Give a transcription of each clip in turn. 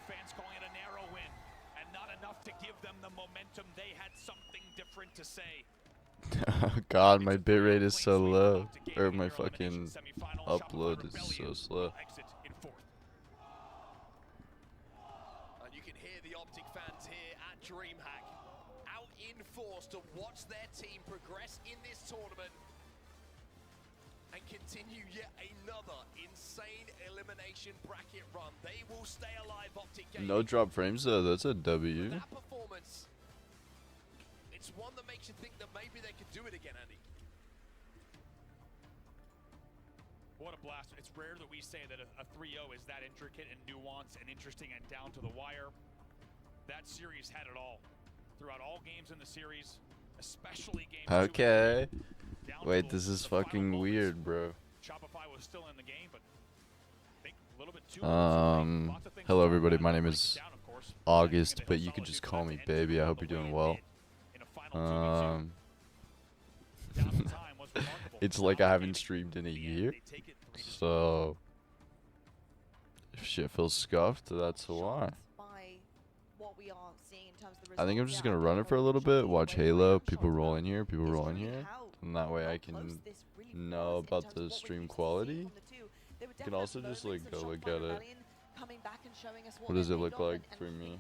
fans calling it a narrow win, and not enough to give them the momentum. They had something different to say. God, my bitrate is so low. Or my fucking upload is so slow. And you can hear the Optic fans here at DreamHack out in force to watch their team progress in this tournament and continue yet another insane elimination bracket run. They will stay alive, Optic Gaming. No drop frames though, that's a W. That performance, it's one that makes you think that maybe they could do it again, Andy. What a blast. It's rare that we say that a 3-0 is that intricate and nuanced and interesting and down to the wire. That series had it all. Throughout all games in the series, especially games Okay. down Wait, to this is the final fucking moments. weird, bro. Shopify was still in the game, but I think a little bit too lots of things Hello to everybody, talk my about. name Break is it down, of course. August, but you could just call me baby. I hope you're doing well. In a final 2v2. Down the time was remarkable. It's like I haven't streamed in a year, so if shit feels scuffed, that's why. I think I'm just gonna run it for a little bit, watch Halo, people roll in here, and that way I can know about the stream quality. You can also just like go look at it. What does it look like for me?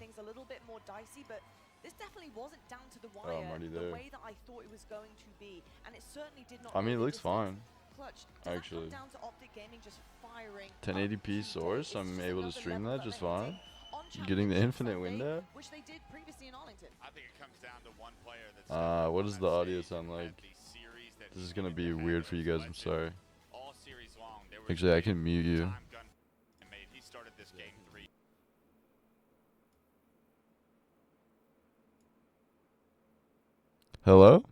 This definitely wasn't down to the Oh, wire I'm already the there. way that I thought it was going to be, and it certainly did not. I mean, it go the looks fine. distance. Clutch. Does Actually. that come down to Optic Gaming just firing 1080p up source, today? I'm It's able to just stream another that just level fine. on Getting the Championship infinite Sunday, window. which they did previously in Arlington. I think it comes down to one player that's What does the audio sound had like? the series that This is he gonna went be to have weird for you guys, I'm legend. sorry. All series long, there was Actually, I a can mute you. time gun made. He started this game 3. Hello?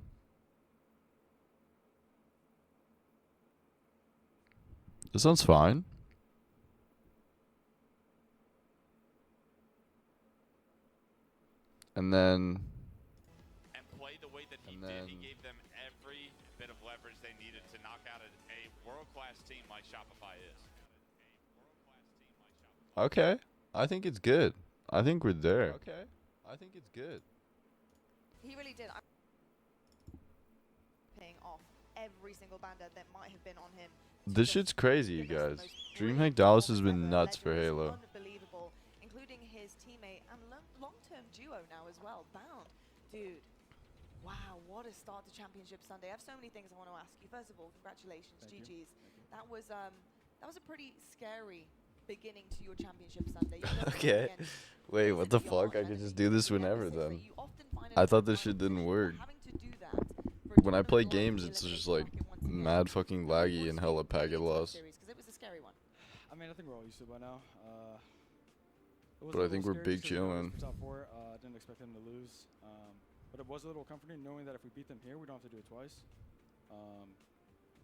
This sounds fine. And then And play the way that he And did. He then- gave them every bit of leverage they needed to knock out a world-class team like Shopify is. okay. I think it's good. I think we're there. Okay. I think it's good. He really did. Paying off every single bander that might have been on him. to This just shit's crazy, you give us the guys. most DreamHack brilliant Dallas has performance been ever. nuts for Legends, Halo. Unbelievable, including his teammate and long-term duo now as well. Bound, dude. Wow, what a start to Championship Sunday. I have so many things I want to ask you. First of all, congratulations, GG's. That was a pretty scary beginning to your Championship Sunday. You know, Okay. again, Wait, what the basically your fuck? I could enemy. just do this The whenever emphasis that then. you often find in I thought the this shit final didn't position, work. but having to do that for a When I tournament play like games, the it's just elimination like bracket once again. mad fucking laggy and hella packet loss. Because it was a scary one. I mean, I think we're all used to it by now. It was But I a little think we're scary big just 'cause we know chillin'. it's top 4. Didn't expect them to lose. But it was a little comforting knowing that if we beat them here, we don't have to do it twice.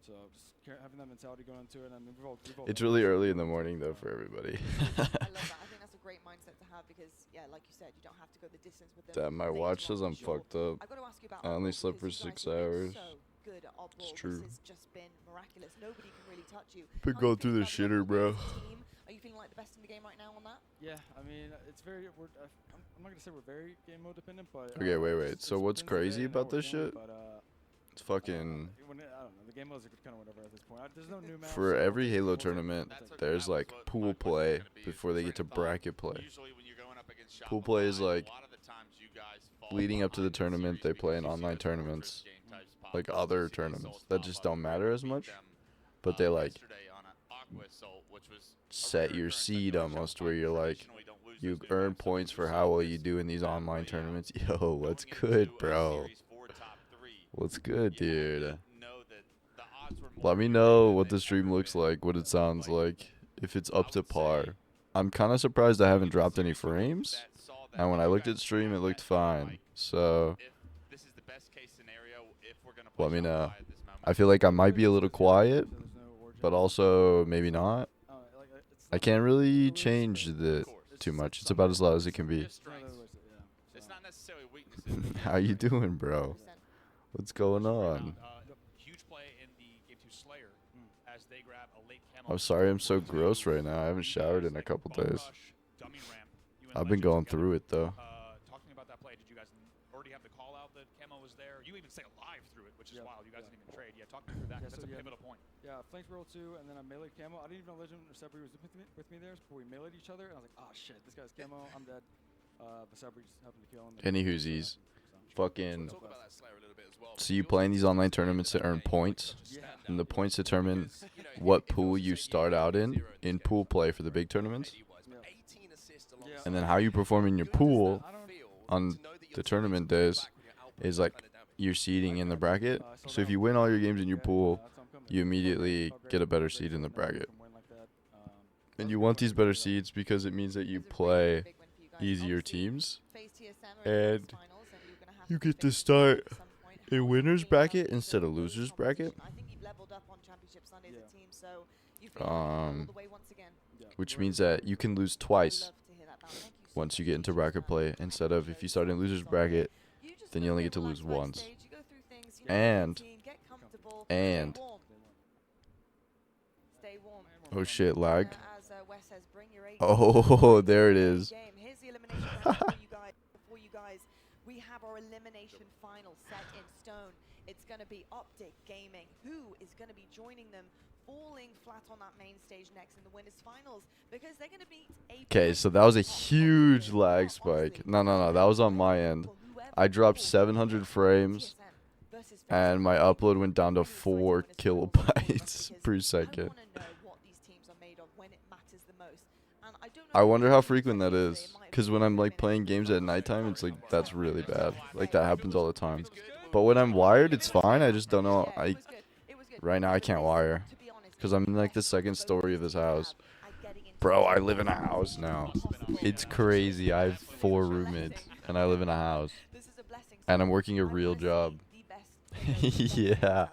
So just having that mentality going into it. I mean, we've all It's learned really this. early in the morning though for everybody. I love that. I think that's a great mindset to have because, yeah, like you said, you don't have to go the distance with them. Damn, my later watch on says for I'm sure. fucked up. I've got to ask you about I only oddball slept for because you 6 guys have been hours. So good at oddball. true. This has just been miraculous. Nobody can really touch you. Been How are you going through feeling the about the shitter, bro. oddball as a team? Are you feeling like the best in the game right now on that? Yeah, I mean, it's very. I'm not gonna say we're very game mode dependent, but. Okay, wait, wait. it's So what's been today crazy and how about we're this feeling, shit? But, It's fucking I don't know. The game modes are kind of whatever at this point. There's no new maps. for so every it's Halo multi- tournament. That's a- There's that was like what pool my question play was gonna be, is before they train get to of thought. bracket play. Usually when you're going up against Pool play is Shopify, like a lot of the times you guys fall leading up to the behind in tournament, series they play because in you see online the fortress tournaments, game types pop like up, other you see the tournaments assaults that pop just up. don't We matter as beat much. them, But they like yesterday on a Aqua Assault, which was a set rare your occurrence. I seed know almost Shopify where you're like traditionally don't lose you those new earn maps, so points when for you how saw well this, you do in these online but, yeah, tournaments. Yo, what's going good, into a bro? series for top 3, What's good, you dude? only know that the odds were more Let me in your know favor than what the they've stream ever looks been. like, what it sounds like, if it's up I to would say par. I'm kind of surprised I haven't the dropped any series you frames. that saw that And when I you looked guys at stream, it have looked that feeling fine. like So if this is the best case scenario, if we're gonna play let me know. Shopify at this moment. I feel like I might be a little quiet, So there's no origin. but also maybe not. Like, it's I not can't really lose, change but the Of course. too just much. It's something about as loud as it It's can be. just It's not strengths. otherwise, yeah. It's So- not necessarily weaknesses. it's How you strengths. doing, bro? 100%. What's going on? Huge play in the game 2 Slayer as they grab a late I'm sorry I'm so gross right now. I haven't showered in a couple days. I've been going through it though. Talking about that play, did you guys already have the call out that Camo was there? You even say alive through it, which is wild. You guys didn't even trade. Yeah, talk me through that. 'Cause that's a pivotal point. Yeah, flanked roll 2, and then I meleeed Camo. I didn't even know Legend or Sabri was with me there, but we meleeed each other, and I was like, oh shit, this guy's Camo, I'm dead. But Sabri just happened to kill him. Any whoosies. Fucking. Talk about that Slayer a little bit as well. So you playing these online tournaments to earn points, and the points determine what pool you start out in pool play for the big tournaments, and then how you perform in your pool on the tournament days is like your seeding in the bracket. So if you win all your games in your pool, you immediately get a better seed in the bracket. And you want these better seeds because it means that you play easier teams, and you get to start a winner's bracket instead of loser's bracket. Which means that you can lose twice once you get into bracket play, instead of if you start in loser's bracket, then you only get to lose once. And oh shit, lag. Oh, there it is. Here's the elimination round for you guys. We have our elimination final set in stone. It's going to be Optic Gaming, who is going to be joining them, falling flat on that main stage next in the winners finals, because they're going to beat Okay, so that was a huge lag spike. No, that was on my end. I dropped 700 frames, and my upload went down to 4 kilobytes per second. I wonder how frequent that is, because when I'm like playing games at nighttime, it's like that's really bad. Like that happens all the time. But when I'm wired, it's fine. I just don't know. Right now I can't wire, because I'm in like the second story of this house. Bro, I live in a house now. It's crazy. I have 4 roommates, and I live in a house, and I'm working a real job. Yeah,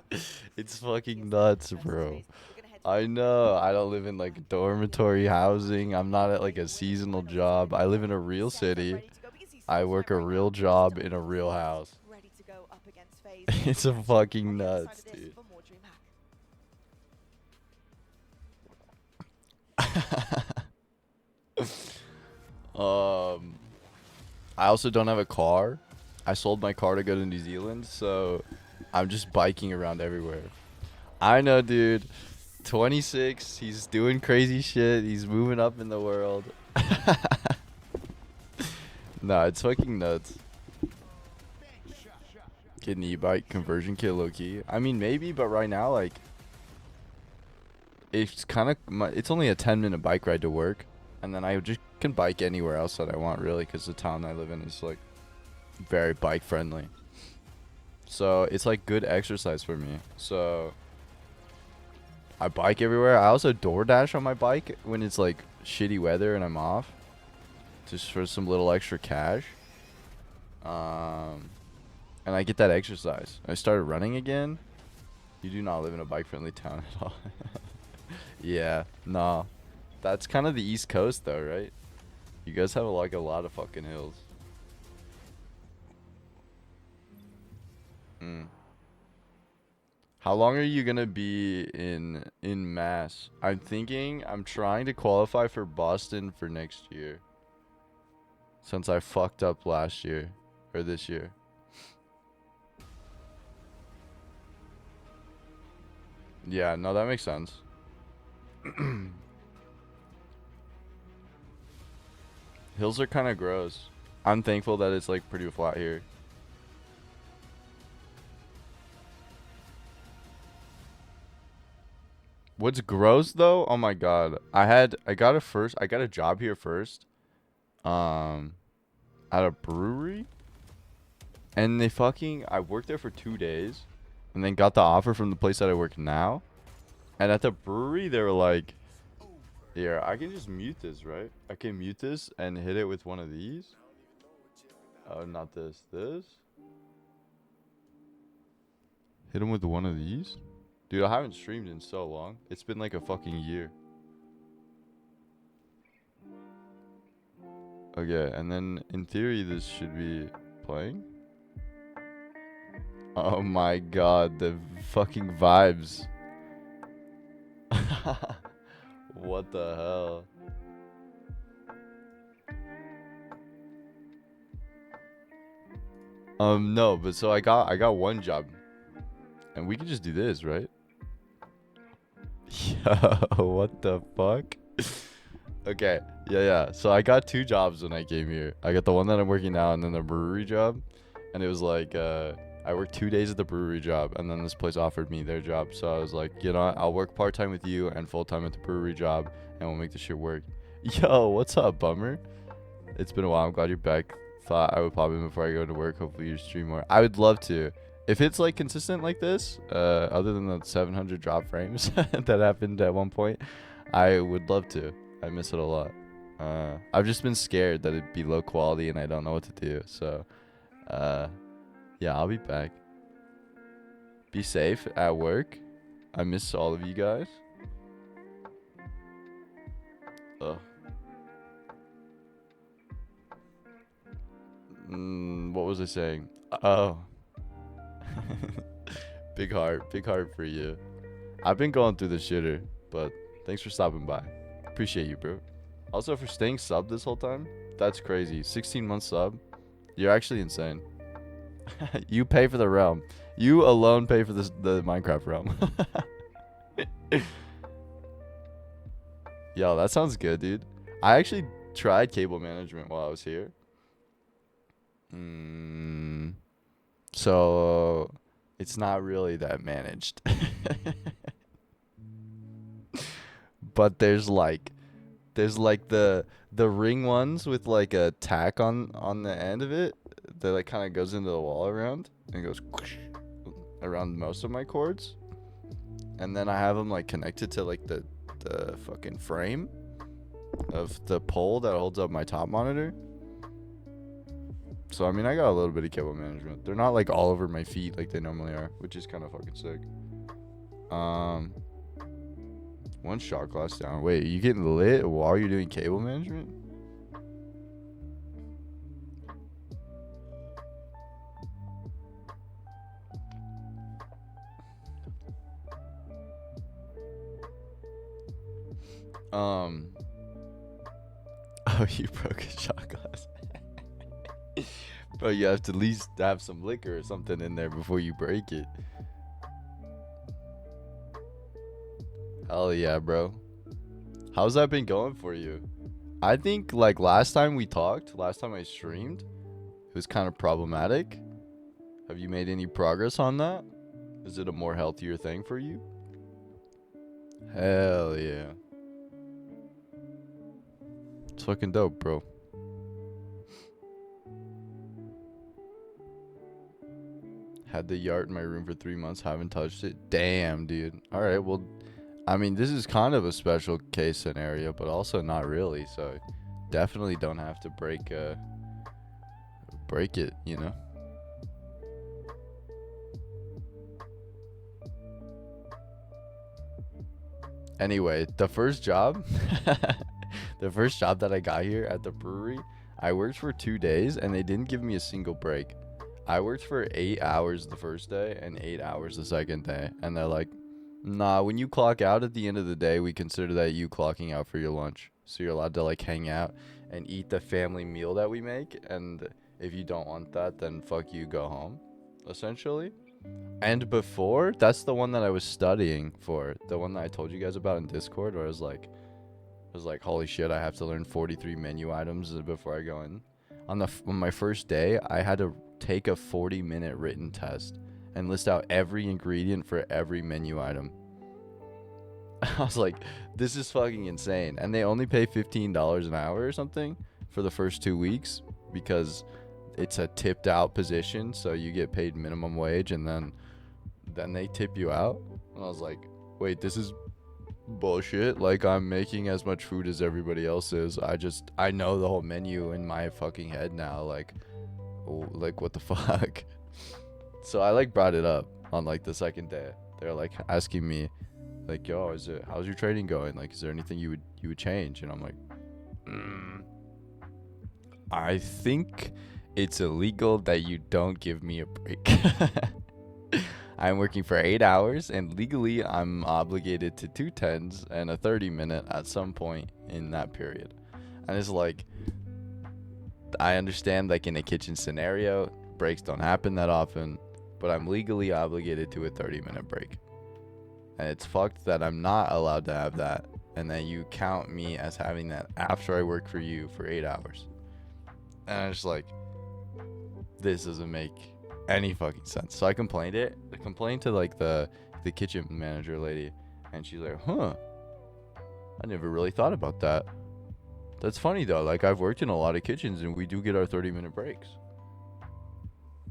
it's fucking nuts, bro. I know. I don't live in like dormitory housing. I'm not at like a seasonal job. I live in a real city. I work a real job in a real house. It's a fucking nuts, dude. I also don't have a car. I sold my car to go to New Zealand, so I'm just biking around everywhere. I know, dude. 26, he's doing crazy shit. He's moving up in the world. Nah, it's fucking nuts. Get an e-bike conversion kit low-key. I mean, maybe, but right now, like, it's kind of, it's only a 10-minute bike ride to work, and then I just can bike anywhere else that I want, really, because the town I live in is, like, very bike-friendly. So, it's, like, good exercise for me. So, I bike everywhere. I also DoorDash on my bike when it's, like, shitty weather and I'm off, just for some little extra cash. And I get that exercise. I started running again. You do not live in a bike-friendly town at all. Yeah, nah. That's kind of the East Coast, though, right? You guys have like a lot of fucking hills. How long are you gonna be in Mass? I'm trying to qualify for Boston for next year, since I fucked up last year or this year. Yeah, no, that makes sense. Hills are kind of gross. I'm thankful that it's like pretty flat here. What's gross though? Oh my god. I got a job here first. At a brewery. And I worked there for 2 days. And then got the offer from the place that I work now. And at the brewery, they were like, here, I can just mute this, right? I can mute this and hit it with one of these. Oh, not this. This? Hit him with one of these? Dude, I haven't streamed in so long. It's been like a fucking year. Okay, and then in theory, this should be playing. Oh my god, the fucking vibes. What the hell? No, but so I got one job, and we can just do this, right? Yo, what the fuck? Okay, yeah. So I got 2 jobs when I came here. I got the one that I'm working now, and then the brewery job. And it was like, I worked 2 days at the brewery job, and then this place offered me their job. So I was like, you know what? I'll work part-time with you and full-time at the brewery job, and we'll make this shit work. Yo, what's up, Bummer? It's been a while. I'm glad you're back. Thought I would pop in before I go to work. Hopefully you stream more. I would love to. If it's like consistent like this, other than the 700 drop frames that happened at one point, I would love to. I miss it a lot. I've just been scared that it'd be low quality and I don't know what to do. So, yeah, I'll be back. Be safe at work. I miss all of you guys. Ugh. What was I saying? Oh. Big heart for you. I've been going through the shitter, but thanks for stopping by. Appreciate you, bro. Also for staying sub this whole time. That's crazy. 16-month sub. You're actually insane. You pay for the realm. You alone pay for the Minecraft realm. Yo, that sounds good, dude. I actually tried cable management while I was here. So it's not really that managed. But there's like the ring ones with like a tack on the end of it that like kind of goes into the wall around and goes around most of my cords. And then I have them like connected to like the fucking frame of the pole that holds up my top monitor. So I mean, I got a little bit of cable management. They're not like all over my feet like they normally are, which is kind of fucking sick. One shot glass down. Wait, you getting lit while you're doing cable management? Oh, you broke a shot glass. Bro, you have to at least have some liquor or something in there before you break it. Hell yeah, bro. How's that been going for you? I think like last time I streamed, it was kind of problematic. Have you made any progress on that? Is it a more healthier thing for you? Hell yeah. It's fucking dope, bro. Had the yard in my room for 3 months, haven't touched it. Damn, dude. All right, well, I mean, this is kind of a special case scenario, but also not really. So, definitely don't have to break it, you know. Anyway, the first job, that I got here at the brewery, I worked for 2 days and they didn't give me a single break. I worked for 8 hours the first day and 8 hours the second day. And they're like, nah, when you clock out at the end of the day, we consider that you clocking out for your lunch. So you're allowed to like hang out and eat the family meal that we make. And if you don't want that, then fuck you, go home, essentially. And before, that's the one that I was studying for. The one that I told you guys about in Discord, where I was like, holy shit, I have to learn 43 menu items before I go in. On my first day, I had to take a 40-minute written test and list out every ingredient for every menu item. I was like, this is fucking insane. And they only pay $15 an hour or something for the first 2 weeks because it's a tipped out position. So you get paid minimum wage and then they tip you out. And I was like, wait, this is bullshit. Like, I'm making as much food as everybody else is. I know the whole menu in my fucking head now. Like what the fuck? So I like brought it up on like the second day. They're like asking me like, yo, how's your trading going? Like, is there anything you would change? And I'm like, I think it's illegal that you don't give me a break. I'm working for 8 hours and legally I'm obligated to 2 10s and a 30-minute at some point in that period. And it's like, I understand like in a kitchen scenario, breaks don't happen that often, but I'm legally obligated to a 30-minute break. And it's fucked that I'm not allowed to have that, and that you count me as having that after I work for you for 8 hours. And I'm just like, this doesn't make any fucking sense. So I complained to like the kitchen manager lady, and she's like, I never really thought about that. That's funny though, like I've worked in a lot of kitchens and we do get our 30-minute breaks.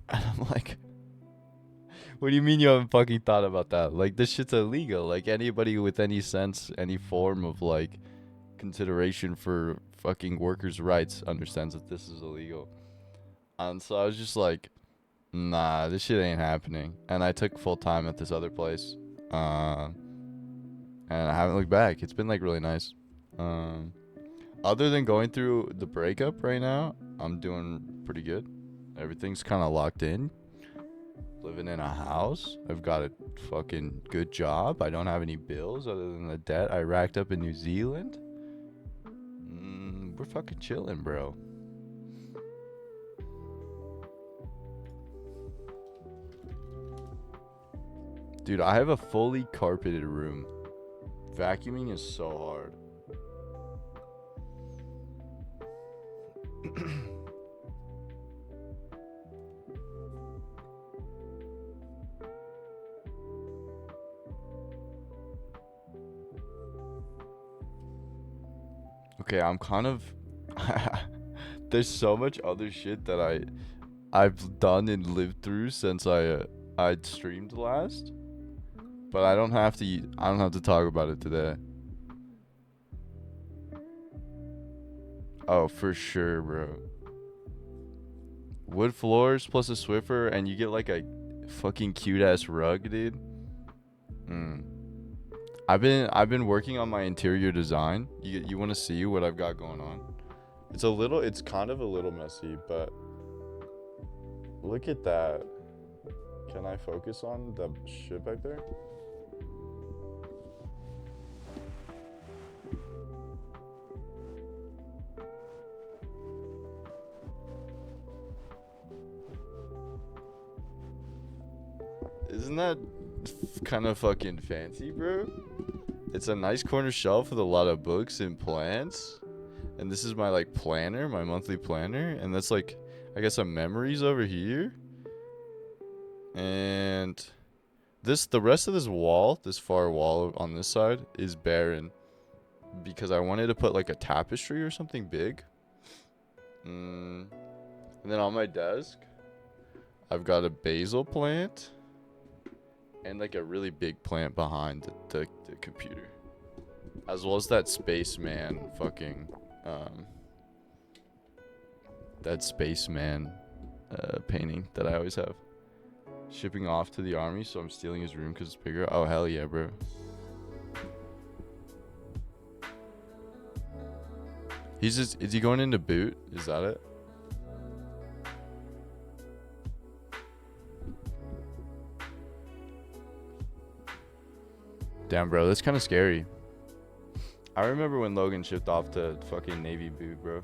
And I'm like, what do you mean you haven't fucking thought about that? Like, this shit's illegal. Like, anybody with any sense, any form of like consideration for fucking workers' rights understands that this is illegal. And so I was just like, nah, this shit ain't happening. And I took full time at this other place. And I haven't looked back. It's been like really nice. Other than going through the breakup right now, I'm doing pretty good. Everything's kind of locked in. Living in a house. I've got a fucking good job. I don't have any bills other than the debt I racked up in New Zealand. We're fucking chilling, bro. Dude, I have a fully carpeted room. Vacuuming is so hard. Okay, I'm kind of there's so much other shit that I've done and lived through since I'd streamed last. But I don't have to talk about it today. Oh, for sure, bro. Wood floors plus a Swiffer, and you get like a fucking cute ass rug, dude. I've been working on my interior design. You want to see what I've got going on? It's kind of a little messy, but look at that. Can I focus on the shit back there? Isn't that kind of fucking fancy, bro? It's a nice corner shelf with a lot of books and plants. And this is my like planner, my monthly planner. And that's like, I guess some memories over here. And the rest of this wall, this far wall on this side is barren. Because I wanted to put like a tapestry or something big. And then on my desk, I've got a basil plant. And like a really big plant behind the computer. As well as that spaceman fucking that spaceman painting that I always have. Shipping off to the army, so I'm stealing his room because it's bigger. Oh hell yeah, bro. Is he going into boot? Is that it? Damn, bro, that's kind of scary. I remember when Logan shipped off to fucking Navy boot, bro.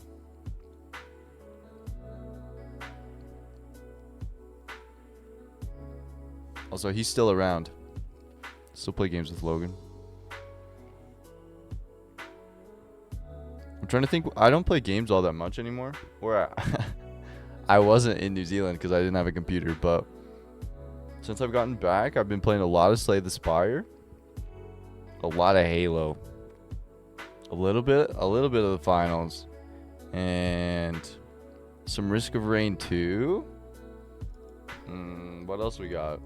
Also, he's still around. Still play games with Logan. I'm trying to think. I don't play games all that much anymore. Or I wasn't in New Zealand because I didn't have a computer. But since I've gotten back, I've been playing a lot of Slay the Spire. A lot of Halo. A little bit of the finals. And some Risk of Rain 2. What else we got?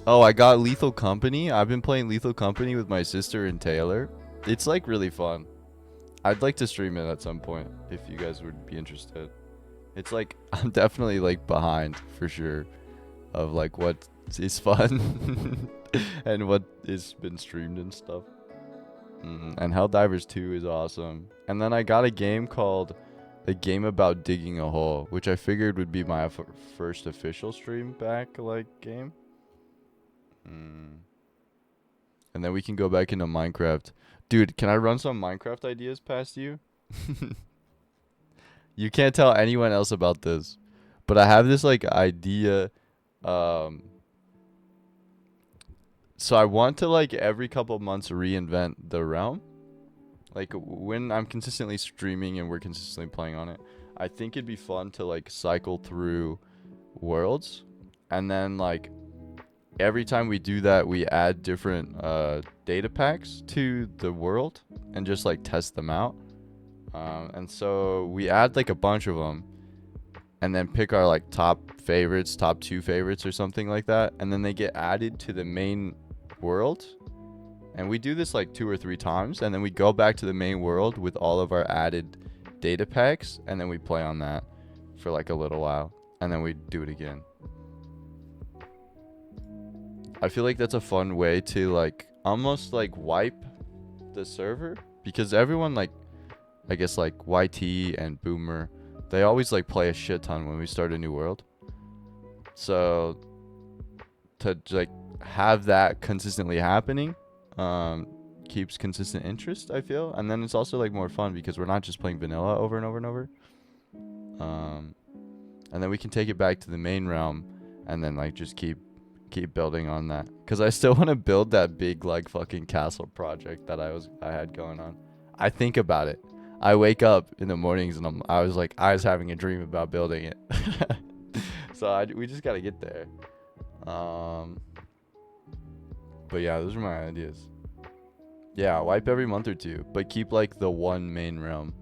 Oh, I got Lethal Company. I've been playing Lethal Company with my sister and Taylor. It's like really fun. I'd like to stream it at some point if you guys would be interested. It's like, I'm definitely like behind for sure of like what is fun and what has been streamed and stuff. And Helldivers 2 is awesome. And then I got a game called A Game About Digging a Hole, which I figured would be my first official stream back like game. And then we can go back into Minecraft. Dude, can I run some Minecraft ideas past you? You can't tell anyone else about this, but I have this like idea. So I want to like every couple of months reinvent the realm. Like when I'm consistently streaming and we're consistently playing on it, I think it'd be fun to like cycle through worlds, and then like every time we do that, we add different data packs to the world and just like test them out. And so we add like a bunch of them, and then pick our like top favorites, top 2 favorites or something like that, and then they get added to the main world. And we do this like 2 or 3 times, and then we go back to the main world with all of our added data packs, and then we play on that for like a little while, and then we do it again. I feel like that's a fun way to like almost like wipe the server, because everyone like, I guess like YT and Boomer, they always like play a shit ton when we start a new world. So to like have that consistently happening keeps consistent interest, I feel. And then it's also like more fun because we're not just playing vanilla over and over and over. And then we can take it back to the main realm and then like just keep building on that, because I still want to build that big like fucking castle project that I had going on. I think about it. I wake up in the mornings and I was having a dream about building it. So we just gotta get there. But yeah, those are my ideas. Yeah, wipe every month or 2, but keep like the one main realm.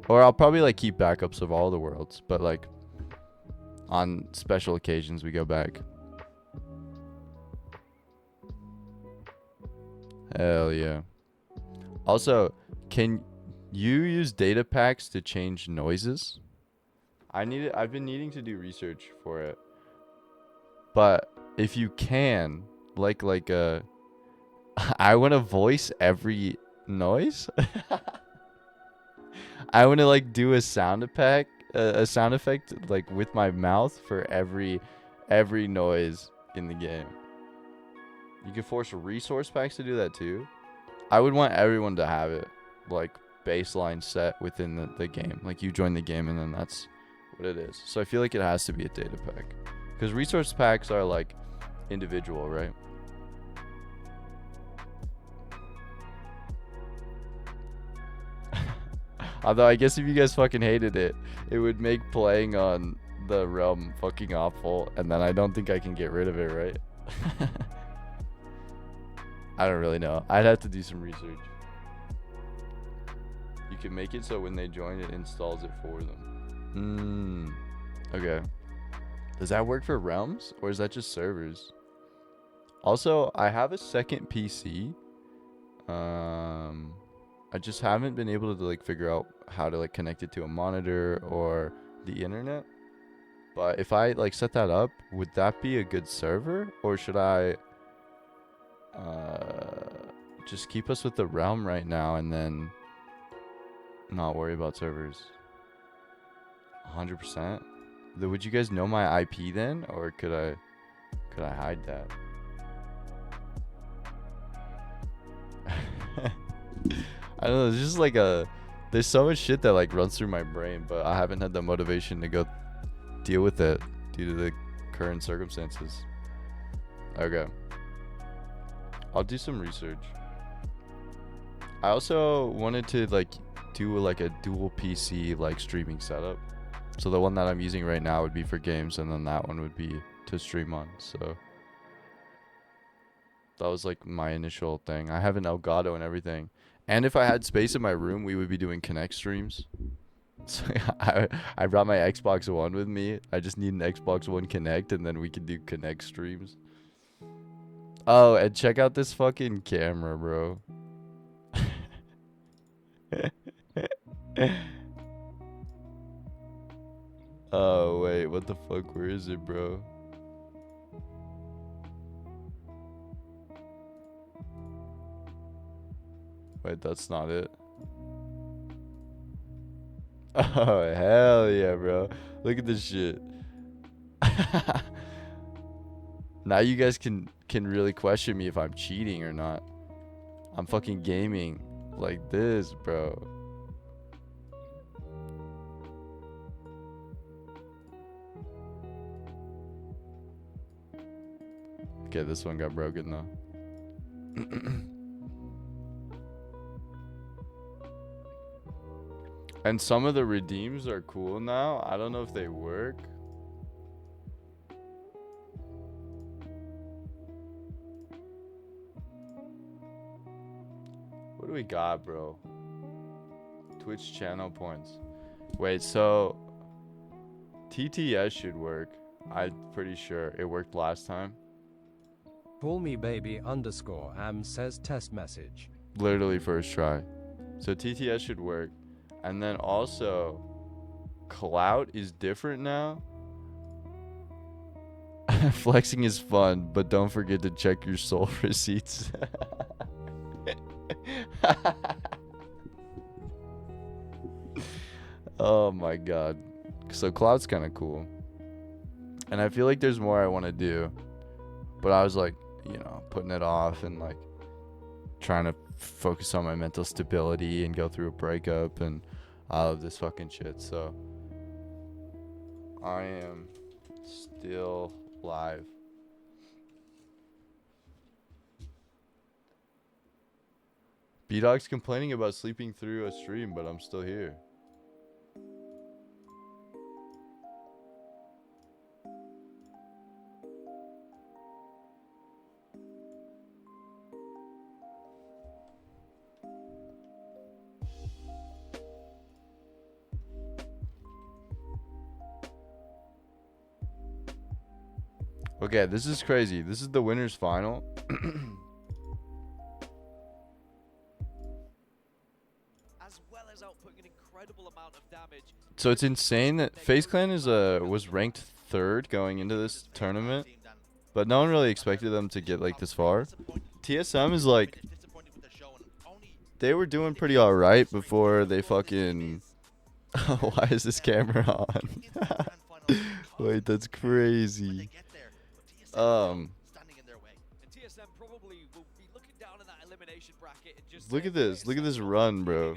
Or I'll probably like keep backups of all the worlds, but like on special occasions we go back. Hell yeah. Also, can you use data packs to change noises? I've been needing to do research for it. But if you can, like I want to voice every noise. I want to like do a sound effect like with my mouth for every noise in the game. You can force resource packs to do that too. I would want everyone to have it like baseline set within the game. Like you join the game and then that's what it is. So I feel like it has to be a data pack, because resource packs are like individual, right? Although I guess if you guys fucking hated it, it would make playing on the realm fucking awful, and then I don't think I can get rid of it, right? I don't really know. I'd have to do some research. You can make it so when they join, it installs it for them. Okay. Does that work for realms, or is that just servers? Also, I have a second PC. I just haven't been able to like figure out how to like connect it to a monitor or the internet. But if I like set that up, would that be a good server, or should I just keep us with the realm right now and then not worry about servers? 100%. Would you guys know my IP then, or could I hide that? I don't know, it's just like there's so much shit that like runs through my brain, but I haven't had the motivation to go deal with it due to the current circumstances. Okay. I'll do some research. I also wanted to like do like a dual PC like streaming setup. So the one that I'm using right now would be for games, and then that one would be to stream on. So that was like my initial thing. I have an Elgato and everything. And if I had space in my room, we would be doing Connect streams. So I brought my Xbox One with me. I just need an Xbox One Connect, and then we can do Connect streams. Oh, and check out this fucking camera, bro. Oh, wait, what the fuck? Where is it, bro? Wait, that's not it. Oh, hell yeah, bro. Look at this shit. Now you guys can really question me if I'm cheating or not. I'm fucking gaming like this, bro. Okay, this one got broken though. And some of the redeems are cool now. I don't know if they work. What do we got, bro? Twitch channel points. Wait, so TTS should work. I'm pretty sure it worked last time. Call me baby underscore am says test message. Literally first try. So TTS should work. And then also Clout is different now. Flexing is fun, but don't forget to check your soul receipts. Oh my god. So Clout's kind of cool. And I feel like there's more I want to do. But I was like, you know, putting it off and like trying to focus on my mental stability and go through a breakup and all of this fucking shit. So I am still live. B-Dog's complaining about sleeping through a stream, but I'm still here. Okay, this is crazy. This is the winners final. As well as outputting an incredible amount of damage. So it's insane that FaZe Clan is was ranked 3rd going into this tournament, but no one really expected them to get like this far. TSM is like, they were doing pretty alright before they fucking... Why is this camera on? Wait, that's crazy. Look at this. Look at this run, bro.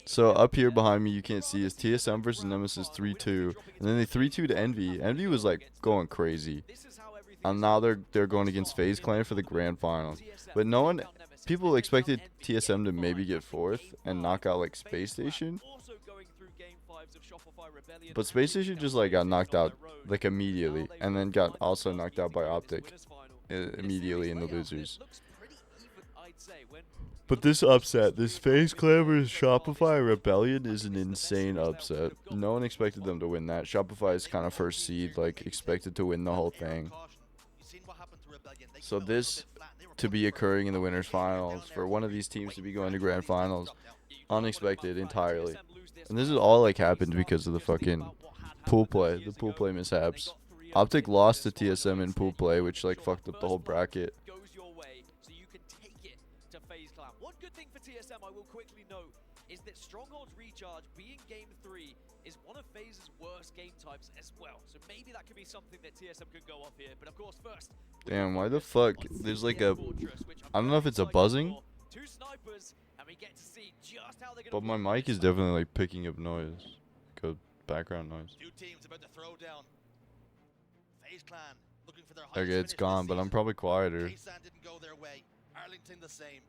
So up here behind me, you can't see, is TSM versus Nemesis 3-2, and then they 3-2'd Envy. Envy was like going crazy, and now they're going against FaZe Clan for the grand finals. But no one, people expected TSM to maybe get 4th and knock out like Space Station. But Space Station just like got knocked out like immediately, and then got also knocked out by Optic immediately in the losers. But this upset, this FaZe Clan versus Shopify Rebellion is an insane upset. No one expected them to win that. Shopify is kind of first seed, like expected to win the whole thing. So this to be occurring in the winners finals, for one of these teams to be going to grand finals, unexpected entirely. And this is all like happened because of the fucking pool play, the pool play mishaps. Optic lost to TSM in pool play, which like fucked up the whole bracket. One good thing for TSM I will quickly note is that Stronghold's Recharge being game 3 is one of FaZe's worst game types as well. So maybe that could be something that TSM could go off here. But of course first, damn, why the fuck? There's like a, I don't know if it's a buzzing, two snipers, and we get to see just how they're but my mic is definitely like picking up noise, like a background noise. Two teams about to throw down. FaZe Clan looking for their Okay, it's gone, but I'm probably quieter. K-San didn't go their way. Arlington the same.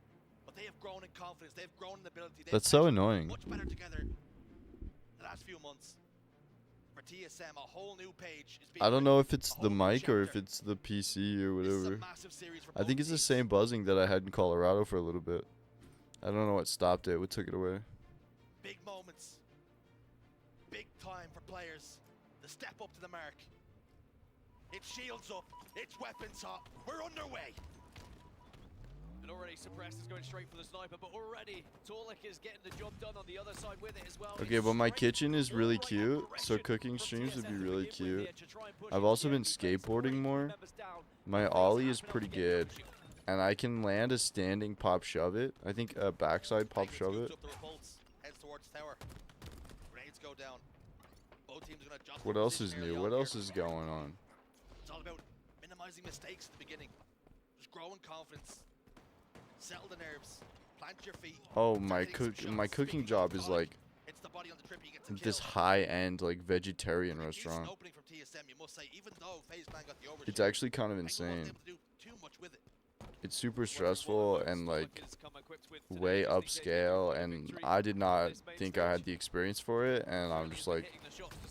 But they have grown in confidence. They've grown in ability. That's so annoying. Much better together the last few months. For TSM, a whole new page is being I don't know written, if it's a the whole new mic or if chapter. it's the PC or This is a whatever. massive series for I think both it's the teams. same buzzing that I had in Colorado for a little bit. I don't know what stopped it, what took it away. Big moments. Big time for players to step up to the mark. It's shields up. It's weapons up. We're underway. And already Suppressed is going straight for the sniper, but already Torlik is getting the job done on the other side with it as well. Okay, but my kitchen is really cute, so cooking streams would be really cute. I've also been skateboarding more. My ollie is pretty good, and I can land a standing pop shove it. I think a backside pop shove it. Heads towards tower. Grenades go down. Both teams are gonna adjust What their else is position new? early What on else here. is going on? It's all about minimizing mistakes at the beginning. Just growing confidence. Settle the nerves. Plant your feet. Oh, my Take some shots. my cooking Speaking job of is God, like it's the body on the trip, you get some this kills. high-end like vegetarian A decent restaurant. opening from TSM, you must say, even though FaZe Clan got the overshoot, It's actually kind of I think we won't be insane. able to do too too much with it. it's super stressful and like way upscale, and I did not think I had the experience for it, and I'm just like,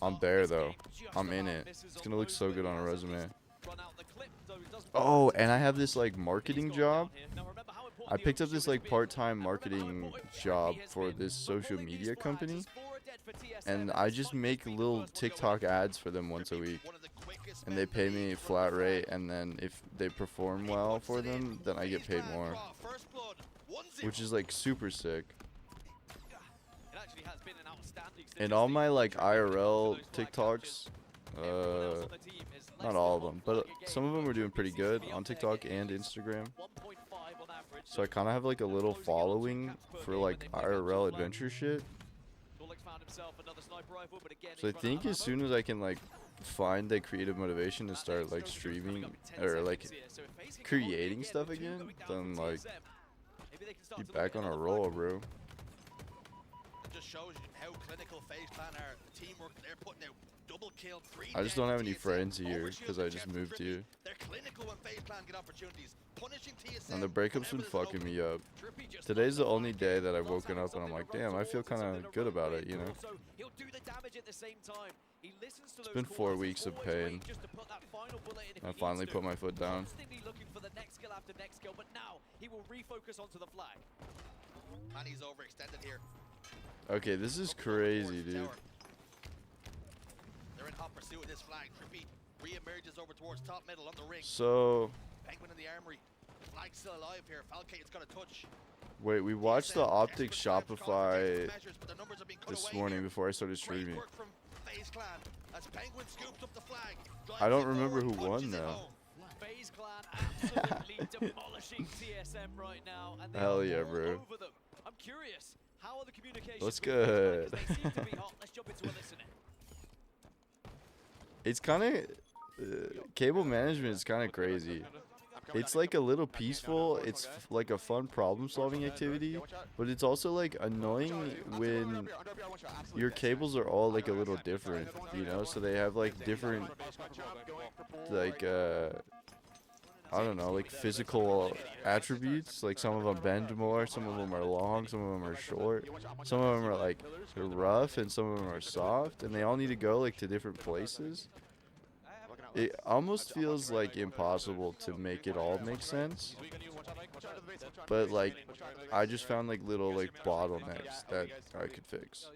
I'm there though. I'm in it. It's gonna look so good on a resume. Oh, and I have this like marketing job. I picked up this like part-time marketing job for this social media company, and I just make little TikTok ads for them once a week, and they pay me flat rate, and then if they perform well for them, then I get paid more, which is like super sick. And all my like IRL TikToks, not all of them, but some of them are doing pretty good on TikTok and Instagram. So I kind of have like a little following for like IRL adventure shit. So I think as soon as I can like find the creative motivation to start like streaming or like creating stuff again, then like be back on a roll, bro. It just shows you how clinical FaZe Clan are. The teamwork, they're putting out double kill, 3 I just don't have any TSM, friends here overshield because I with just Jeff moved Trippy. here. They're clinical when FaZe Clan get opportunities. Punishing TSM. And the breakup's been whenever there's an fucking opening. me up. Trippy just Today's the knocks only out day one that kill. I've woken up and I'm like, damn, I feel kind of good about it, you know? It's been 4 weeks of pain. I finally put my foot down. Manny's overextended here. Okay, this is crazy, dude. They're in hot pursuit of this flag. Trippy re-emerges over towards top middle on the ring. So, Penguin in the armory. Flag's still alive here. Falcate's got a touch. wait, we watched the Optic Desperate tries to call for Shopify desperate measures, but the numbers are being cut this away morning here. before I started Great streaming. work from FaZe Clan as Penguin scoops up the flag. I don't drives it remember who forward, won punches it though. home. FaZe Clan absolutely demolishing TSM right now, and they Hell are yeah, all bro. over them. I'm curious, how are the communications? What's with FaZe Clan? good? 'Cause they seem to be hot. Let's jump into a listening. It's kind of cable management is kind of crazy. It's like a little peaceful. It's like a fun problem-solving activity, but it's also like annoying when your cables are all like a little different, you know? So they have like different, like I don't know, like physical attributes. Like some of them bend more, some of them are long, some of them are short, some of them are like rough, and some of them are soft, and they all need to go like to different places. It almost feels like impossible to make it all make sense, but like I just found like little like bottlenecks that I could fix.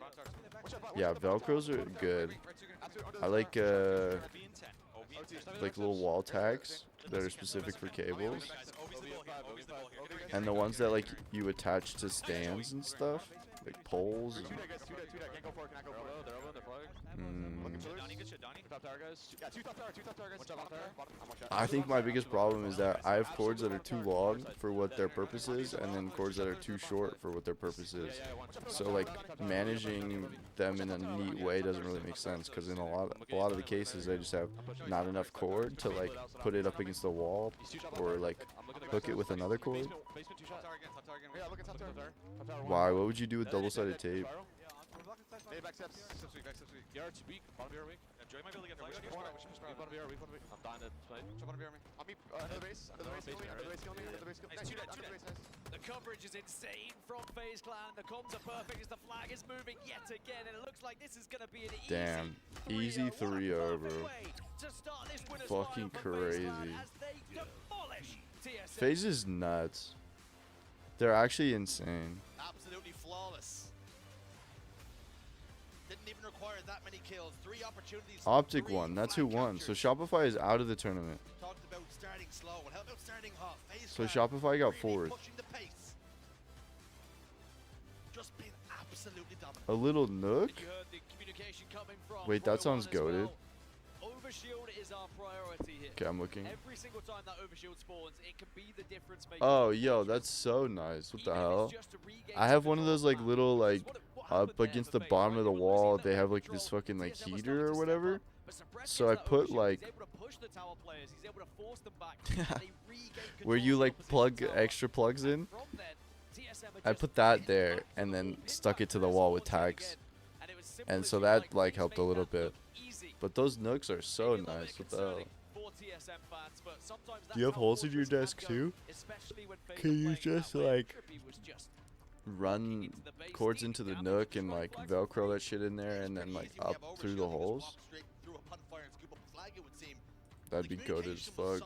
Yeah, Velcros are good. I like little wall tags that are specific for cables, and the ones that like you attach to stands and stuff, like poles. I think my biggest problem is that I have cords that are too long for what their purpose is, and then cords that are too short for what their purpose is. So like managing them in a neat way doesn't really make sense, because in a lot of the cases I just have not enough cord to like put it up against the wall or like hook it with another cord. Why? What would you do with double-sided tape? The coverage is insane from FaZe Clan. The comms are perfect as the flag is moving yet again, and it looks like this is going to be an Damn, easy 3-0, bro. Fucking crazy. FaZe is nuts. They're actually insane. Absolutely flawless. Didn't even require that many kills. 3 opportunities. Optic 3 won. That's who flag won. So captures. Shopify is out of the tournament. Talked about starting slow. Well, how about starting hot? FaZe So Clan Shopify got really 4th. pushing the pace. Just been absolutely dominant. A little nook? You heard the communication coming from Wait, that sounds Pro One as goated. well. Overshield is our priority here. Okay, I'm looking. Every single time that overshield spawns, it can be the difference maker. Oh, yo, that's so nice. What the Even if hell? it's just to regain I have some one of control those like back. little like What happened up there against for the FaZe, bottom right? of the We've wall. seen They that have like control. this fucking like TSM was heater starting or to step whatever. up, but Sabretsi's So I that put overshield, like he's able to push the tower players. He's able to force them back, and they regain where control you of the like opposition plug tower. extra plugs in. From then, TSM are I just put that in there that and then absolute stuck it to the impact wall with press tags. again, and it was simple And as so you that like things helped a make little that look bit. easy. But those nooks are so Maybe a little nice. bit What the hell? concerning for TSM fans, but sometimes Do you have that's how holes in your Fortress desk can go, too? especially when FaZe Can are you playing just, that way. like, Trippy was just Run cords into the nook and like velcro that shit in there and then like up through the holes? That'd be goated as fuck.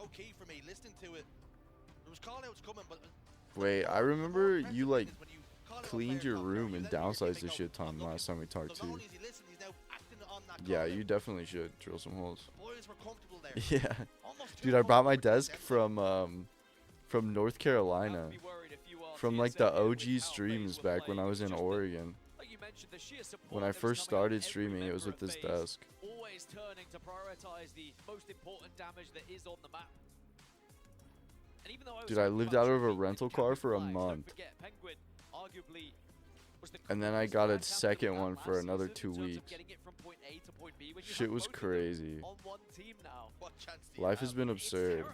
Wait, I remember you like cleaned your room and downsized a shit ton last time we talked too. Yeah, you definitely should drill some holes. Yeah, dude, I brought my desk from North Carolina, from like the OG streams back when I was in Oregon. When I first started streaming, it was with this desk. Always turning to prioritize the most important damage that is on the map. And even though Dude, I lived out of a rental car for a month. And then I got a second one for another 2 weeks. Shit was crazy. Life has been absurd.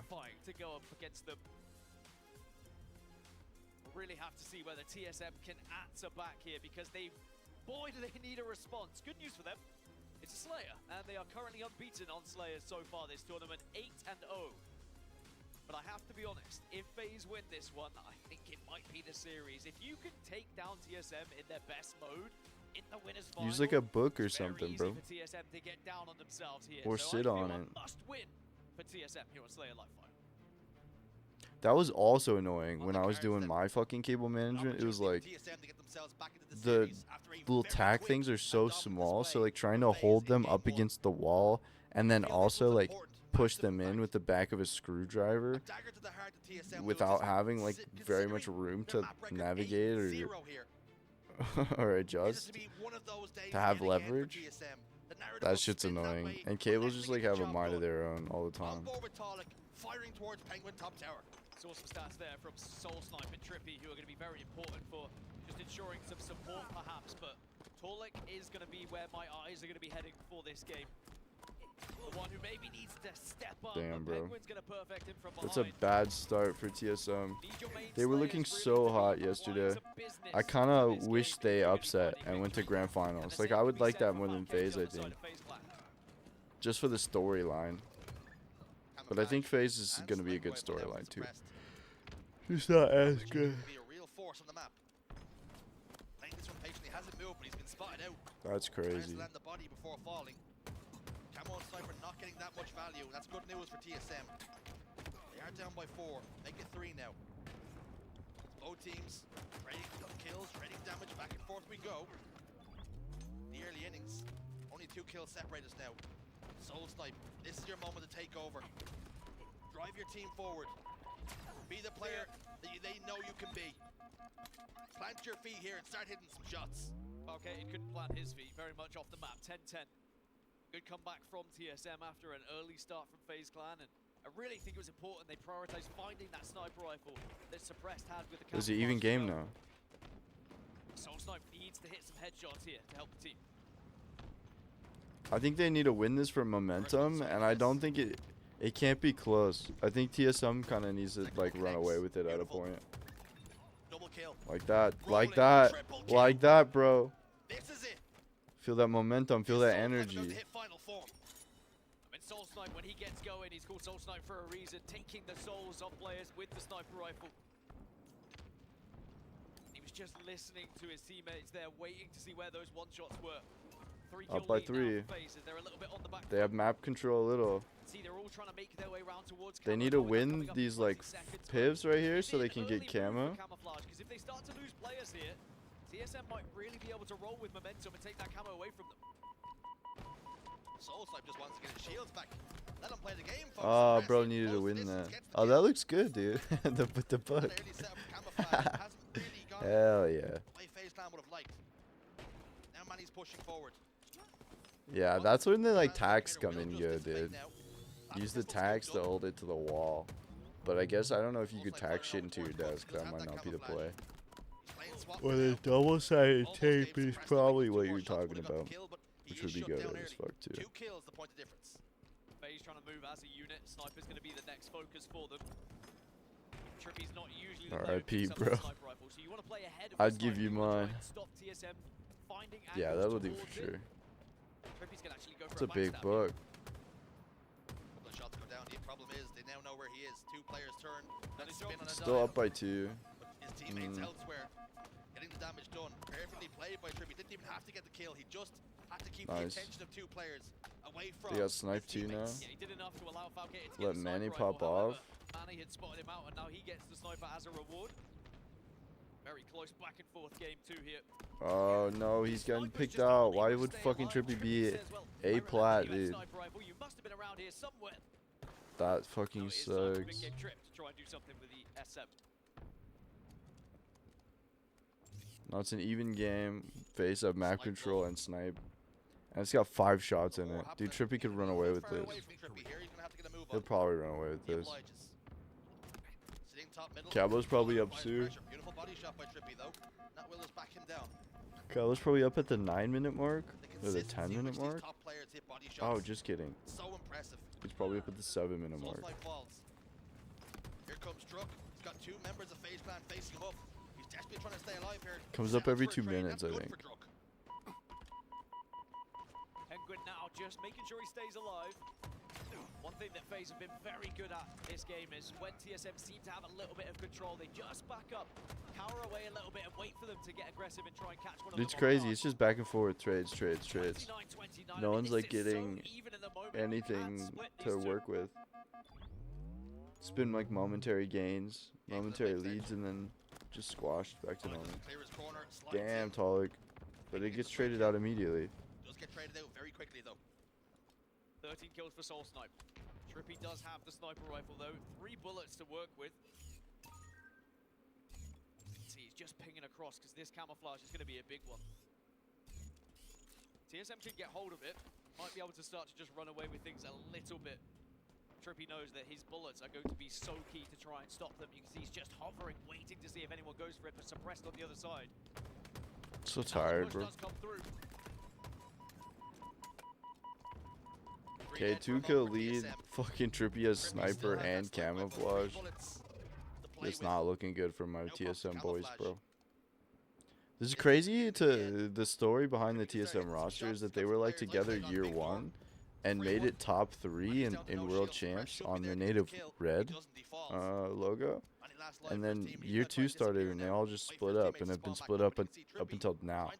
We'll really have to see whether TSM can answer back here, because boy, do they need a response. Good news for them. It's a Slayer, and they are currently unbeaten on Slayers so far this tournament, 8-0. But I have to be honest, if FaZe win this one, I think it might be the series. If you can take down TSM in their best mode, in the winners final, use like a book or it's very something, easy bro. for TSM to get down on themselves here. Or So sit I on feel it. a must win for TSM here on Slayer Live Fire. That was also annoying when I was doing my fucking cable management. It was like the little tack things are so small, so like trying to hold them up against the wall and then also like push them in with the back of a screwdriver without having like very much room to navigate or adjust to have leverage. That shit's annoying. And cables just like have a mind of their own all the time. Firing towards Penguin top tower. Saw some stats there from Soul Snipe and Trippy, who are going to be very important for just ensuring some support perhaps, but Torlik is going to be where my eyes are going to be heading for this game. The one who maybe needs to step up. Damn, bro. Penguin's going to perfect him from That's a behind. bad start for TSM. They were looking Slayers so really hot doing yesterday. some business I kind of in this wish game, they really upset finding and went to victories. grand And finals. the Like same I can would be like said that for more than Malcage FaZe, on I the side think. of FaZe Clan. Just for the storyline. But I think FaZe is going to be a good storyline too. Just not as good. Be a real force on the map. Playing this one patiently, hasn't moved, but he's been spotted out. That's Tries crazy. to land the body before falling. Camo and Sniper not getting that much value. That's good news for TSM. They are down by 4. Make it 3 now. Both teams trading kills, trading damage. Back and forth we go. The early innings. Only 2 kills separate us now. Soul Snipe, this is your moment to take over. Drive your team forward. Be the player that they know you can be. Plant your feet here and start hitting some shots. Okay, he couldn't plant his feet, very much off the map. 10-10. Good comeback from TSM after an early start from FaZe Clan, and I really think it was important they prioritized finding that sniper rifle that Suppressed had with the Is it even game now? Soul Snipe needs to hit some headshots here to help the team. I think they need to win this for momentum, and I don't think it can't be close. I think TSM kind of needs to like run away with it at a point. Double kill. Like that, like that, bro. This is it. Feel that momentum, feel that Soul Snipe about energy. to hit final form. I mean, Soul Snipe, when he gets going, he's called Soul Snipe for a reason, taking the souls of players with the sniper rifle. He was just listening to his teammates there, waiting to see where those one-shots were. Up by 3. They're a little bit on the back They have map control a little. See, they're all trying to make their way round towards They need to win these like pivs right here so they can get camo. Because if they start to lose players here, TSM might really be able to roll with momentum and take that camo away from them. Soul Snipe just wants to get his shields back. Let him play the game, folks. Oh, Rest. bro needed to Close win distance that. gets the Oh, kill. that looks good, dude. the book. An early setup camouflage hasn't really gone Hell yeah. the way FaZe Clan would have liked. Now Manny's pushing forward. Yeah, that's when the like tags come in good, dude. Use the tags to hold it to the wall. But I guess I don't know if you could tag shit into your desk. That might not be the play. Or the double-sided tape is probably what you're talking about, which would be good as fuck too. 2 kills, the point of difference. FaZe trying to move as a unit. Sniper's going to be the next focus for them. Trippy's not usually the player who RIP, picks up the bro. sniper rifle, so you want to play ahead of I'd the give sniper. you You wanna try mine. and stop TSM finding Yeah, angles that'll do towards for it. sure. Trippy's going to actually go for It's a big backstab here. book. Couple of shots go down. problem is they now know where he is. 2 players turn. And his Spin on a Still dive, up by 2. but his teammates elsewhere. Getting the damage done. Perfectly played by Trippy. Didn't even have to get the kill. He just had to keep the Nice. attention of 2 players away from They got his sniped too now. teammates. Yeah, he did enough to allow Falcate to Let get the Manny sniper pop rifle. off. However, Manny had spotted him out, and now he gets the sniper as a reward. Very close back and forth game 2 here. Oh no, he's getting Sniper's picked just out. unable Why to would stay fucking alive. Trippy be says, well, I A remember plat, you had dude? sniper rifle. You must have been around here somewhere. That Now fucking it is time for Big sucks. Game Trip to try and do something with the SM. No, it's an even game. Face up, map control, and snipe. And it's got 5 shots in it. Dude, Trippy could run away with this. He'll probably run away with this. Cabo's probably up too. Beautiful body shot by Trippy though. Nat Willis back him down. Cabo's probably up at the 9-minute mark? The Or the consistency 10-minute which these mark? top players hit body Oh, shots. just kidding. So impressive. He's probably up at the 7-minute Soul mark. Snipe falls. Here comes Druk. He's got 2 members of FaZe Clan facing him up. He's desperately trying to stay alive here. Comes up Sounds every for a 2 trade. minutes, That's I good think. for Druk. Penguin now just making sure he stays alive. One thing that FaZe have been very good at this game is when TSM seem to have a little bit of control, they just back up, cower away a little bit and wait for them to get aggressive and try and catch one of them. It's on crazy. guard. It's just back and forth. Trades. 29-29. No I mean, one's like this is so getting even in the moment. anything Can't split to these two. work with. It's been like momentary gains, momentary leads, and then just squashed back to normal. Clear his corner. Slides Damn, in. Talik. But it gets traded out immediately. Does get traded out very quickly though. 13 kills for Soul Snipe. Trippy does have the sniper rifle though. 3 bullets to work with. See, he's just pinging across because this camouflage is going to be a big one. TSM can get hold of it. Might be able to start to just run away with things a little bit. Trippy knows that his bullets are going to be so key to try and stop them. You can see he's just hovering, waiting to see if anyone goes for it, but suppressed on the other side. So Now the tired, push bro. does come through. Okay, 2-kill lead. Fucking Trippy has sniper and camouflage. It's not looking good for my TSM boys, bro. This is crazy. To the story behind the TSM roster is that they were like together year 1 and made it top 3 in World Champs on their native red logo. And then year 2 started and they all just split up and have been split up until now.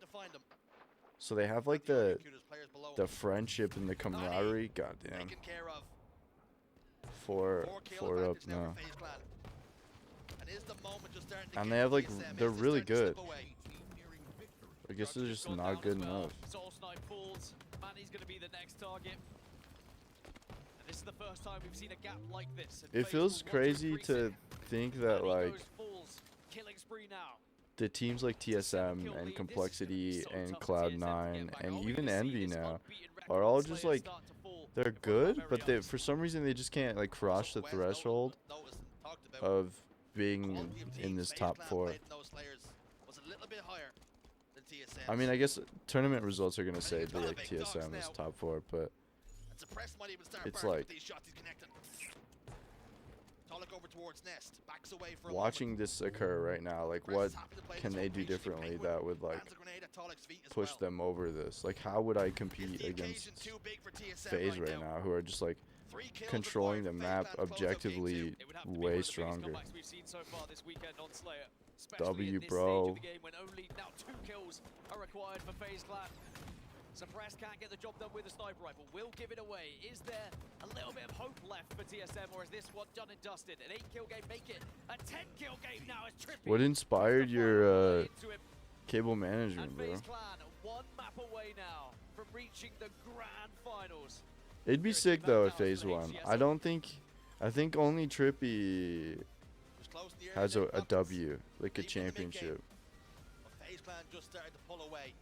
So they have like the friendship and the camaraderie. Goddamn. 4 up now. And they have like they're really good. I guess they're just not good enough. Soul Snipe falls. Manny's going to be the next target. And this is the first time we've seen a gap like this. It feels crazy to think that like Killing spree now. the teams like TSM and Complexity and Cloud9 and even Envy now are all just like they're good, but they for some reason they just can't like cross the threshold of being in this top 4. I mean, I guess tournament results are gonna say that like TSM is top 4, but it's like watching this occur right now, like what can they do differently that would like push them over this? Like how would I compete against FaZe right now, who are just like controlling the map objectively way stronger? W, bro. When only now 2 kills are required for FaZe Clan. Suppressed can't get the job done with a sniper rifle. Will give it away. Is there a little bit of hope left for TSM, or is this one done and dusted? An 8-kill game, make it a 10-kill game now as Trippy. What inspired your cable management, and bro? FaZe Clan 1 map away now from reaching the grand finals. It'd be sick though if FaZe won. I think only Trippy has a W, like a championship. FaZe Clan just started to pull away.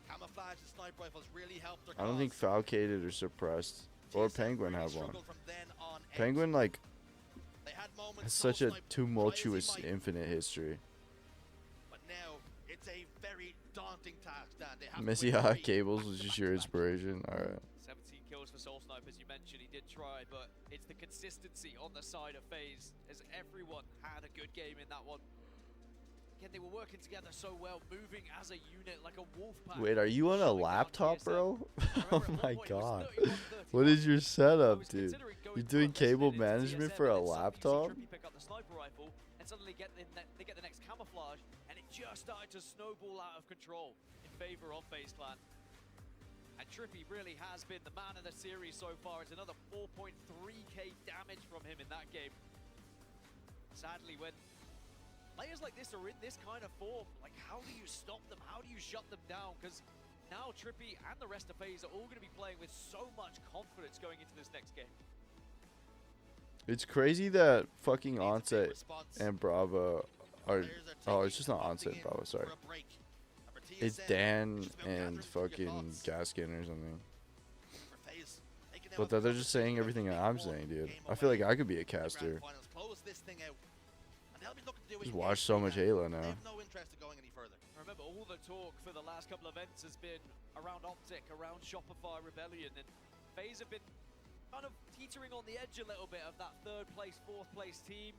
Camouflage and sniper rifles really helped their I don't think cause. Falcated or Suppressed or TSM Penguin really have one. struggled from then on out. Penguin like They had moments has Soul such a Snipe tumultuous crazy fight, infinite history. but now it's a very daunting task. Dan. They have to Missy win Hot 3 Cables was just your inspiration. Alright. 17 kills for Soul Snipe, as you mentioned. He did try, but it's the consistency on the side of FaZe, as everyone had a good game in that one. Again, they were working together so well, moving as a unit like a wolf pack. Wait, are you on a Shutting down laptop, TSM. bro? Remember, Oh at one my point it was god. 31-31. What is your I setup, was dude? considering going You're doing cable invested into management TSM, for a and then suddenly you see laptop? Trippy pick up the sniper rifle, and suddenly they get the next camouflage, and it just started to snowball out of control in favor of FaZe Clan. And Trippy really has been the man of the series so far. It's another 4.3k damage from him in that game. Sadly, when players like this are in this kind of form, like, how do you stop them? How do you shut them down? Because now Trippy and the rest of FaZe are all going to be playing with so much confidence going into this next game. It's crazy that fucking Onset and Bravo are. Oh, it's just not Onset and Bravo, sorry. It's Dan and fucking Gaskin or something. But that they're just saying everything that I'm saying, dude. I feel like I could be a caster. Just watch so much Halo now. Remember, all the talk for the last couple of events has been around Optic, around Shopify Rebellion, and FaZe have been kind of teetering on the edge a little bit of that third place, fourth place team.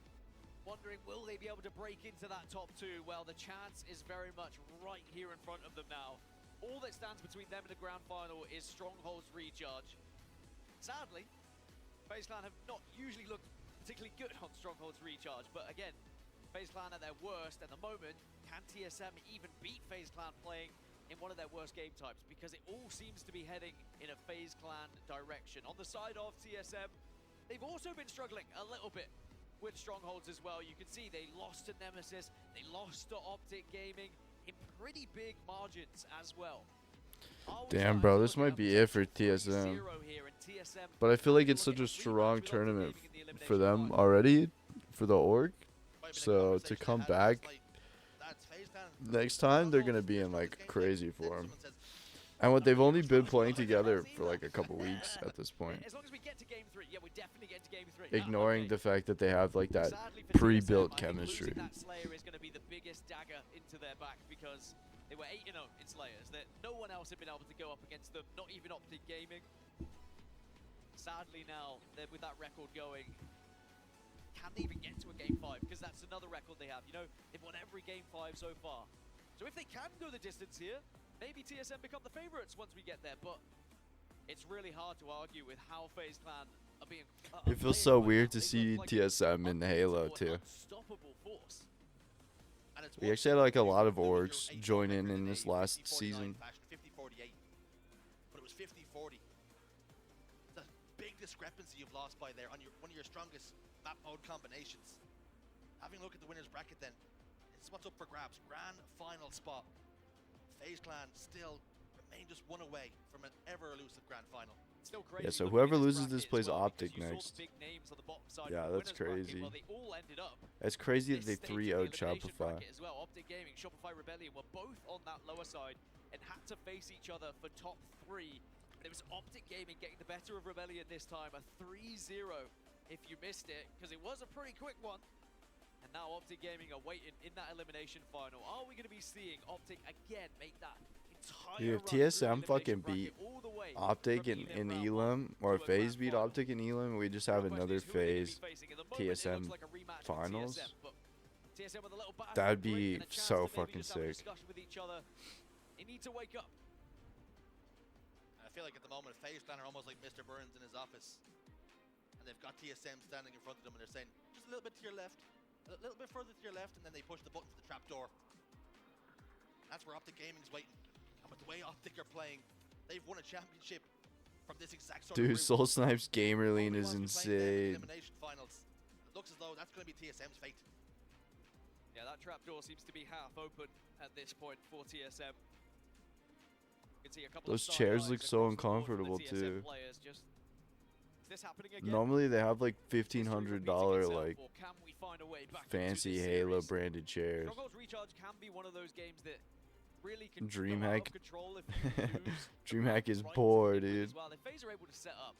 Wondering, will they be able to break into that top two? Well, the chance is very much right here in front of them now. All that stands between them and the grand final is Stronghold's Recharge. Sadly, FaZe Clan have not usually looked particularly good on Stronghold's Recharge, but again, FaZe Clan at their worst at the moment. Can TSM even beat FaZe Clan playing in one of their worst game types? Because it all seems to be heading in a FaZe Clan direction. On the side of TSM, they've also been struggling a little bit with Strongholds as well. You can see they lost to Nemesis, they lost to Optic Gaming in pretty big margins as well. Damn, bro, this might be it for TSM. But I feel like it's such a strong tournament for them already, for the org. So to come back next time, they're gonna be in like crazy form. And what they've only been playing together for like a couple weeks at this point. As long as we get to game 3, yeah, we definitely get to game 3. Ignoring the fact that they have like that pre-built chemistry. That Slayer is going to be the biggest dagger into their back because they were 8-0 in Slayers. That no one else had been able to go up against them, not even Optic Gaming. Sadly now, with that record going, can they even get to a game 5? Because that's another record they have. You know, they've won every game 5 so far. So if they can go the distance here, maybe TSM become the favorites once we get there, but it's really hard to argue with how FaZe Clan are being... It feels so weird to see TSM in Halo too. We actually had like a lot of orgs join in this last season. 50-48, but it was 50-40. It's a big discrepancy you've lost by there on one of your strongest map mode combinations. Having a look at the winners bracket then, it's what's up for grabs. Grand final spot. FaZe Clan still remain just one away from an ever-elusive grand final. Still crazy. Yeah, so whoever loses this plays Optic next. Yeah, that's crazy. That's crazy that they 3-0'd Shopify. As well. Optic Gaming, Shopify Rebellion were both on that lower side and had to face each other for top 3. And it was Optic Gaming getting the better of Rebellion this time, a 3-0 if you missed it, because it was a pretty quick one. And now Optic Gaming are waiting in that elimination final. Are we going to be seeing Optic again make that entire Dude, if TSM fucking beat Optic in Elam, or FaZe beat Optic in Elam, we just have another FaZe TSM finals. That'd be so fucking sick. They need to wake up. I feel like at the moment FaZe Clan are almost like Mr. Burns in his office. And they've got TSM standing in front of them and they're saying, just a little bit to your left. A little bit further to your left, and then they push the button to the trapdoor. That's where Optic Gaming's waiting. And with the way Optic are playing, they've won a championship from this exact sort of Dude, Soul Snipes Gamer Lean is insane. Elimination finals. It looks as though that's going to be TSM's fate. Yeah, that trapdoor seems to be half open at this point for TSM. You can see a couple Those chairs look so uncomfortable too. Normally they have like $1,500 like fancy Halo branded chairs. DreamHack. DreamHack is poor, dude. If FaZe are able to set up,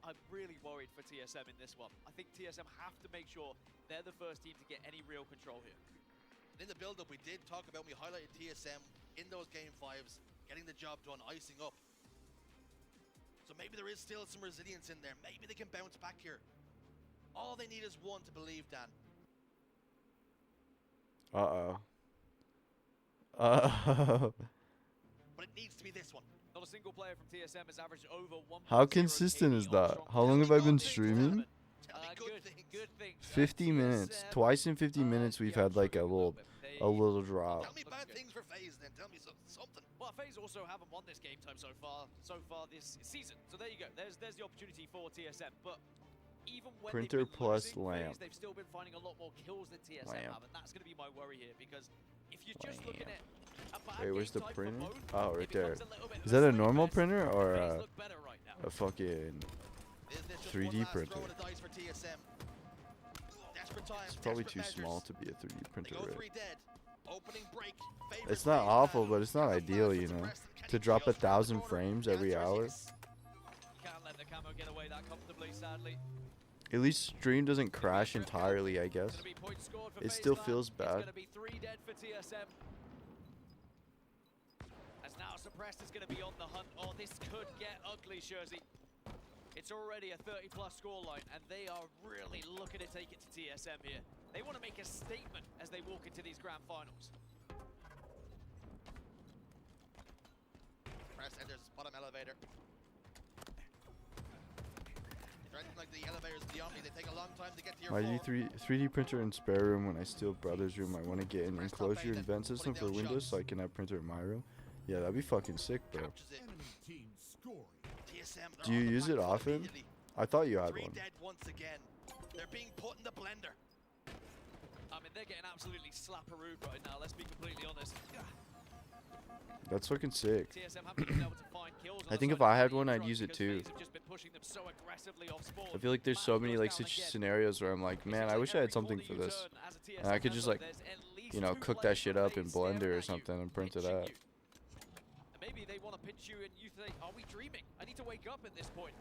I'm really worried for TSM in this one. I think TSM have to make sure they're the first team to get any real control here. In the build-up, we did talk about, we highlighted TSM in those game 5s, getting the job done, icing up. So maybe there is still some resilience in there. Maybe they can bounce back here. All they need is one to believe, Dan. Uh-oh. Uh-oh. But it needs to be this one. Not a single player from TSM has averaged over 1. How consistent is that? How long have I been streaming? Good thing. 50 minutes. Twice in 50 minutes we've had like a little drop. Tell me bad things for FaZe, then tell me something. Well, FaZe also haven't won this game time so far this season. So there you go. There's the opportunity for TSM. But even when Printer they've been plus losing, lamp. FaZe, they've still been finding a lot more kills than TSM have, and that's going to be my worry here. Because if you're just looking at a bad Wait, where's the game type printer? for Oh, both, right it there. becomes a little bit Is of that a slugfest. normal printer or FaZe look better right now. a fucking Is this just 3D one last printer? throw of the dice for TSM? Desperate times, It's probably desperate too small measures. to be a 3D They printer, go right? 3 dead. Opening break. Favorite It's not FaZe awful, man. but it's not Have a ideal, plan you for know. Preston. Can To he drop just turn the 1,000 corner? frames The every answer is hour. yes. You can't let the camo get away that comfortably, sadly. At least stream doesn't crash entirely, I guess. Gonna be points scored for It FaZe still Clan. feels It's bad. gonna be 3 dead for TSM. As now Suppressed is gonna be on the hunt. Oh, this could get ugly, Jersey. It's already a 30+ scoreline, and they are really looking to take it to TSM here. They want to make a statement as they walk into these grand finals. Press enters bottom elevator. If you're anything like the elevators in the Omni, they take a long time to get to your My floor. 3D printer in spare room when I steal brother's room. I want to get an enclosure and vent system for Windows so I can have printer in my room. Yeah, that'd be fucking sick, bro. Captures it. TSM, Do you they're on the use back it foot often? immediately. I thought you had 3 one. dead once again. They're being put in the blender. I mean, they're getting absolutely slapperooed right now, let's be completely honest. That's fucking sick. TSM haven't been able to find kills on I the think side if of I had the one, I'd truck use it because too. FaZe have just been pushing them so aggressively off spawn. I feel like there's so Matt many goes like down such again. scenarios where I'm like, It man, seems I like wish I had every something corner for you this. turn as a TSM And I could just member, like, there's at least you know, 2 cook players that shit from up in FaZe staring Blender or at you, something and print it pinching out. you. And maybe they want to pinch you and you think, are we dreaming? I need to wake up at this point.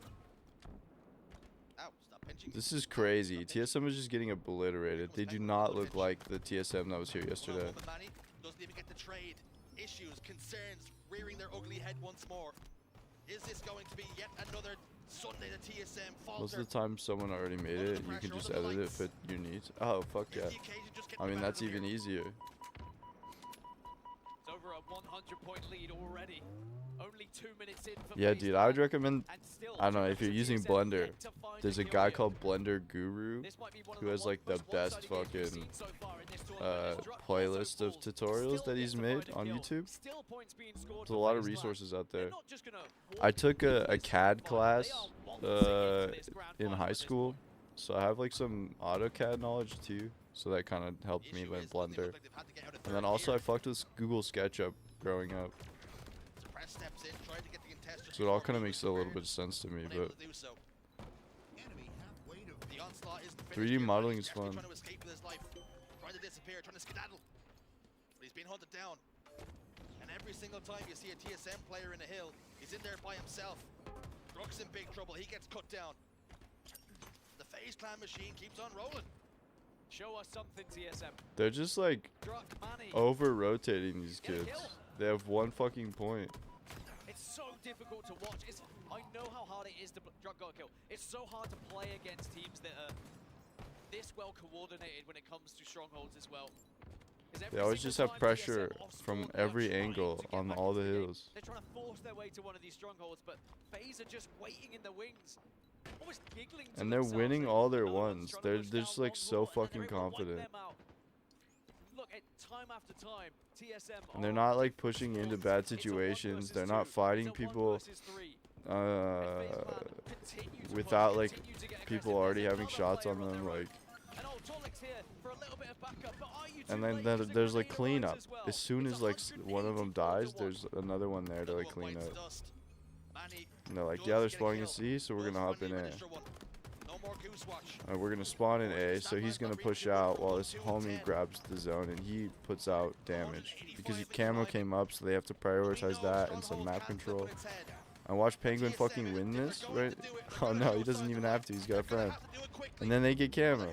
Ow, stop pinching. This is crazy. TSM is just getting obliterated. They do not look like the TSM that was here yesterday. One-on-one with Manny, doesn't even get the trade. Issues, concerns, rearing their ugly head once more. Is this going to be yet another Sunday the TSM falter? Most of the time someone already made it. You can just edit it fit your needs. Oh, fuck Is yeah. the occasion just getting I mean, better that's from even here? easier. It's over a 100-point lead already. Only 2 minutes in for Yeah, FaZe dude, I would Clan. recommend, And still, I don't know, if you're TSM using yet Blender, to find there's a kill guy here. called Blender Guru This might be one of who the has like the most best one-sided games we've fucking seen so far in this tournament. As Druck playlist of falls, tutorials still that he's gets to made find a on kill. YouTube. Still points being scored There's a for lot of FaZe Clan. resources out They're there. not just gonna I walk took into a this CAD final. They class are wanting to get into this grand in final high at this school, point. so I have like some AutoCAD knowledge too. So that kind of helped me Issue learn is, doesn't Blender. it look like they've had to get out of And then third also I gear? fucked with Google SketchUp growing up. Press steps in, trying to get the contest just So it all before kind of he makes was a little prepared, bit of sense to me, unable but to do so. The onslaught isn't 3D finished here, but modeling he's is desperately fun. Trying to escape with his life, trying to disappear, trying to skedaddle. But he's being hunted down. And every single time you see a TSM player in a hill, he's in there by himself. Druck's in big trouble, he gets cut down. The FaZe Clan machine keeps on rolling. Show us something, TSM. they're just like Druck, Manny. over rotating these Get a kids. kill. They have one fucking point. It's so difficult to watch. I know how hard it is to Druck got a kill. It's so hard to play against teams that are this well coordinated when it comes to strongholds as well. 'Cause every They always single just have time pressure TSM off from spawn, they are every trying angle to get on back all into the game. hills. They're trying to force their way to one of these strongholds, but FaZe are just waiting in the wings, almost giggling to And they're themselves, winning saying, all their "No one's ones. trying to They're push just down like one so wall," and then fucking they're able to wipe confident. them out. Look, at time after time, TSM And they're are not like pushing into spawns. bad It's a 1 situations. versus They're 2. not fighting It's a 1 people versus 3. And FaZe Clan continue to without push, like continue to get people aggressive. already There's having another shots player on them. their own. Like, And Tolik's here for a little bit of backup, but are you too and late? then Because the there's like grenade arrives cleanup. as well. As soon It's as like one of them 184 to dies, 1. there's another one there to Another like one clean bites up. dust. Manny And they're like, does yeah, they're get a spawning in kill. C, so we're Does gonna hop in finally A. register one. No more goose watch. And we're gonna spawn in A, so he's gonna push out while his homie grabs the zone and he puts out damage. Because he camo came up, so they have to prioritize that and some map control. And watch Penguin fucking win this, right? Oh no, he doesn't even have to, he's got a friend. And then they get camo.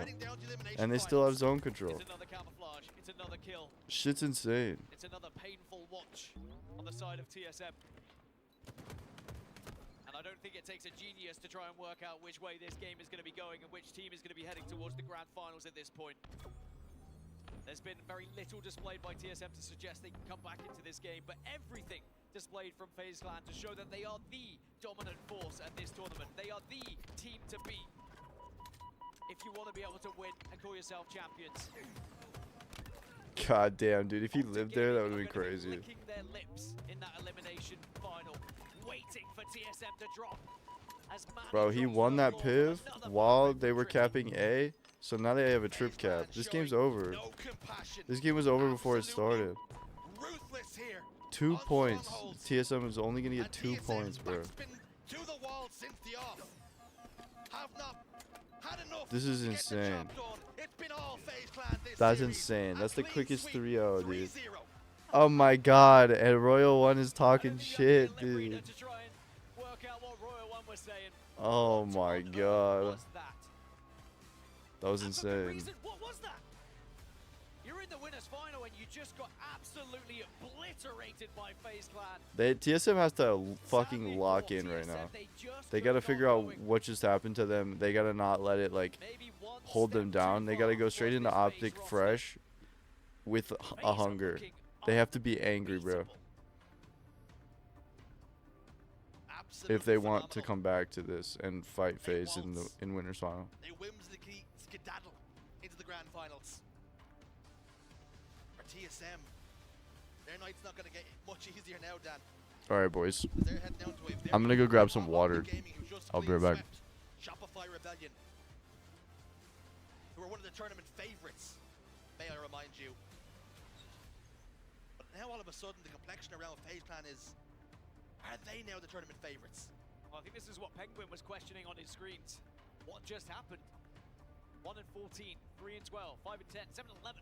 And they still have zone control. It's another camouflage. It's another kill. Shit's insane. It's another painful watch on the side of TSM. And I don't think it takes a genius to try and work out which way this game is going to be going and which team is going to be heading towards the grand finals at this point. There's been very little displayed by TSM to suggest they can come back into this game, but everything displayed from FaZe Clan to show that they are the dominant force at this tournament. They are the team to beat if you want to be able to win and call yourself champions. God damn, dude. If he Optic lived there, that would Gaming have been are gonna be crazy. licking their lips in that elimination final, waiting for TSM to drop. As Manny Bro, he drops won to that the floor piv with another while perfect they were triple. capping A. So now they have a trip cap. This game's over. No compassion. This game was over before it Absolutely started. Ruthless here. 2 on points. Strongholds. TSM is only gonna And get 2 TSM's points, bro. back's been to the wall since the off. Have not had enough This is to get the insane. job done. It's been all FaZe Clan this That's series. insane. A That's the clean quickest sweep, 3-0, dude. 3-0. Oh my god, and Royal One is I talking don't think you shit, have to be a lip reader dude. to try and work out what Royal One was saying. Oh What my on earth god. was that? That was And for good insane. reason. What was that? You're in the winners final and you just got absolutely obliterated by FaZe Clan. TSM has to Sadly fucking lock for in right TSM, now. they just They could gotta not figure go out in. what just happened to them. They gotta not let it like Maybe one hold them step too down. They gotta far go straight was into this Optic FaZe roster. fresh with FaZe a are hunger. looking They have to be angry, bro, unbeatable. if they Absolutely want to phenomenal. come back to this and fight They FaZe in the won't. winners final. They whimsically skedaddle into the grand finals. For TSM, their night's not going to get much easier now, Dan. All right, boys. As they're heading down to a very I'm gonna go grab some Optic water. Gaming, who just I'll be clean right back. swept Shopify Rebellion, who are one of the tournament favorites, may I remind you. But now all of a sudden the complexion around FaZe Clan is, are they now the tournament favorites? Well, I think this is what Penguin was questioning on his screens. What just happened? 1 and 14, 3 and 12, 5 and 10, 7 and 11.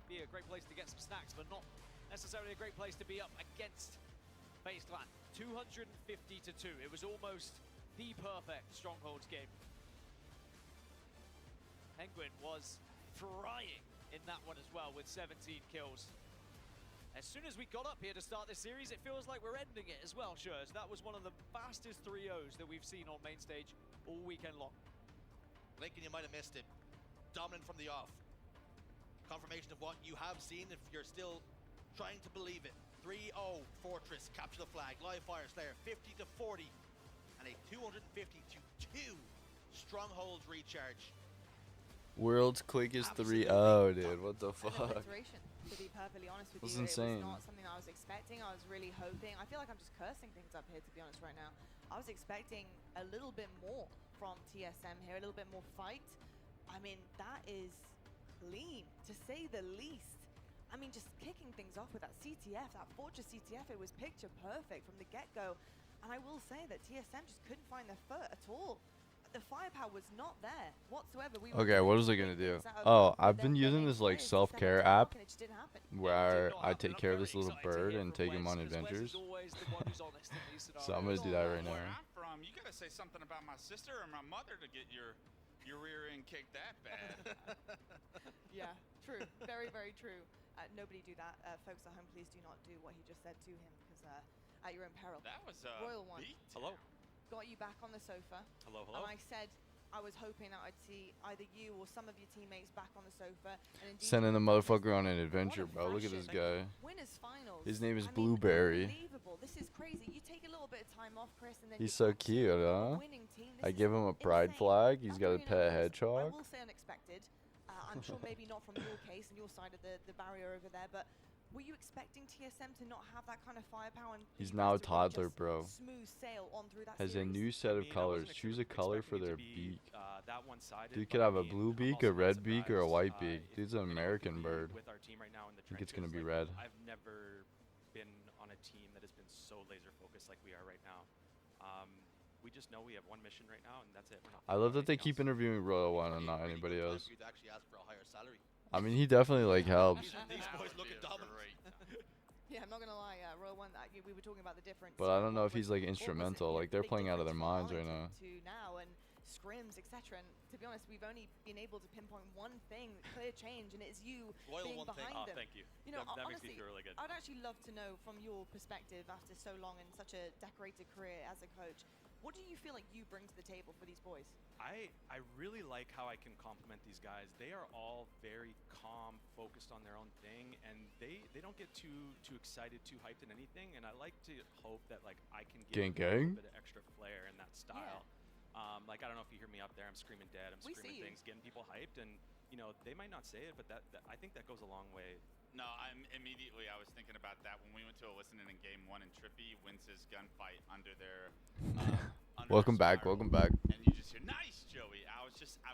Be a great place to get some snacks, but not necessarily a great place to be up against FaZe Clan. 250 to 2. It was almost the perfect Strongholds game. Penguin was frying in that one as well with 17 kills. As soon as we got up here to start this series, it feels like we're ending it as well, Shurs. That was one of the fastest 3-0s that we've seen on main stage all weekend long. Lincoln, you might have missed it. Dominant from the off. Confirmation of what you have seen if you're still trying to believe it. 3-0 Fortress, capture the flag, live fire Slayer 50 to 40, and a 250 to 2 Strongholds recharge. World's quickest Absolutely 3-0, dude. What the An fuck? obliteration, to be perfectly honest with That's you. insane. It was not something I was expecting. I was really hoping. I feel like I'm just cursing things up here, to be honest, right now. I was expecting a little bit more from TSM here, a little bit more fight. I mean, that is clean, to say the least. I mean, just kicking things off with that CTF, that Fortress CTF, it was picture perfect from the get-go. And I will say that TSM just couldn't find their foot at all. The firepower was not there whatsoever. We were Okay, what was I trying to gonna make do? things out of Oh, I've their been using main this like players to self-care step up app and it just didn't happen. where Did not I happen. take I'm care of very this little excited to bird hear and from take him Wes, on 'cause Wes adventures. is always the one who's honest in these So I'm gonna scenarios. do that right Where now. I'm from, you gotta say something about my sister or my mother to get your rear end kicked that bad. Yeah, true. Very, very true. Nobody do that. Folks at home, please do not do what he just said to him, because at your own peril. That was Royal One. beat. Hello. Got you back on the sofa. Hello, And I said I was hoping that I'd see either you or some of your teammates back on the sofa. And indeed Sending the you were. motherfucker on an What a adventure, bro. Look at this fashion. guy. Winners finals. His name is I mean, Blueberry. Unbelievable. This is crazy. You take a little bit of time off, Chris, and then He's you're so back to cute, a huh? winning team. I This give is him a pride insane. flag. He's got a Nothing pet else. I hedgehog. will say unexpected. I'm sure maybe not from your case and your side of the barrier over there, but were you expecting TSM to not have that kind of firepower? And He's you now a guys to really toddler, just bro. Smooth sail on through that Has a series? new set of colors. Choose a color for their beak. Dude could have a blue beak, a red beak, or a white beak. Dude's an American bird. With our team right now in the I think it's gonna trenches, be like, red. I've never been on a team that has been so laser focused like we are right now. We just know we have one mission right now, and that's it. We're not I love focused on that they anything keep else. interviewing Royal One and Really not good anybody time else. for you to actually ask for a higher salary. I mean, he definitely like helps. These That boys would looking be a dominant. great time. Yeah, I'm not gonna lie. Royal One, we were talking about the difference. But I don't know What if he's was- like what was instrumental. the Like they're big playing out of their difference from minds right now. Arlington to now, and scrims, etc. And to be honest, we've only been able to pinpoint one thing, clear change, and it's you Royal being one thing. behind Oh, them. thank you. You know, that makes honestly, me feel really good. I'd actually love to know from your perspective after so long and such a decorated career as a coach, what do you feel like you bring to the table for these boys? I really like how I can compliment these guys. They are all very calm, focused on their own thing, and they don't get too excited, too hyped in anything. And I like to hope that like I can give them a little bit of extra flair in that style. Like I don't know if you hear me up there, I'm screaming dead, I'm screaming things, getting people hyped, and you know they might not say it, but that I think that goes a long way. No, I was thinking about that when we went to a listening in game 1 and Trippy wins his gunfight under their Welcome back. and you just hear nice Joey. I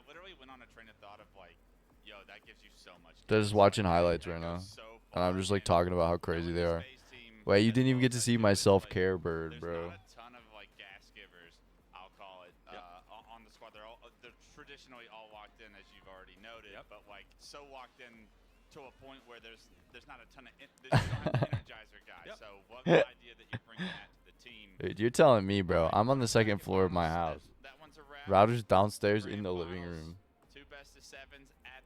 literally went on a train of thought of like, yo, that gives you so much. They're just watching highlights right now, and I'm just like talking about how crazy they are. Wait, you didn't even get to see my self-care bird, bro. There's not a ton of like gas givers, I'll call it, on the squad. They're traditionally all locked in, as you've already noted, but like so locked in to a point where there's not a ton of there's not an energizer guy. So what the idea that you're bringing that to the team? Dude, you're telling me, bro. I'm on the second floor of my house. That one's a wrap. Router's downstairs in the living room. 2 best of 7s at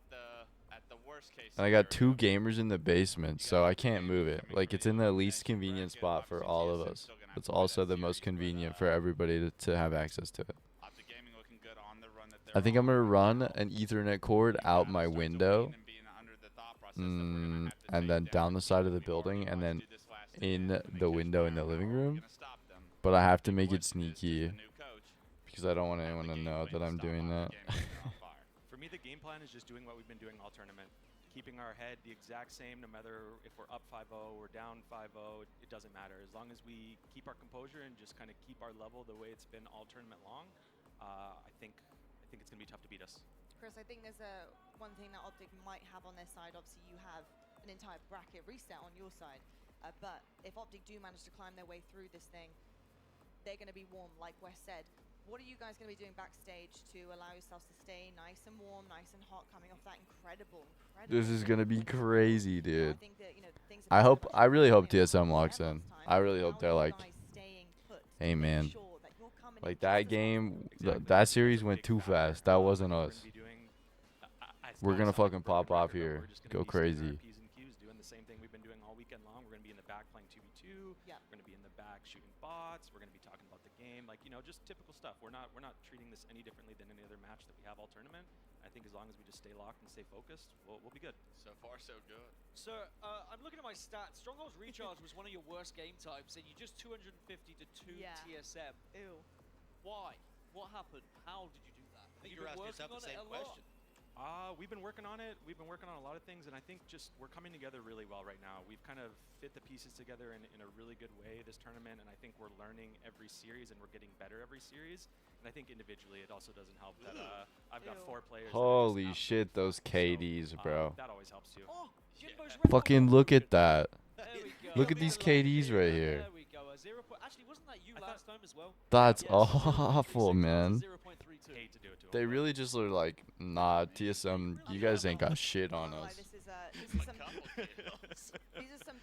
the worst case. And I got 2 gamers in the basement, so I can't move it. Like, it's in the least convenient spot for all of us. It's also the most convenient for everybody to have access to it. I think I'm going to run an Ethernet cord out my window, and then down the side of the building, and then in the window in the living room. But I have to make it sneaky, because I don't want anyone to know that I'm doing that. For me, the game plan is just doing what we've been doing all tournament. Keeping our head the exact same, no matter if we're up 5-0 or down 5-0, it doesn't matter. As long as we keep our composure and just kind of keep our level the way it's been all tournament long, I think it's going to be tough to beat us. Chris, I think there's one thing that Optic might have on their side. Obviously, you have an entire bracket reset on your side. But if Optic do manage to climb their way through this thing, they're going to be warm, like Wes said. What are you guys going to be doing backstage to allow yourselves to stay nice and warm, nice and hot, coming off that incredible This is going to be crazy, dude. I think that, you know, things are I really hope TSM locks in. I really hope they're like, hey, man. Like, that game, that series went too fast. That wasn't us. We're going to fucking pop off here. Go crazy. P's and Q's, doing the same thing we've been doing all weekend long. We're going to be in the back playing 2v2. We're going to be in the back shooting bots. We're going to be talking about the game. Like, you know, just typical stuff. We're not treating this any differently than any other match that we have all tournament. I think as long as we just stay locked and stay focused, we'll be good. So far, so good. Sir, I'm looking at my stats. Stronghold's Recharge was one of your worst game types, and you just 250 to 2 TSM. Ew. Why? What happened? How did you do that? I think you're asking yourself the same question. We've been working on it. We've been working on a lot of things, and I think just we're coming together really well right now. We've kind of fit the pieces together in a really good way this tournament, and I think we're learning every series, and we're getting better every series. And I think individually, it also doesn't help that I've got 4 players. Holy shit, those KDs, bro. That always helps too. Oh, Fucking look at that. There we go. Look at these KDs right here. There we go. Actually, wasn't that you last time as well? That's Yes, awful, man. 0.32. Hate to do it to 'em. They really just are like, nah, TSM, you guys ain't got shit on us. This is some these are some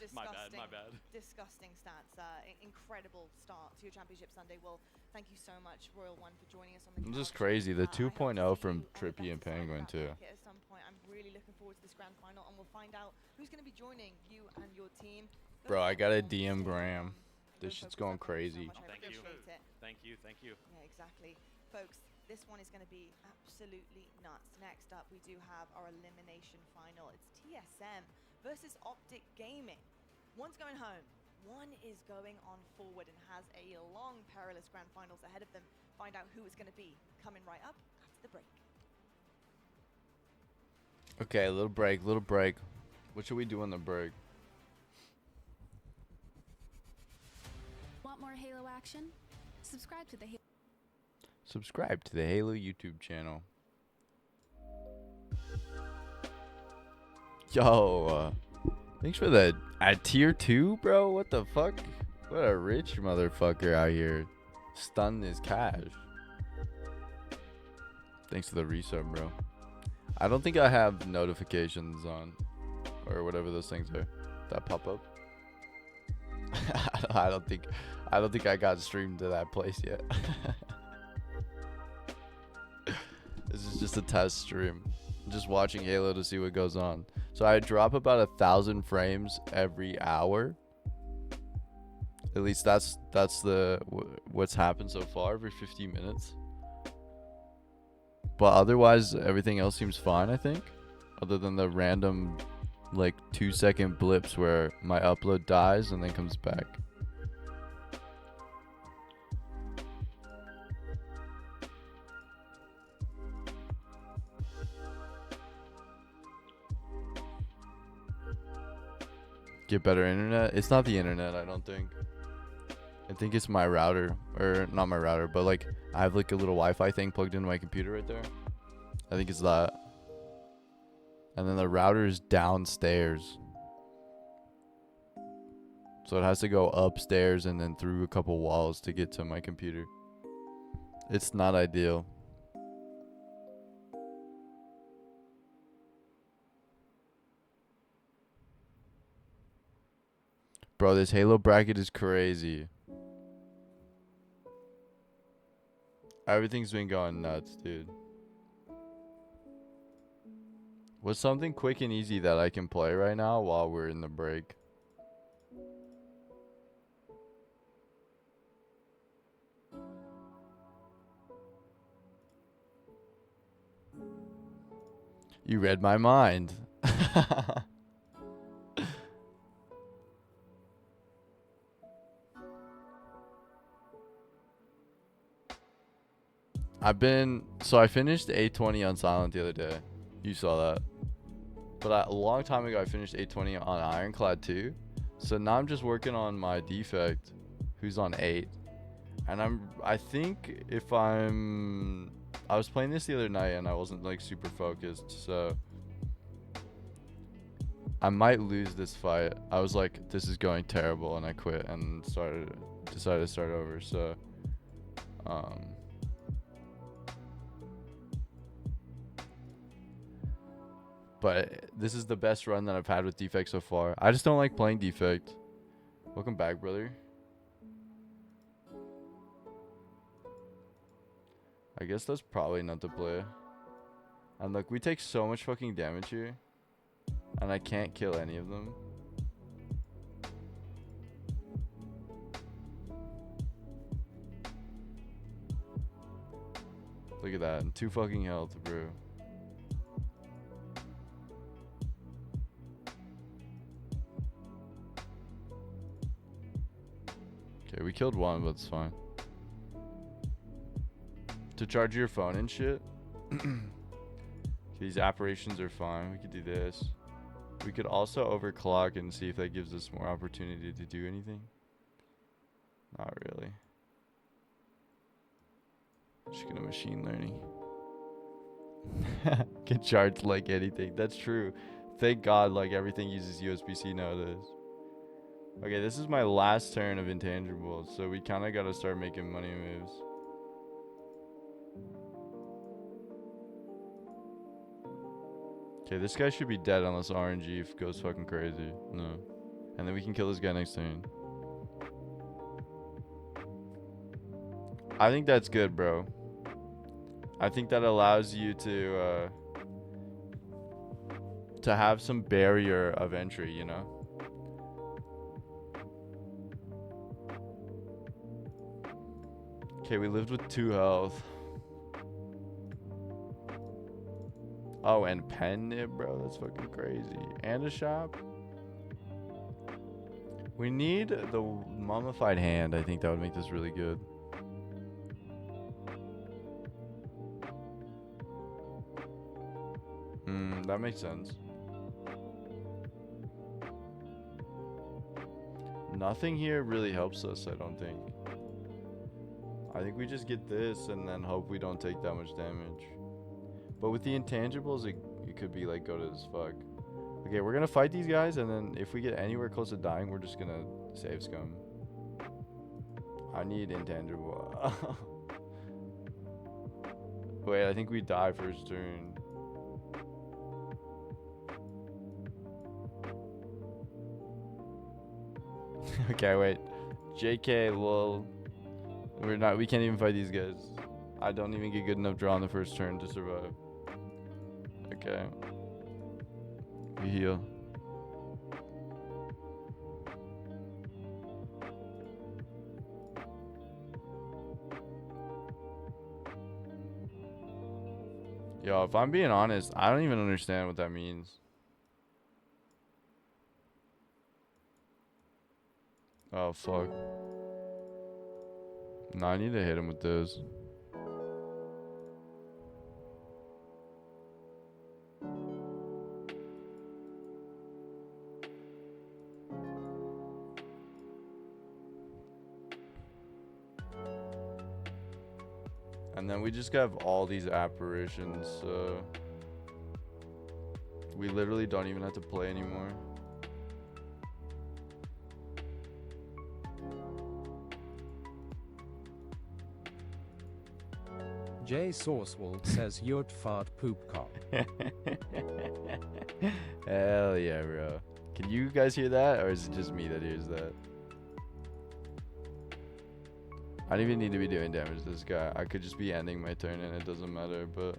disgusting stats. Incredible start to your championship Sunday. Well, thank you so much, Royal One, for joining us on the This is couch. crazy. The I hope to 2.0 see from you on the Trippy and better side of Penguin that too. bracket at some point. I'm really looking forward to this grand final, and we'll find out who's going to be joining you and your team. Bro, I gotta Go DM focus Graham. on- This go shit's focus going on so crazy. much. I Thank you. appreciate it. Thank you. Yeah, exactly. Folks, this one is going to be absolutely nuts. Next up, we do have our elimination final. It's TSM versus Optic Gaming. One's going home. One is going on forward and has a long, perilous grand finals ahead of them. Find out who it's going to be coming right up after the break. Okay, little break. What should we do on the break? Want more Halo action? Subscribe to the Halo. Subscribe to the Halo YouTube channel. Yo, thanks for the at tier 2, bro. What the fuck? What a rich motherfucker out here. Stunned his cash. Thanks for the resub, bro. I don't think I have notifications on, or whatever those things are that pop up. I don't think I got streamed to that place yet. This is just a test stream. I'm just watching Halo to see what goes on. So I drop about 1,000 frames every hour. At least that's what's happened so far, every 50 minutes. But otherwise, everything else seems fine, I think. Other than the random, like, 2-second blips where my upload dies and then comes back. Get better internet? It's not the internet, I don't think. I think it's my router, or not my router, but like I have like a little Wi-Fi thing plugged into my computer right there. I think it's that. And then the router is downstairs. So it has to go upstairs and then through a couple walls to get to my computer. It's not ideal. Bro, this Halo bracket is crazy. Everything's been going nuts, dude. What's something quick and easy that I can play right now while we're in the break? You read my mind. I finished 820 on Silent the other day. You saw that. But a long time ago, I finished 820 on Ironclad 2. So now I'm just working on my Defect, who's on 8. And I think if I was playing this the other night and I wasn't like super focused, so I might lose this fight. I was like, this is going terrible, and I quit and decided to start over. So, but this is the best run that I've had with Defect so far. I just don't like playing Defect. Welcome back, brother. I guess that's probably not the play. And look, we take so much fucking damage here. And I can't kill any of them. Look at that. 2 fucking health, bro. Okay, we killed one, but it's fine. To charge your phone and shit. These operations are fine. We could do this. We could also overclock and see if that gives us more opportunity to do anything. Not really. Just gonna machine learning. Can charge like anything. That's true. Thank God, like everything uses USB-C nowadays. Okay, this is my last turn of intangibles, so we kind of gotta start making money moves. Okay, this guy should be dead unless RNG goes fucking crazy. No. And then we can kill this guy next turn. I think that's good, bro. I think that allows you to have some barrier of entry, you know? Okay, we lived with 2 health. Oh, and pen nib, bro. That's fucking crazy. And a shop. We need the mummified hand. I think that would make this really good. That makes sense. Nothing here really helps us, I don't think. I think we just get this and then hope we don't take that much damage. But with the intangibles, it could be like goated as fuck. Okay, we're gonna fight these guys, and then if we get anywhere close to dying, we're just gonna save scum. I need intangible. Wait, I think we die first turn. Okay, wait. JK, lol. We can't even fight these guys. I don't even get good enough draw on the first turn to survive. Okay. We heal. Yo, if I'm being honest, I don't even understand what that means. Oh, fuck. No, I need to hit him with this. And then we just have all these apparitions, so we literally don't even have to play anymore. Jay Saucewold says you'd fart poop cock. Hell yeah, bro. Can you guys hear that, or is it just me that hears that? I don't even need to be doing damage to this guy. I could just be ending my turn and it doesn't matter, but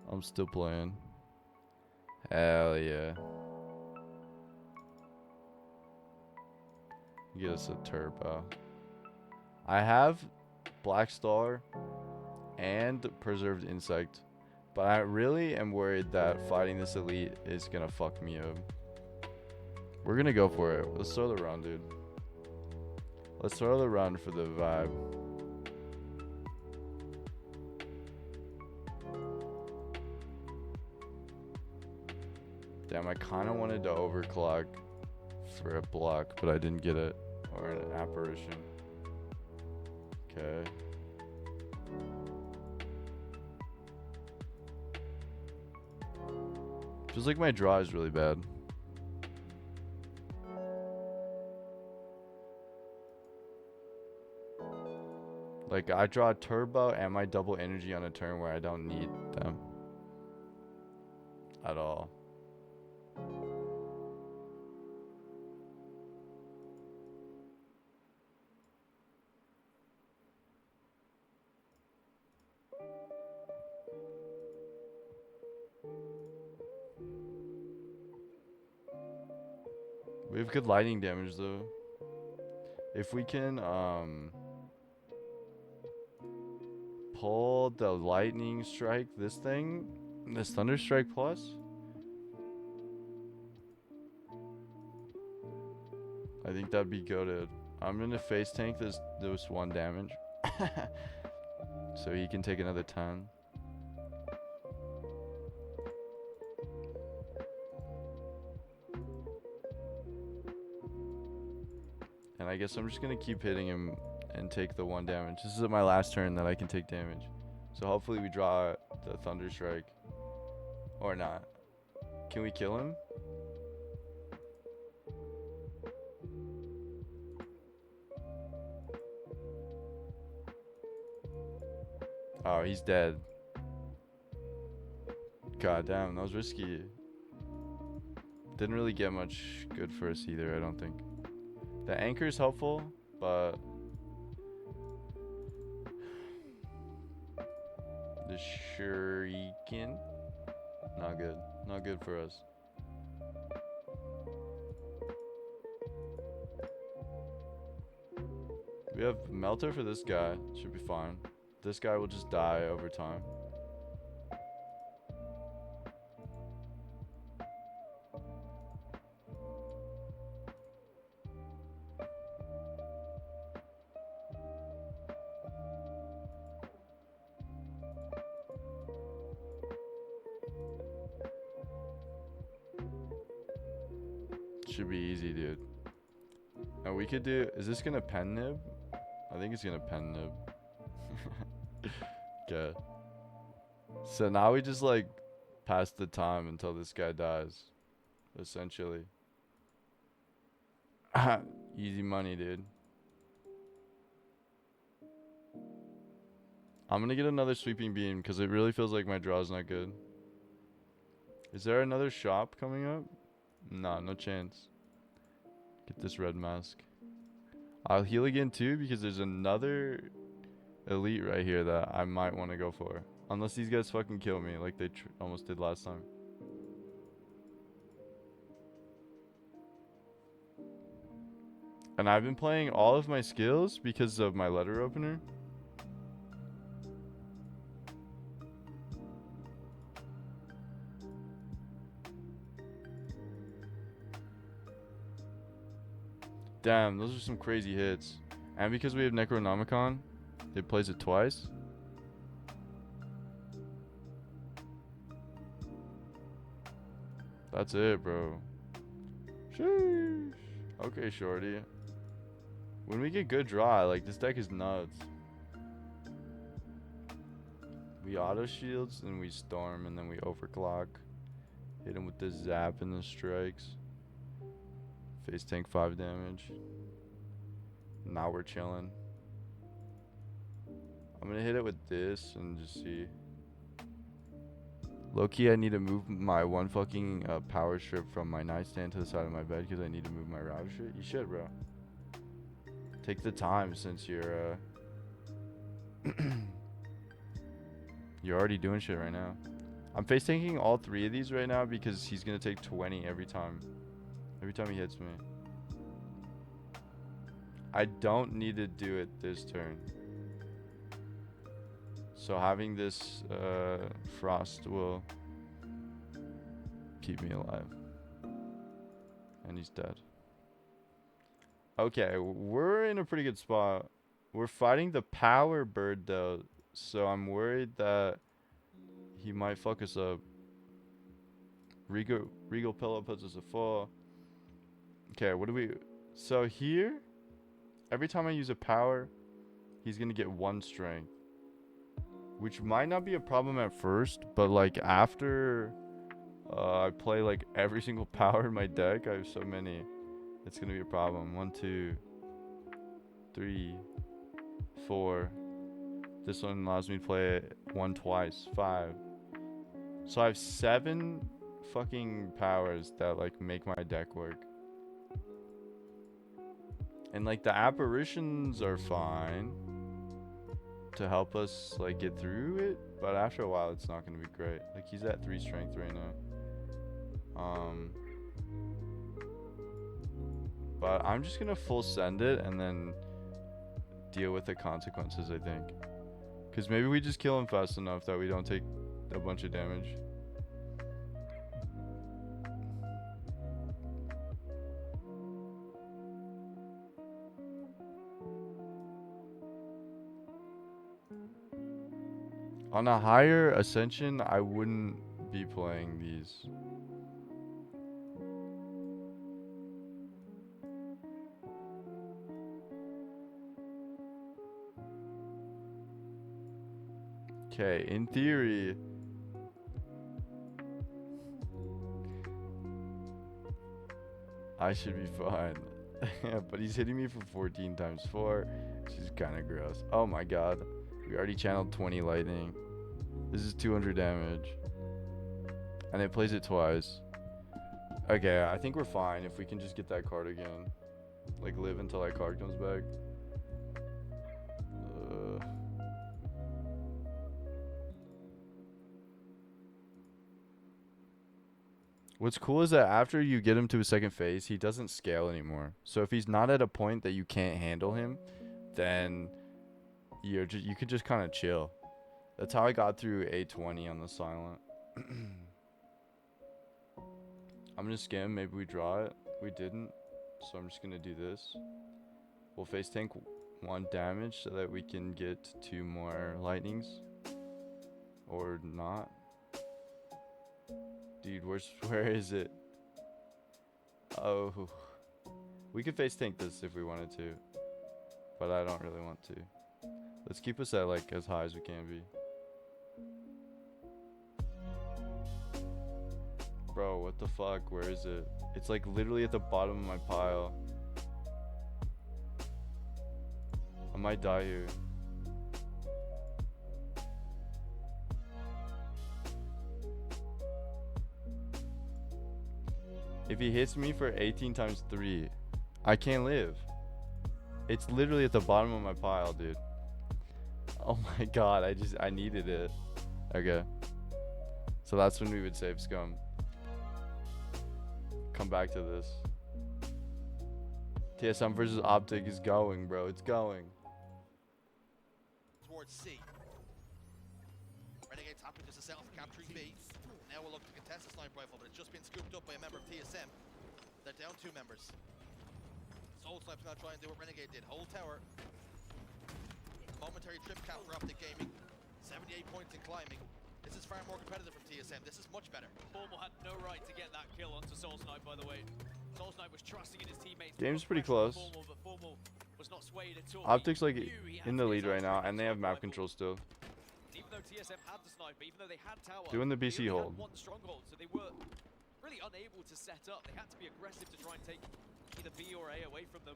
I'm still playing. Hell yeah. Get us a turbo. I have Black Star and Preserved Insect, but I really am worried that fighting this elite is gonna fuck me up. We're gonna go for it. Let's throw the run, dude. Let's throw the run for the vibe. Damn, I kind of wanted to overclock for a block, but I didn't get it. Or an apparition. Okay. Feels like my draw is really bad. Like, I draw a turbo and my double energy on a turn where I don't need them. At all. We have good lightning damage though. If we can pull the lightning strike, this thunder strike plus, I think that'd be goated. I'm gonna face tank this 1 damage so he can take another 10. And I guess I'm just gonna keep hitting him and take the 1 damage. This is my last turn that I can take damage. So hopefully we draw the Thunder Strike. Or not. Can we kill him? Oh, he's dead. God damn, that was risky. Didn't really get much good for us either, I don't think. The anchor is helpful, but the shuriken, not good. Not good for us. We have Melter for this guy. Should be fine. This guy will just die over time. Should be easy, dude. And we could do... Is this gonna pen nib? I think it's gonna pen nib. Okay. So now we just like pass the time until this guy dies. Essentially. Easy money, dude. I'm gonna get another sweeping beam because it really feels like my draw's not good. Is there another shop coming up? Nah, no chance. Get this red mask. I'll heal again too because there's another elite right here that I might want to go for. Unless these guys fucking kill me like they almost did last time. And I've been playing all of my skills because of my letter opener. Damn, those are some crazy hits. And because we have Necronomicon, it plays it twice. That's it, bro. Sheesh. Okay, shorty. When we get good draw, like, this deck is nuts. We auto shields, and we storm, and then we overclock. Hit him with the zap and the strikes. Face tank 5 damage. Now we're chilling. I'm gonna hit it with this and just see. Low-key, I need to move my one fucking power strip from my nightstand to the side of my bed because I need to move my router shit. You should, bro. Take the time since you're you're already doing shit right now. I'm face tanking all 3 of these right now because he's gonna take 20 every time. Every time he hits me. I don't need to do it this turn. So having this frost will keep me alive. And he's dead. Okay, we're in a pretty good spot. We're fighting the power bird though, so I'm worried that he might fuck us up. Regal Pillow puts us at full. Okay, what do we... So here, every time I use a power, he's gonna get 1 strength. Which might not be a problem at first, but like after I play like every single power in my deck, I have so many, it's gonna be a problem. 1, 2, 3, 4. This one allows me to play it 1 twice. 5. So I have 7 fucking powers that like make my deck work. And like the apparitions are fine to help us like get through it, but after a while it's not going to be great. Like he's at 3 strength right now. But I'm just going to full send it and then deal with the consequences, I think. Because maybe we just kill him fast enough that we don't take a bunch of damage. On a higher ascension, I wouldn't be playing these. Okay, in theory, I should be fine. But he's hitting me for 14 times 4, which is kind of gross. Oh my god. We already channeled 20 lightning. This is 200 damage. And it plays it twice. Okay, I think we're fine if we can just get that card again. Like, live until that card comes back. What's cool is that after you get him to a second phase, he doesn't scale anymore. So if he's not at a point that you can't handle him, then you could just kind of chill. That's how I got through 820 on the silent. I'm gonna skim. Maybe we draw it. We didn't, so I'm just gonna do this. We'll face tank 1 damage so that we can get 2 more lightnings, or not. Dude, where is it? Oh, we could face tank this if we wanted to, but I don't really want to. Let's keep us at like as high as we can be. Bro, what the fuck? Where is it? It's like literally at the bottom of my pile. I might die here. If he hits me for 18 times 3, I can't live. It's literally at the bottom of my pile, dude. Oh my god, I needed it. Okay. So that's when we would save Scum. Come back to this. TSM versus Optic is going, bro. It's going. Towards C. Renegades happy to settle for capturing B. Now we'll look to contest the sniper rifle, but it's just been scooped up by a member of TSM. They're down 2 members. Soul Snipe's gonna try and do what Renegade did. Hold tower. Momentary trip cap for Optic Gaming. 78 points in climbing. This is far more competitive from TSM. This is much better. Formal had no right to get that kill onto Soul Snipe, by the way. Soul Snipe was trusting in his teammates. Game's pretty close. Formal, but Formal was not swayed at all. Optic's like He knew he had in to the get lead right now, out and they have map rifle. control still. Even though TSM had the sniper, even though they had tower, Doing the BC they only hold. had one stronghold, so they were really unable to set up. They had to be aggressive to try and take either B or A away from them.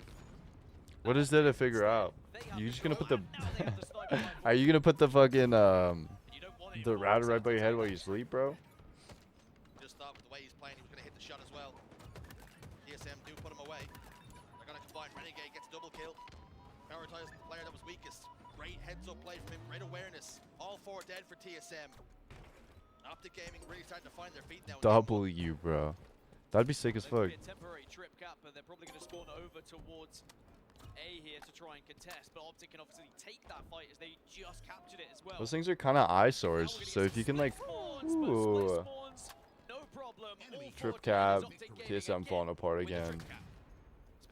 What is there to figure out? You just gonna put the Are you gonna put the fucking the router right by your head while you sleep, bro? Just thought with the way he's playing, he was gonna hit the shot as well. TSM do put him away. They're gonna combine. Renegade gets double kill. Prioritizing the player that was weakest. Great heads up play from him, great awareness. All 4 dead for TSM. Optic Gaming really starting to find their feet now. W, bro. That'd be sick as fuck. A temporary trip cap, but they're probably going to spawn over towards A here to try and contest. But Optic can obviously take that fight as they just captured it as well. Those things are kind of eyesores, so if you can like, ooh, trip cap, TSM falling apart again.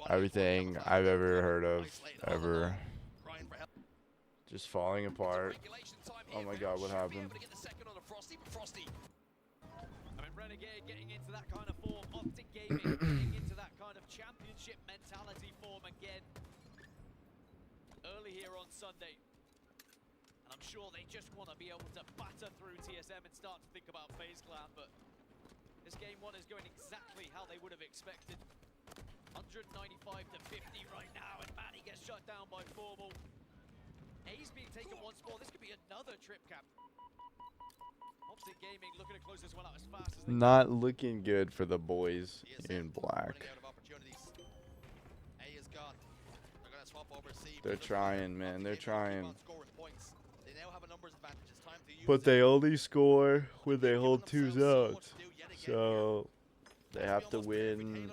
Everything I've ever heard of, ever, just falling apart. Oh my god, what happened? I mean, Renegade getting into that kind of form, Optic Gaming getting into that kind of championship mentality form again. Early here on Sunday. And I'm sure they just want to be able to batter through TSM and start to think about FaZe Clan, but this game 1 is going exactly how they would have expected. 195 to 50 right now, and Manny gets shut down by Formal. A's being taken once more. This could be another trip cap. Optic Gaming looking to close this one out as fast as they Not looking good for the boys in black. They're trying, man. They're trying. But they only score when they hold 2 zones. So they have to win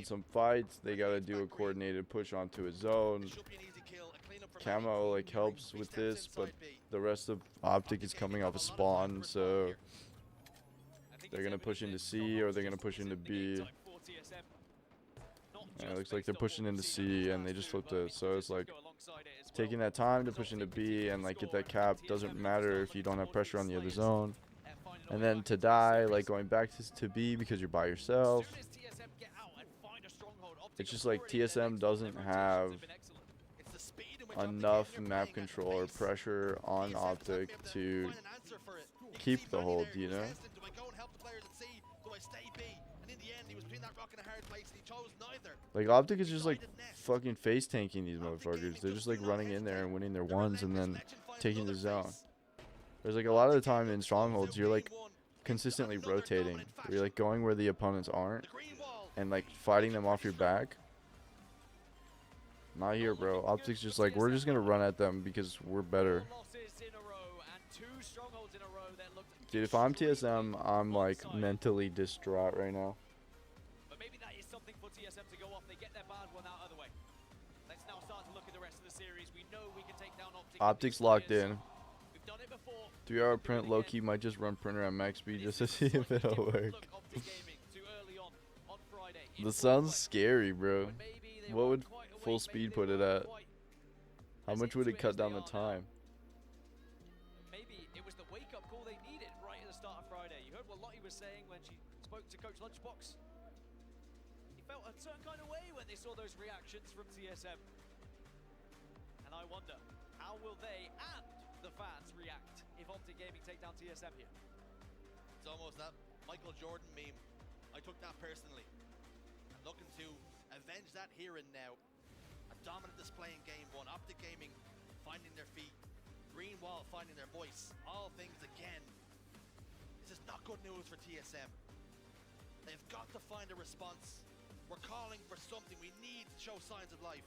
some fights. They gotta do a coordinated push onto a zone. Camo like helps with this, but the rest of Optic is coming off a spawn, so they're gonna push into C or they're gonna push into B. Yeah, it looks like they're pushing into C and they just flipped it, so it's like taking that time to push into B and like get that cap doesn't matter if you don't have pressure on the other zone. And then to die, like going back to B because you're by yourself. It's just like TSM doesn't have enough map control or pressure on Optic to keep the hold, you know? Like Optic is just like fucking face tanking these motherfuckers. They're just like running in there and winning their ones and then taking the zone. There's like a lot of the time in strongholds you're like consistently rotating. You're like going where the opponents aren't and like fighting them off your back. Not here, bro. Optic's just like, we're just gonna run at them because we're better. Dude, if I'm TSM, I'm like mentally distraught right now. But maybe that is something for TSM to go off. They get their bad one out of the way. Let's now start to look at the rest of the series. We know we can take down Optic. Optic's locked in. We've done it before. 3-hour print, low-key might just run printer at max speed just to see if it'll work. This sounds scary, bro. What would full speed put it at? How much would it cut down the time? Maybe it was the wake-up call they needed right at the start of Friday. You heard what Lottie was saying when she spoke to Coach Lunchbox. He felt a certain kind of way when they saw those reactions from TSM. And I wonder, how will they and the fans react if Optic Gaming take down TSM here? It's almost that Michael Jordan meme. I took that personally. I'm looking to avenge that here and now. A dominant display in game 1. Optic Gaming finding their feet. Greenwall finding their voice. All things again. This is not good news for TSM. They've got to find a response. We're calling for something. We need to show signs of life.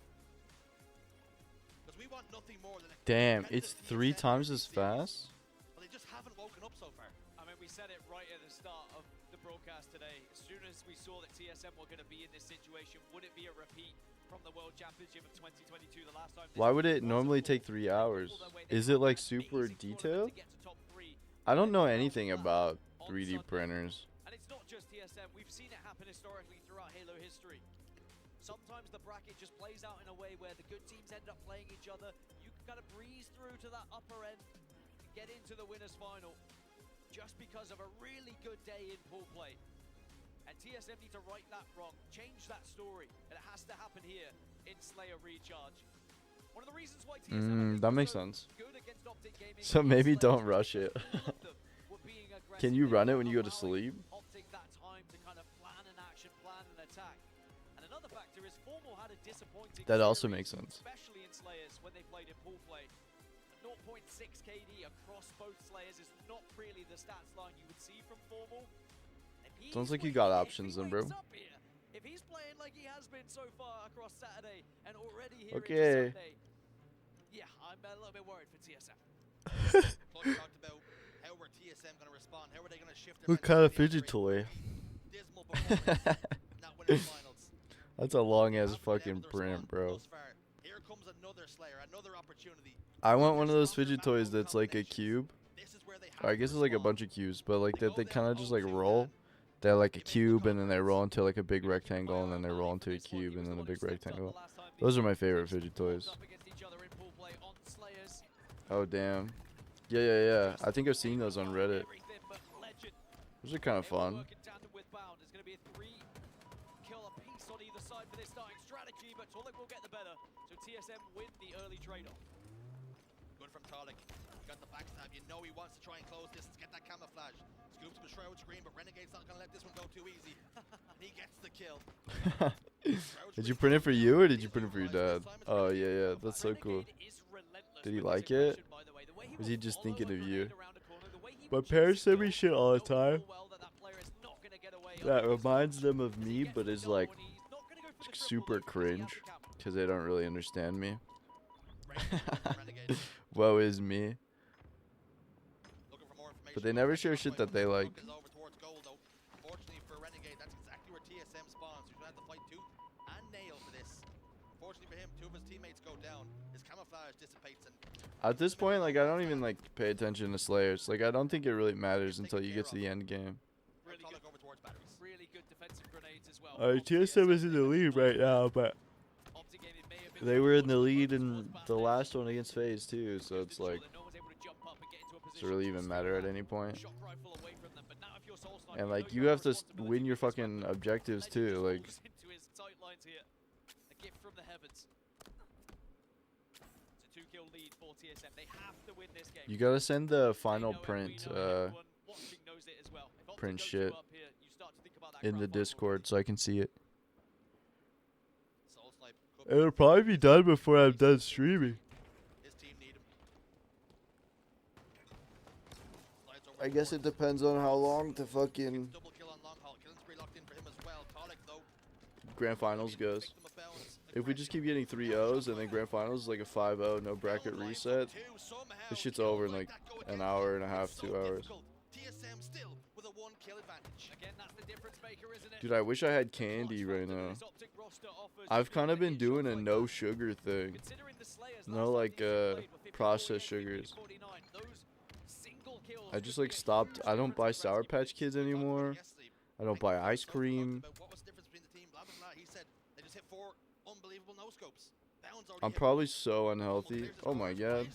Because Because we want nothing more than a Damn, competitive it's 3 TSM times as series. fast? Well, they just haven't woken up so far. I mean, we said it right at the start of the broadcast today. As soon as we saw that TSM were going to be in this situation, would it be a repeat from the World Championship of 2022, the last time? Why would it normally take 3 hours? Is it like super detailed? I don't know anything about 3D printers. And it's not just TSM. We've seen it happen historically throughout Halo history. Sometimes the bracket just plays out in a way where the good teams end up playing each other. You can kind of breeze through to that upper end and get into the winners final just because of a really good day in pool play. And TSM need to right that wrong, change that story, and it has to happen here in Slayer Recharge. One of the reasons why TSM That makes sense. good against Optic Gaming So maybe is don't Slayer rush it. were being aggressive. Can you run it when you go to allowing sleep? Optic that time to kind of plan an action, plan an attack. And another factor is Formal had a disappointing That also series, makes sense. especially in Slayers when they played in pool play. 0.6 KD across both Slayers is not really the stats line you would see from Formal. Sounds like you got options then, bro. If he's playing like he has been so far across Saturday and already here Okay. into Sunday, yeah, I'm a little bit worried for TSM. Clutch talked about how were TSM going to respond, how are they going to shift their What kind of mentality fidget toy? dismal performance, not winning finals. That's a long ass Haven't been able fucking to print, respond bro. thus far. Here comes another Slayer, another opportunity. I want one of those fidget toys that's like a cube. This is where they Or I guess it's like a bunch of cubes, but like that they kind of just like roll. They're like a cube and then they roll into like a big rectangle and then they roll into a cube and then a big rectangle. Those are my favorite fidget toys. Oh damn. Yeah. I think I've seen those on Reddit. Those are kind of fun. TSM win the early trade-off. Good from Talik. Got the backstab. You know he wants to try and close this. Get that camouflage. Scoops with Shroud Screen, but Renegade's not going to let this one go too easy. He gets the kill. Did you print it for you or did you print it for your dad? Oh yeah. That's so cool. Did he like it? Was he just thinking of you? My parents send me shit all the time that reminds them of me, but is like super cringe because they don't really understand me. Woe is me. But they never share shit that they like. Fortunately for Renegade, that's exactly where TSM spawns. He's going to have to fight tooth and nail for this. Fortunately for him, 2 of his teammates go down. His camouflage dissipates and At this point, like, I don't even like pay attention to Slayers. Like, I don't think it really matters until you get to the end game. Really good defensive grenades as well. TSM is in the lead right now, but they were in the lead in the last one against FaZe too, so it's like, does it really even matter at any point? And like, you have to win your fucking objectives too, like. You gotta send the final print, print shit in the Discord so I can see it. It'll probably be done before I'm done streaming. I guess it depends on how long the fucking Grand Finals goes. If we just keep getting 3-0s and then Grand Finals is like a 5-0, no bracket reset, this shit's over in like an hour and a half, 2 hours. Dude, I wish I had candy right now. I've kind of been doing a no sugar thing. No like processed sugars. I just like stopped. I don't buy Sour Patch Kids anymore. I don't buy ice cream. I'm probably so unhealthy. Oh my god.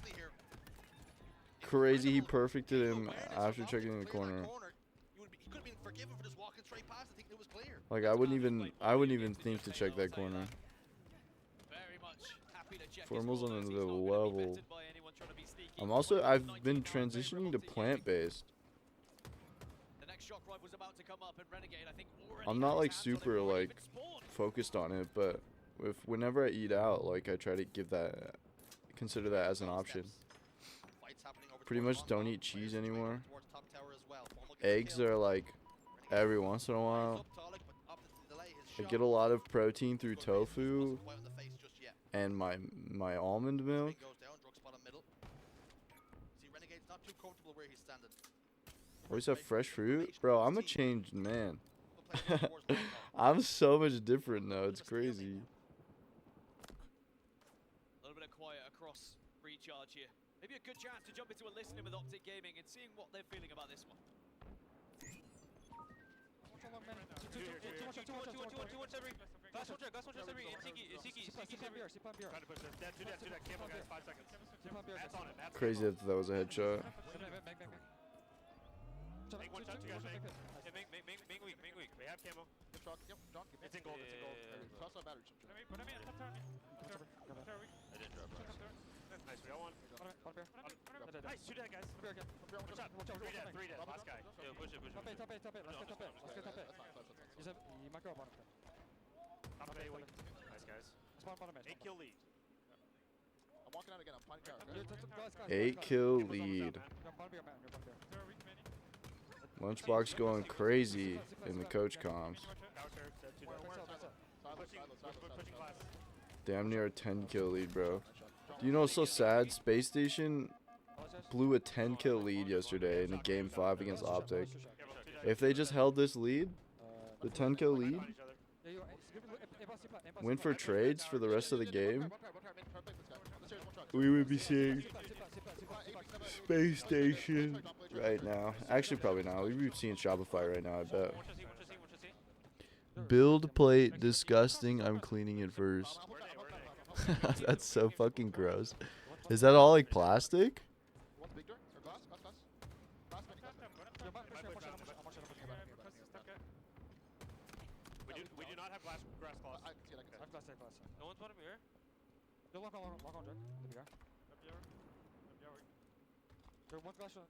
Crazy, he perfected him after checking in the corner. Like I wouldn't even think to check that corner. Formal's on another level. I've been transitioning to plant-based. I'm not like super like focused on it, but whenever I eat out, like I try to consider that as an option. Pretty much don't eat cheese anymore. Eggs are like every once in a while. I get a lot of protein through tofu and my almond milk. Goes down, drug spot on middle. See, Renegade's not too comfortable where he's standing. Always have fresh fruit, bro. I'm a changed man. We'll play towards the ball. I'm so much different now. It's crazy. A little bit of quiet across Recharge here. Maybe a good chance to jump into a listening with Optic Gaming and seeing what they're feeling about this one. Crazy that that was a headshot. We have camo. It's in gold. It's in gold. Toss on battery. I didn't drop rocks. Nice. We got one. Nice. Two dead, guys. Watch out. Three dead. Last guy. Yo, push it. Top it. Let's get top it. You might go bottom. Top of A wing. Nice, guys. Spawn bottom edge. 8 kill lead. I'm walking out again. I'm finding character. 8 kill lead. Lunchbox going crazy in the coach comms. Damn near a 10 kill lead, bro. Do you know what's so sad? Space Station blew a 10 kill lead yesterday in a game 5 against Optic. If they just held this lead, the 10 kill lead, went for trades for the rest of the game, we would be seeing Space Station right now. Actually, probably not. We'd be seeing Shopify right now, I bet. Build plate disgusting. I'm cleaning it first. That's so fucking gross. Is that all like plastic? We do not have grass claws. I have glass. No one's bottom here. Don't lock on Jack. One glass truck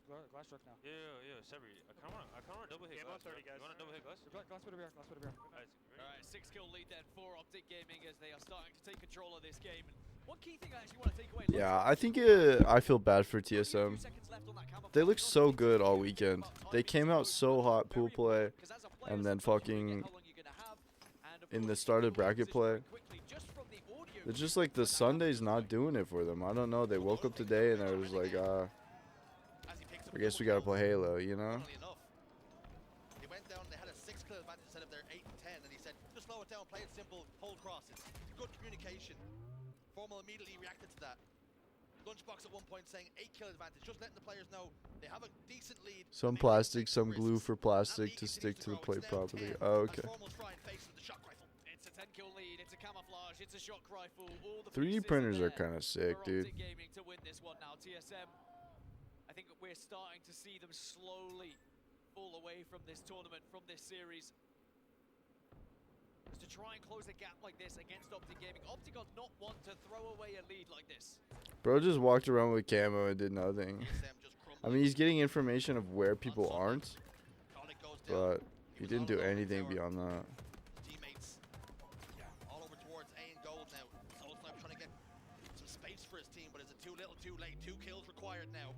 now. Yeah, Sebri. I kind of want to double hit glass. 30, guys. You want to double hit glass? Glass with a beer. Alright, 6 kill lead then for Optic Gaming as they are starting to take control of this game. And one key thing I actually want to take away. Yeah, I think I feel bad for TSM. They look so good all weekend. They came out so hot pool play, and then fucking in the started bracket play. It's just like the Sunday's not doing it for them. I don't know. They woke up today and they was like, I guess we gotta play Halo, you know? They went down, they had a 6 kill advantage instead of their 8 and 10, and he said, just slow it down, play it simple, hold crosses. Good communication. Formal immediately reacted to that. Lunchbox at one point saying 8 kill advantage, just letting the players know they have a decent lead. Some plastic, some glue for plastic to stick to the plate properly. Oh, okay. It's a 10 kill lead, it's a camouflage, it's a shock rifle. All the 3D printers are kind of sick, dude. Gaming to win this one now. TSM, I think we're starting to see them slowly fall away from this tournament, from this series. To try and close a gap like this against Optic Gaming. Optic are not one to throw away a lead like this. Bro just walked around with camo and did nothing. I mean, he's getting information of where people aren't, but he didn't do anything beyond that. Teammates all over towards A and gold now. Soulsnipe trying to get some space for his team, but is it too little, too late? 2 kills required now.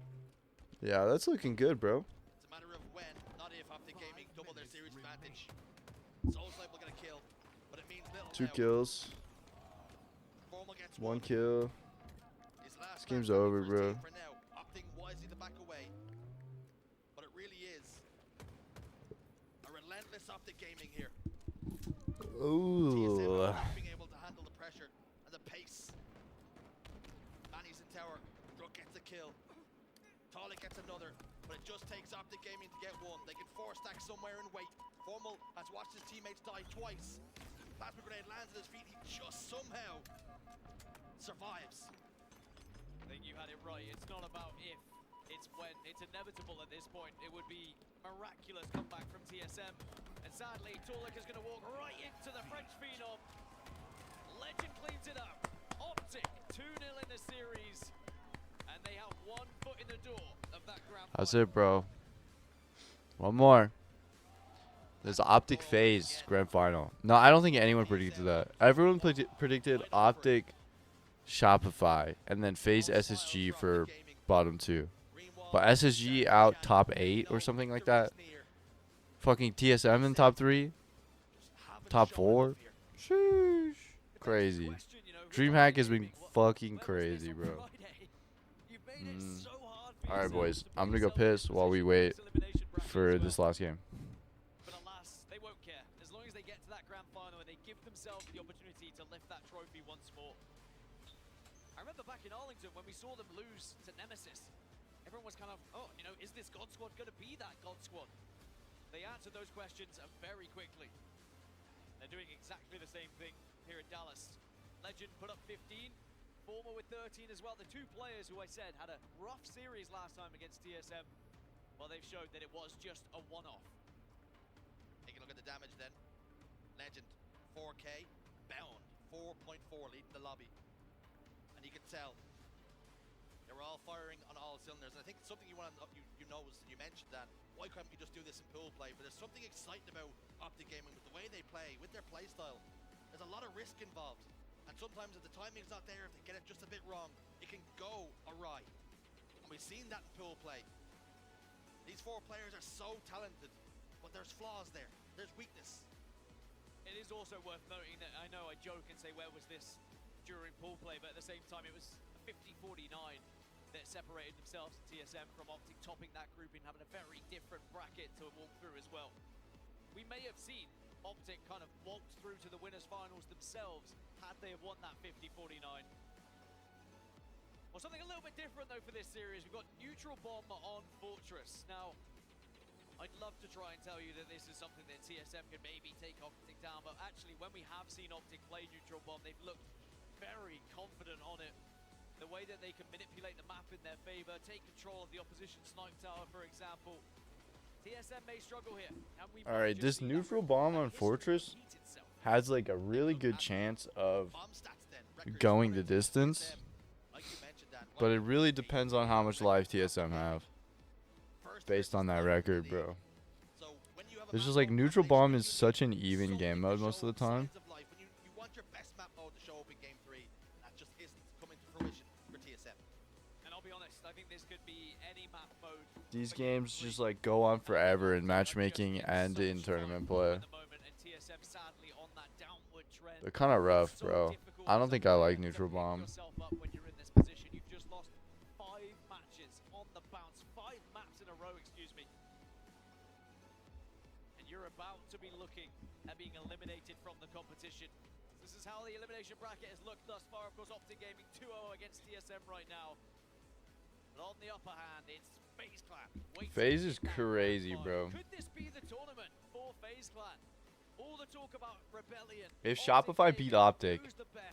Yeah, that's looking good, bro. It's a matter of when, not if, Optic Gaming double their series advantage. Soulsnipe will get a kill, but it means little 2 now. kills. Formal gets 1 kill. His last This game's match over, for his bro. team for now. Opting wisely to back away, but it really is a relentless Optic Gaming here. Ooh. Being able to handle the pressure and the pace. Manny's in tower. Druk gets a kill. Talik gets another, but it just takes Optic Gaming to get one. They can 4-stack somewhere and wait. Formal has watched his teammates die twice. Plasma grenade lands at his feet. He just somehow survives. I think you had it right. It's not about if, it's when. It's inevitable at this point. It would be miraculous comeback from TSM. And sadly, Talik is going to walk right into the French phenom. Legend cleans it up. Optic 2-0 in the series. And they have 1 foot in the door of that grand final. That's it, bro. One more. There's Optic FaZe grand final. No, I don't think anyone predicted that. Everyone predicted Optic Shopify and then FaZe SSG for bottom 2. But SSG out top 8 or something like that. Fucking TSM in top 3. Top 4. Sheesh. Crazy. DreamHack has been fucking crazy, bro. Alright, boys. I'm gonna go piss while we wait for this last game. But alas, they won't care. As long as they get to that grand final and they give themselves the opportunity to lift that trophy once more. I remember back in Arlington when we saw them lose to Nemesis. Everyone was kind of, oh, you know, is this God Squad going to be that God Squad? They answered those questions very quickly. They're doing exactly the same thing here in Dallas. Legend put up 15. Former with 13 as well. The two players who I said had a rough series last time against TSM. Well, they've showed that it was just a one-off. Take a look at the damage then. Legend, 4K, bound, 4.4 leading the lobby. And you can tell they're all firing on all cylinders. And I think something you want to you know was you mentioned that why can't we just do this in pool play? But there's something exciting about Optic Gaming with the way they play, with their play style. There's a lot of risk involved. And sometimes if the timing's not there, if they get it just a bit wrong, it can go awry. And we've seen that in pool play. These four players are so talented, but there's flaws there. There's weakness. It is also worth noting that I know I joke and say, where was this during pool play? But at the same time, it was a 50-49 that separated themselves to TSM from Optic, topping that group and having a very different bracket to walk through as well. We may have seen Optic kind of walked through to the winners finals themselves had they have won that 50-49. Well, something a little bit different though for this series. We've got Neutral Bomb on Fortress. Now, I'd love to try and tell you that this is something that TSM can maybe take Optic down, but actually when we have seen Optic play Neutral Bomb, they've looked very confident on it. The way that they can manipulate the map in their favor, take control of the opposition snipe tower, for example. TSM may struggle here. Alright, this Neutral Bomb on Fortress has like a really good chance of going the distance, but it really depends on how much life TSM have based on that record, bro. It's just like Neutral Bomb is such an even game mode most of the time. You want your best map mode to show up in game 3, that just isn't coming to fruition for TSM. And I'll be honest, I think this could be any map mode. These games just like go on forever in matchmaking and in tournament play. They're kind of rough, bro. I don't think I like Neutral Bomb. You've just lost 5 matches on the bounce, 5 maps in a row, excuse me. And you're about to be looking at being eliminated from the competition. This is how the elimination bracket has looked thus far. Of course, Optic Gaming 2-0 against TSM right now. But on the upper hand, it's FaZe Clan. FaZe is crazy, bro. Could this be the tournament for FaZe Clan? All the talk about Rebellion. If Shopify beat Optic,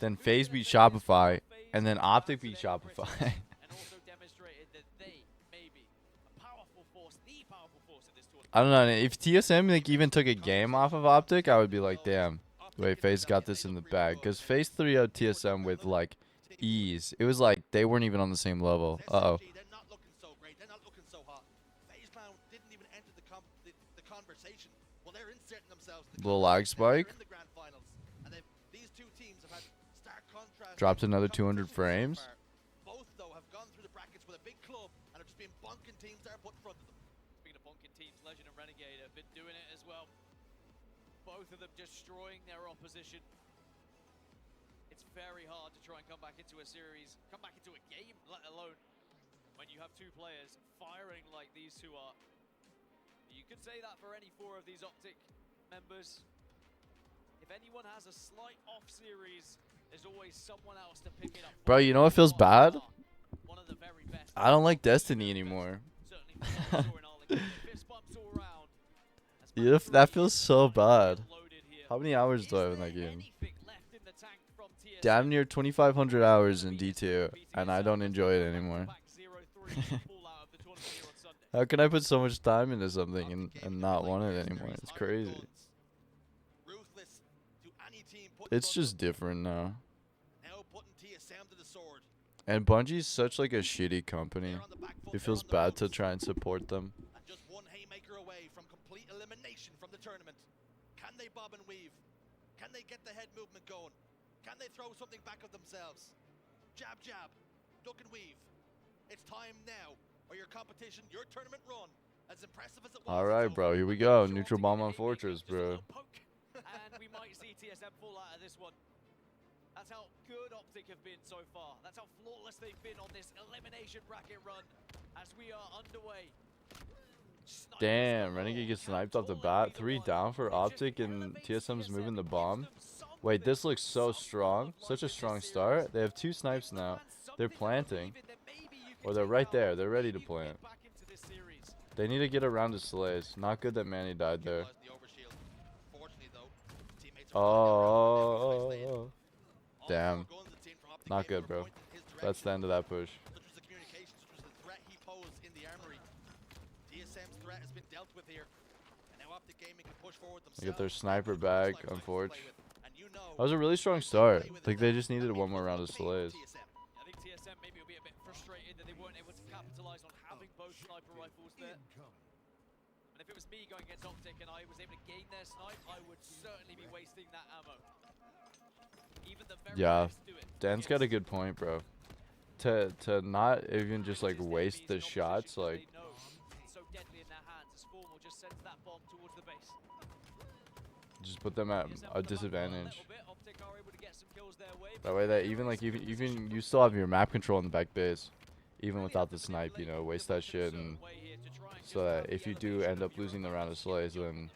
then FaZe beat Shopify, and then Optic beat Shopify. And also demonstrated that they may be a powerful force, the powerful force in this tournament. I don't know. If TSM like even took a game off of Optic, I would be like, damn, wait, FaZe got this in the bag. Because FaZe 3-0'd TSM with like ease. It was like they weren't even on the same level. Uh-oh. They're not looking so great. They're not looking so hot. FaZe Clan didn't even enter the conversation. Well, they're inserting themselves in the Little lag spike. in the grand finals. And these two teams have had stark contrast. Dropped another 200 frames. Both, though, have gone through the brackets with a big club and have just been bunking teams that are put in front of them. Speaking of bunking teams, Legend and Renegade have been doing it as well. Both of them destroying their opposition. It's very hard to try and come back into a series, come back into a game, let alone when you have 2 players firing like these two are. You could say that for any 4 of these Optic members. If anyone has a slight off series, there's always someone else to pick it up. Bro, you know what feels bad? I don't like Destiny anymore. Yeah, that feels so bad. How many hours do I have in that game? Damn near 2,500 hours in D2, and I don't enjoy it anymore. How can I put so much time into something and not want it anymore? It's crazy. It's just different now. And Bungie's such like a shitty company. It feels bad to try and support them. And just one haymaker away from complete elimination from the tournament. Can they bob and weave? Can they get the head movement going? Can they throw something back of themselves? Jab, jab, duck and weave. It's time now. Or your competition, your tournament run, as impressive as it was. Alright, bro, here we go. Neutral Bomb on Fortress, bro. And we might see TSM fall out of this one. That's how good Optic have been so far. That's how flawless they've been on this elimination bracket run as we are underway. Damn, Renegade gets sniped off the bat. 3 down for Optic, and TSM's moving the bomb. Wait, this looks so strong. Such a strong start. They have 2 snipes now. They're planting. Or they're right there. They're ready to plant. They need to get around to Slays. Not good that Manny died there. Oh. Damn. Not good, bro. That's the end of that push. They get their sniper back, unfortunately. That was a really strong start. Like, they just needed one more round of Slays. I think TSM maybe will be a bit frustrated that they weren't able to capitalize on having both sniper rifles there. And if it was me going against Optic and I was able to gain their snipe, I would certainly be wasting that ammo. Even the very best do it. Dan's got a good point, bro. To not even just like waste the shots, like. It's so deadly in their hands as Formal just sends that bomb towards the base. Just put them at a disadvantage. That way, that even like even you still have your map control in the back base, even without the snipe. You know, waste that shit, and so that if you do end up losing the round of Slays, then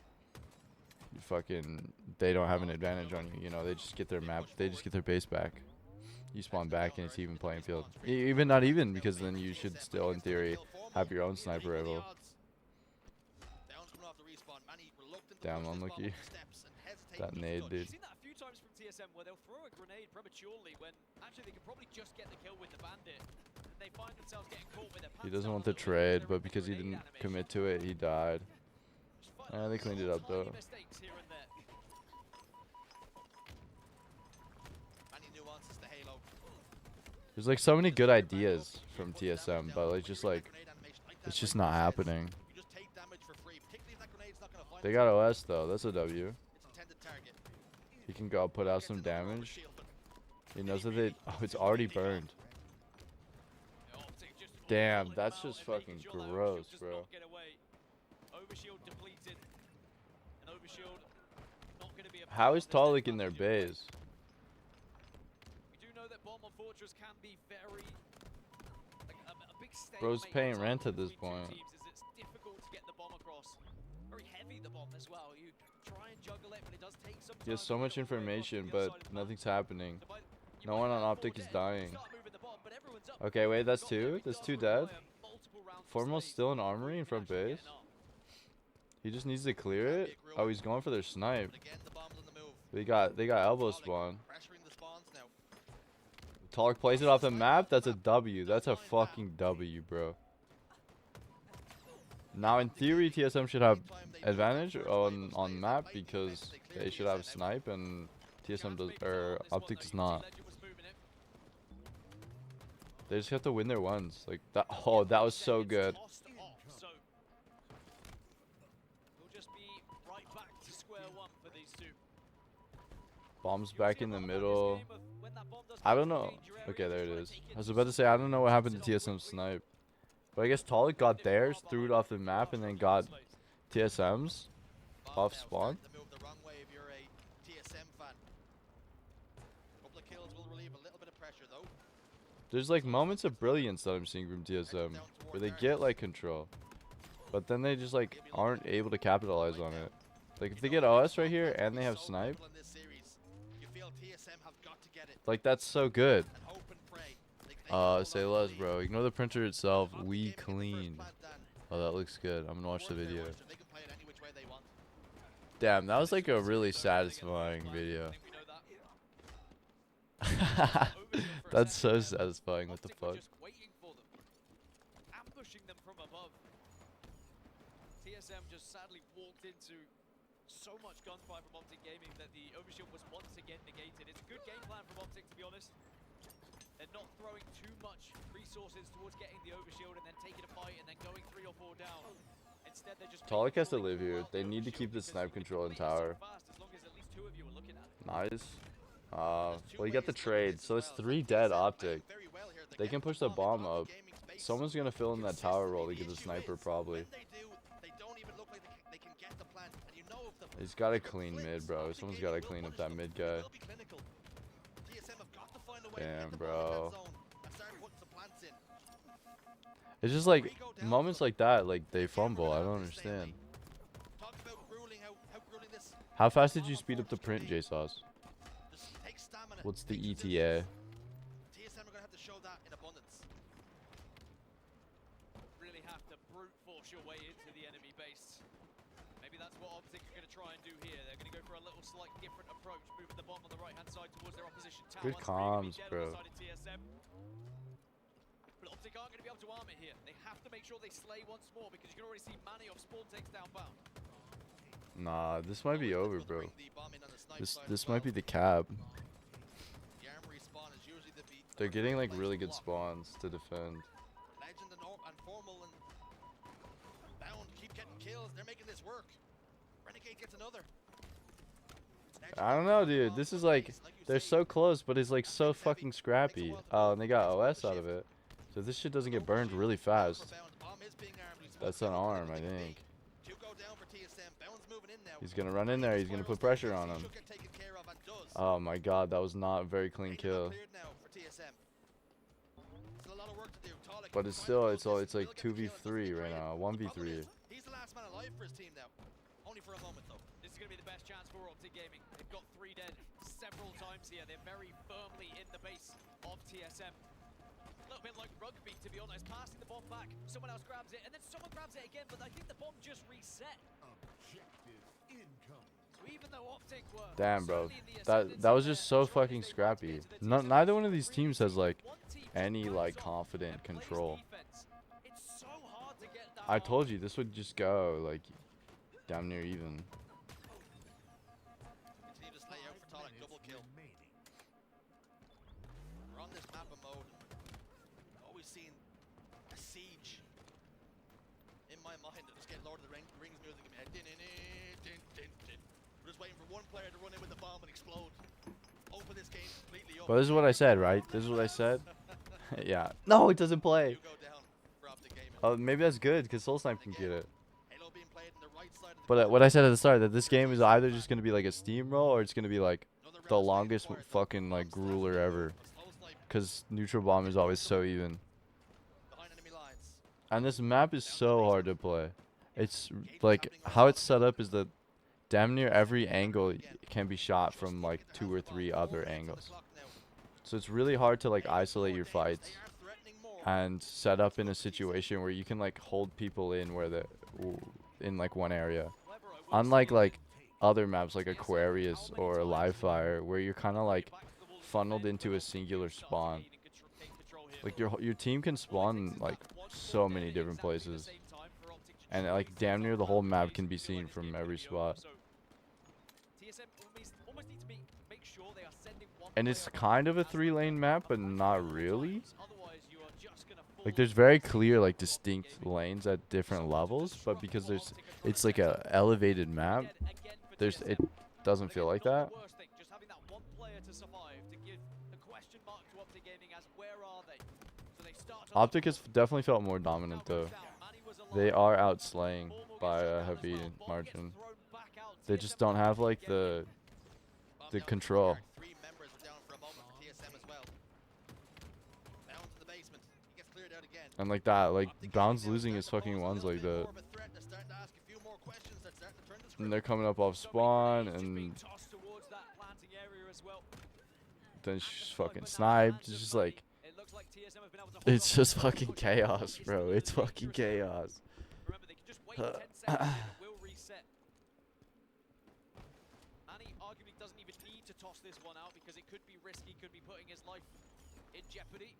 you fucking they don't have an advantage on you. You know, they just get their map, they just get their base back. You spawn back, and it's even playing field. Even not even, because then you should still, in theory, have your own sniper rifle. Damn, unlucky. That nade, dude. We've seen that a few times from TSM where they'll throw a grenade prematurely when actually they could probably just get the kill with the bandit. And they find themselves getting caught with their pants He doesn't down want a the little bit trade, with but their because he grenade didn't animation. commit to it, he died. They cleaned it up though. Mistakes here and there. Many nuances to Halo. There's like so many good ideas from TSM, but like just like it's just not happening. You just take damage for free, particularly if that grenade's not gonna find They got OS though. That's a W. its intended target. He can go put out some damage. He knows that they. Oh, it's already burned. Damn, that's just fucking gross, bro. How is Talik in their base? We do know that bomb on Fortress can be very a big Bro's stalemate paying at rent times at this between two point. teams as it's difficult to get the bomb across. Very heavy the bomb as well. You try and juggle it, but it does take some time. He has so to much get all the way across information, the but other side of the map. nothing's happening. So you No might one on have Optic four is dead, dying. start moving the bomb, but everyone's up. Okay, wait, that's Got there, 2? it That's does 2 require dead? multiple rounds of Formal's slays still in to armory in front actually base. get off. He just needs to clear it. Oh, he's going for their snipe. But again, the bomb's on the move. They got elbow spawn. Pressuring the spawns now. Talik plays it off the map. That's a W. That's a fucking W, bro. Now, in theory, TSM should have advantage on map because they should have snipe and TSM does, or Optic does not. They just have to win their ones. Like that. Oh, that was so good. So we'll just be right back to square one for these two. Bomb's back in the middle. I don't know. Okay, there it is. I was about to say I don't know what happened to TSM snipe, but I guess Talik got theirs, threw it off the map, and then got TSM's off spawn. The move the wrong way if you're a TSM fan. Couple of kills will relieve a little bit of pressure though. There's like moments of brilliance that I'm seeing from TSM where they get like control, but then they just like aren't able to capitalize on it. Like if they get OS right here and they have snipe, In this series, you feel TSM have got to get it like that's so good. and hope and pray. Say less, bro. Ignore the printer itself. We clean. Oh, that looks good. I'm gonna watch the video. They can play it any which way they want. Damn, that was like a really satisfying video. That's so satisfying. What the fuck? Just waiting for them, ambushing them from above. TSM just sadly walked into so much gunfire from Optic Gaming that the overshield was once again negated. It's a good game plan from Optic, to be honest. They're not throwing too much resources towards getting the overshield and then taking a fight and then going 3 or 4 down. Instead, they're just Talik has to live here. They need to keep the snipe control in tower. Nice. Well, you got the trade, so it's 3 dead Optic. They can push the bomb up. Someone's gonna fill in that tower role to get the sniper probably. He's gotta clean mid, bro. Someone's gotta clean up that mid guy. Damn, bro. It's just like moments like that, like they fumble. I don't understand. How fast did you speed up the print, JSauce? What's the ETA? TSM are gonna have to show that in abundance. Really have to brute force your way into the enemy base. Maybe that's what Optic are going to try and do here. They're going to go for a little slight different approach, moving the bomb on the right-hand side towards their opposition tower. Good comms, bro. But Optic aren't going to be able to arm it here. They have to make sure they slay once more because you can already see Manny of Spawn takes downbound. Nah, this might be over, bro. This might be the cab. They're getting like really good spawns to defend. Legend and Formal and Bound keep getting kills. They're making this work. Renegade gets another. I don't know, dude. This is like, they're so close, but it's like so fucking scrappy. Oh, and they got OS out of it. So this shit doesn't get burned really fast. That's an arm, I think. He's gonna run in there. He's gonna put pressure on him. Oh my god, that was not a very clean kill. But it's still, it's like 2v3 right now, 1v3. He's the last man alive for his team now. Only for a moment though. This is going to be the best chance for Optic Gaming. They've got 3 dead several times here. They're very firmly in the base of TSM. A little bit like rugby, to be honest. Passing the bomb back, someone else grabs it, and then someone grabs it again, but I think the bomb just reset. Objective incoming. So even though Optic were Damn, bro. That was just so fucking scrappy. Neither one of these teams has like any like confident control. I told you this would just go like damn near even. Continue to slay out for Tonic, double kill. We're on this map of mode. Always seen a siege. In my mind, I just get Lord of the Rings music in my head. We're just waiting for one player to run in with the bomb and explode. Open this game completely up. But this is what I said, right? This is what I said. Yeah. No, it doesn't play. Oh, maybe that's good because Soul Snipe can get it. But what I said at the start, that this game is either just gonna be like a steamroll or it's gonna be like the longest fucking like grueler ever. Because neutral bomb is always so even. And this map is so hard to play. It's like how it's set up is that damn near every angle can be shot from like 2 or 3 other angles. So it's really hard to like isolate your fights and set up in a situation where you can like hold people in where they in like one area. Unlike like other maps like Aquarius or Livefire where you're kind of like funneled into a singular spawn. Like your team can spawn in like so many different places. And like damn near the whole map can be seen from every spot. And it's kind of a 3-lane map, but not really. Like there's very clear like distinct lanes at different levels, but because it's like a elevated map, it doesn't feel like that. Optic has definitely felt more dominant though. They are outslaying by a heavy margin. They just don't have like the control. And like that, like Bound's losing his fucking ones like that. And they're coming up off spawn and then she's fucking sniped. It's just like it's just fucking chaos, bro. It's fucking chaos. Arguably doesn't even need to toss this one out because it could be risky, could be putting his life in jeopardy.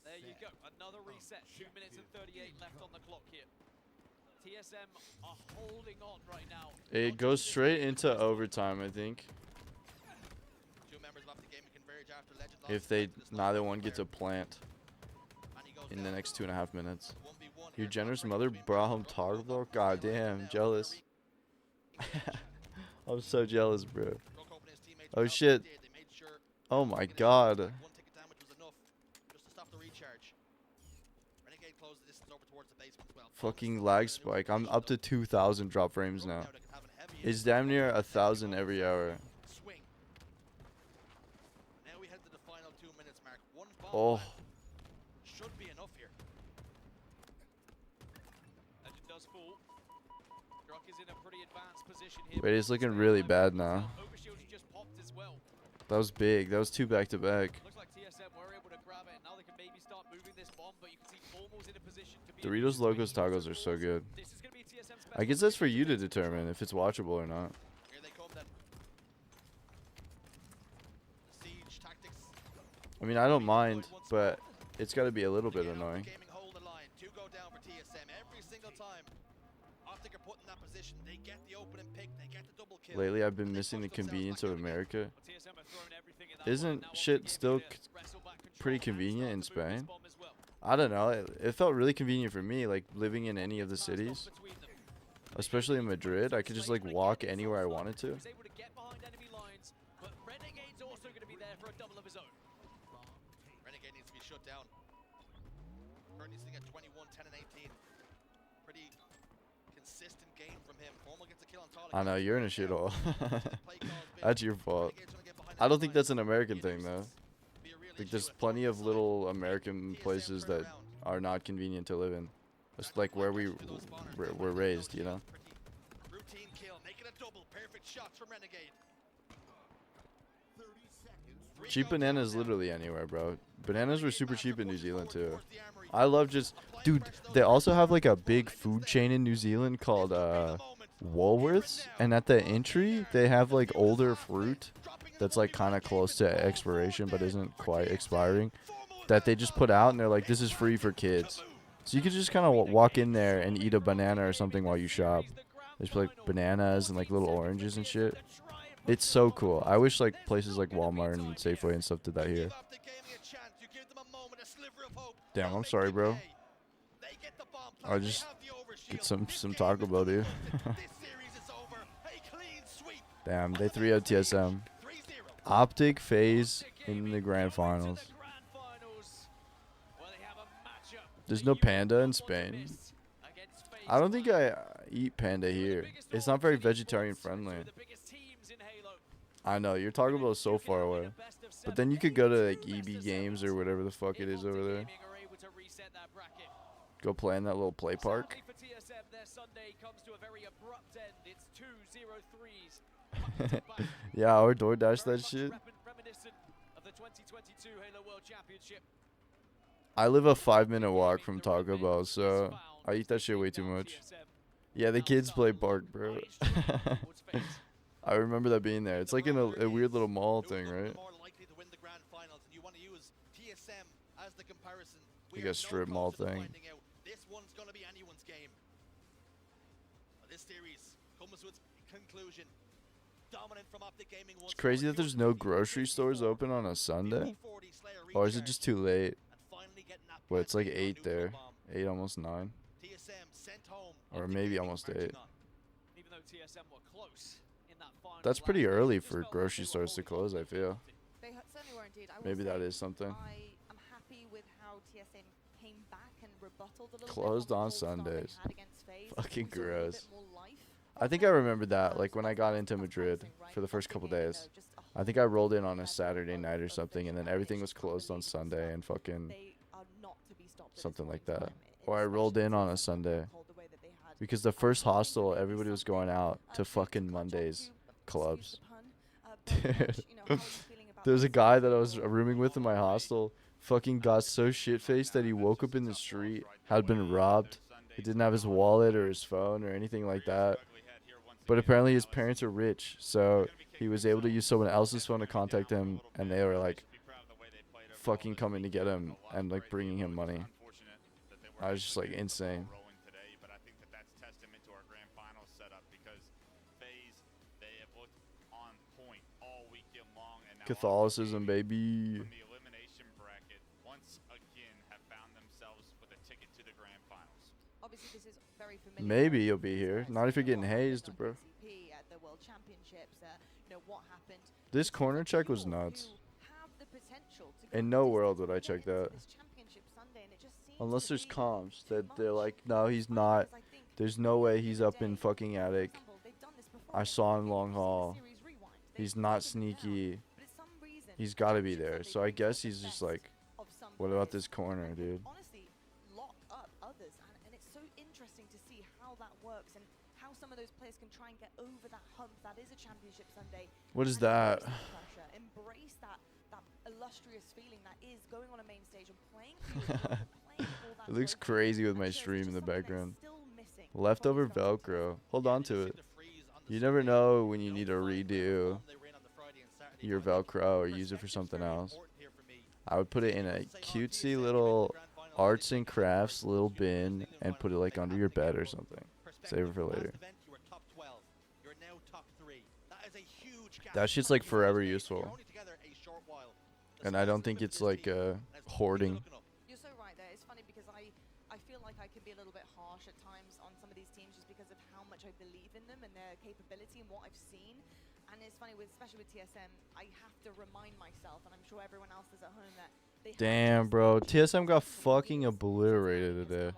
There you go, another reset. 2 minutes and 38 left on the clock here. TSM are holding on right now. It goes straight into overtime, I think. If neither one gets a plant in the next 2.5 minutes. Your generous mother brought home Targo? God damn, jealous. I'm so jealous, bro. Oh shit. Oh my god. Fucking lag spike. I'm up to 2,000 drop frames now. It's damn near 1,000 every hour. Oh. Should be enough here. Legend does fall. Druck is in a pretty advanced position here. Wait, it's looking really bad now. Overshield's just popped as well. That was big. That was 2 back-to-back. Looks like TSM were able to grab it. Now they can maybe start moving this bomb, but you can see Formal's in a position to be Doritos Locos Tacos are so good. This is gonna be TSM's I guess that's for you to determine if it's watchable or not. Here they come then. Siege tactics. I mean, I don't mind, but it's got to be a little bit annoying. Gaming hold the line. 2 go down for TSM every single time. Optic are put in that position. They get the opening pick. They get the double kill. Lately, I've been missing the convenience of America. Isn't shit still pretty convenient in Spain? I don't know. It felt really convenient for me, like living in any of the cities. Especially in Madrid, I could just like walk anywhere I wanted to. Renegade needs to be shut down. Currently sitting at 21, 10, and 18. Pretty consistent game from him. Formal gets a kill on Talik. I know, you're in a shithole. That's your fault. I don't think that's an American thing, though. I think there's plenty of little American places that are not convenient to live in. Just like where we were raised, you know? Routine kill, make it a double. Perfect shots from Renegade. Cheap bananas literally anywhere, bro. Bananas were super cheap in New Zealand, too. I love just... Dude, they also have like a big food chain in New Zealand called Woolworths. And at the entry, they have like older fruit that's like kind of close to expiration but isn't quite expiring. That they just put out and they're like, this is free for kids. So you could just kind of walk in there and eat a banana or something while you shop. There's like bananas and like little oranges and shit. It's so cool. I wish like places like Walmart and Safeway and stuff did that here. Damn, I'm sorry, bro. I'll just get some Taco Bell, dude. Damn, they 3-0 TSM. Optic FaZe in the grand finals. There's no panda in Spain. I don't think I eat panda here. It's not very vegetarian friendly. I know, your Taco Bell is so far away. But then you could go to like EB Games or whatever the fuck it is over there. Go play in that little play park. Yeah, or DoorDash that shit. I live a 5-minute walk from Taco Bell, so I eat that shit way too much. Yeah, the kids play park, bro. I remember that being there. It's like in a weird little mall thing, right? Like a strip mall thing. This one's gonna be anyone's game. This series comes to its conclusion. Dominant from Optic Gaming. It's crazy that there's no grocery stores open on a Sunday. Or is it just too late? Well, it's like 8 there. 8, almost 9. Or maybe almost 8. That's pretty early for grocery stores to close, I feel. They certainly were indeed. Maybe that is something. I'm happy with how TSM came back and rebutted a little Closed bit on of the false start they Sundays. had against FaZe. Fucking We saw a little gross. bit more life. I think I remember that, like when I got into Madrid for the first couple days. I think I rolled in on a Saturday night or something, and then everything was closed on Sunday and fucking They are not to be stopped at something this like point in that. time, Or I rolled in on a Sunday. Because the first hostel, everybody was going out to fucking Mondays clubs. Dude, there's a guy that I was rooming with in my hostel, fucking got so shit-faced that he woke up in the street, had been robbed. He didn't have his wallet or his phone or anything like that. But apparently his parents are rich, so he was able to use someone else's phone to contact him, and they were like fucking coming to get him and like bringing him money. I was just like insane. Catholicism, baby. Obviously, this is very familiar. Maybe you'll be here. Not if you're getting hazed, bro. At the World Championships, you know what happened. This corner check was nuts. Have the potential to go In no world would I check that. this championship Sunday, and it just seems Unless to there's be comms too that they're much. like, no, he's not. There's no way he's up in fucking attic. They've done this before. I saw him long haul. Series rewind. He's not sneaky. But it's some reason He's got to be there. So I guess he's just like of some What about this corner, dude? Honestly, lock up others, and it's so interesting to see how that works and how some of those players can try and get over that hump that is a championship Sunday. What is and that? embrace the pressure, embrace that illustrious feeling that is going on a main stage and playing for your team, playing for that It looks trophy. crazy with And my so it's stream just in the something that's background. still missing from Leftover this Galaxy team. Velcro. Hold on to it. You never know when you need to redo your Velcro or use it for something else. I would put it in a cutesy little arts and crafts little bin and put it like under your bed or something. Save it for later. That shit's like forever useful. And I don't think it's like hoarding. You're so right there. It's funny because I feel like I can be a little bit harsh at times on some of these teams just because of how much I believe in them and their capability and what I've seen. And it's funny, especially with TSM, I have to remind myself, and I'm sure everyone else is at home, that they Damn, bro. TSM got fucking obliterated today.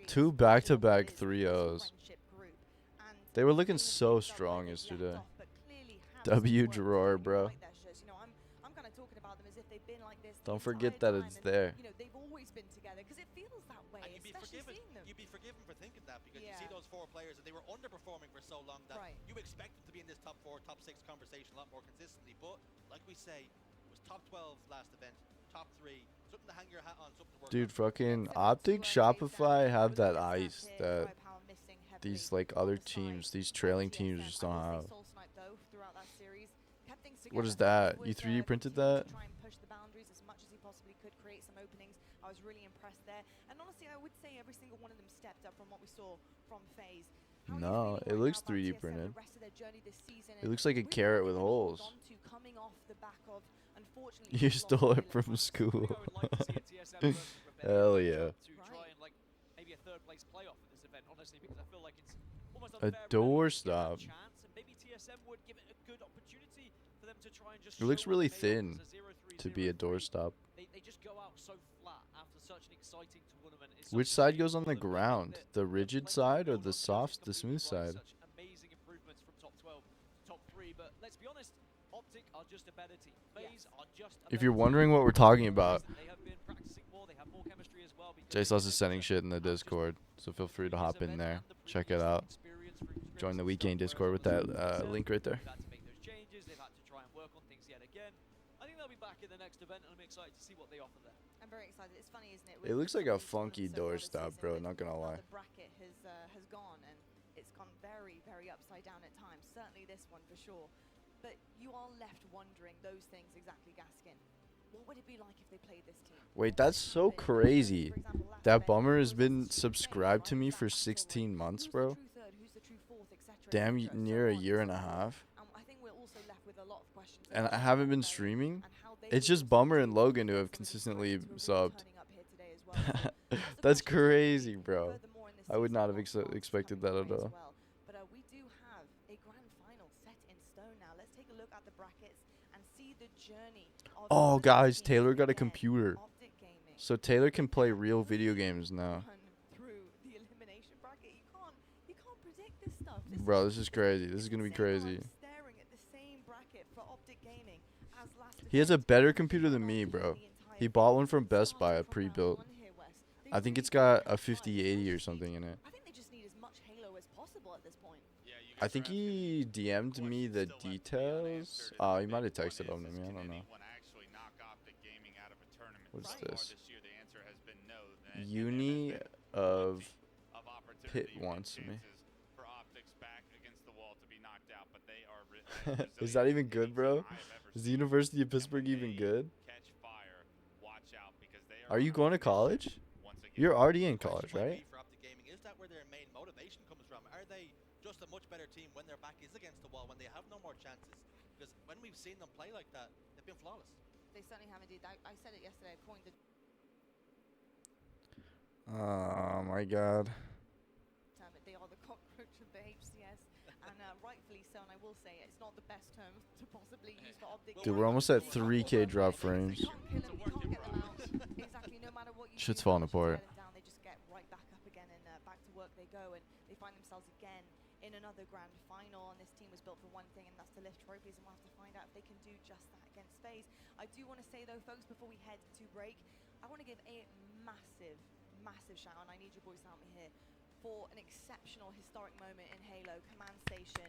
2 back-to-back 3-0s. They were looking so strong yesterday. W drawer, bro. I'm kind of talking about them as if they've been like this. Don't forget that it's there. You know, they've always been together because it feels that way. And you'd be forgiven for thinking that because you see those 4 players and they were underperforming for so long that you expect them to be in this top 4, top 6 conversation a lot more consistently. But like we say, it was top 12 last event, top 3, something to hang your hat on, something to work Dude, on. fucking Optic, Shopify have that ice that these like other teams, these trailing teams just don't have. What is that? You 3D printed that? Try and push the boundaries as much as he possibly could, create some openings. I was really impressed there. And honestly, I would say every single one of them stepped up from what we saw from FaZe. No, it looks 3D printed. It looks like a carrot with holes. You stole it from school. Hell yeah. Maybe a third place playoff at this event, honestly, because I feel like it's almost A doorstop. Maybe TSM would give it a good opportunity for them to try and just It looks really thin to be a doorstop. They just go out so flat after such an exciting tournament. Which side goes on the ground? The rigid side or the soft, the smooth side? Such amazing improvements from top 12 to top 3, but let's be honest, Optic are just a better team. FaZe are just a If you're better wondering what we're talking about, They have been practicing more, they have more chemistry as well. JSauce is sending shit in the Discord, so feel free to hop in there, check it out. Join the Weekend Discord with that link right there. They've had to make those changes, they've had to try and work on things yet again. I think they'll be back in the next event, and I'm excited to see what they offer there. I'm very excited. It's funny, isn't it? It looks like a funky doorstop, bro, not gonna lie. The bracket has gone, and it's gone very, very upside down at times. Certainly this one for sure. But you are left wondering those things exactly, Gaskin. What would it be like if they played this team? Wait, that's so crazy. That bummer has been subscribed to me for 16 months, bro. Damn, near a year and a half. I think we're also left with a lot of questions. And I haven't been streaming. It's just Bummer and Logan who have consistently subbed. That's crazy, bro. I would not have expected that at all. But we do have a grand final set in stone now. Let's take a look at the brackets and see the journey of Oh, guys, Taylor got a computer. So Taylor can play real video games now. through the elimination bracket. You can't predict this stuff. Bro, this is crazy. This is going to be crazy. Staring at the same bracket for Optic Gaming as last He has a better computer than me, bro. He bought one from Best Buy, a pre-built. I think it's got a 5080 or something in it. I think they just need as much Halo as possible at this point. I think he DM'd me the details. Oh, he might have texted on me. I don't know. What's this? Uni of Pit wants me. Is that even good, bro? Is the University of Pittsburgh even good? Are you going to college? You're already in college, right? For Optic Gaming, is that where their main motivation comes from? Are they just a much better team when their back is against the wall, when they have no more chances? Because when we've seen them play like that, they've been flawless. They certainly have indeed. I said it yesterday. I coined the Oh my god. term that they are the cockroach of the HCS, and rightfully so. And I will say it's not the best term to possibly use for Optic. Dude, we're almost at 3K drop frames. Exactly, no matter what you Shit's do, falling once you apart. get them down, they just get right back up again, and back to work they go, and they find themselves again in another grand final, and this team was built for one thing, and that's to lift trophies, and we'll have to find out if they can do just that against FaZe. I do want to say though, folks, before we head to break, I want to give a massive shout out, and I need you boys to help me here, for an exceptional historic moment in Halo. Command Station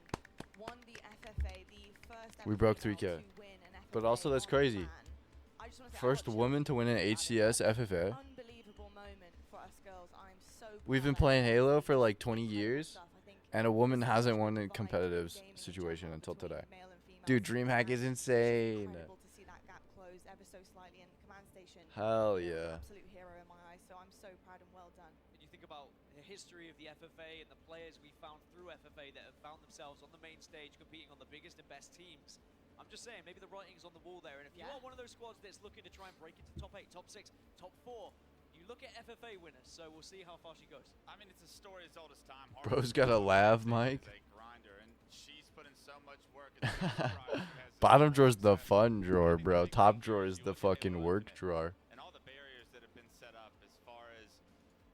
won the FFA, the first We ever broke female 3K. to win an But FFA also that's on crazy. Clan. I just wanna say, I First got woman to win an HCS FFA. unbelievable moment for us girls. I'm so We've been proud. playing Halo for like 20 years, Stuff. I think and a woman this is hasn't just won a dividing competitive gaming in situation general until between today. male and female Dude, teams, DreamHack is and it's just insane. incredible to see that gap close ever so slightly, and Command Station, Hell you know, yeah. absolute hero in my eyes. So I'm so proud and well done. And you think about the history of the FFA and the players we found through FFA that have found themselves on the main stage competing on the biggest and best teams. I'm just saying, maybe the writing's on the wall there, and if you are one of those squads that's looking to try and break into top 8, top 6, top 4, you look at FFA winners, so we'll see how far she goes. I mean, it's a story as old as time. Bro's got a lav mic. Is a grinder, and she's put in so much work. It's no surprise she has Bottom such drawer's the success. fun drawer, I think bro. the big Top thing drawer here is you the look at fucking Halo work Infinite drawer. and all the barriers that have been set up as far as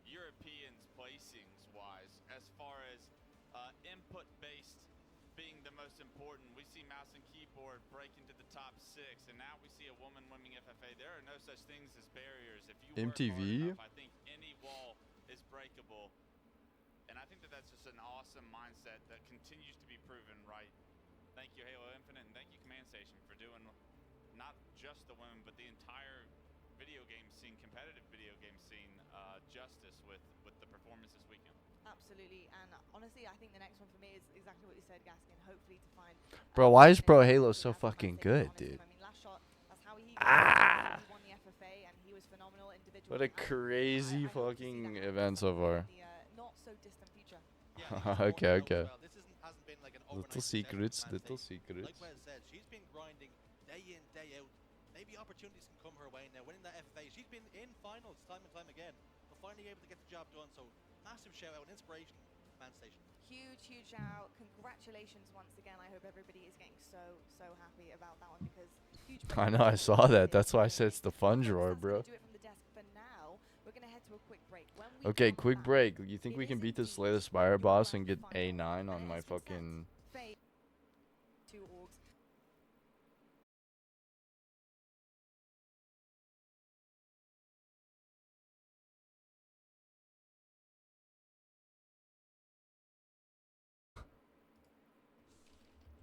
Europeans placings wise, as far as input based being the most important. We see mouse and keyboard break into the top 6, and now we see a woman winning FFA. There are no such things as barriers. If you work hard MTV? enough, I think any wall is breakable. And I think that that's just an awesome mindset that continues to be proven right. Thank you, Halo Infinite, and thank you, Command Station, for doing not just the women, but the entire video game scene, competitive video game scene, justice with the performance this weekend. Absolutely, and honestly, I think the next one for me is exactly what you said, Gaskin. Hopefully to find. Bro, why is Pro Halo so fucking good, dude? I mean, last shot, that's how he won the FFA, and he was phenomenal individually. What a and crazy I hope to see fucking that happen event so far. in the not so distant future. Okay, okay. This hasn't been like an overnight Little success for secrets, Command little Station. secrets. Like Wes said, she's been grinding day in, day out. Maybe opportunities can come her way now. Winning that FFA, she's been in finals time and time again, but finally able to get the job done. So massive shout out and inspiration, Command Station. Huge shout out. Congratulations once again. I hope everybody is getting so happy about that one, because huge. I know, I saw that. That's why I said it's the fun drawer, bro. Do it from the desk for now. We're gonna head to a quick break. When we Okay, come quick back, break. You think we it can is beat the indeed Slay the Spire the boss grand and get final, A9 and on it my has been fucking... set. FaZe 2 orgs.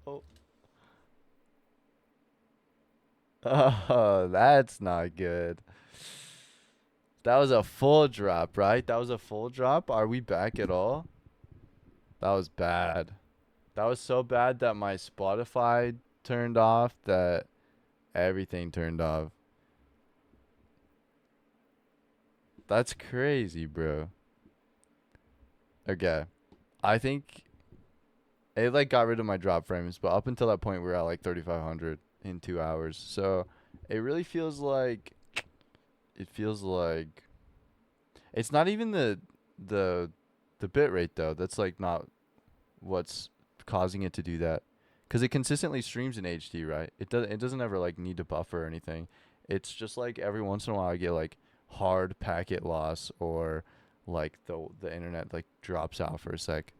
Oh. Oh, that's not good. That was a full drop, right? That was a full drop? Are we back at all? That was bad. That was so bad that my Spotify turned off, that everything turned off. That's crazy, bro. Okay. I think it like got rid of my drop frames, but up until that point we were at like 3,500 in 2 hours. So it really feels like it's not even the bit rate though. That's like not what's causing it to do that, because it consistently streams in HD, right? It doesn't ever like need to buffer or anything. It's just like every once in a while I get like hard packet loss, or like the internet like drops out for a sec,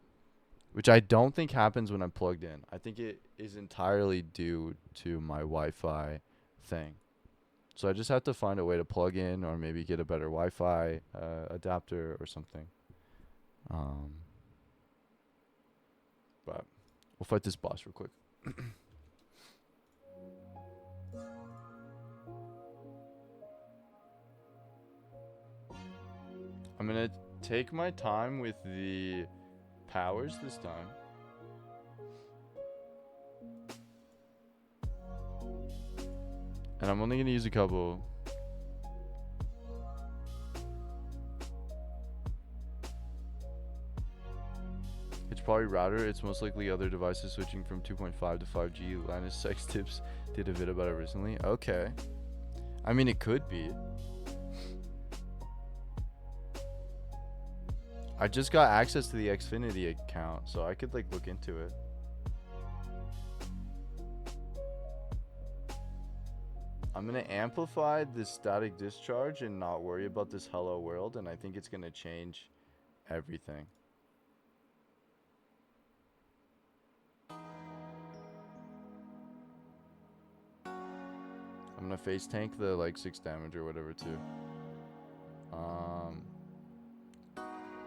which I don't think happens when I'm plugged in. I think it is entirely due to my Wi-Fi thing. So I just have to find a way to plug in, or maybe get a better Wi-Fi adapter or something. But we'll fight this boss real quick. I'm gonna take my time with the powers this time. And I'm only gonna use a couple. It's probably router. It's most likely other devices switching from 2.5 to 5G. Linus Sex Tips did a vid about it recently. Okay. I mean, it could be. I just got access to the Xfinity account, so I could like look into it. I'm gonna amplify this static discharge and not worry about this hello world, and I think it's gonna change everything. I'm gonna face tank the like 6 damage or whatever too.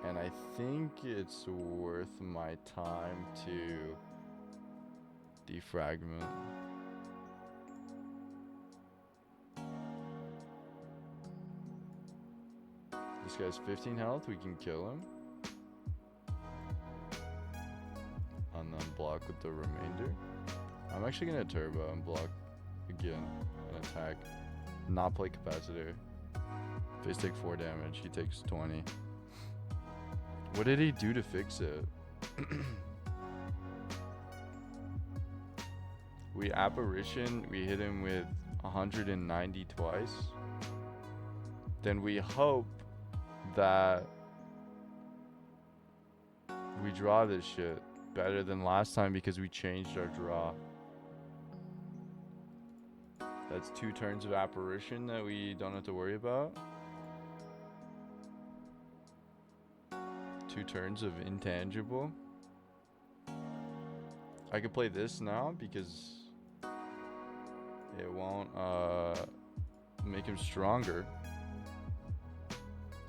And I think it's worth my time to defragment. This guy's 15 health, we can kill him. And then block with the remainder. I'm actually gonna turbo and block again and attack. Not play capacitor. Face take 4 damage, he takes 20. What did he do to fix it? We apparition, we hit him with 190 twice. Then we hope that we draw this shit better than last time because we changed our draw. That's 2 turns of apparition that we don't have to worry about. 2 turns of intangible. I could play this now because it won't make him stronger.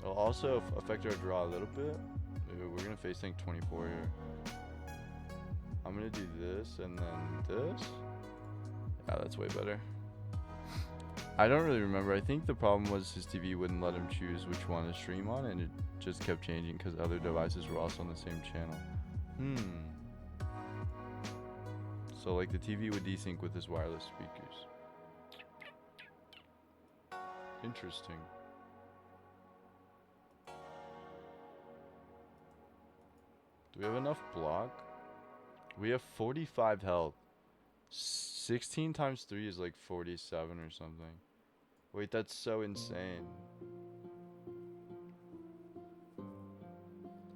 It'll also affect our draw a little bit. We're gonna face tank 24 here. I'm gonna do this and then this. Yeah, that's way better. I don't really remember. I think the problem was his TV wouldn't let him choose which one to stream on, and it just kept changing because other devices were also on the same channel. So like the TV would desync with his wireless speakers. Interesting. Do we have enough block? We have 45 health. 16 times 3 is like 47 or something. Wait, that's so insane.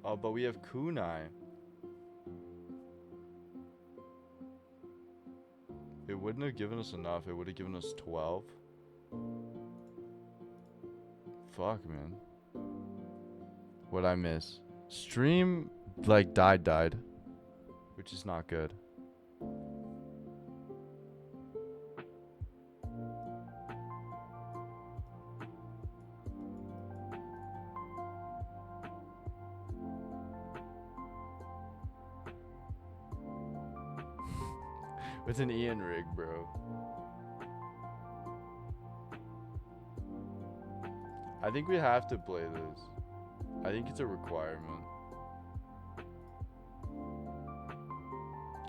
Oh, but we have kunai. It wouldn't have given us enough. It would have given us 12. Fuck, man. What'd I miss? Stream, like, died. Which is not good. It's an Ian rig, bro. I think we have to play this. I think it's a requirement.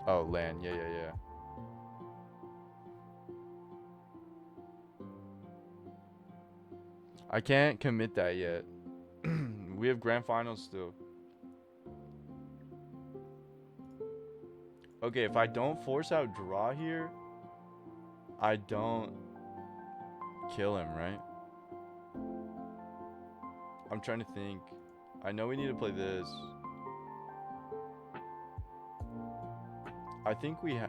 Oh, land. Yeah. I can't commit that yet. We have grand finals still. Okay, if I don't force out draw here, I don't kill him, right? I'm trying to think. I know we need to play this. I think we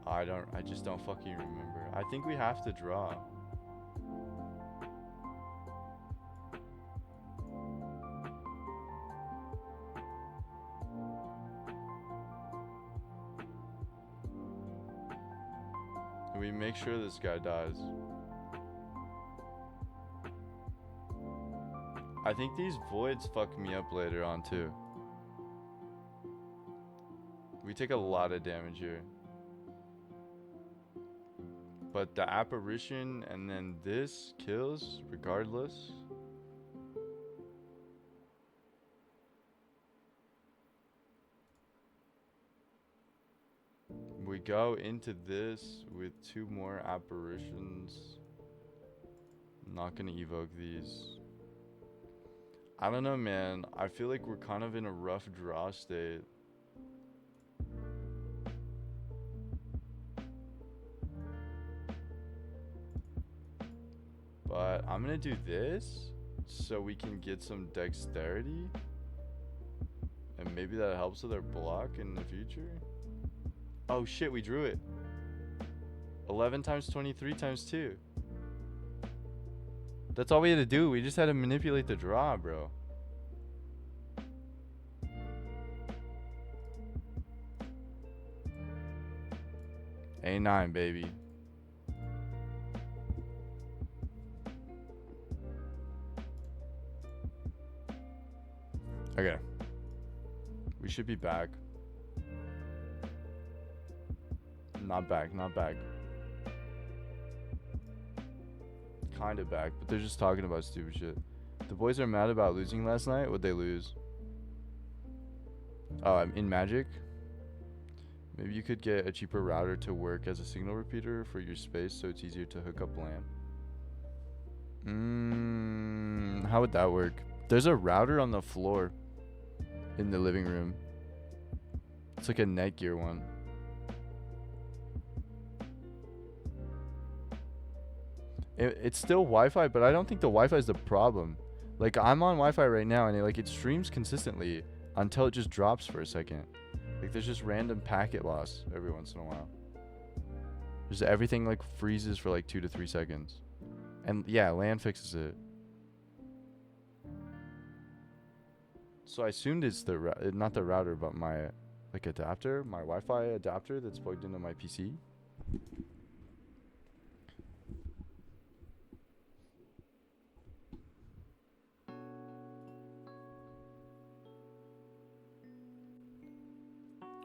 I just don't fucking remember. I think we have to draw. We make sure this guy dies. I think these voids fuck me up later on too. We take a lot of damage here. But the apparition and then this kills regardless. We go into this with 2 more apparitions. I'm not gonna evoke these. I don't know, man. I feel like we're kind of in a rough draw state. But I'm gonna do this so we can get some dexterity. And maybe that helps with our block in the future. Oh shit, we drew it. 11 times 23 times 2. That's all we had to do. We just had to manipulate the draw, bro. A9, baby. Okay. We should be back. Not back, not back. Kind of back, but they're just talking about stupid shit. The boys are mad about losing last night. What'd they lose? Oh, I'm in Magic. Maybe you could get a cheaper router to work as a signal repeater for your space so it's easier to hook up LAN. How would that work? There's a router on the floor in the living room. It's like a Netgear one. It's still Wi-Fi, but I don't think the Wi-Fi is the problem. Like, I'm on Wi-Fi right now, and it streams consistently until it just drops for a second. Like, there's just random packet loss every once in a while. Just everything, like, freezes for, like, 2 to 3 seconds. And, yeah, LAN fixes it. So I assumed it's not the router, but my, like, adapter, my Wi-Fi adapter that's plugged into my PC.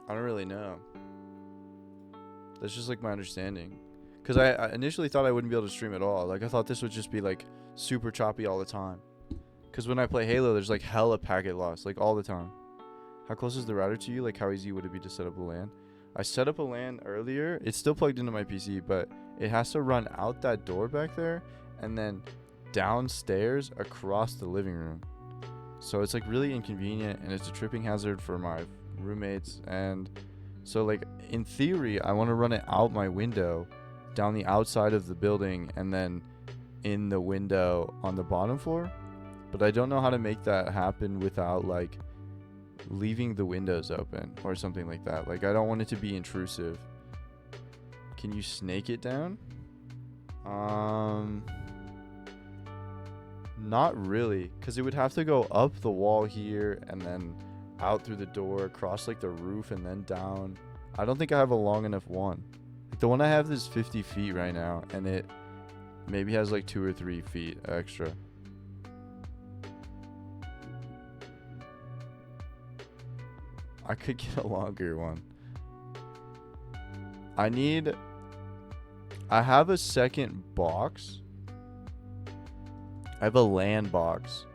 I don't really know. That's just like my understanding. Because I initially thought I wouldn't be able to stream at all. Like, I thought this would just be like super choppy all the time. Because when I play Halo, there's like hella packet loss, like all the time. How close is the router to you? Like, how easy would it be to set up a LAN? I set up a LAN earlier. It's still plugged into my PC, but it has to run out that door back there and then downstairs across the living room. So it's like really inconvenient, and it's a tripping hazard for my roommates. And so, like, in theory, I want to run it out my window down the outside of the building and then in the window on the bottom floor, but I don't know how to make that happen without like leaving the windows open or something like that. Like, I don't want it to be intrusive. Can you snake it down? Not really, because it would have to go up the wall here and then out through the door, across like the roof, and then down. I don't think I have a long enough one. Like, the one I have is 50 feet right now, and it maybe has like 2 or 3 feet extra. I could get a longer one. I have a second box. I have a LAN box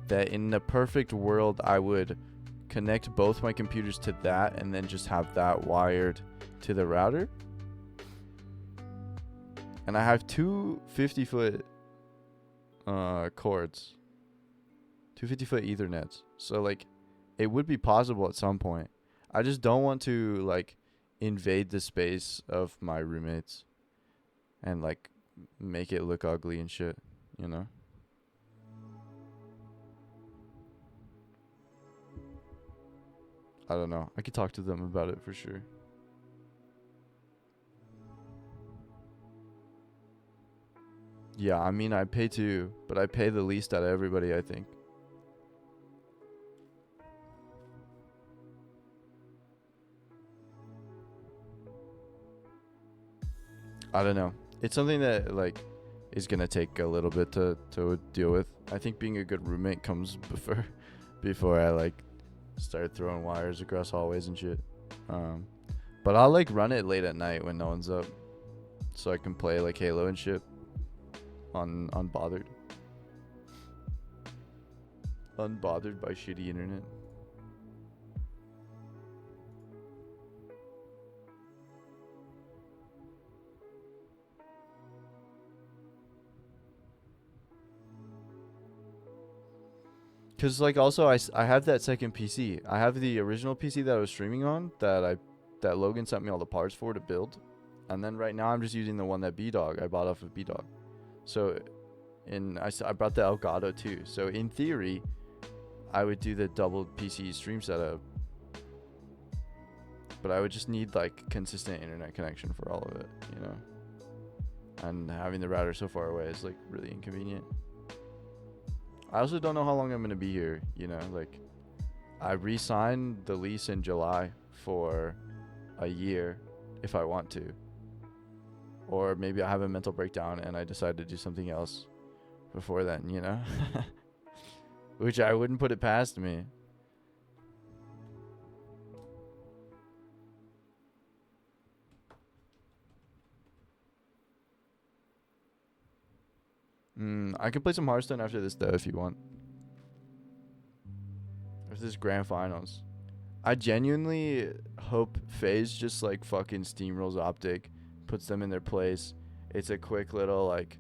that in the perfect world I would connect both my computers to that and then just have that wired to the router. And I have two 50-foot cords. 2 50-foot Ethernets. So like it would be possible at some point. I just don't want to like invade the space of my roommates and like make it look ugly and shit, you know? I don't know. I could talk to them about it for sure. Yeah, I mean, I pay too, but I pay the least out of everybody, I think. I don't know. It's something that like is gonna take a little bit to deal with. I think being a good roommate comes before I like start throwing wires across hallways and shit. But I'll like run it late at night when no one's up, so I can play like Halo and shit unbothered by shitty internet. Because like also I have that second PC. I have the original PC that I was streaming on that Logan sent me all the parts for to build, and then right now I'm just using the one that B-Dog I bought off of B-Dog. So I brought the Elgato too. So in theory, I would do the double PC stream setup, but I would just need like consistent internet connection for all of it, you know. And having the router so far away is like really inconvenient. I also don't know how long I'm going to be here, you know, like I re-signed the lease in July for a year if I want to. Or maybe I have a mental breakdown and I decide to do something else before then, you know. which I wouldn't put it past me. I can play some Hearthstone after this though if you want. After this grand finals. I genuinely hope FaZe just like fucking steamrolls Optic, puts them in their place. It's a quick little like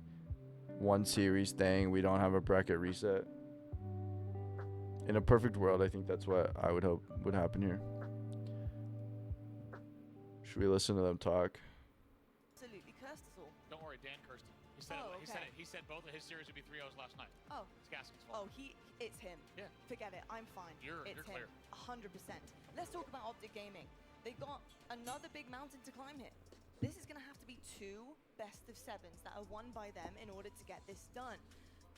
one series thing. We don't have a bracket reset. In a perfect world, I think that's what I would hope would happen here. Should we listen to them talk? Absolutely cursed us all. Don't worry, Dan cursed him. He said, Oh, he okay. said it. He said both of his series would be 3-0s last night. Oh. It's Gaskins' fault. Oh, it's him. Yeah. Forget it. I'm fine. You're it's clear. him. 100%. Let's talk about Optic Gaming. They got another big mountain to climb here. This is going to have to be 2 best of 7s that are won by them in order to get this done.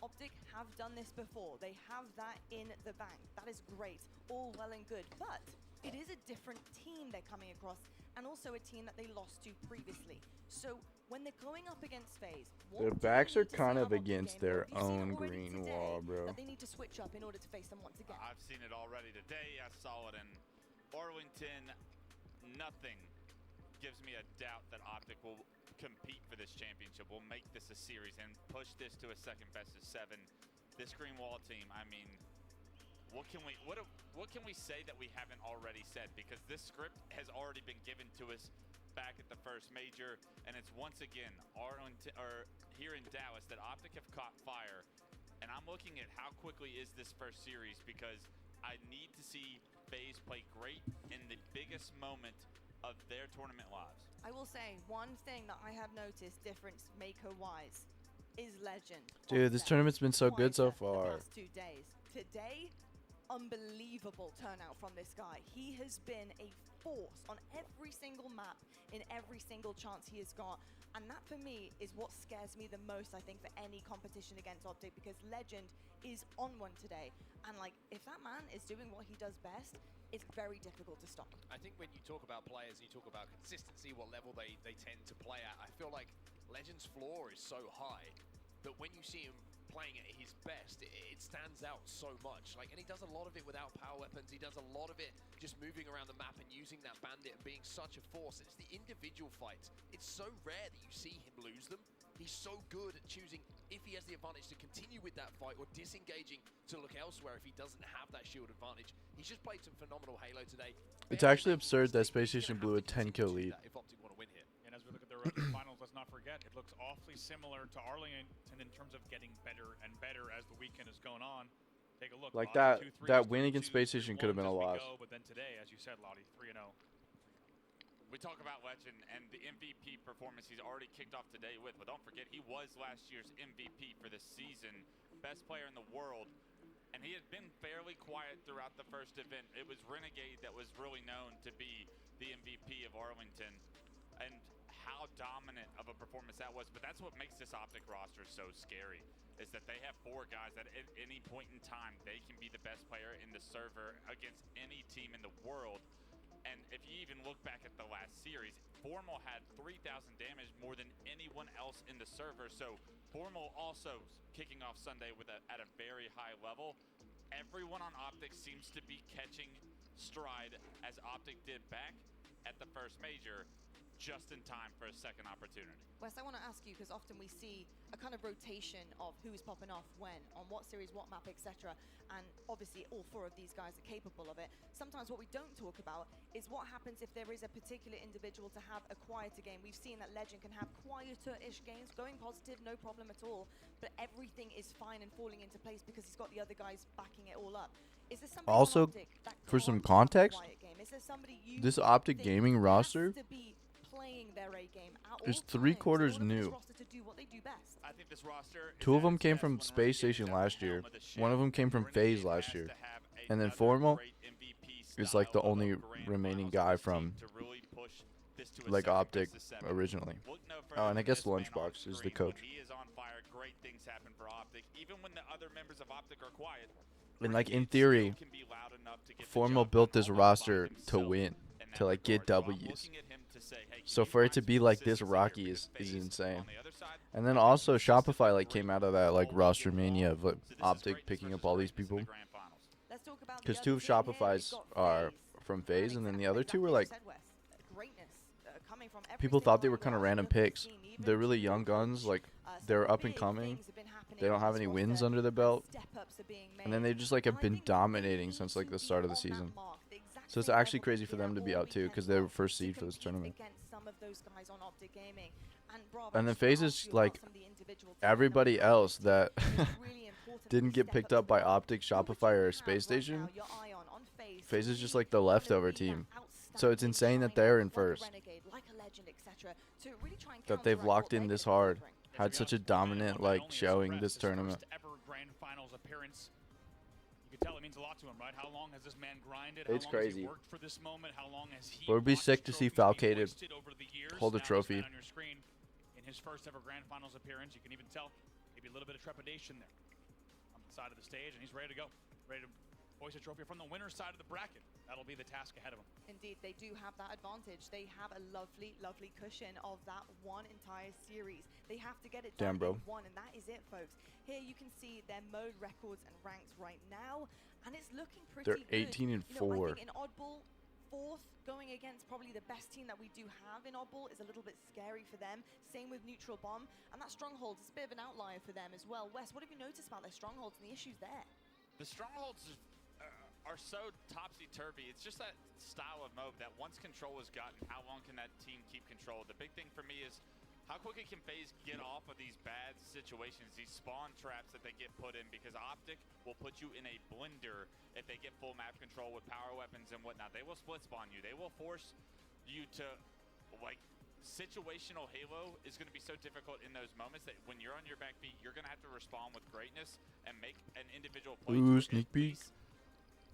Optic have done this before. They have that in the bank. That is great. All well and good. But it is a different team they're coming across, and also a team that they lost to previously. So when they're going up against FaZe, Their backs are kind of against their own green wall, bro. that they need to switch up in order to face them once again? I've seen it already today. I saw it in Arlington. Nothing gives me a doubt that Optic will compete for this championship. We'll make this a series and push this to a second best of 7. This green wall team, I mean, what can we say that we haven't already said? Because this script has already been given to us back at the first major, and it's once again Arlington or here in Dallas that Optic have caught fire. And I'm looking at how quickly is this first series, because I need to see FaZe play great in the biggest moment of their tournament lives. I will say one thing that I have noticed difference maker-wise is Legend. Dude, this tournament's been so good so The far. past 2 days. Today, unbelievable turnout from this guy. He has been a force on every single map, in every single chance he has got. And that for me is what scares me the most, I think, for any competition against Optic, because Legend is on one today. And like, if that man is doing what he does best, it's very difficult to stop. I think when you talk about players, you talk about consistency, what level they tend to play at. I feel like Legend's floor is so high that when you see him playing at his best, it stands out so much. Like, and he does a lot of it without power weapons. He does a lot of it just moving around the map and using that bandit and being such a force. It's the individual fights. It's so rare that you see him lose them. He's so good at choosing if he has the advantage to continue with that fight or disengaging to look elsewhere if he doesn't have that shield advantage. He's just played some phenomenal Halo today. It's actually absurd that Space Station blew a 10-kill lead. If Optic want to win here. And as we look at the rest of the finals, let's not forget, it looks awfully similar to Arlington in terms of getting better and better as the weekend is going on. Take a look. Like Lottie, that 2-3s, win against 2-2s, Space Station could have been a 3-1s as we loss. go, but then today, as you said, Lottie, 3-0. We talk about Legend and the MVP performance he's already kicked off today with, but don't forget he was last year's MVP for the season, best player in the world, and he had been fairly quiet throughout the first event. It was Renegade that was really known to be the MVP of Arlington, and how dominant of a performance that was. But that's what makes this Optic roster so scary, is that they have 4 guys that at any point in time they can be the best player in the server against any team in the world. And if you even look back at the last series, Formal had 3,000 damage more than anyone else in the server. So Formal also kicking off Sunday with at a very high level. Everyone on Optic seems to be catching stride as Optic did back at the first major, just in time for a second opportunity. Wes, I want to ask you, because often we see a kind of rotation of who's popping off when, on what series, what map, etc. And obviously all 4 of these guys are capable of it. Sometimes what we don't talk about is what happens if there is a particular individual to have a quieter game. We've seen that Legend can have quieter-ish games, going positive, no problem at all, but everything is fine and falling into place because he's got the other guys backing it all up. Is there somebody Also, on Optic that for some can't have a context, quiet game? Is there somebody you this Optic think Gaming has roster to be playing their A game at is all 3 times quarters in order for this new. roster to do what they do best? I think this roster 2 of them came from Space Station last year. 1 of them came from FaZe last year. And then Formal is like the only remaining guy from like Optic originally. Oh, and I guess Lunchbox is the coach. He is on fire. Great things happen for Optic. Even when the other members of Optic are quiet, And like in theory, Formal built this roster to win, to like get W's. So for it to be like this rocky is insane. And then also Shopify like came out of that like roster mania of like, Optic picking up all these people. Because 2 of Shopify's are from FaZe, and then the other 2 were like people thought they were kind of random picks. They're really young guns, like they're up and coming. They don't have any wins under their belt, and then they just like have been dominating since like the start of the season. So it's actually crazy for them to be out too, because they were first seed for this tournament. And then FaZe is like everybody else that didn't get picked up by Optic, Shopify, or Space Station. FaZe is just like the leftover team. So it's insane that they're in first. That they've locked in this hard. Had such a dominant like showing this tournament. You can tell it means a lot to him, right? How long has this man grinded? It's how long crazy. Has he worked for this moment? How long has he It would be sick to see Falcated hold a Now trophy. this man on your screen, in his first ever Grand Finals appearance, you can even tell maybe a little bit of trepidation there on the side of the stage, and he's ready to go. Ready to hoist a trophy from the winner's side of the bracket. That'll be the task ahead of him. Indeed, they do have that advantage. They have a lovely, lovely cushion of that one entire series. They have to get it done in one, and that is it, folks. Here you can see their mode records and ranks right now, and it's looking pretty They're good. 18 and 4. I think in Oddball, 4th, going against probably the best team that we do have in Oddball is a little bit scary for them. Same with Neutral Bomb, and that Strongholds is a bit of an outlier for them as well. Wes, what have you noticed about their Strongholds and the issues there? The Strongholds are so topsy-turvy. It's just that style of mode that once control is gotten, how long can that team keep control? The big thing for me is how quickly can FaZe get off of these bad situations, these spawn traps that they get put in, because Optic will put you in a blender if they get full map control with power weapons and whatnot. They will split spawn you. They will force you to, like, situational Halo is going to be so difficult in those moments that when you're on your back feet, you're going to have to respond with greatness and make an individual play. Ooh, sneak peek.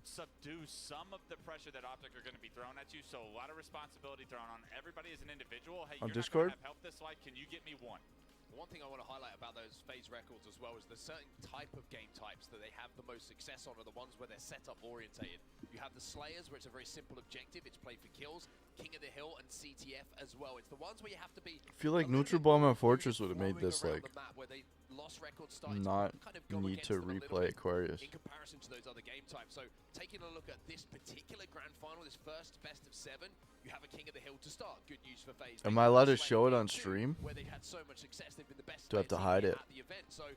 Subdue some of the pressure that Optic are going to be thrown at you, so a lot of responsibility thrown on everybody as an individual. Hey, on you're Discord? not going to have help this life. Can you get me one? One thing I want to highlight about those FaZe records as well is the certain type of game types that they have the most success on are the ones where they're setup orientated. You have the Slayers, where it's a very simple objective, it's play for kills, King of the Hill and CTF as well. It's the ones where you have to be. I feel like Neutral Bomb and Fortress would have made this like not need to replay Aquarius. In comparison to those other game types. So taking a look at this particular grand final, this first best of 7, you have a King of the Hill to start. Good news for FaZe. Am I allowed to show it on stream? Where they had so much success, they've been the best. Do I have to hide it? At the event. So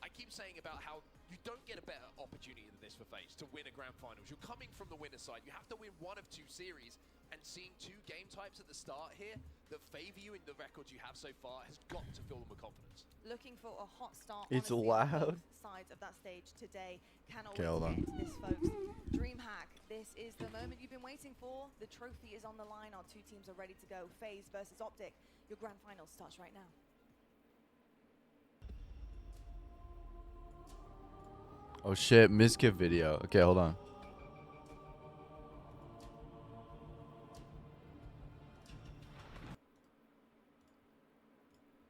I keep saying about how you don't get a better opportunity than this for FaZe to win a grand finals. You're coming from the winner's side. You have to win one of 2 series, and seeing 2 game types at the start here that favor you in the records you have so far has got to fill them with confidence. Looking for a hot start. It's honestly, loud. on both sides of that stage today. Cannot Okay, wait hold to on. get into this, folks. DreamHack, this is the moment you've been waiting for. The trophy is on the line. Our 2 teams are ready to go. FaZe versus Optic. Your grand final starts right now. Oh shit, Miskip video. Okay, hold on.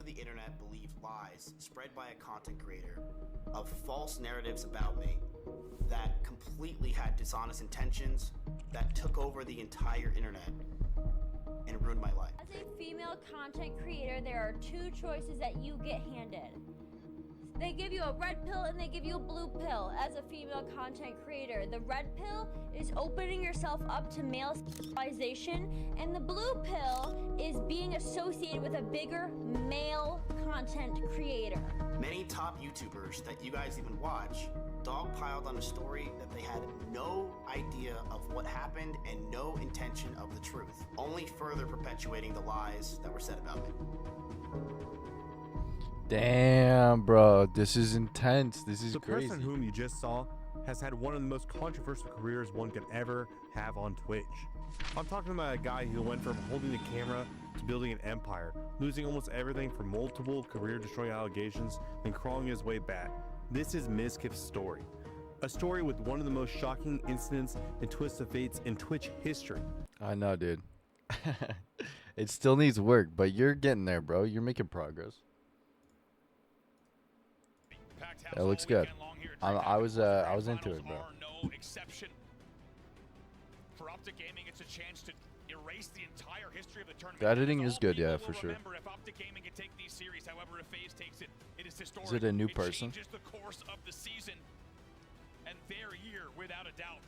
The internet believe lies spread by a content creator of false narratives about me that completely had dishonest intentions that took over the entire internet and ruined my life. As a female content creator, there are 2 choices that you get handed. They give you a red pill and they give you a blue pill as a female content creator. The red pill is opening yourself up to male sexualization, and the blue pill is being associated with a bigger male content creator. Many top YouTubers that you guys even watch dogpiled on a story that they had no idea of what happened and no intention of the truth, only further perpetuating the lies that were said about me. Damn, bro, this is intense. This is the crazy. person whom you just saw has had one of the most controversial careers one could ever have on Twitch. I'm talking about a guy who went from holding the camera to building an empire, losing almost everything for multiple career-destroying allegations, and crawling his way back. This is Miskip's story. A story with one of the most shocking incidents and twists of fates in Twitch history. I know, dude. It still needs work, but you're getting there, bro. You're making progress. It looks good. I was into it, bro. No exception. For Optic Gaming, it's a chance to, erase the entire history of the tournament. The editing Because is good, all yeah, people for will sure. remember if Optic Gaming can take these series, however if FaZe takes it, it is historic. Is it a new person? It changes the course of the season, and their year, without a doubt.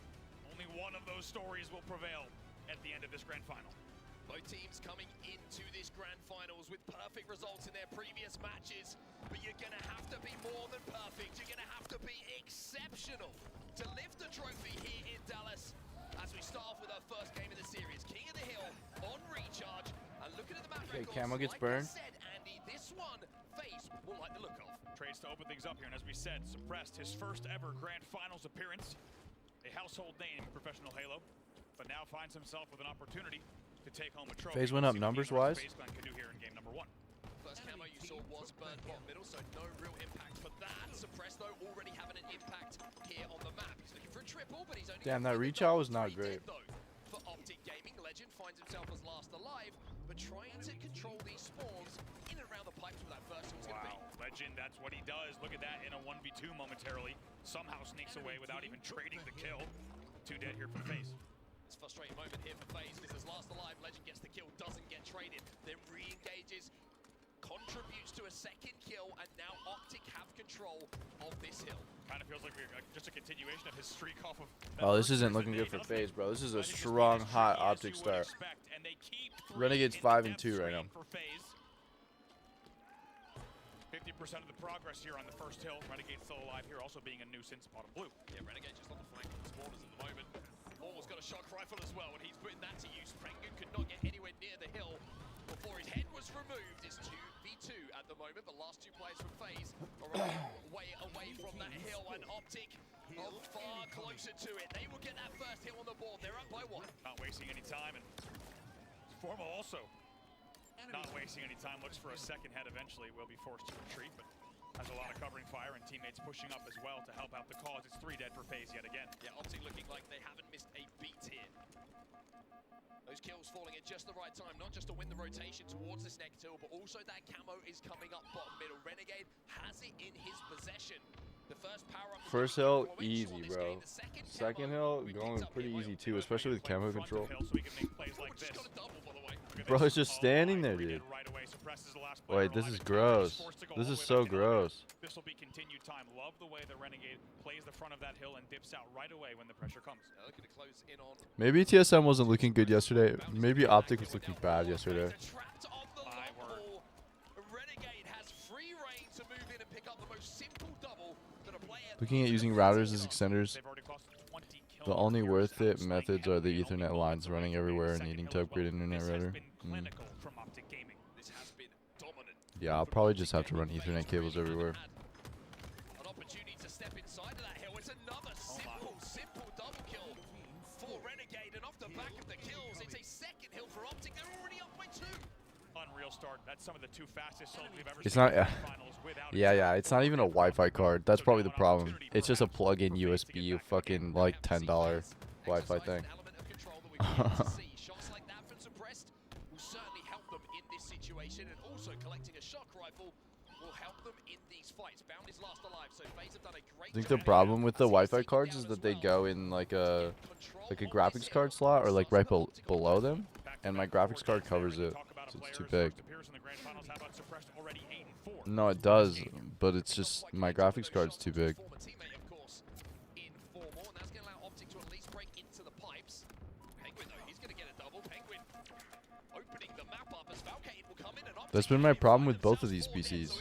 Only one of those stories will prevail at the end of this grand final. Both teams coming into this grand finals with perfect results in their previous matches, but you're going to have to be more than perfect. You're going to have to be exceptional to lift the trophy here in Dallas. As we start off with our first game of the series, King of the Hill on recharge, and looking at the map Okay, records, Camo gets like burned. I said, Andy, this one FaZe will like the look of. Trades to open things up here, and as we said, suppressed his first ever grand finals appearance. A household name in professional Halo, but now finds himself with an opportunity to take home a trophy. FaZe went up numbers-wise. FaZe Clan can do here in game number 1. First camo you saw was burned bottom middle, so no real impact for that. Suppressed though, already having an impact here on the map. He's looking for a triple, but he's only Damn, that reach out was not great. for Optic Gaming. Legend finds himself as last alive, but trying to control these spawns in and around the pipes with that first one's going to be. Legend, that's what he does. Look at that in a 1v2 momentarily. Somehow sneaks away without even trading the kill. 2 dead here for FaZe. It's a frustrating moment here for FaZe because as last alive, Legend gets the kill, doesn't get traded, then re-engages, contributes to a second kill, and now Optic have control of this hill. Kind of feels like we're just a continuation of his streak off of. Oh, this isn't looking good for FaZe, bro. This is a strong, hot Optic start. Renegade's 5-2 right now. 50% of the progress here on the first hill. Renegade still alive here, also being a nuisance. Bottom blue. Yeah, Renegade just on the flank of the spawners at the moment. Mortal's got a shock rifle as well, and he's putting that to use. Penguin could not get anywhere near the hill before his head was removed. It's 2v2 at the moment. The last 2 players from FaZe are way away from that hill, and Optic are far closer to it. They will get that first hill on the board. They're up by 1. Not wasting any time, and Formal also not wasting any time. Looks for a second head eventually. Will be forced to retreat, but has a lot of covering fire and teammates pushing up as well to help out the cause. It's 3 dead for FaZe yet again. Yeah, Optic looking like they haven't missed a beat here. Those kills falling at just the right time, not just to win the rotation towards this next hill, but also that camo is coming up bottom middle. Renegade has it in his possession. The first power up. First hill, easy, bro. Second hill, going pretty easy too, especially with camo control. Bro, it's just standing there, dude. Wait, this is gross. This is so gross. This will be continued time. Love the way the Renegade plays the front of that hill and dips out right away when the pressure comes. Looking to close in on. Maybe TSM wasn't looking good yesterday. Maybe Optic was looking bad yesterday. Renegade has free reign to move in and pick up the most simple double that a player. Looking at using routers as extenders, the only worth it methods are the Ethernet lines running everywhere and needing to upgrade internet router. Yeah, I'll probably just have to run Ethernet cables everywhere. An opportunity to step inside of that hill. It's another simple double kill for Renegade, and off the back of the kills, it's a second hill for Optic. They're already up by 2. Unreal start. That's some of the 2 fastest souls we've ever It's seen. not. Yeah. It's not even a Wi-Fi card. That's probably the problem. It's just a plug-in USB, fucking like $10 Wi-Fi thing. Shots like that from Suppressed will certainly help them in this situation, and also collecting a shock rifle will help them in these fights. Bound is last alive, so FaZe have done a great I think the problem with the Wi-Fi cards is that they go in like a graphics card slot or like right below them, and my graphics card covers it, so it's too big. No, it does, but it's just my graphics card's too big. That's been my problem with both of these PCs.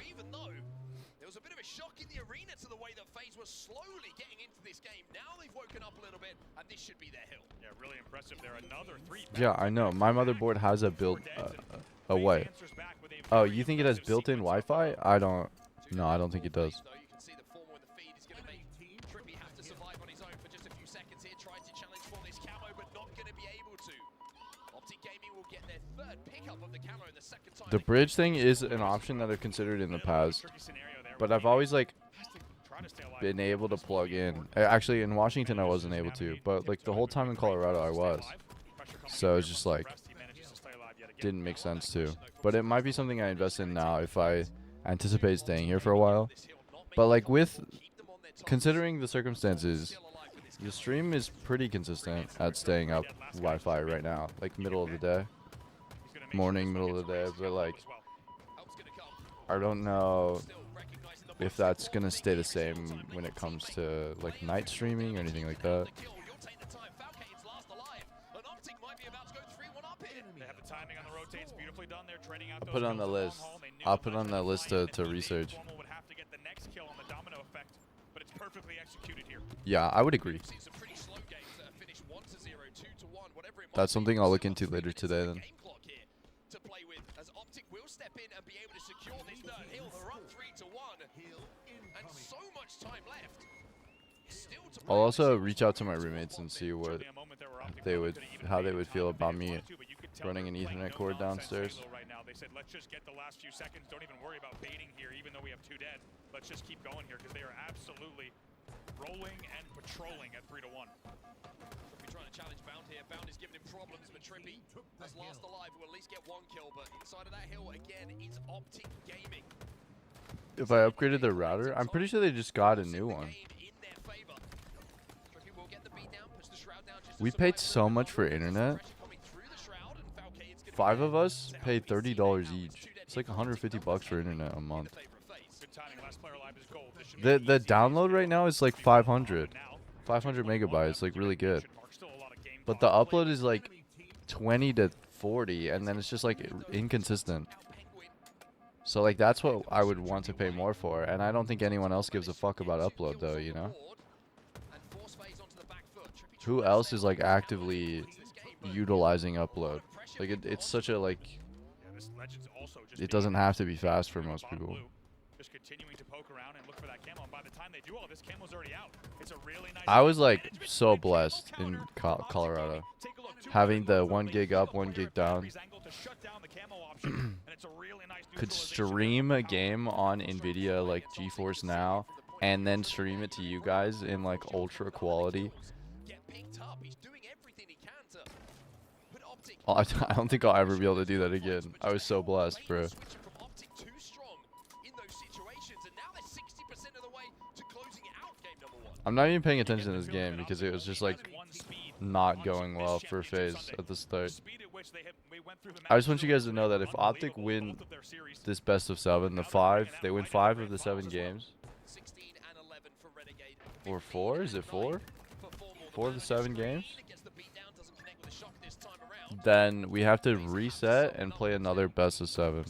There was a bit of a shock in the arena to the way that FaZe was slowly getting into this game. Now they've woken up a little bit, and this should be their hill. Yeah, really impressive there. Another 3. Yeah, I know. My motherboard has a built away. Oh, you think it has built-in Wi-Fi? I don't. No, I don't think it does. You can see the Formal in the feed is going to make Trippy have to survive on his own for just a few seconds here. Tries to challenge for this camo, but not going to be able to. Optic Gaming will get their 3rd pickup of the camo in the 2nd time. The bridge thing is an option that I've considered in the past, but I've always like been able to plug in. Actually, in Washington I wasn't able to, but like the whole time in Colorado I was. So it's just like didn't make sense to. But it might be something I invest in now if I anticipate staying here for a while. But like with considering the circumstances, The stream is pretty consistent at staying up Wi-Fi right now, like middle of the day, morning, middle of the day. But like, I don't know if that's gonna stay the same when it comes to like night streaming or anything like that. I'll put it on the list. I'll put it on that list to research. Yeah, I would agree. That's something I'll look into later today then. I'll also reach out to my roommates and see what how they would feel about me running an Ethernet cord downstairs. They said, let's just get the last few seconds. Don't even worry about baiting here, even though we have 2 dead. Let's just keep going here because they are absolutely rolling and patrolling at 3-1. Trippy trying to challenge Bound here. Bound is giving him problems, but Trippy has last alive, will at least get 1 kill. But inside of that hill again is Optic Gaming. If I upgraded their router, I'm pretty sure they just got a new one. We paid so much for internet. 5 of us pay $30 each. It's like $150 for internet a month. The download right now is like 500 megabytes, like really good. But the upload is like 20 to 40, and then it's just like inconsistent. So like that's what I would want to pay more for, and I don't think anyone else gives a fuck about upload though, you know? Who else is like actively utilizing upload? Like it's such a like, it doesn't have to be fast for most people. I was like so blessed in Colorado, having the 1 gig up, 1 gig down. Could stream a game on NVIDIA like GeForce Now, and then stream it to you guys in like ultra quality. I don't think I'll ever be able to do that again. I was so blessed, bro. I'm not even paying attention to this game because it was just like not going well for FaZe at the start. I just want you guys to know that if Optic win this best of 7, they win 5 of the 7 games. Or 4? Is it 4? 4 of the 7 games? Then we have to reset and play another best of 7.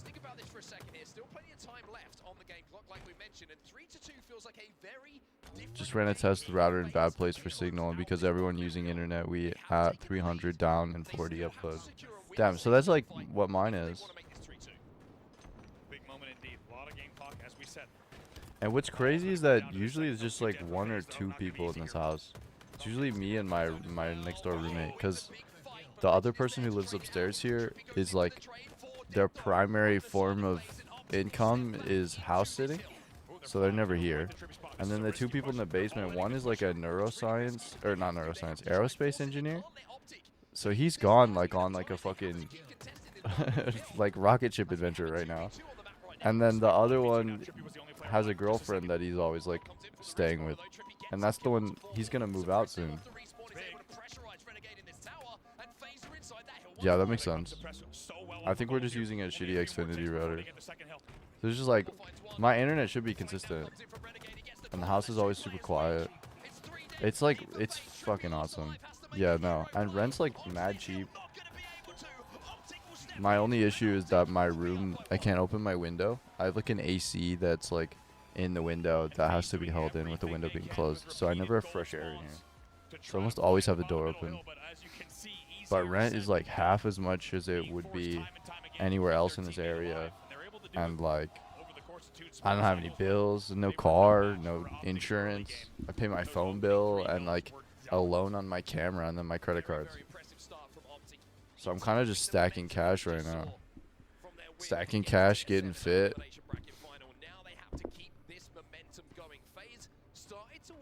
Just ran a test router in bad place for signal, and because everyone using internet, we at 300 down and 40 upload. Damn, so that's like what mine is. And what's crazy is that usually it's just like 1 or 2 people in this house. It's usually me and my next door roommate, because the other person who lives upstairs here is like their primary form of income is house sitting, so they're never here. And then the 2 people in the basement, one is like a aerospace engineer, so he's gone like on like a fucking like rocket ship adventure right now. And then the other one has a girlfriend that he's always like staying with, and that's the one he's gonna move out soon. Yeah, that makes sense. I think we're just using a shitty Xfinity router. There's just like, my internet should be consistent, and the house is always super quiet. It's like, it's fucking awesome. Yeah, no, and rent's like mad cheap. My only issue is that my room, I can't open my window. I have like an AC that's like in the window that has to be held in with the window being closed, so I never have fresh air in here. So I almost always have the door open. But rent is like half as much as it would be anywhere else in this area, and like I don't have any bills, no car, no insurance. I pay my phone bill and like a loan on my camera and then my credit cards. So I'm kind of just stacking cash right now. Stacking cash, getting fit.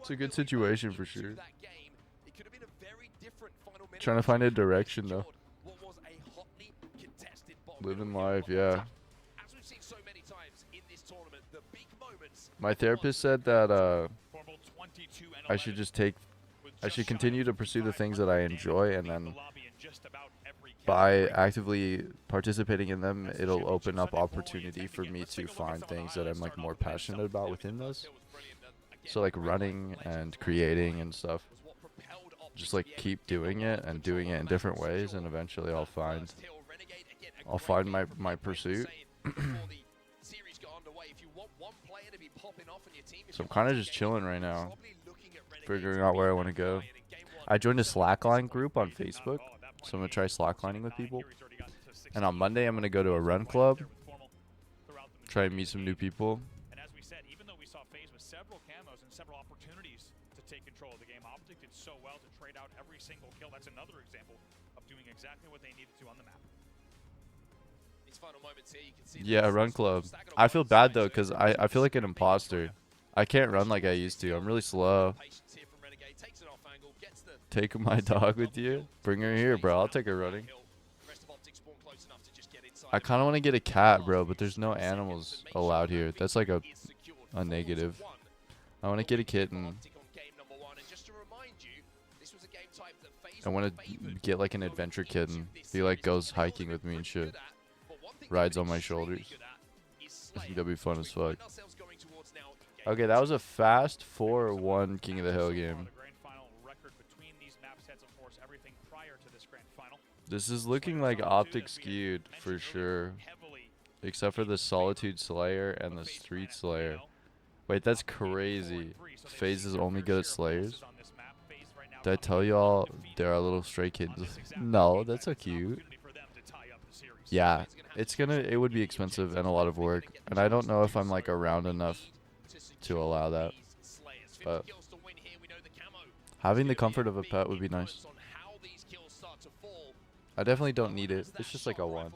It's a good situation for sure. Trying to find a direction though. Living life, yeah. My therapist said that I should just take I should continue to pursue the things that I enjoy, and then by actively participating in them, it'll open up opportunity for me to find things that I'm like more passionate about within those. So like running and creating and stuff. Just like keep doing it and doing it in different ways, and eventually I'll find my pursuit. So I'm kind of just chilling right now, figuring out where I want to go. I joined a slackline group on Facebook, so I'm gonna try slacklining with people. And on Monday I'm gonna go to a run club, try and meet some new people. And as we said, even though we saw FaZe with several camos and several opportunities to take control of the game, Optic did so well to trade out every single kill. That's another example of doing exactly what they needed to on the map. These final moments here, you can see Yeah, run club. I feel bad though, because I feel like an imposter. I can't run like I used to. I'm really slow. Take my dog with you? Bring her here, bro. I'll take her running. I kind of want to get a cat, bro, but there's no animals allowed here. That's like a negative. I want to get a kitten. I want to get like an adventure kitten. He like goes hiking with me and shit. Rides on my shoulders. I think that'd be fun as fuck. Okay, that was a fast 4-1 King of the Hill game. This is looking like Optic skewed for sure. Except for the Solitude Slayer and the Street Slayer. Wait, that's crazy. FaZe is only good at Slayers? Did I tell y'all there are little stray kids? No, that's so cute. Yeah, it would be expensive and a lot of work. And I don't know if I'm like around enough to allow that. But having the comfort of a pet would be nice. I definitely don't need it. It's just like a want.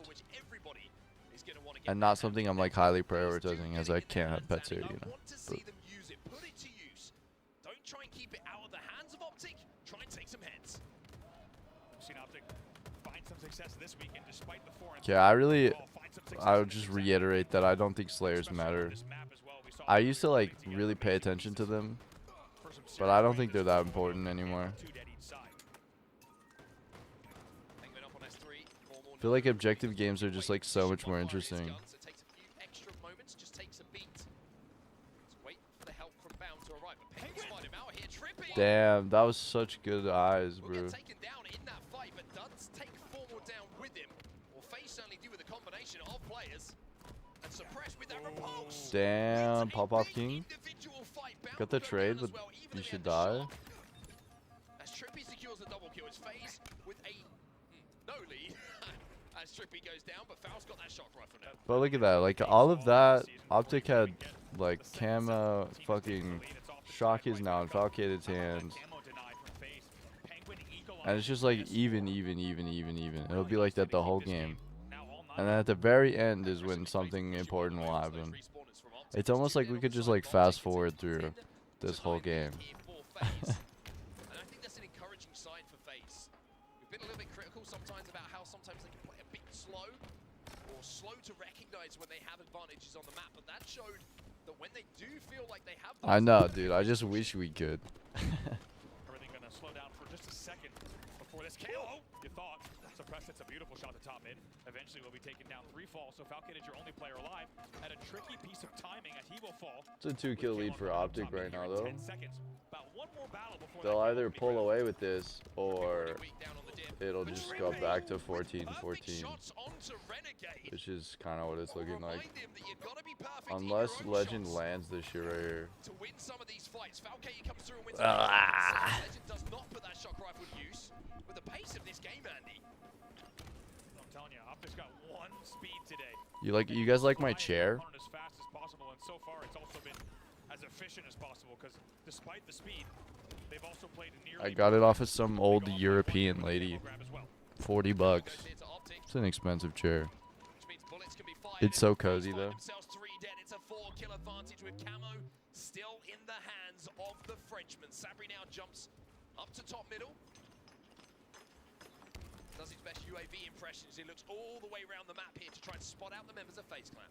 And not something I'm like highly prioritizing, as I can't have pets here, you know. But don't try and keep it out of the hands of Optic. Try and take some heads. We've seen Optic find some success this weekend despite the 4 and yeah, I would just reiterate that I don't think Slayers matter. I used to like really pay attention to them, but I don't think they're that important anymore. I feel like objective games are just like so much more interesting. Damn, that was such good eyes, bro. Damn, Pop-Off King. Got the trade, but you should die. As Trippy secures the double kill, it's FaZe with a no lead. As Trippy goes down, but Faust got that shock rifle now. But look at that, like all of that, Optic had like camo, fucking Shock is now in Falcated's hands. And it's just like even. It'll be like that the whole game. And then at the very end is when something important will happen. It's almost like we could just like fast forward through this whole game. And I think that's an encouraging sign for FaZe. We've been a little bit critical sometimes about how sometimes they can play a bit slow or slow to recognize when they have advantages on the map, but that showed that when they do feel like they have those, I know, dude. I just wish we could. Everything gonna slow down for just a second before this KO. You thought. Suppressed, it's a beautiful shot to top mid. Eventually will be taken down. 3 falls, so Falcated is your only player alive. At a tricky piece of timing as he will fall. It's a 2-kill lead for Optic right now, though. 10 seconds. About one more battle before They'll either pull away with this, or it'll just go back to 14-14. Which is kind of what it's looking like. Unless Legend lands this shit right here. to win some of these fights. Falcated comes through and wins Legend does not put that shock rifle to use. With the pace of this game, Andy. I'm telling you, Optic's got 1 speed today. You guys like my chair? As fast as possible, and so far it's also been as efficient as possible because despite the speed, they've also played nearly. I got it off of some old European lady. $40. It's an expensive chair. It's so cozy though. It's a 4-kill advantage with camo still in the hands of the Frenchman. Sabri now jumps up to top middle. Does his best UAV impressions. He looks all the way around the map here to try and spot out the members of FaZe Clan.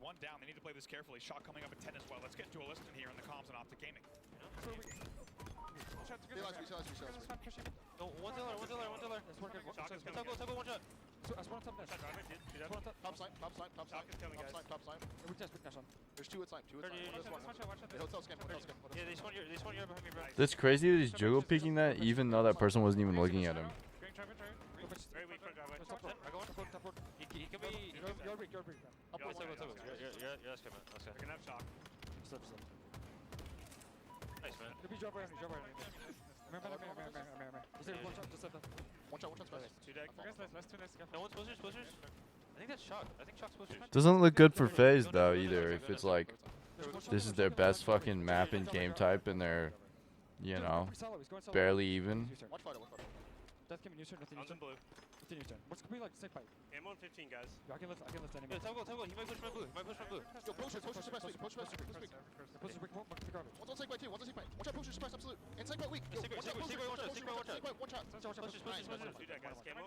1 down. They need to play this carefully. Shot coming up at 10 as well. Let's get into a listing here in the comms and Optic Gaming. I feel No, one dealer. Let's work it. Go one shot. I spawn on top net. Top side. Top side. We test big dash on. There's two at side. The hotel scan. Yeah, they spawn here behind me, bro. That's crazy that he's juggle peeking that even though that person wasn't even looking at him. Try. Very weak front guy. I go on. Top board. He can be. You're big. Up, let's go. Yeah, let's go. I can have shock. Slip. Nice, man. Could be drop right on me. Remember. One shot special. Two deck. Last two next. No one's pushers. I think that's shock. Shock's pushers. Doesn't look good for FaZe though either. If it's like this is their best fucking map and game type and they're, you know, barely even. Death came in your turn. Nothing in blue. Nothing in your turn. What's gonna be like snake fight? Ammo on 15 guys. I can lift enemy. Yeah, Toggle. He might push my blue. Yo, push the best. Push the best. One's on take by two. One's on take by. One shot push the best. Absolute. And take by weak. One shot. Push. Guys. Camo.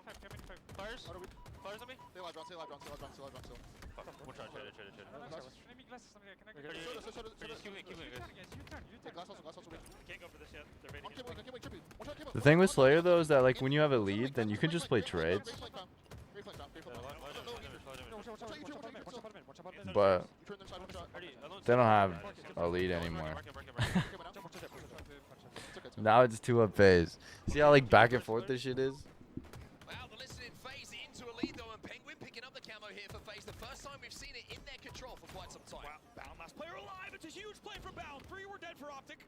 Fires on me. Stay live, still. One shot. Trade. Enemy glasses. Keep glass also weak. I can't go for this yet. They're baiting. I can't wait. Trippy. One shot. The thing with Slayer though is that like when you have a lead, then you can just play trades. But they don't have a lead anymore. Now it's 2-up FaZe. See how like back and forth this shit is? Wow, the listening FaZe into a lead though, and Penguin picking up the camo here for FaZe. The first time we've seen it in their control for quite some time. Wow, Bound last player alive. It's a huge play from Bound. 3 were dead for Optic.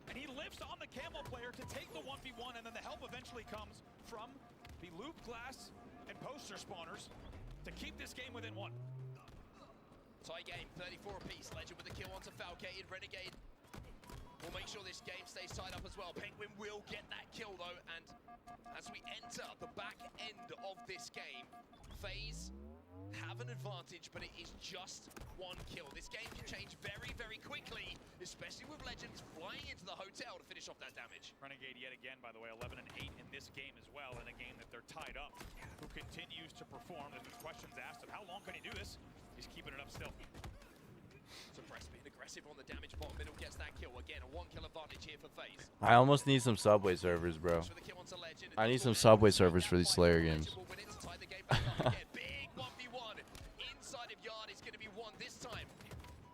And he lifts on the camo player to take the 1v1, and then the help eventually comes from the loop glass and poster spawners to keep this game within 1. Tie game, 34 apiece. Legend with the kill onto Falcated. Renegade will make sure this game stays tied up as well. Penguin will get that kill though, and as we enter the back end of this game, FaZe have an advantage, but it is just 1 kill. This game can change very, very quickly, especially with Legends flying into the hotel to finish off that damage. Renegade yet again, by the way, 11-8 in this game as well, in a game that they're tied up. Who continues to perform? There's been questions asked of how long can he do this? He's keeping it up still. Suppress being aggressive on the damage bot. Middle gets that kill. Again, a 1 kill advantage here for FaZe. I almost need some Subway servers, bro. I need some Subway servers for these Slayer games. Big 1v1 inside of Yard is going to be won this time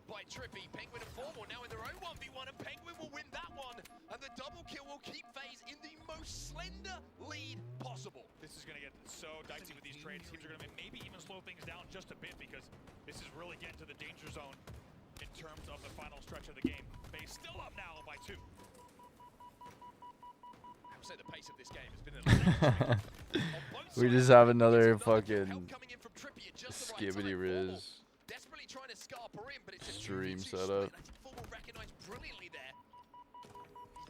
by Trippy. Penguin and Formal now in their own 1v1, and Penguin will win that one, and the double kill will keep FaZe in the most slender lead possible. This is going to get so dicey with these trades. Teams are going to maybe even slow things down just a bit, because this is really getting to the danger zone in terms of the final stretch of the game. FaZe still up now by 2. I would say the pace of this game has been a We just have another fucking skibbity riz stream setup. Recognized brilliantly there.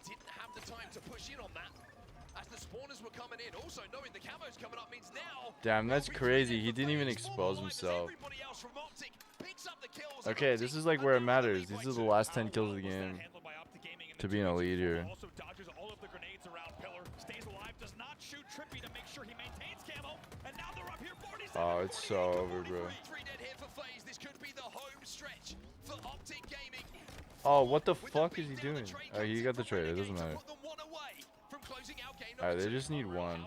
He didn't have the time to push in on that as the spawners were coming in. Also knowing the camos coming up means now. Damn, that's crazy. He didn't even expose himself. Okay, this is like where it matters. These are the last 10 kills of the game to be in a lead here. Also dodges all of the grenades around Pillar. Stays alive, does not shoot Trippy to make sure he maintains camo. And now they're up here 47. Oh, it's so over, bro. 3 dead here for FaZe. This could be the home stretch for Optic Gaming. Oh, what the fuck is he doing? Oh, he got the trade. It doesn't matter. Alright, they just need 1.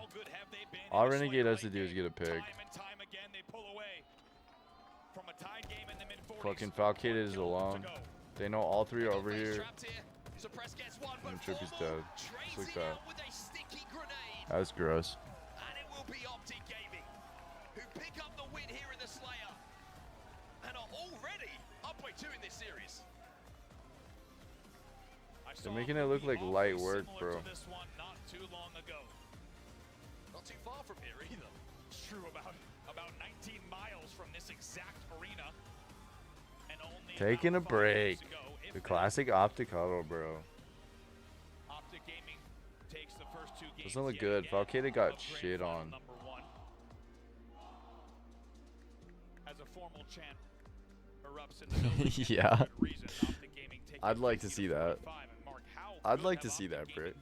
All Renegade has to do is get a pick. Fucking Falcated is alone. They know all 3 are over here. And Trippy's dead. Just like that. That's gross. And it will be Optic Gaming who pick up the win here in the Slayer and are already up by 2 in this series. They're making it look like light work, bro. Not too long ago. Not too far from here either. It's true, about 19 miles from this exact arena. And only Taking a break. The classic Optic huddle, bro. Optic Gaming takes the first 2 games. Doesn't look good. Falcated got shit on. As a formal chant erupts in the building. Yeah. I'd like to see that. I'd like to see that, Brit.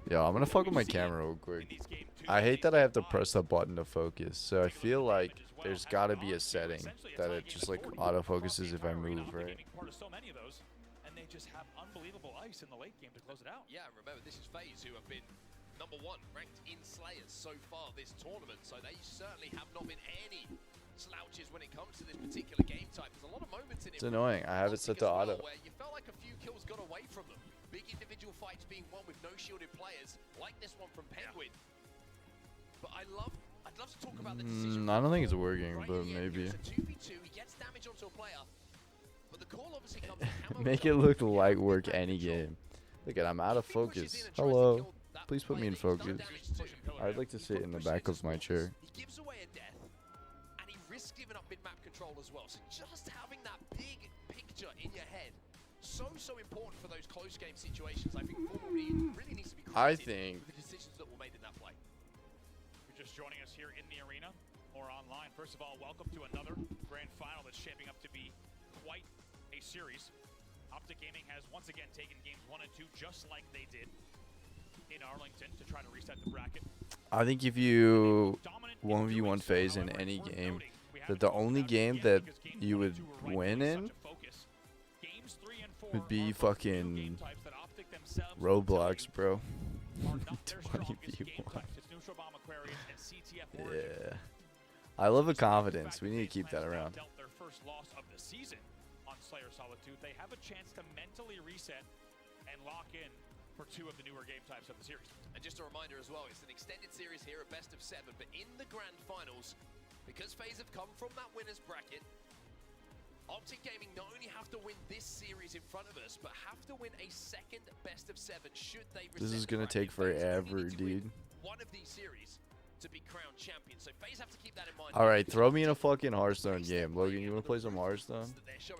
Yo, I'm gonna fuck with my camera real quick. I hate that I have to press the button to focus, so I feel like there's gotta be a setting that it just like autofocuses if I move, right? just have unbelievable ice in the late game to close it out. Yeah, remember, this is FaZe, who have been #1 ranked in Slayers so far this tournament, so they certainly have not been any slouches when it comes to this particular game type. There's a lot of moments in it. It's annoying. I have it set to auto. Where you felt like a few kills got away from them. Big individual fights being won with no shielded players, like this one from Penguin. But I'd love to talk about the decision. I don't think it's working, but maybe. It's a 2v2, he gets damage onto a player, but the call obviously comes from Make it look like work any game. Look at, I'm out of focus. Hello. Please put me in focus. I'd like to sit in the back of my chair. He gives away a death, and he risks giving up mid-map control as well. So just having that big picture in your head, so important for those close game situations. I think Formel really needs to be creative with the decisions that were made in that play. You're just joining us here in the arena or online. First of all, welcome to another grand final that's shaping up to be quite a series. Optic Gaming has once again taken games 1 and 2 just like they did in Arlington to try to reset the bracket. I think if you 1v1 FaZe in any game, that the only game that you would win in would be fucking Roblox, bro. 20v1. Yeah. I love the confidence. We need to keep that around. Their first loss of the season on Slayer Solitude. They have a chance to mentally reset and lock in for 2 of the newer game types of the series. And just a reminder as well, it's an extended series here at best of 7, but in the grand finals, because FaZe have come from that winner's bracket, Optic Gaming not only have to win this series in front of us, but have to win a second best of 7 should they reset. This is gonna take forever, dude. One of these series to be crowned champion. So FaZe have to keep that in mind. Alright, throw me in a fucking Hearthstone game. Logan, you wanna play some Hearthstone?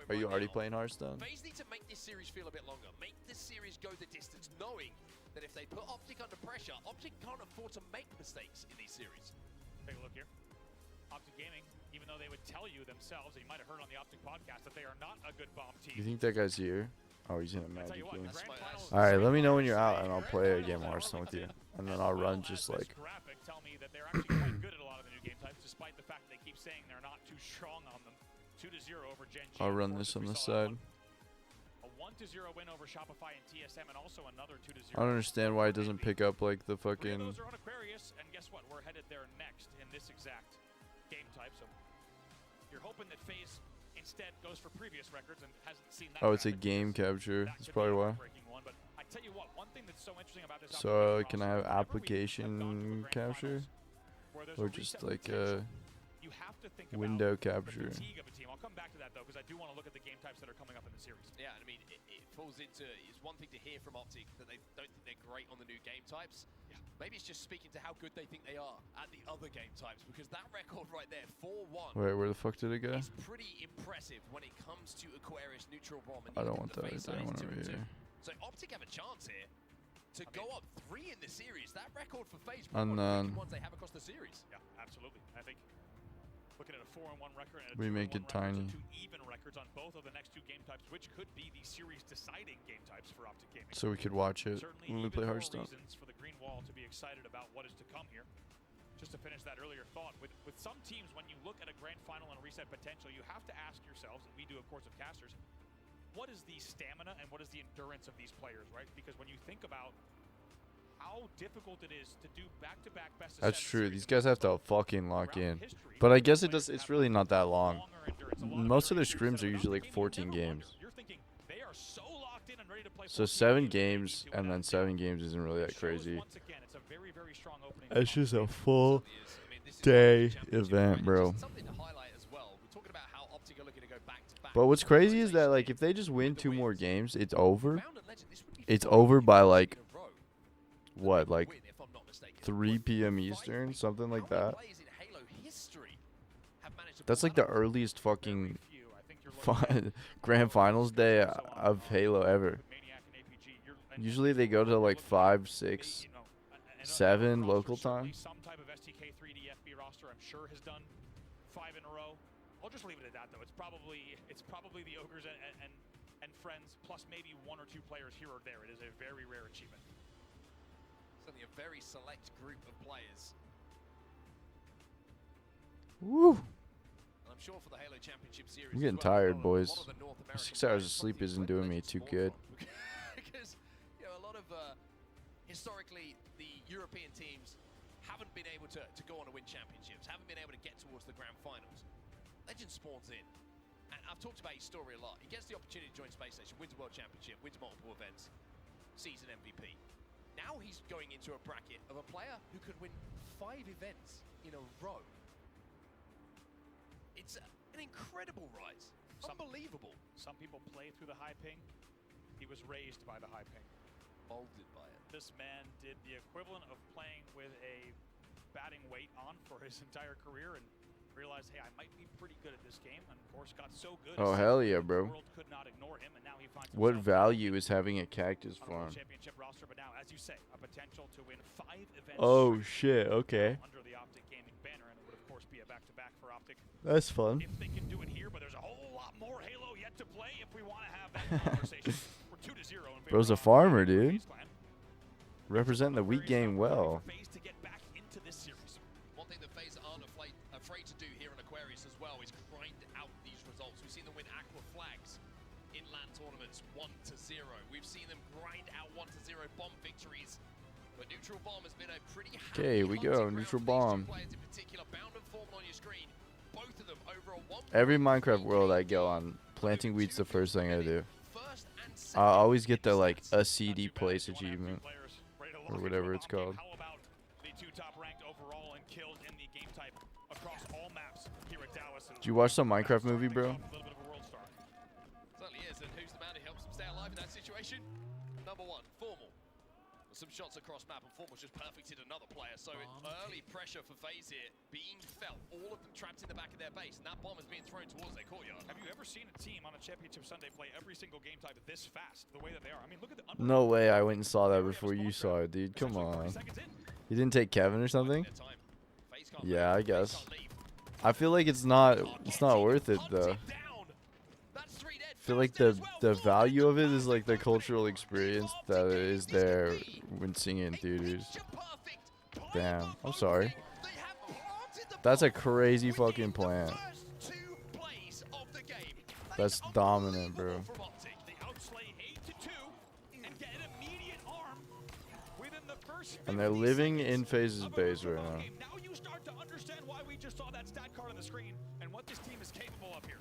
Are you already playing Hearthstone? FaZe need to make this series feel a bit longer. Make this series go the distance, knowing that if they put Optic under pressure, Optic can't afford to make mistakes in these series. Take a look here. Optic Gaming, even though they would tell you themselves, and you might have heard on the Optic podcast, that they are not a good bomb team. You think that guy's here? Oh, he's in a Magic game. Alright, let me know when you're out, and I'll play a game of Hearthstone with you. And then I'll run just like... Tell me that they're actually quite good at a lot of the new game types, despite the fact that they keep saying they're not too strong on them. 2-0 over Gen G. I'll run this on this side. A 1-0 win over Shopify and TSM, and also another 2-0. I don't understand why it doesn't pick up like the fucking... Those are on Aquarius, and guess what? We're headed there next in this exact game type. So you're hoping that FaZe instead goes for previous records and hasn't seen that. Oh, it's a game capture. That's probably why. But I tell you what, one thing that's so interesting about this. So can I have application capture, or just like window capture? I'll come back to that though, because I do want to look at the game types that are coming up in the series. Yeah, I mean, it falls into, it's one thing to hear from Optic that they don't think they're great on the new game types. Yeah. Maybe it's just speaking to how good they think they are at the other game types, because that record right there, 4-1. Wait, where the fuck did it go? Is pretty impressive when it comes to Aquarius, Neutral Bomb, and I don't want that right there. I want it over here. So Optic have a chance here to go up 3 in the series. That record for FaZe, and then ones they have across the series. Yeah, absolutely. I think looking at a 4-1 record and a we make it tiny. 2 even records on both of the next 2 game types, which could be the series deciding game types for Optic Gaming. So we could watch it certainly when we play Hearthstone. Reasons for the Green Wall to be excited about what is to come here. Just to finish that earlier thought, with some teams, when you look at a grand final and reset potential, you have to ask yourselves, and we do of course of casters, what is the stamina and what is the endurance of these players, right? Because when you think about how difficult it is to do back-to-back best of 7 That's true. series, These guys have to fucking lock in. But I guess it's really not that long. Most of their scrims are usually like 14 games. So 7 games and then 7 games isn't really that crazy. It's just a full day event, bro. But what's crazy is that like if they just win 2 more games, it's over. It's over by like what, like 3 p.m. Eastern, something like that. That's like the earliest fucking grand finals day of Halo ever. Usually they go to like 5, 6, 7 local time. Some type of STK 3D FB roster, I'm sure, has done 5 in a row. I'll just leave it at that though. It's probably the Ogres and friends, plus maybe 1 or 2 players here or there. It is a very rare achievement. Certainly a very select group of players. Woo! I'm sure for the Halo Championship Series. I'm getting tired, boys. 6 hours of sleep isn't doing me too good. Because you know, a lot of historically the European teams haven't been able to go on to win championships, haven't been able to get towards the grand finals. Legend spawns in, and I've talked about his story a lot. He gets the opportunity to join Space Station, wins a World Championship, wins multiple events, season MVP. Now he's going into a bracket of a player who could win 5 events in a row. It's an incredible rise. Unbelievable. Some people play through the high ping. He was raised by the high ping. Molded by it. This man did the equivalent of playing with a batting weight on for his entire career and realized, hey, I might be pretty good at this game, and of course got so good. Oh, hell yeah, bro. The world could not ignore him, and now he finds What value is having a cactus farm? Championship roster, but now, as you say, a potential to win 5 events. Oh shit, okay. Under the Optic Gaming banner, and it would of course be a back-to-back for Optic. That's fun. If they can do it here, but there's a whole lot more Halo yet to play if we want to have that conversation. We're 2-0 in favor. Bro's a farmer, dude. Representing the wheat game well. One thing that FaZe aren't afraid to do here in Aquarius as well is grind out these results. We've seen them win Aqua Flags in LAN tournaments 1-0. We've seen them grind out 1-0 bomb victories. But Neutral Bomb has been a pretty Okay, we go. Neutral Bomb. players in particular. Bound and Formal on your screen. Both of them over a 1. Every Minecraft world I go on, planting wheat's the first thing I do. I always get the like a CD place achievement or whatever it's called. How about the 2 top-ranked overall and kills in the game type across all maps here at Dallas? Did you watch some Minecraft movie, bro? Certainly is, and who's the man who helps him stay alive in that situation? Number 1, Formal. Some shots across map, and Formal's just perfected another player. So early pressure for FaZe here being felt. All of them trapped in the back of their base, and that bomb is being thrown towards their courtyard. Have you ever seen a team on a Championship Sunday play every single game type this fast, the way that they are? I mean, look at the No way I went and saw that before you saw it, dude. Come on. You didn't take Kevin or something? Yeah, I guess. I feel like it's not worth it though. I feel like the value of it is like the cultural experience that is there when singing, dude. Damn, I'm sorry. That's a crazy fucking plant. That's dominant, bro. And they're living in FaZe's base right now. Now you start to understand why we just saw that stat card on the screen and what this team is capable of here.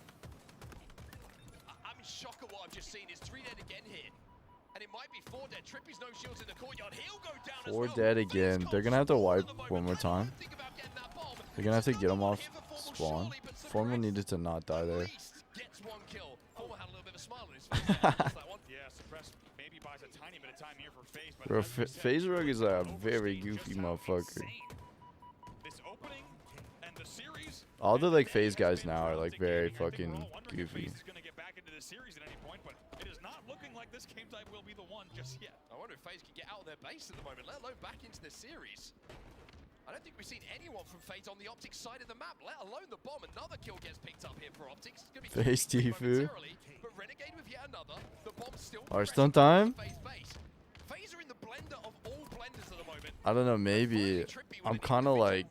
I'm in shock at what I've just seen. It's 3 dead again here. And it might be 4 dead. Trippy's no shields in the courtyard. He'll go down as 4 well. dead again. They're gonna have to wipe one more time. They're gonna have to get him off spawn. Formal needed to not die there. Gets 1 kill. Formal had a little bit of a smile on his face. That one. Yeah, Suppress maybe buys a tiny bit of time here for FaZe, but Bro, FaZe Rug is a very goofy motherfucker. this opening and the series. All the like FaZe guys now are like very fucking goofy. FaZe is going to get back into the series at any point, but it is not looking like this game type will be the one just yet. I wonder if FaZe can get out of their base at the moment, let alone back into the series. I don't think we've seen anyone from FaZe on the Optic side of the map, let alone the bomb. Another kill gets picked up here for Optics. It's gonna be FaZe Tfue. But Renegade with yet another. The bomb's still Hearthstone time? FaZe are in the blender of all blenders at the moment. I don't know, maybe. I'm kind of like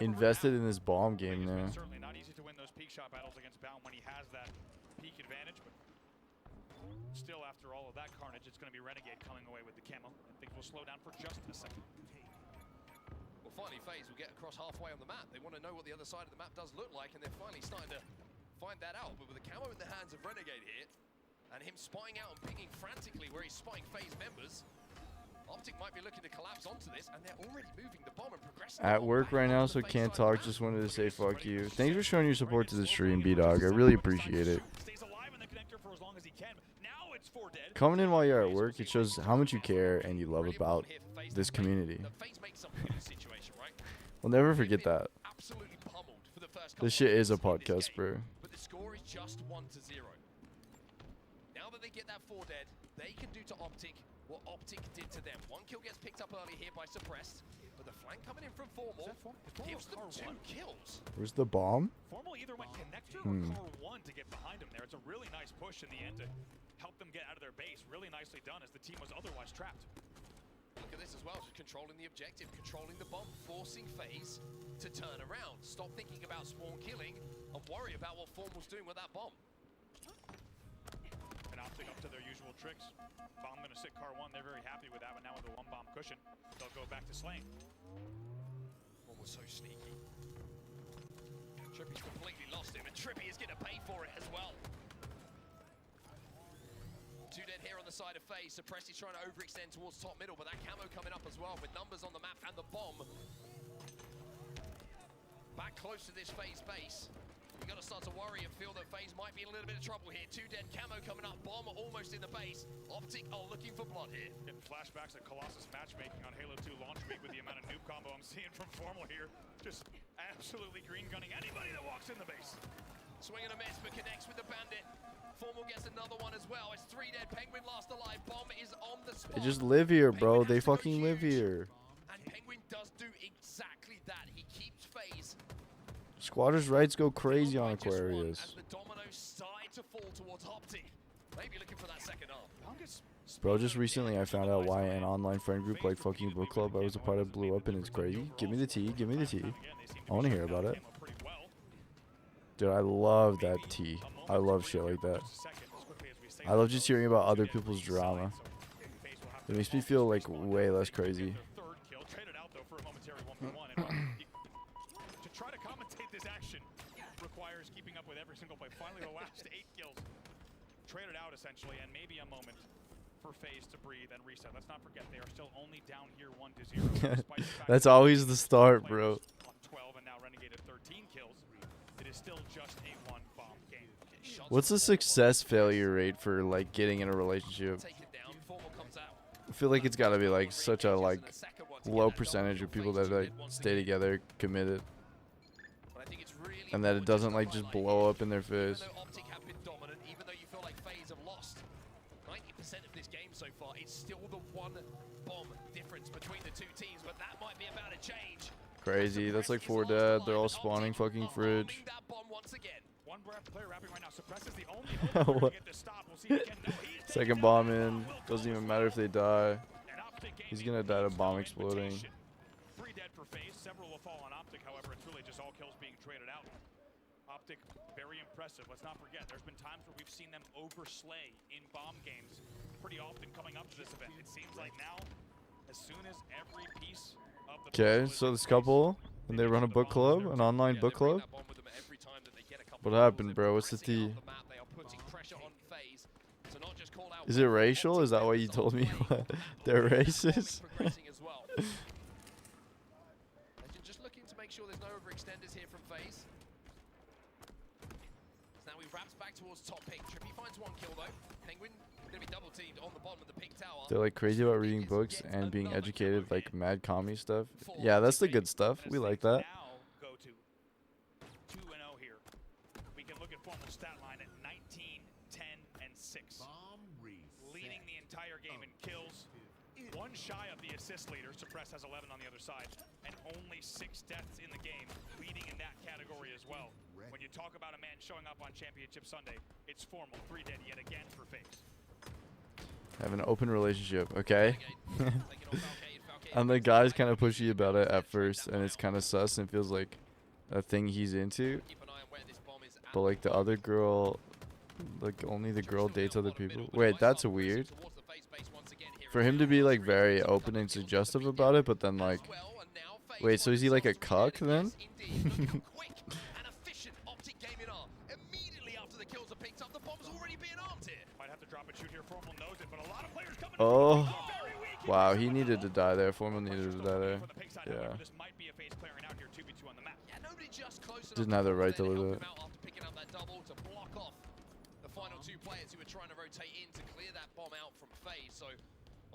invested in this bomb game now. Certainly not easy to win those peak shot battles against Baum when he has that peak advantage, but still, after all of that carnage, it's going to be Renegade coming away with the camo, and things will slow down for just a second. Well, finally, FaZe will get across halfway on the map. They want to know what the other side of the map does look like, and they're finally starting to find that out. But with the camo in the hands of Renegade here, and him spying out and pinging frantically where he's spying FaZe members, Optic might be looking to collapse onto this, and they're already moving the bomb and progressing. At work right now, so can't talk. Just wanted to say fuck you. Thanks for showing your support to the stream, B-Dog. I really appreciate it. Coming in while you're at work, it shows how much you care and you love about this community. We'll never forget that. This shit is a podcast, bro. But the score is just 1-0. Now that they get that 4 dead, they can do to Optic what Optic did to them. 1 kill gets picked up early here by Suppressed, but the flank coming in from Formal gives them 2 kills. Where's the bomb? Formal either went connector or car 1 to get behind him there. It's a really nice push in the end to help them get out of their base. Really nicely done as the team was otherwise trapped. Look at this as well, just controlling the objective, controlling the bomb, forcing FaZe to turn around. Stop thinking about spawn killing and worry about what Formal's doing with that bomb. And Optic up to their usual tricks. Bomb gonna sit car 1, they're very happy with that, but now with the 1 bomb cushion, they'll go back to slaying. One was so sneaky. Trippy's completely lost him, and Trippy is gonna pay for it as well. 2 dead here on the side of FaZe. Suppressi's trying to overextend towards top middle, but that camo coming up as well with numbers on the map and the bomb. Back close to this FaZe base. We gotta start to worry and feel that FaZe might be in a little bit of trouble here. 2 dead, camo coming up, bomb almost in the base. Optic are looking for blood here. Getting flashbacks at Colossus matchmaking on Halo 2 launch week with the amount of noob combo I'm seeing from Formal here. Just absolutely green gunning anybody that walks in the base. Swing and a miss, but connects with the bandit. Formal gets another one as well. It's 3 dead. Penguin last alive. Bomb is on the spot. They just live here, bro. They fucking live here. And Penguin does do exactly that. He keeps FaZe. Squatters' rights go crazy on Aquarius. As the dominoes start to fall towards Optic. Maybe looking for that second arm. Bro, just recently I found out why an online friend group like fucking Book Club I was a part of blew up, and it's crazy. Give me the tea. Give me the tea. I want to hear about it. Dude, I love that tea. I love shit like that. I love just hearing about other people's drama. It makes me feel like way less crazy. To try to commentate this action requires keeping up with every single play. Finally, the last 8 kills traded out essentially, and maybe a moment for FaZe to breathe and reset. Let's not forget they are still only down here 1-0. That's always the start, bro. On 12 and now Renegade at 13 kills. It is still just a 1 bomb game. What's the success failure rate for like getting in a relationship? I feel like it's gotta be like such a like low percentage of people that like stay together, committed, and that it doesn't like just blow up in their face. Optic have been dominant, even though you feel like FaZe have lost 90% of this game so far. It's still the 1 bomb difference between the 2 teams, but that might be about to change. Crazy. That's like 4 dead. They're all spawning fucking fridge. One player wrapping right now. Suppress is the only hope to get this stop. We'll see if he can. No, he Second bomb in. Doesn't even matter if they die. He's gonna die to bomb exploding. 3 dead for FaZe. Several will fall on Optic. However, it's really just all kills being traded out. Optic, very impressive. Let's not forget, there's been times where we've seen them overslay in bomb games pretty often coming up to this event. It seems like now, as soon as every piece of the Okay, so this couple, and they run a book club, an online book club. What happened, bro? What's the tea? Is it racial? Is that what you told me? They're racist? Just looking to make sure there's no overextenders here from FaZe. Now he wraps back towards top pink. Trippy finds 1 kill though. Penguin gonna be double teamed on the bottom of the pink tower. They're like crazy about reading books and being educated, like mad commie stuff. Yeah, that's the good stuff. We like that. Go to 2-0 here. We can look at Formal stat line at 19, 10, and 6. Leading the entire game in kills. 1 shy of the assist leader. Suppress has 11 on the other side. And only 6 deaths in the game, leading in that category as well. When you talk about a man showing up on Championship Sunday, it's Formal. 3 dead yet again for FaZe. Have an open relationship, okay? And the guy's kind of pushy about it at first, and it's kind of sus and feels like a thing he's into. But like the other girl, like only the girl dates other people. Wait, that's weird. For him to be like very open and suggestive about it, but then like, wait, so is he like a cuck then? Oh, wow, he needed to die there. Formal needed to die there. Yeah. Didn't have the right to live it. The final 2 players who were trying to rotate in to clear that bomb out from FaZe. So,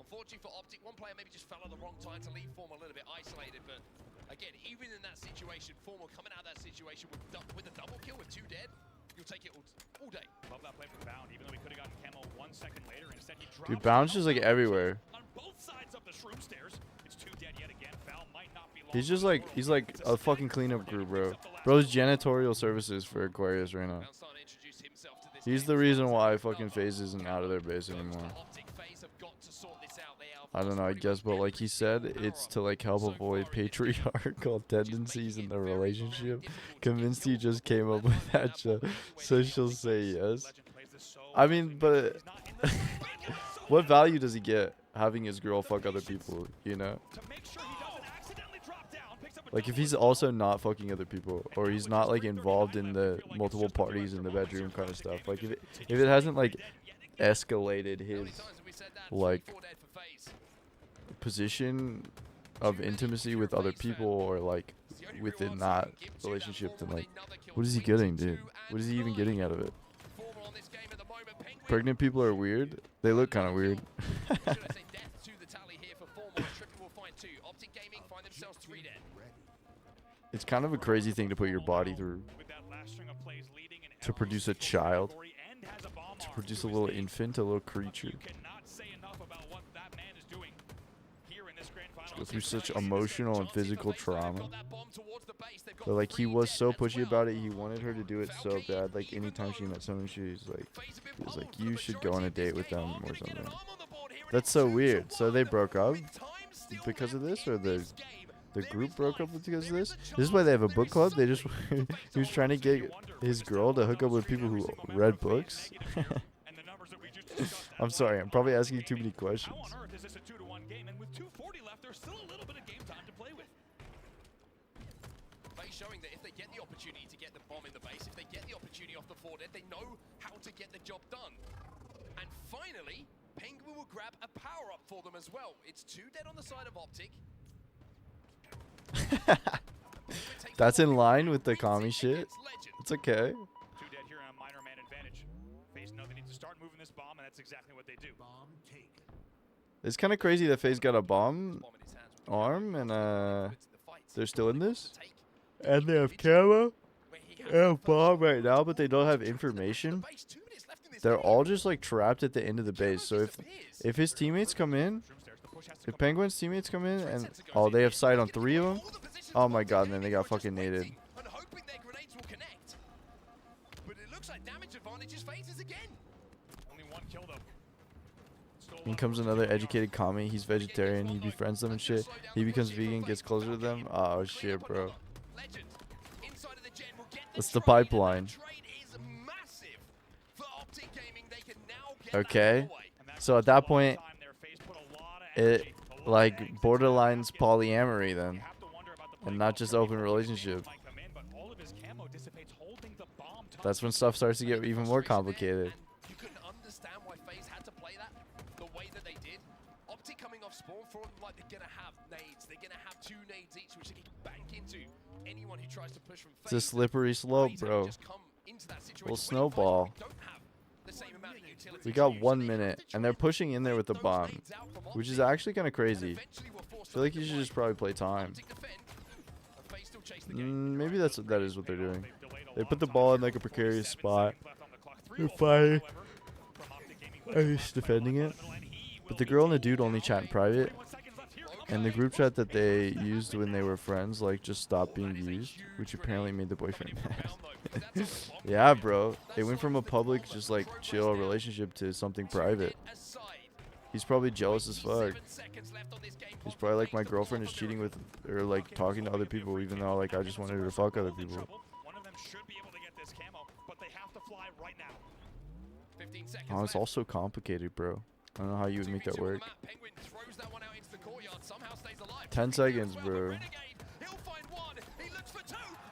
unfortunately for Optic, 1 player maybe just fell at the wrong time to leave Formal a little bit isolated. But again, even in that situation, Formal coming out of that situation with a double kill with 2 dead, you'll take it all day. Love that play from Bound, even though he could have gotten camo 1 second later. Instead, he dropped. Dude, Bound's just like everywhere. On both sides of the shroom stairs, it's 2 dead yet again. Val might not be long. He's just like, he's like a fucking cleanup crew, bro. Bro's janitorial services for Aquarius right now. He's the reason why fucking FaZe isn't out of their base anymore. Optic FaZe have got to sort I don't know, I guess, but like he said, it's to like help avoid patriarchal tendencies in the relationship. Convinced he just came up with that, so she'll say yes. I mean, but what value does he get having his girl fuck other people, you know? Like if he's also not fucking other people, or he's not like involved in the multiple parties in the bedroom kind of stuff. Like if it hasn't like escalated his like position of intimacy with other people, or like within that relationship, then like what is he getting, dude? What is he even getting out of it? Pregnant people are weird. They look kind of weird. It's kind of a crazy thing to put your body through, to produce a child, to produce a little infant, a little creature. Go through such emotional and physical trauma. But like he was so pushy about it, he wanted her to do it so bad. Like anytime she met someone, he was like, you should go on a date with them or something. That's so weird. So they broke up because of this, or the group broke up because of this? This is why they have a book club. They just he was trying to get his girl to hook up with people who read books. I'm sorry, I'm probably asking you too many questions. Showing that if they get the opportunity to get the bomb in the base, if they get the opportunity off the forward, they know how to get the job done. And finally, Penguin will grab a power-up for them as well. It's 2 dead on the side of Optic. That's in line with the Kami shit. It's okay. 2 dead here on a minor man advantage. FaZe know they need to start moving this bomb, and that's exactly what they do. It's kind of crazy that FaZe got a bomb arm, and they're still in this. And they have camo and bomb right now, but they don't have information. They're all just like trapped at the end of the base. So if his teammates come in, if Penguin's teammates come in, and they have sight on 3 of them. Oh my god, and then they got fucking naded. In comes another educated Kami. He's vegetarian. He befriends them and shit. He becomes vegan, gets closer to them. Oh shit, bro. That's the pipeline. Okay. So at that point, it like borderlines polyamory then, and not just open relationship. That's when stuff starts to get even more complicated. You couldn't understand why FaZe had to play that the way that they did. Optic coming off spawn for them, like they're gonna have nades. They're gonna have 2 nades each, which they can bank into anyone who tries to push from FaZe. It's a slippery slope, bro. Little snowball. We got 1 minute, and they're pushing in there with the bomb, which is actually kind of crazy. I feel like you should just probably play time. Maybe that is what they're doing. They put the ball in like a precarious spot. They're fighting. He's defending it. But the girl and the dude only chat in private. And the group chat that they used when they were friends, like, just stopped being used, which apparently made the boyfriend mad. Yeah, bro. They went from a public, just, like, chill relationship to something private. He's probably jealous as fuck. He's probably like, my girlfriend is cheating with, or, like, talking to other people, even though, like, I just wanted her to fuck other people. Oh, it's all so complicated, bro. I don't know how you would make that work. 10 seconds, bro.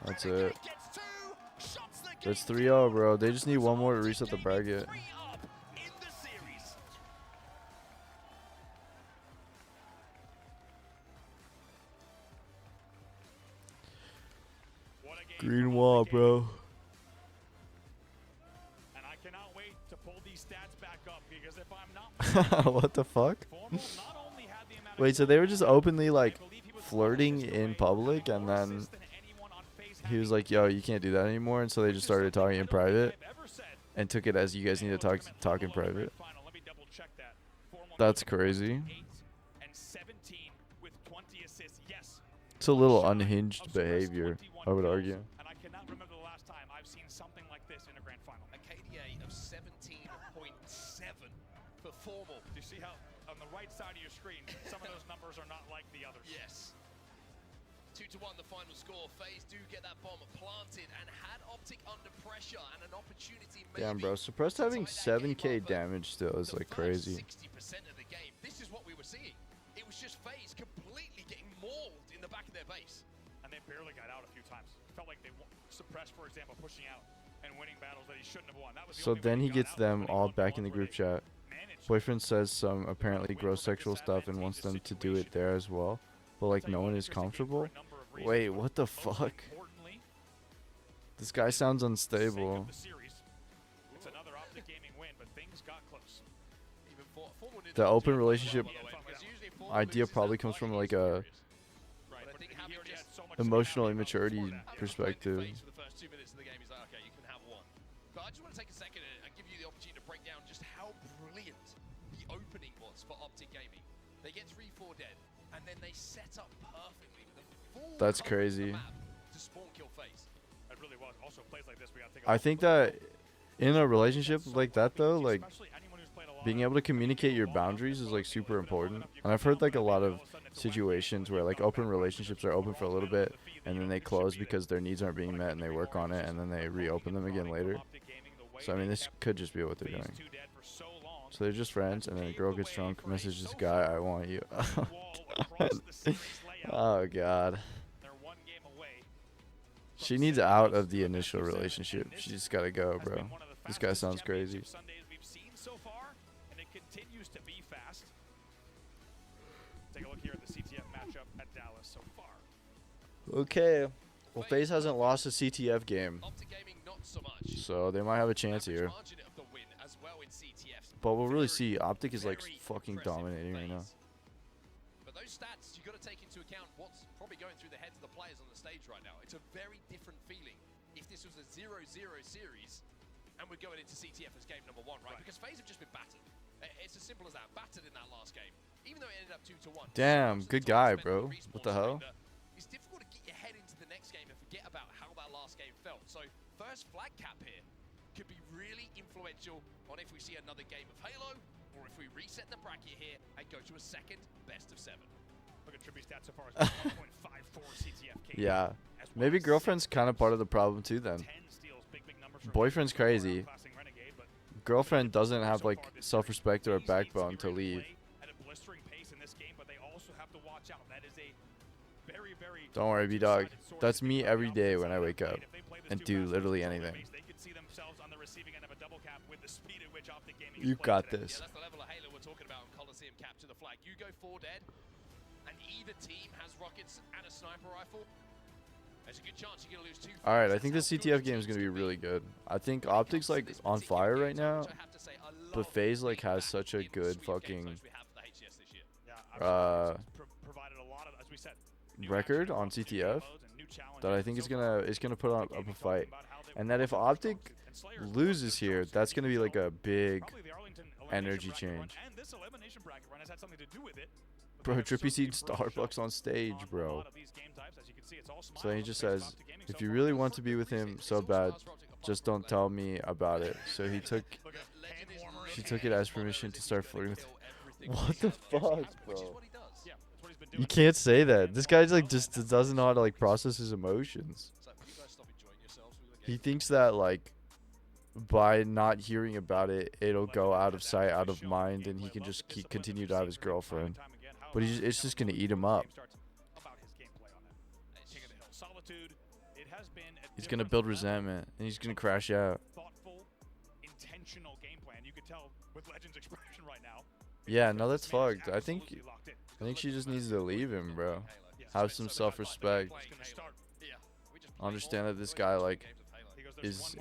That's it. That's 3-0, bro. They just need 1 more to reset the bracket. Green wall, bro. And I cannot wait to pull these stats back up, because if I'm not what the fuck? Wait, so they were just openly like flirting in public, and then he was like, yo, you can't do that anymore, and so they just started talking in private and took it as you guys need to talk in private. That's crazy. It's a little unhinged behavior, I would argue. And I cannot remember the last time I've seen something like this in a grand final. A KDA of 17.7 for Formal. Do you see how on the right side of your screen, some of those numbers are not like the others. Yes. 2-1 the final score. FaZe do get that bomb planted and had Optic under pressure and an opportunity maybe. Damn, bro. Suppressed having 7k damage still is like crazy. 60% of the game. This is what we were seeing. It was just FaZe completely getting mauled in the back of their base. And they barely got out a few times. It felt like they Suppressed, for example, pushing out and winning battles that he shouldn't have won. That was the So only way then he got gets out, them but he all won back the in the ones where group they chat. managed Boyfriend says some apparently gross sexual stuff and wants them to do it there as well. But like no one is comfortable. Wait, what the fuck? This guy sounds unstable. It's another Optic Gaming win, but things got close. The open relationship idea probably comes from like a emotional immaturity perspective. For the first 2 minutes of the game, he's like, okay, you can have one. But I just want to take a second and give you the opportunity to break down just how brilliant the opening was for Optic Gaming. They get 3-4 dead, and then they set up perfectly the full That's cover of the crazy. map to spawn kill FaZe. It really was. Also, plays like this, we gotta take I think that in a relationship like that though, like being able to communicate your boundaries is like super important. And I've heard like a lot of situations where like open relationships are open for a little bit and then they close because their needs aren't being met and they work on it and then they reopen them again later. So I mean, this could just be what they're doing. So they're just friends and then a girl gets drunk, messages this guy, I want you. Oh god. She needs out of the initial relationship. She just gotta go, bro. This guy sounds crazy. Sundays we've seen so far, and it continues to be fast. Take a look here at the CTF matchup at Dallas so far. Okay. Well, FaZe hasn't lost a CTF game. So they might have a chance here. But we'll really see. Optic is like fucking dominating right now. But those stats, you got to take into account what's probably going through the heads of the players on the stage right now. It's a very different feeling if this was a 0-0 series and we're going into CTF as game number 1, right? Because FaZe have just been battered. It's as simple as that. Battered in that last game. Even though it ended up 2-1. Damn, good guy, bro. What the hell? It's difficult to get your head into the next game and forget about how that last game felt. So first flag cap here could be really influential on if we see another game of Halo or if we reset the bracket here and go to a second best of 7. Look at Trippy stats so far. 1.54 CTF. Yeah. Maybe girlfriend's kind of part of the problem too then. Boyfriend's crazy. Girlfriend doesn't have like self-respect or a backbone to leave. Don't worry, B-Dog. That's me every day when I wake up and do literally anything. You got this. Yeah, that's the level of Halo we're talking about in Coliseum capture the flag. You go 4 dead, and either team has rockets and a sniper rifle. There's a good chance you're going to lose 2. Alright, I think the CTF game is going to be really good. I think Optic's like on fire right now, but FaZe like has such a good fucking record on CTF that I think it's gonna put up a fight. And that if Optic loses here, that's gonna be like a big energy change. Bro, Trippy seen Starbucks on stage, bro. So then he just says, if you really want to be with him so bad, just don't tell me about it. So she took it as permission to start flirting with him. What the fuck, bro? You can't say that. This guy's like just doesn't know how to like process his emotions. He thinks that like by not hearing about it, it'll go out of sight, out of mind, and he can just continue to have his girlfriend. But it's just gonna eat him up. He's gonna build resentment, and he's gonna crash out. Intentional game plan. You could tell with Legend's expression right now. Yeah, no, that's fucked. I think she just needs to leave him, bro. Have some self-respect. Understand that this guy like is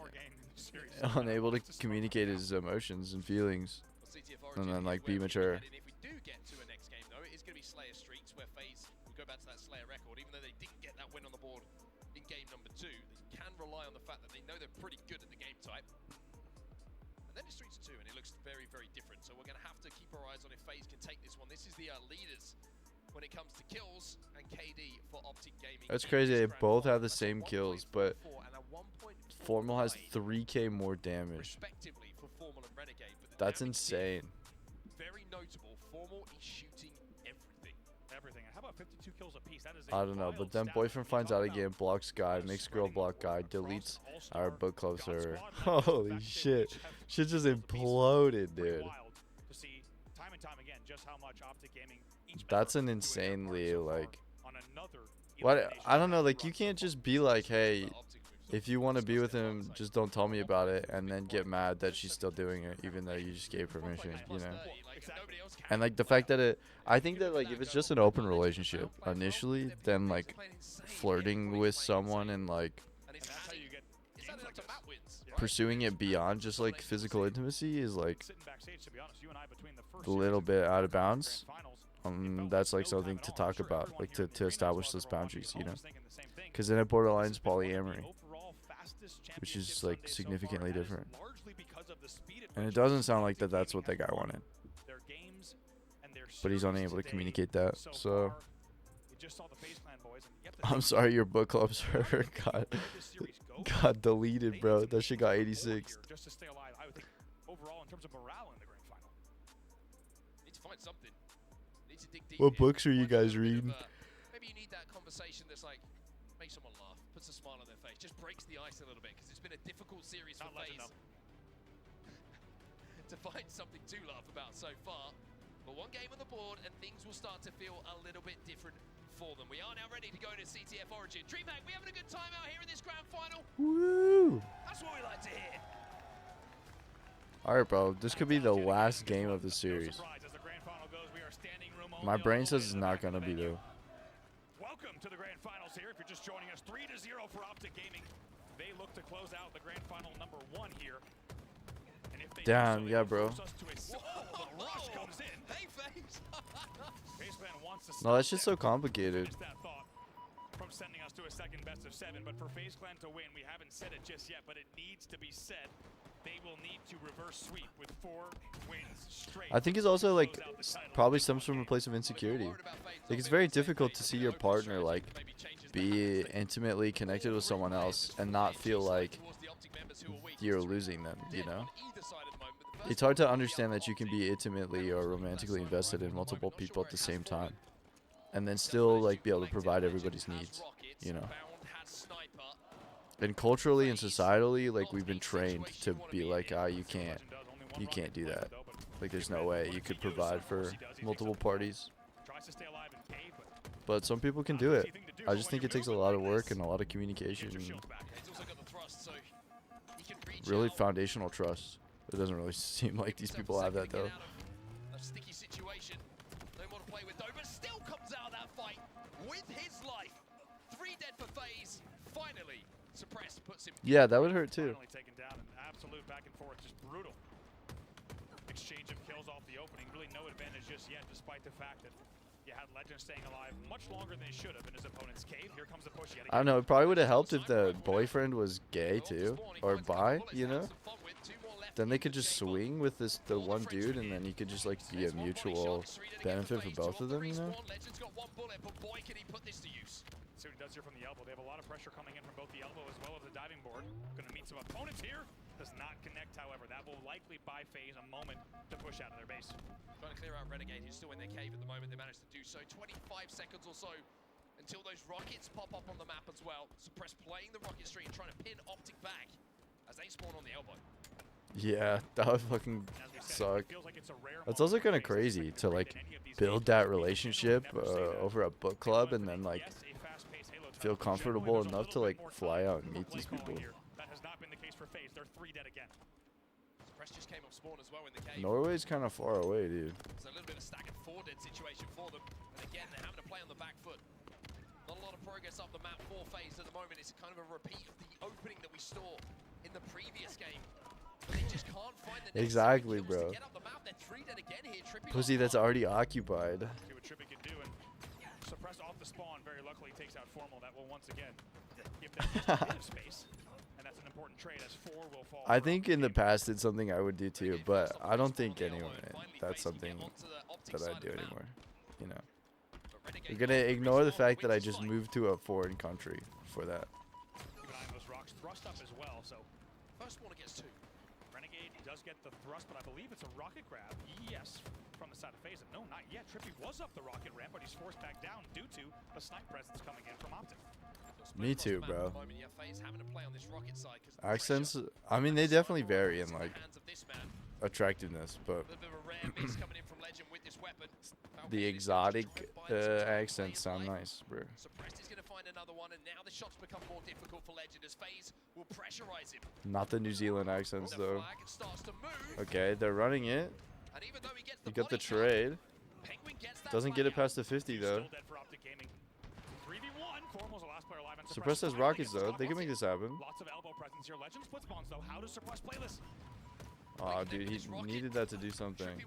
unable to communicate his emotions and feelings, and then like be mature. If we do get to a next game though, it is going to be Slayer Streets, where FaZe will go back to that Slayer record. Even though they didn't get that win on the board in game number 2, they can rely on the fact that they know they're pretty good at the game type. And then it's Streets 2, and it looks very, very different. So we're going to have to keep our eyes on if FaZe can take this one. This is the leaders when it comes to kills and KD for Optic Gaming. That's crazy. They both have the same kills, but Formal has 3k more damage. Respectively for Formal and Renegade. That's insane. Very notable. Formal is shooting everything. Everything. And how about 52 kills apiece? That is I don't know, but then boyfriend finds out again, blocks guy, makes girl block guy, deletes our book club server. Holy shit. Shit just imploded, dude. To see time and time again just how much Optic Gaming That's an insanely, like, on another what, I don't know, like, you can't just be like, hey, if you want to be with him, just don't tell me about it, and then get mad that she's still doing it, even though you just gave permission, you know? And, like, the fact that I think that, like, if it's just an open relationship initially, then, like, flirting with someone and, like, pursuing it beyond just, like, physical intimacy is, like, a little bit out of bounds. That's, like, something to talk about, like, to establish those boundaries, you know? Because then it borderlines polyamory, which is, like, significantly different. And it doesn't sound like that's what that guy wanted. But he's unable to communicate that, so... I'm sorry your book club server got deleted, bro. That shit got 86. Just to stay alive, I would think overall in terms of morale in the grand final. Need to find something. Need to dig deep. What books are you guys reading? Maybe you need that conversation that's like makes someone laugh, puts a smile on their face, just breaks the ice a little bit because it's been a difficult series for FaZe to find something to laugh about so far. But one game on the board and things will start to feel a little bit different for them. We are now ready to go to CTF Origin. DreamHack, we having a good time out here in this grand final? Woo! That's what we like to hear. Alright, bro. This could be the last game of the series. My brain says it's not going to be, though. Welcome to the grand finals here. If you're just joining us, 3-0 for Optic Gaming. They look to close out the grand final number 1 here. And if they Damn, yeah, bro. No, that shit's so complicated. From sending us to a second best of 7, but for FaZe Clan to win, we haven't said it just yet, but it needs to be said. They will need to reverse sweep with 4 wins straight. I think it's also, like, probably stems from a place of insecurity. Like, it's very difficult to see your partner, like, be intimately connected with someone else and not feel like you're losing them, you know? It's hard to understand that you can be intimately or romantically invested in multiple people at the same time and then still, like, be able to provide everybody's needs, you know? And culturally and societally, like, we've been trained to be like, you can't do that. Like, there's no way you could provide for multiple parties. But some people can do it. I just think it takes a lot of work and a lot of communication and really foundational trust. It doesn't really seem like these people have that, though. A sticky situation. No more to play with, though, but still comes out of that fight with his life. 3 dead for FaZe. Finally, Suppressed puts him. Yeah, that would hurt too. Finally taken down. An absolute back and forth, just brutal. Exchange of kills off the opening. Really no advantage just yet, despite the fact that you had Legend staying alive much longer than he should have in his opponent's cave. Here comes the push yet again. I don't know. It probably would have helped if the boyfriend was gay too, or bi, you know? Then they could just swing with the one dude, and then he could just, like, be a mutual benefit for both of them, you know? Legend's got 1 bullet, but boy, can he put this to use. See what he does here from the elbow. They have a lot of pressure coming in from both the elbow as well as the diving board. Going to meet some opponents here. Does not connect, however. That will likely buy FaZe a moment to push out of their base. Trying to clear out Renegade, who's still in their cave at the moment. They managed to do so. 25 seconds or so until those rockets pop up on the map as well. Suppress playing the rocket street and trying to pin Optic back as they spawn on the elbow. Yeah, that would fucking suck. That's also kind of crazy to, like, build that relationship over a book club and then, like, feel comfortable enough to, like, fly out and meet these people. That has not been the case for FaZe. They're 3 dead again. Suppress just came off spawn as well in the cave. Norway's kind of far away, dude. It's a little bit of a staggered 4 dead situation for them. And again, they're having to play on the back foot. Not a lot of progress up the map for FaZe at the moment. It's kind of a repeat of the opening that we saw in the previous game. They just can't find the exactly, bro. Pussy that's already occupied. See what Trippy can do, and Suppress off the spawn very luckily takes out Formal. That will once again give them a bit of space, and that's an important trade as 4 will fall. I think in the past it's something I would do too, but I don't think anyone that's something that I do anymore. You know, you're gonna ignore the fact that I just moved to a foreign country for that. Keep an eye on those rocks. Thrust up as well, so first one gets 2. does get the thrust, but I believe it's a rocket grab. Yes, from the side of FaZe. No, not yet. Trippy was up the rocket ramp, but he's forced back down due to a snipe presence coming in from Optic. Me too, bro. Yeah, FaZe having to play on this rocket side 'cause Accents, I mean, they definitely vary in like attractiveness, but the exotic accents sound nice, bro. Suppressed is going to find another one, and now the shots become more difficult for Legend as FaZe will pressurize him. Not the New Zealand accents though. Okay, they're running it. You got the trade. Doesn't get it past the 50 though. Suppress has rockets though. They can make this happen. Lots of elbow presence here. Legend splits bonds though. How does Suppress play this? Oh, dude, he needed that to do something.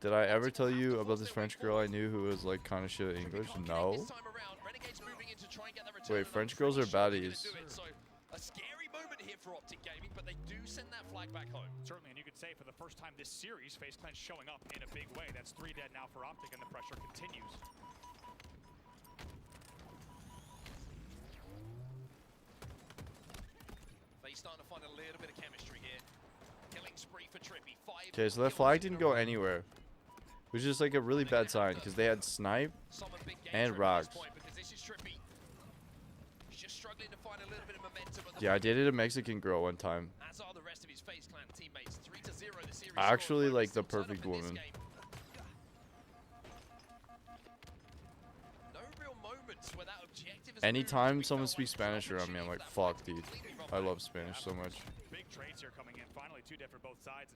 Did I ever tell you about this French girl I knew who was like kind of shit at English? No. Wait, French girls are baddies. A scary moment here for Optic Gaming, but they do send that flag back home. Certainly, and you could say for the first time this series, FaZe Clan showing up in a big way. That's 3 dead now for Optic, and the pressure continues. They starting to find a little bit of chemistry here. Killing spree for Trippy. 5 Okay, so that flag didn't go anywhere, which is like a really bad sign because they had snipe and rocks. Yeah, I dated a Mexican girl one time. As are the rest of his FaZe Clan teammates. 3-0 the series. Actually, like the perfect woman. No real moments where that objective is Anytime someone speaks Spanish around me, I'm like, fuck, dude. I love Spanish so much. Big trades here coming in. Finally, 2 dead for both sides.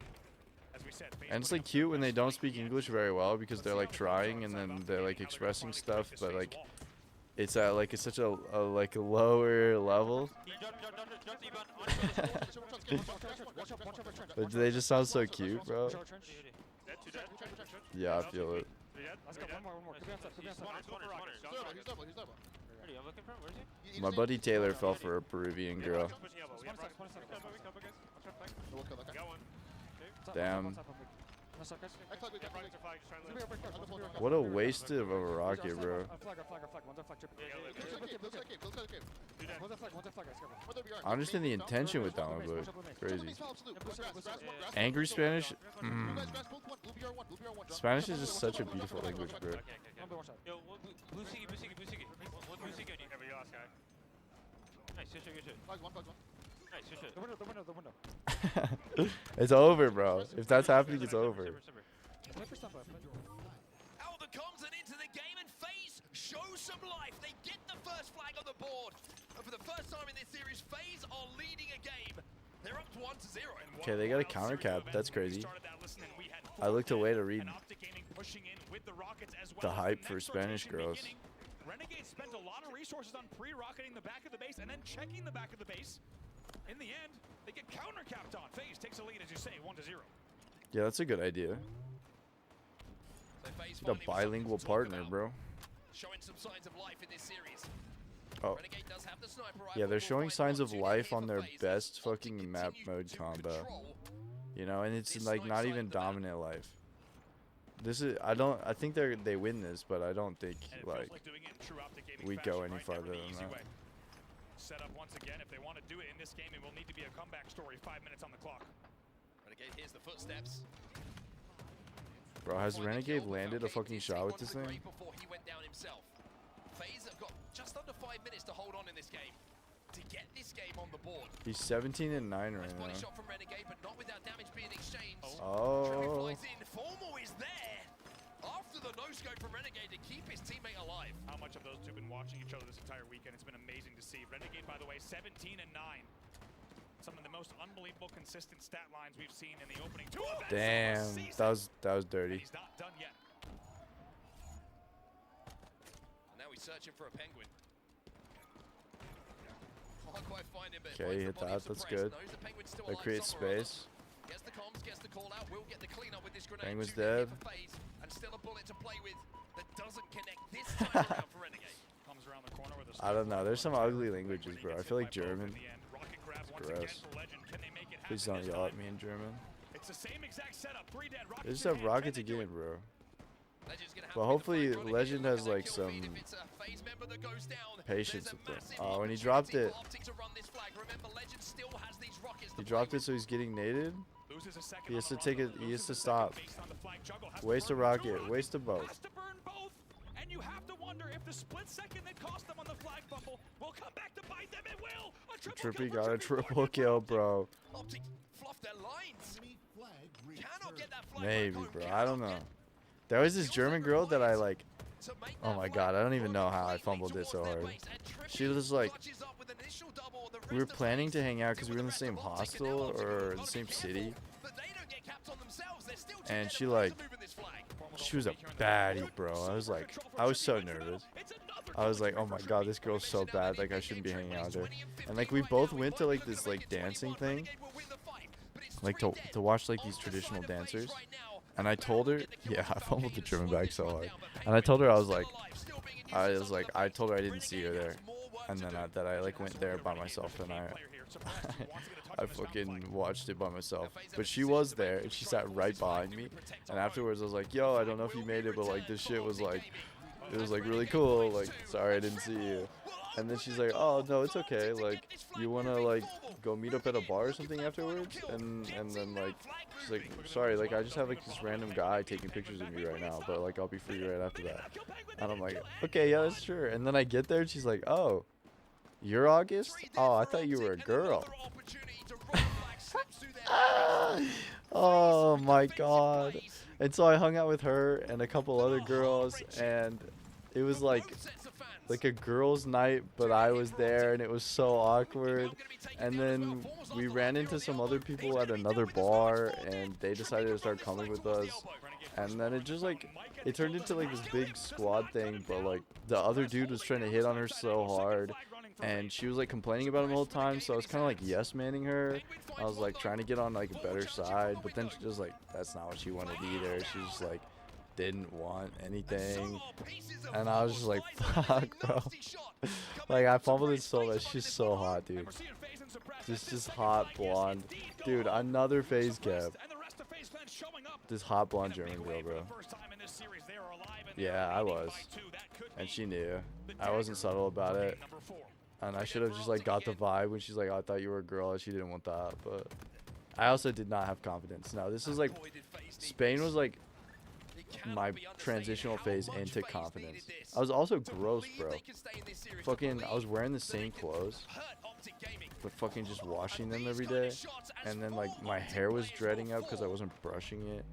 As we said, And it's like cute when they don't speak English very well because they're like trying and then they're like expressing stuff, but like it's at like such a like a lower level. But they just sound so cute, bro. Yeah, I feel it. My buddy Taylor fell for a Peruvian girl. Damn. What a waste of a rocket, bro. I understand the intention with that one, but crazy. Angry Spanish? Spanish is just such a beautiful language, bro. It's over, bro. If that's happening, it's over. Out the comms and into the game, and FaZe show some life. They get the first flag on the board. And for the first time in this series, FaZe are leading a game. They're up to 1-0. Okay, they got a counter cap. That's crazy. I looked away to read the hype for Spanish girls. Renegade spent a lot of resources on pre-rocketing the back of the base and then checking the back of the base. In the end, they get counter-capped on. FaZe takes a lead, as you say, 1-0. Yeah, that's a good idea. The bilingual partner, bro. Showing some signs of life in this series. Oh. Yeah, they're showing signs of life on their best fucking map mode combo. You know, and it's like not even dominant life. This is I think they win this, but I don't think like we go any farther than that. Set up once again. If they want to do it in this game, it will need to be a comeback story. 5 minutes on the clock. Renegade here's the footsteps. Bro, has Renegade landed a fucking shot with this thing? Before he went down himself. FaZe have got just under 5 minutes to hold on in this game to get this game on the board. He's 17-9 right now. Shot from Renegade, but not without damage being exchanged. Oh. Formal is there after the no-scope from Renegade to keep his teammate alive. How much of those two have been watching each other this entire weekend? It's been amazing to see. Renegade, by the way, 17-9. Some of the most unbelievable consistent stat lines we've seen in the opening 2 events. Damn, that was dirty. He's not done yet. And now he's searching for a penguin. Can't quite find him, but okay, hit that. That's good. That creates space. Gets the comms, gets the call out. Will get the cleanup with this grenade. Penguin's dead. And still a bullet to play with that doesn't connect this time around for Renegade. Comes around the corner with a I don't know. There's some ugly languages, bro. I feel like German. It's gross. Please don't yell at me in German. It's the same exact setup. 3 dead. They just have rockets again, bro. But hopefully Legend has like some patience with it. Oh, and he dropped it. He dropped it, so he's getting naded. He has to take it. He has to stop. Waste a rocket. Waste a boat. And you have to wonder if the split second that cost them on the flag fumble will come back to bite them. It will. Trippy got a triple kill, bro. Maybe, bro. I don't know. There was this German girl that I like. Oh my god, I don't even know how I fumbled it so hard. She was like, we were planning to hang out because we were in the same hostel or the same city. And she like, she was a baddie, bro. I was so nervous. I was like, oh my god, this girl's so bad. Like, I shouldn't be hanging out with her. And like, we both went to like this like dancing thing, like to watch like these traditional dancers. And I told her, yeah, I fumbled the German bag so hard. And I told her, I told her I didn't see her there. And then that I like went there by myself and I fucking watched it by myself. But she was there and she sat right behind me. And afterwards I was like, yo, I don't know if you made it, but like this shit was like, it was like really cool. Like, sorry I didn't see you. And then she's like, oh no, it's okay. Like, you wanna like go meet up at a bar or something afterwards? And then like, she's like, sorry, like I just have like this random guy taking pictures of me right now, but like I'll be free right after that. And I'm like, okay, yeah, that's true. And then I get there and she's like, oh, you're August? Oh, I thought you were a girl. Oh my god. And so I hung out with her and a couple other girls, and it was like a girls' night, but I was there and it was so awkward. And then we ran into some other people at another bar and they decided to start coming with us. And then it just like, it turned into like this big squad thing, but like the other dude was trying to hit on her so hard and she was like complaining about him the whole time, so I was kind of like yes-manning her. I was like trying to get on like a better side, but then she was like, that's not what she wanted either. She just like didn't want anything, and I was just like, fuck, bro. Like, I fumbled it so bad. She's so hot, dude. Just hot blonde, dude. Another phase cap. This hot blonde German girl, bro. Yeah, I was, and she knew. I wasn't subtle about it, and I should have just like got the vibe when she's like, oh, I thought you were a girl, and she didn't want that. But I also did not have confidence. No, this is like, Spain was like my transitional phase into confidence. I was also gross, bro. Fucking, I was wearing the same clothes, but fucking just washing them every day. And then like my hair was dreading up because I wasn't brushing it.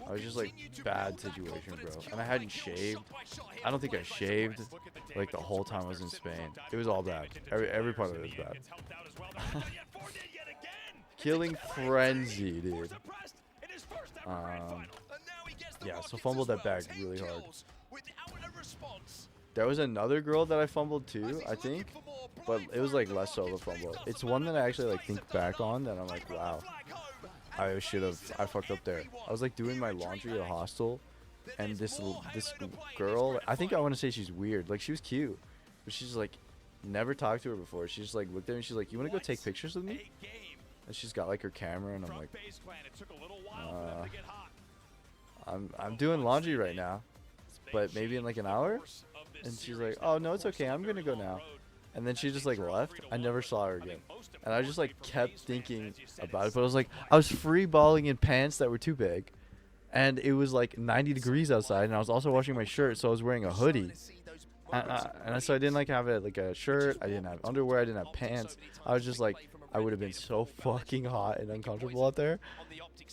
I was just like, bad situation, bro. And I hadn't shaved. I don't think I shaved like the whole time I was in Spain. It was all bad. Every part of it was bad. Killing frenzy, dude. Yeah, so fumbled that bag really hard. There was another girl that I fumbled too, I think, but it was like less so of a fumble. It's one that I actually like think back on that I'm like, wow, I fucked up there. I was like doing my laundry at a hostel, and this girl, I think I want to say she's weird. Like, she was cute, but she's like, never talked to her before. She just like looked at me and she's like, you want to go take pictures with me? And she's got like her camera, and I'm like, I'm doing laundry right now, but maybe in like an hour. And she's like, oh no, it's okay, I'm gonna go now. And then she just like left. I never saw her again, and I just like kept thinking about it. But I was like, I was free balling in pants that were too big, and it was like 90 degrees outside, and I was also washing my shirt, so I was wearing a hoodie. And so I didn't like have like a shirt, I didn't have underwear, I didn't have pants. I was just like, I would have been so fucking hot and uncomfortable out there,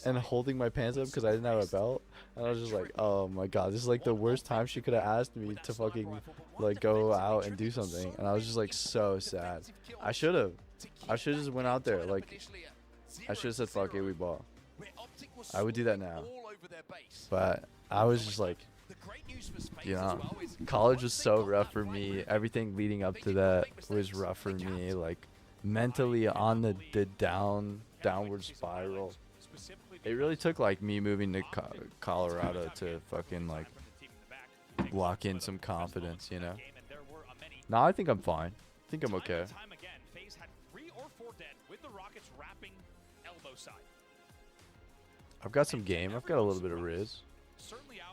and holding my pants up because I didn't have a belt. And I was just like, oh my god, this is like the worst time she could have asked me to fucking like go out and do something. And I was just like so sad. I should have just went out there. Like, I should have said, fuck it, we ball. I would do that now. But I was just like, you know, college was so rough for me. Everything leading up to that was rough for me. Like, mentally on the downward spiral. It really took like me moving to Colorado to fucking like lock in some confidence, you know. Now I think I'm fine. I think I'm okay. I've got some game. I've got a little bit of riz.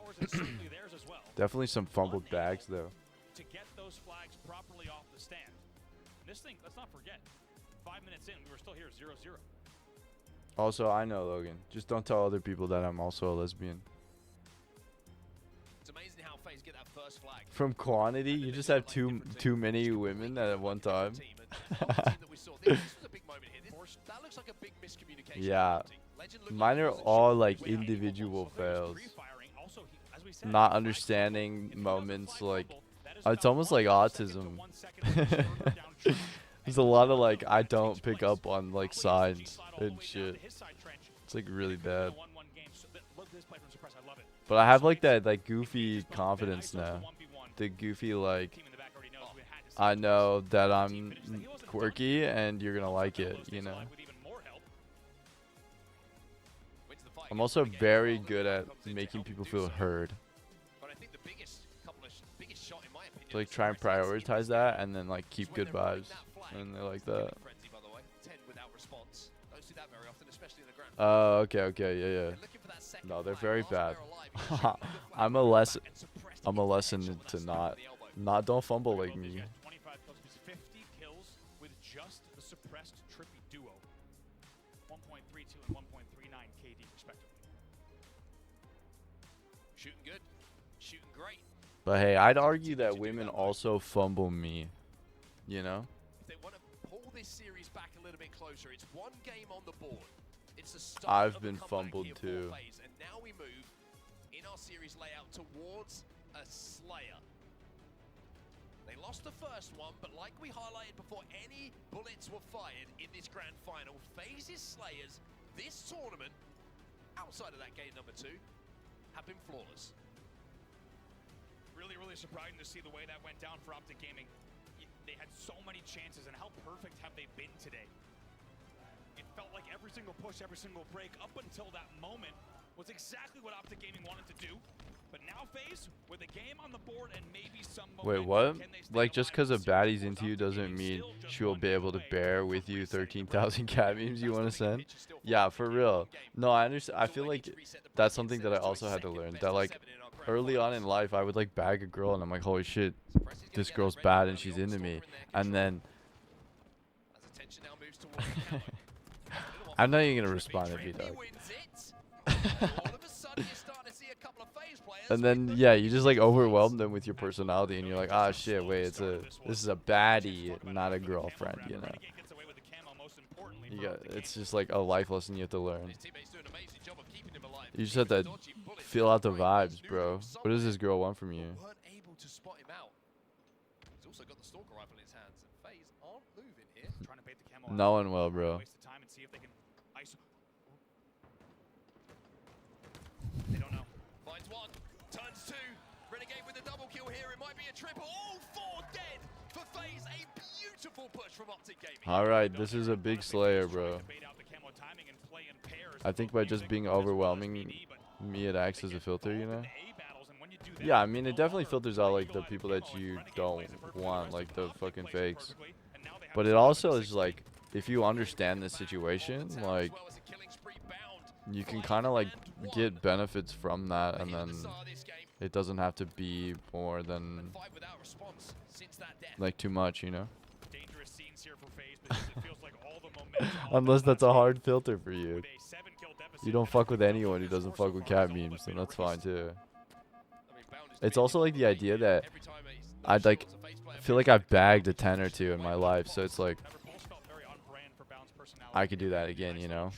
ours and certainly theirs as well. Definitely some fumbled bags though. To get those flags properly off the stand. This thing, let's not forget, 5 minutes in, we were still here 0-0. Also, I know, Logan. Just don't tell other people that I'm also a lesbian. It's amazing how FaZe get that first flag. From quantity, you just have too many women at one time. That looks like a big miscommunication. Yeah. Mine are all like individual fails. Not understanding moments, like it's almost like autism. There's a lot of like I don't pick up on like signs and shit. It's like really bad. But I have like that like goofy confidence now. The goofy like I know that I'm quirky and you're gonna like it, you know. I'm also very good at making people feel heard. So, like try and prioritize that and then like keep good vibes. And they like that. Oh, okay, yeah. No, they're very bad. I'm a lesson to not don't fumble like me. 50 kills with just the suppressed Trippy duo. 1.32 and 1.39 KD respectively. Shooting good, shooting great. But hey, I'd argue that women also fumble me. You know? If they want to pull this series back a little bit closer, it's one game on the board. It's the start I've of been fumbled too. And now we move in our series layout towards a Slayer. They lost the first one, but like we highlighted before any bullets were fired in this grand final, FaZe's Slayers this tournament, outside of that game number 2, have been flawless. Really surprising to see the way that went down for Optic Gaming. They had so many chances, and how perfect have they been today? It felt like every single push, every single break up until that moment was exactly what Optic Gaming wanted to do. But now FaZe with a game on the board and maybe some Wait, what? Like just because a baddie's into you doesn't mean she will be able to bear with you 13,000 cat memes you want to send? Yeah, for real. No, I understand. I feel like that's something that I also had to learn. That like early on in life, I would like bag a girl and I'm like, holy shit, this girl's bad and she's into me. And then I'm not even gonna respond if he does. And then yeah, you just like overwhelm them with your personality, and you're like, ah shit, wait, this is a baddie, not a girlfriend, you know. It's just like a life lesson you have to learn. You just have to feel out the vibes, bro. What does this girl want from you? No one will, bro. They don't know. Finds one, turns two. Renegade with the double kill here. It might be a triple. All 4 dead for FaZe. A beautiful push from Optic Gaming. Alright, this is a big Slayer, bro. I think by just being overwhelming, me it acts as a filter, you know? Yeah, I mean, it definitely filters out like the people that you don't want, like the fucking fakes. But it also is like, if you understand the situation, like, you can kind of like get benefits from that, and then it doesn't have to be more than like too much, you know? Unless that's a hard filter for you. You don't fuck with anyone who doesn't fuck with cat memes, and that's fine too. It's also like the idea that I'd like feel like I've bagged a 10 or 2 in my life, so it's like I could do that again, you know?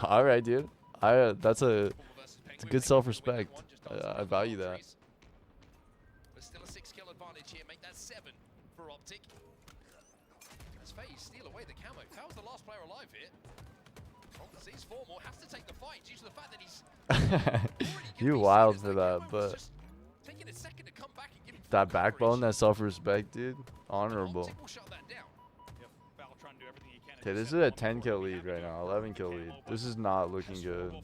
Alright, dude. That's a good self-respect. I value that. There's still a 6-kill advantage here. Make that 7 for Optic. As FaZe steal away the camo. Cal's the last player alive here. Sees 4 more. Has to take the fight due to the fact that he's you wild for that, but that backbone, that self-respect, dude, honorable. Okay, this is a 10 kill lead right now, 11 kill lead. This is not looking good.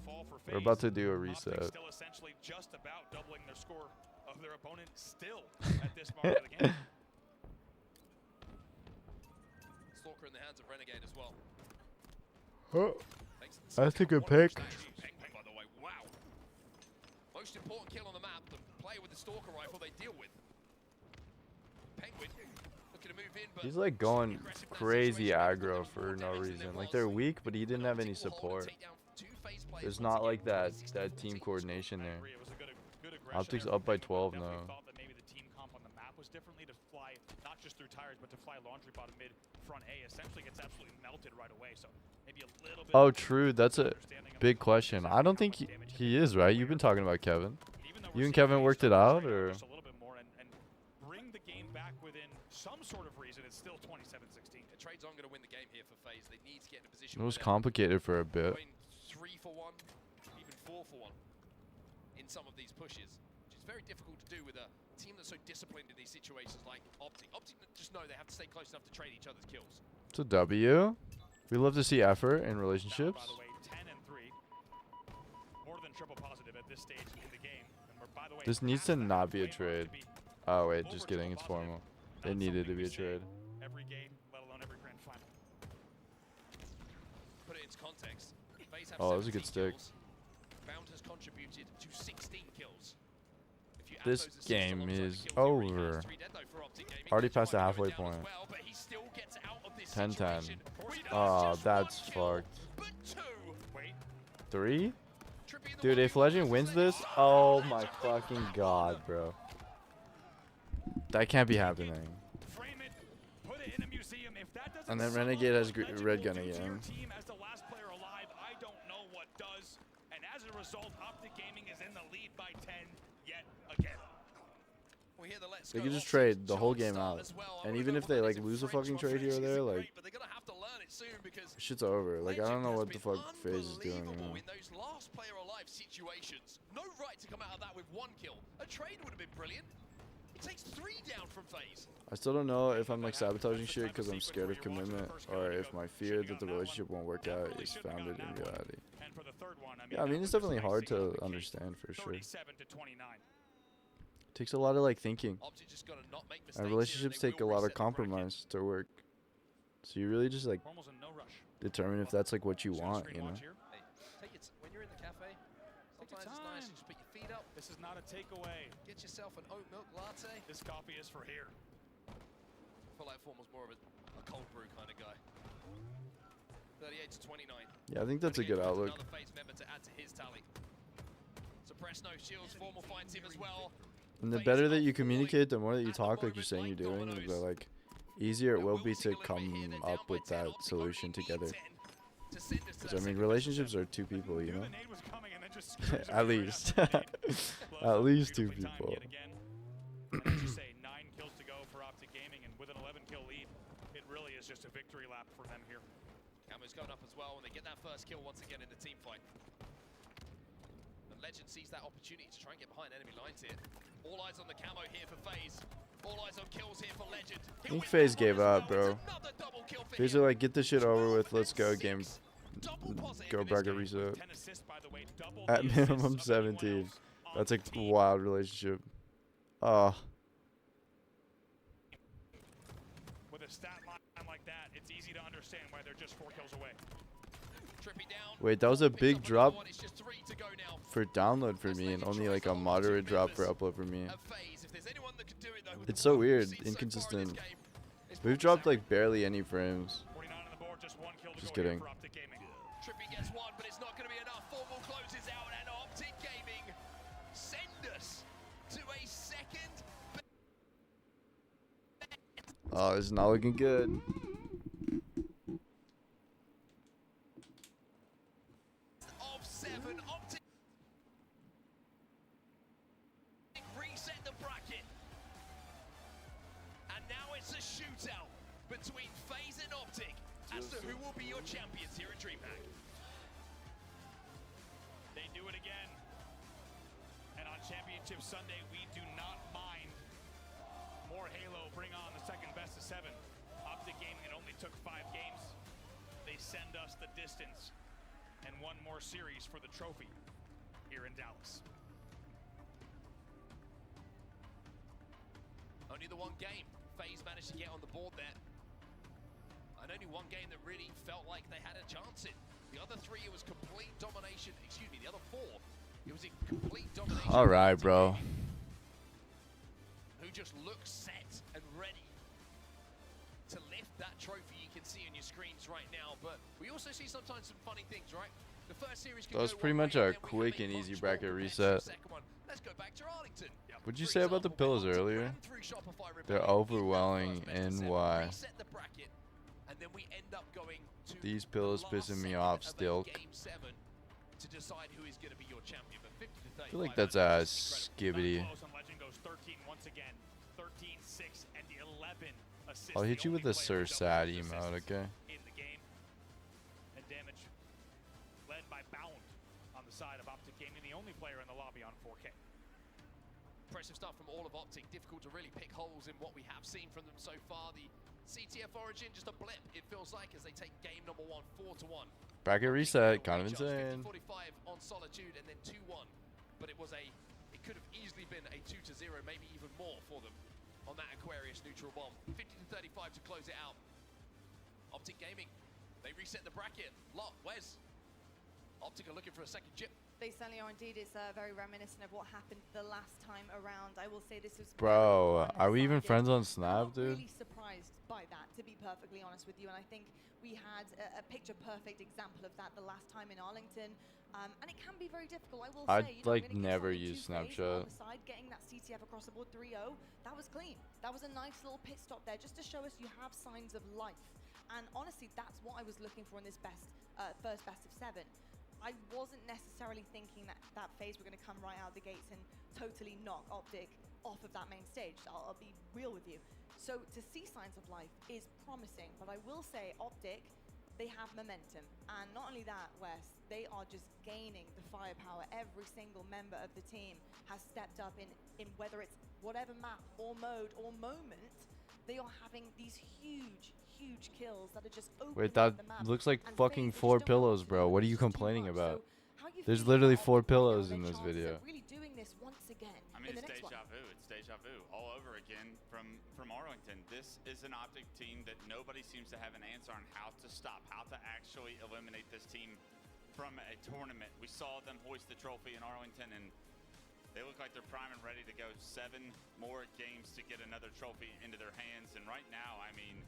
We're about to do a reset. Still essentially just about doubling their score of their opponent still at this moment of the game. Stalker in the hands of Renegade as well. Oh, that's a good pick. most important kill on the map, the player with the Stalker rifle they deal with. Penguin looking to move in, but He's like going crazy aggro for no reason. Like they're weak, but he didn't have any support. There's not like that team coordination there. Optics up by 12 now. Thought that maybe the team comp on the map was differently to fly not just through tires, but to fly laundry bottom mid front A. Essentially gets absolutely melted right away. So maybe a little bit. Oh, true. That's a big question. I don't think he is, right? You've been talking about Kevin. You and Kevin worked it out, or? Just a little bit more and bring the game back within some sort of reason. It's still 27-16. Trade's on going to win the game here for FaZe. They need to get in a position. It was complicated for a bit. 3 for 1, even 4 for 1 in some of these pushes, which is very difficult to do with a team that's so disciplined in these situations like Optic. Optic just know they have to stay close enough to trade each other's kills. It's a W. We love to see effort in relationships. By the way, 10 and 3, more than triple positive at this stage in the game. And we're, by the way, This needs to not be a trade. Oh wait, just kidding. It's formal. It needed to be a trade. Every game, let alone every grand final. Put it into context. FaZe have Oh, that was a good 17 stick. kills. Bound has contributed to 16 kills. If you add This those assists game alongside the is kills he already over. has, 3 dead though for Optic Gaming. Already That's past the quite halfway going down point. as well, but he still gets out of this 10-10. situation. Oh, that's fucked. But 2. 3? Dude, if Legend wins this, oh my fucking god, bro. That can't be happening. Frame it, put it in a museum. If that doesn't And then sum up Renegade has what Legend red will gun do to your again. team as the last player alive, I don't know what does. And as a result, Optic Gaming is in the lead by 10 yet again. We hear the Let's They Go could just Optic trade the whole jump game start out. as well. And even if they like lose a fucking trade here or there, like But they're gonna have to learn it soon because shit's over. Like I don't know what the fuck FaZe is doing. unbelievable in those last player alive situations. No right to come out of that with 1 kill. A trade would have been brilliant. It takes 3 down from FaZe. I still don't know if I'm like sabotaging shit because I'm scared of commitment, or if my fear that the relationship won't work out is founded in reality. And for the third one, Yeah, I mean it's definitely hard to understand for sure. 37 to 29. Takes a lot of like thinking, Optic just gotta not make mistakes and here relationships they take a will lot of reset the bracket. compromise to work. So you really just like Almost in no rush. determine if that's like what you want, you know. Hey, take it when you're in the cafe. Sometimes it's nice to just put your feet up. This is not a takeaway. Get yourself an oat milk latte. This coffee is for here. I feel like Form was more of a cold brew kind of guy. 38 to 29. Yeah, I think that's a good outlook. Another FaZe member to add to his tally. Suppress no shields. Formal finds him as well. And the better that you communicate, the more that you talk like you're saying you're doing, the like easier it will be to come up with that solution together. Because I mean, relationships are 2 people, you know. At least, at least 2 people. Say 9 kills to go for Optic Gaming, and with an 11-kill lead, it really is just a victory lap for them here. Camo's going up as well when they get that first kill once again in the team fight. But Legend sees that opportunity to try and get behind enemy lines here. All eyes on the Camo here for FaZe. All eyes on kills here for Legend. I think FaZe gave up, bro. FaZe are like, get this shit over with, let's go, game. Go bracket reset. At minimum 17. That's a wild relationship. With a stat line like that, it's easy to understand why they're just 4 kills away. Wait, that was a big drop for download for me, and only like a moderate drop for upload for me. It's so weird, inconsistent. We've dropped like barely any frames. Just kidding. Trippy gets 1, but it's not going to be enough. Formal closes out, and Optic Gaming send us to a second Oh, it's not looking good. of 7. Optic reset the bracket. And now it's a shootout between FaZe and Optic as to who will be your champions here at DreamHack. They do it again. And on Championship Sunday, we do not mind more Halo. Bring on the second best of 7. Optic Gaming, it only took 5 games. They send us the distance and 1 more series for the trophy here in Dallas. Only the 1 game. FaZe managed to get on the board there. And only 1 game that really felt like they had a chance in. The other 3, it was complete domination. Excuse me, the other 4 It was in complete domination. All right, bro. Who just looks set and ready to lift that trophy you can see on your screens right now. But we also see sometimes some funny things, right? The first series That was pretty much a quick and easy bracket reset. Let's go back to Arlington. What'd you say about the pillows earlier? They're overwhelming and why? And then we end up going to These pillows pissing me off still. Game 7 to decide who is going to be your champion. But 50 to 35, I feel like that's a skibbity. Legend goes 13 once again. 13, 6, and 11 assists. I'll hit you with a Sir Sad emote, okay? In the game. And damage led by Bound on the side of Optic Gaming, the only player in the lobby on 4K. Impressive stuff from all of Optic. Difficult to really pick holes in what we have seen from them so far. The CTF Origin, just a blip, it feels like, as they take game number 1, 4-1. Bracket reset, kind of insane. 45 on Solitude and then 2-1. But it could have easily been a 2-0, maybe even more for them on that Aquarius neutral bomb. 50 to 35 to close it out. Optic Gaming, they reset the bracket. Lot, Wes. Optic are looking for a second chip. They certainly are indeed. It's very reminiscent of what happened the last time around. I will say this was... Bro, are we even friends on Snap, I'm dude? really surprised by that, to be perfectly honest with you. And I think we had a picture-perfect example of that the last time in Arlington. And it can be very difficult, I will say. I'd like never use Snapchat. Side, getting that CTF across the board 3-0, that was clean. That was a nice little pit stop there, just to show us you have signs of life. And honestly, that's what I was looking for in this first best of 7. I wasn't necessarily thinking that phase were going to come right out the gates and totally knock Optic off of that main stage. I'll be real with you. So to see signs of life is promising, but I will say Optic, they have momentum. And not only that, Wes, they are just gaining the firepower. Every single member of the team has stepped up in whether it's whatever map or mode or moment, they are having these huge kills that are just opening Wait, that up the map. looks like And fucking FaZe 4 just don't pillows, want to bro. lose What are you too much. complaining about? So how you There's feeling literally about 4 Optic pillows now, in their this chances video. of really doing this once again I mean, in the it's next one? deja vu. It's deja vu all over again from Arlington. This is an Optic team that nobody seems to have an answer on how to stop, how to actually eliminate this team from a tournament. We saw them hoist the trophy in Arlington, and they look like they're prime and ready to go 7 more games to get another trophy into their hands. And right now, I mean,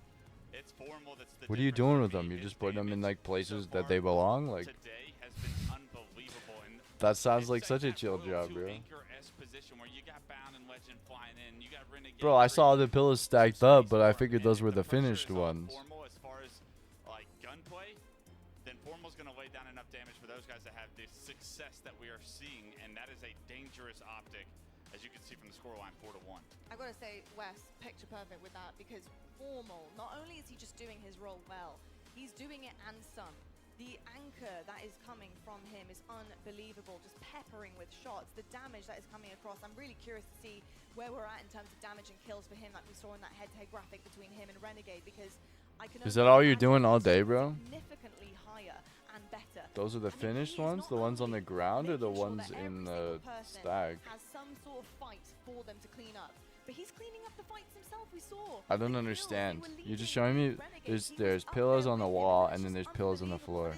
it's Formal that's the What are you doing with them? You're just putting them in like places that they belong? Like, today has been unbelievable. And that sounds like such a chill job, bro. position where you got Bound and Legend flying in, you got Renegade. Bro, I saw the pillows stacked up, but I figured those were the finished ones. Formal as far as like gunplay, then Formal's gonna lay down enough damage for those guys to have the success that we are seeing, and that is a dangerous Optic, as you can see from the scoreline, 4-1. I gotta say, Wes, picture perfect with that, because Formal, not only is he just doing his role well, he's doing it and some. The anchor that is coming from him is unbelievable, just peppering with shots. The damage that is coming across, I'm really curious to see where we're at in terms of damage and kills for him, like we saw in that head-to-head graphic between him and Renegade, because I can Is that all you're doing all day, bro? significantly higher and better. Those are the finished ones? The ones on the ground or the ones in the stag? Has some sort of fight for them to clean up. But he's cleaning up the fights himself, we saw. I don't understand. You're just showing me there's pillows on the wall and then there's pillows on the floor.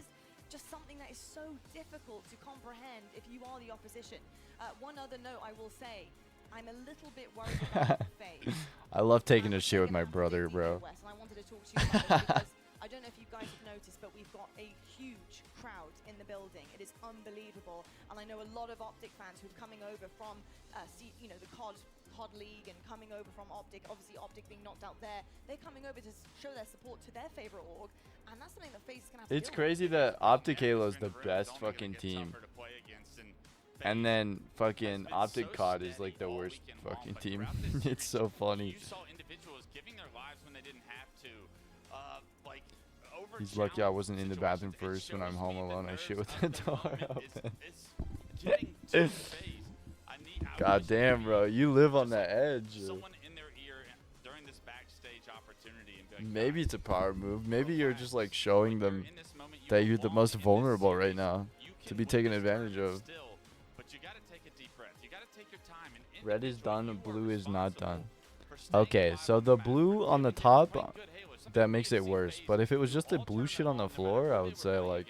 Just something that is so difficult to comprehend if you are the opposition. One other note I will say, I'm a little bit worried about FaZe. I love taking a shit with my brother, bro. Wes, and I wanted to talk to you about this because I don't know if you guys have noticed, but we've got a huge crowd in the building. It is unbelievable, and I know a lot of Optic fans who've coming over from, the COD League and coming over from Optic. Obviously, Optic being knocked out there, they're coming over to show their support to their favorite org, and that's something that FaZe is gonna have to It's deal crazy that Optic Halo is the best fucking team. And then fucking Optic COD is like the worst fucking team. It's so funny. You saw individuals giving their lives when they didn't have to. He's lucky I wasn't in the bathroom first when I'm home alone. I shit with the door open. God damn, bro. You live on the edge. Someone in their ear during this backstage opportunity and be like, Maybe it's a power move. Maybe you're just like showing them that you're the most vulnerable right now to be taken advantage of. But you gotta take a deep breath. You gotta take your time. And Red is done, blue is not done. Okay, so the blue on the top, that makes it worse. But if it was just the blue shit on the floor, I would say like,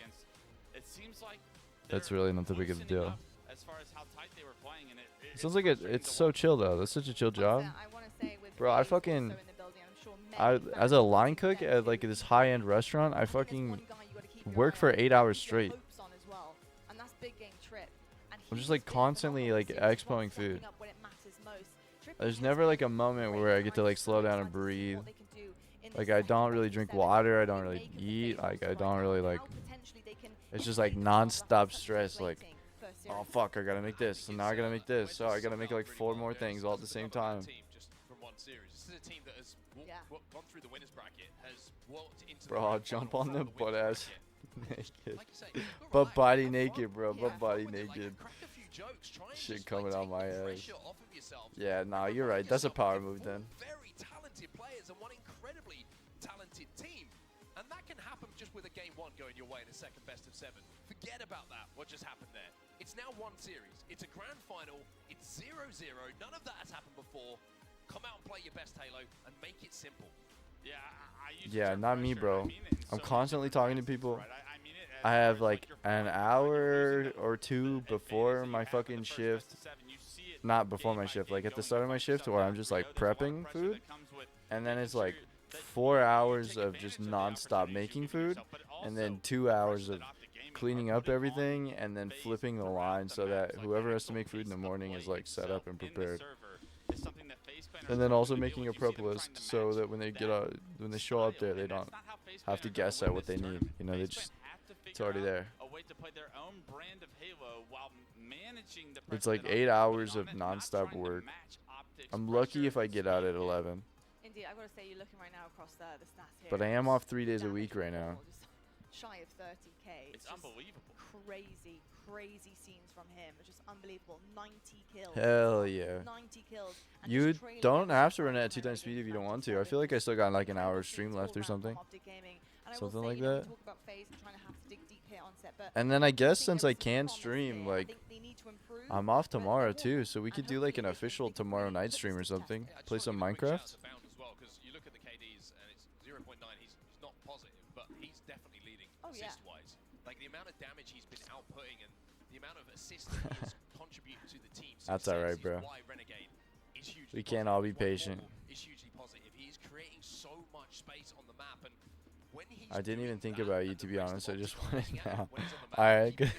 that's really not that big of a deal. As far as were playing, and It sounds like it's so chill though. That's such a chill job. Bro, I fucking as a line cook at like this high-end restaurant, I fucking work for 8 hours straight. I'm just like constantly like expoing food. There's never like a moment where I get to like slow down and breathe. Like I don't really drink water, I don't really eat, like I don't really like, it's just like non-stop stress, like, oh fuck, I gotta make this, and now I gotta make this, so I gotta make like 4 more things all at the same time. This is a team that has gone through the winners bracket, has walked into Bro, I'll jump on the butt ass naked. Like you say, But body naked, bro, but body naked. Shit coming out my ass. Yeah, nah, you're right, that's a power move then. Very talented players and one incredibly talented team. And that can happen just with a game 1 going your way in a second best of 7. Forget about that, what just happened there. It's now 1 series. It's a grand final. It's 0-0. None of that has happened before. Come out and play your best Halo and make it simple. Yeah, not me, bro. I'm constantly talking to people. I have like an hour or 2 before my fucking shift. Not before my shift, like at the start of my shift where I'm just like prepping food. And then it's like 4 hours of just non-stop making food. And then 2 hours of cleaning up everything and then flipping the line so that whoever has to make food in the morning is like set up and prepared. And then also making a prep list so that when they when they show up there, they don't have to guess at what they need. You know, they just, it's already there. It's like 8 hours of non-stop work. I'm lucky if I get out at 11. Indeed, I've got to say, you're looking right now across the stats here. But I am off 3 days a week right now. Shy of 30k. It's unbelievable. Crazy scenes from him. It's just unbelievable. 90 kills. Hell yeah. 90 kills. You don't have to run it at 2 times speed if you don't want to. I feel like I still got like an hour of stream left or something. Something like that. And then I guess since I can stream, like, I'm off tomorrow too, so we could do like an official tomorrow night stream or something. Play some Minecraft. You look at the KDs and it's 0.9. He's not positive, but he's definitely leading assist-wise. Like the amount of damage he's been outputting and the amount of assists he's contributing to the team. That's alright, bro. We can't all be patient. Is hugely positive. He's creating so much space on the map, and when he's I didn't even think about you, to be honest. I just wanted now. Alright, good.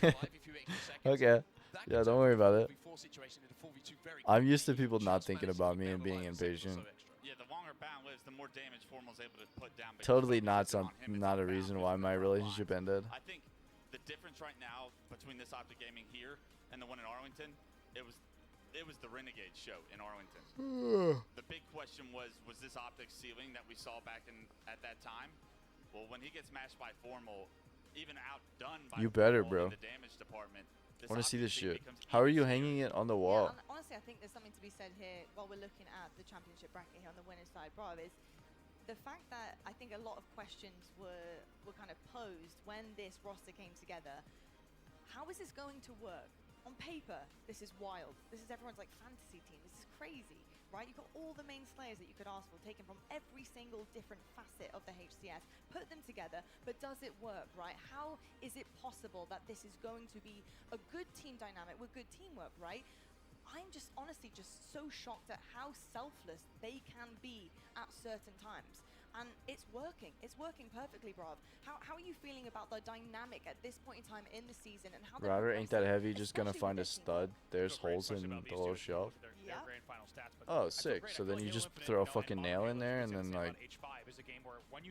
Okay. Yeah, don't worry about it. I'm used to people not thinking about me and being impatient. Yeah, the longer Baron lives, the more damage Formal's able to put down. Totally not a reason why my relationship ended. I think the difference right now between this Optic Gaming here and the one in Arlington, it was the Renegade show in Arlington. The big question was this Optic ceiling that we saw back at that time? Well, when he gets matched by Formal, even outdone by You better, Formal bro. in the damage department, I want to see this shit. How are you hanging it on the wall? Yeah, honestly, I think there's something to be said here while we're looking at the championship bracket here on the winner's side, Brav, is the fact that I think a lot of questions were kind of posed when this roster came together. How is this going to work? On paper, this is wild. This is everyone's like fantasy team. This is crazy, right? You've got all the main slayers that you could ask for, taken from every single different facet of the HCS, put them together, but does it work, right? How is it possible that this is going to be a good team dynamic with good teamwork, right? I'm just honestly just so shocked at how selfless they can be at certain times. And it's working. It's working perfectly, Brav. How are you feeling about the dynamic at this point in time in the season and how Router ain't that heavy, just gonna find a stud. There's holes in the little shelf. Oh, sick. So then you just throw a fucking nail in there and then like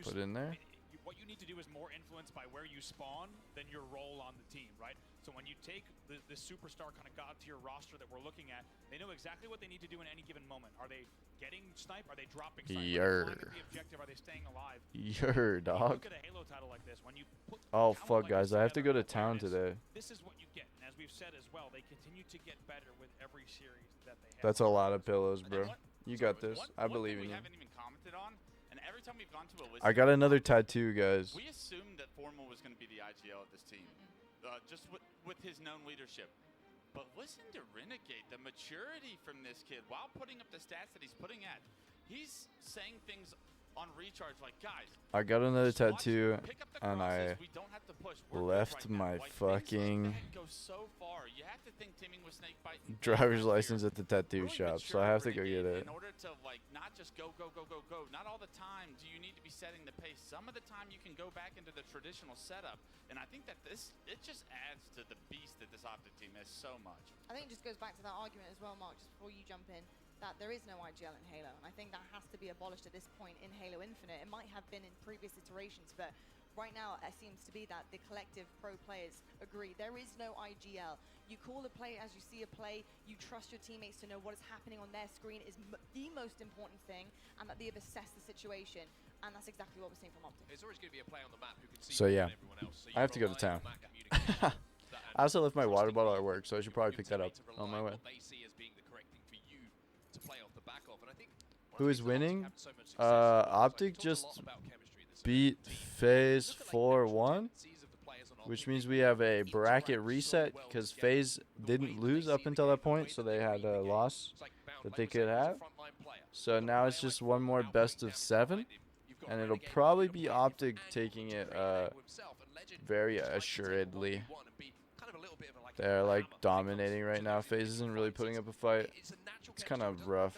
put it in there? What you need to do is more influenced by where you spawn than your role on the team, right? So when you take the superstar kind of god tier roster that we're looking at, they know exactly what they need to do in any given moment. Are they getting snipe? Are they dropping snipe? Yer. Are they flying at the objective? Are they staying alive? Yer, dog. Look at a Halo title like this. When you put Oh fuck, guys, I have to go to town today. this is what you get. And as we've said as well, they continue to get better with every series that they have. That's a lot of pillows, bro. You got this. I believe in you. haven't even commented on, and every time we've gone to a list, I got another tattoo, guys. we assumed that Formal was going to be the IGL of this team, just with his known leadership. But listen to Renegade, the maturity from this kid while putting up the stats that he's putting at. He's saying things on recharge, like, guys, I got another just watch, tattoo, pick up the and I crosses. We don't have to push. We're good left right now. my Like, things like fucking that go so far. You have to think teaming with Snakebite driver's license at the tattoo shop, so I have to go get it. in order to, like, not just go. Not all the time do you need to be setting the pace. Some of the time you can go back into the traditional setup, and I think that it just adds to the beast that this Optic team is so much. I think it just goes back to that argument as well, Mark, just before you jump in, that there is no IGL in Halo, and I think that has to be abolished at this point in Halo Infinite. It might have been in previous iterations, but right now it seems to be that the collective pro players agree there is no IGL. You call a play as you see a play, you trust your teammates to know what is happening on their screen is the most important thing, and that they have assessed the situation, and that's exactly what we're seeing from Optic. There's always going to be a player on the map who can see So yeah, I have to go to town. I also left my water bottle at work, so I should probably pick that up on my way. Who is winning? Optic just beat FaZe 4-1, which means we have a bracket reset because FaZe didn't lose up until that point, so they had a loss that they could have. So now it's just one more best of 7, and it'll probably be Optic taking it very assuredly. They're like dominating right now. FaZe isn't really putting up a fight. It's kind of rough.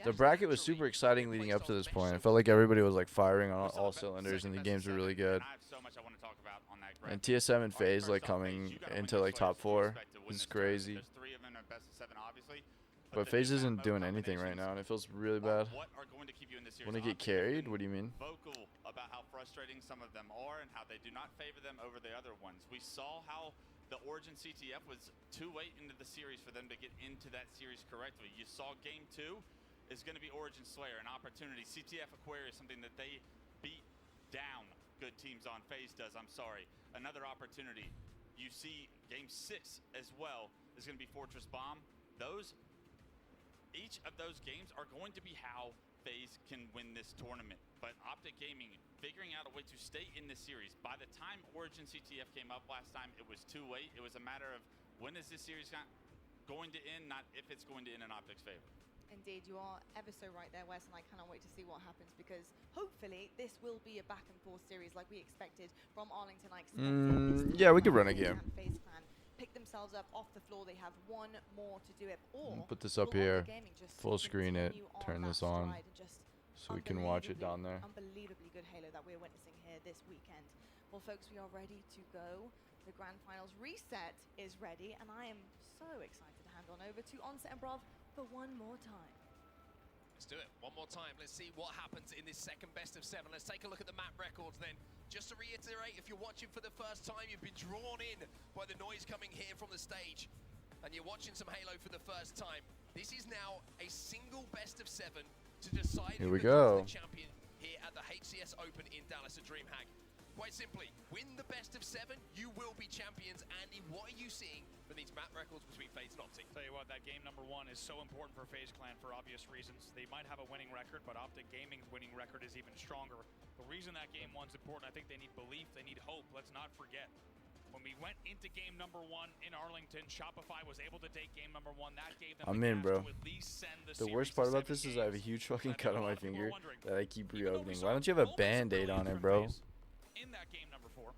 The bracket was super exciting leading up to this point. I felt like everybody was like firing on all cylinders, and the games were really good. And TSM and FaZe like coming into like top 4 is crazy. But FaZe isn't doing anything right now, and it feels really bad. Want to get carried? What do you mean? Vocal about how frustrating some of them are and how they do not favor them over the other ones. We saw how the Origin CTF was too late into the series for them to get into that series correctly. You saw game 2 is going to be Origin Slayer, an opportunity. CTF Aquarius, something that they beat down good teams on. FaZe does, I'm sorry. Another opportunity. You see game 6 as well is going to be Fortress Bomb. Each of those games are going to be how FaZe can win this tournament. But Optic Gaming figuring out a way to stay in this series. By the time Origin CTF came up last time, it was too late. It was a matter of when is this series going to end, not if it's going to end in Optic's favor. Indeed, you are ever so right there, Wes, and I cannot wait to see what happens, because hopefully this will be a back and forth series like we expected from Arlington. Yeah, we could run a game. FaZe Clan pick themselves up off the floor. They have one more to do it. Or put this up here, full screen it, turn this on, so we can watch it down there. Unbelievably good Halo that we're witnessing here this weekend. Well, folks, we are ready to go. The Grand Finals reset is ready, and I am so excited to hand on over to Onset and Brav for one more time. Let's do it one more time. Let's see what happens in this second best of 7. Let's take a look at the map records then. Just to reiterate, if you're watching for the first time, you've been drawn in by the noise coming here from the stage, and you're watching some Halo for the first time. This is now a single best of 7 to decide Here who we becomes go. the champion here at the HCS Open in Dallas at DreamHack. Quite simply, win the best of 7, you will be champions. Andy, what are you seeing from these map records between FaZe and Optic? Tell you what, that game number 1 is so important for FaZe Clan for obvious reasons. They might have a winning record, but Optic Gaming's winning record is even stronger. The reason that game 1's important, I think they need belief, they need hope. Let's not forget, when we went into game number 1 in Arlington, Shopify was able to take game number 1. That gave them I'm in, bro. to at least send The worst part about this is I have a huge fucking cut on my finger that I keep reopening. Why don't you have a band-aid on it, bro? In that game number 4,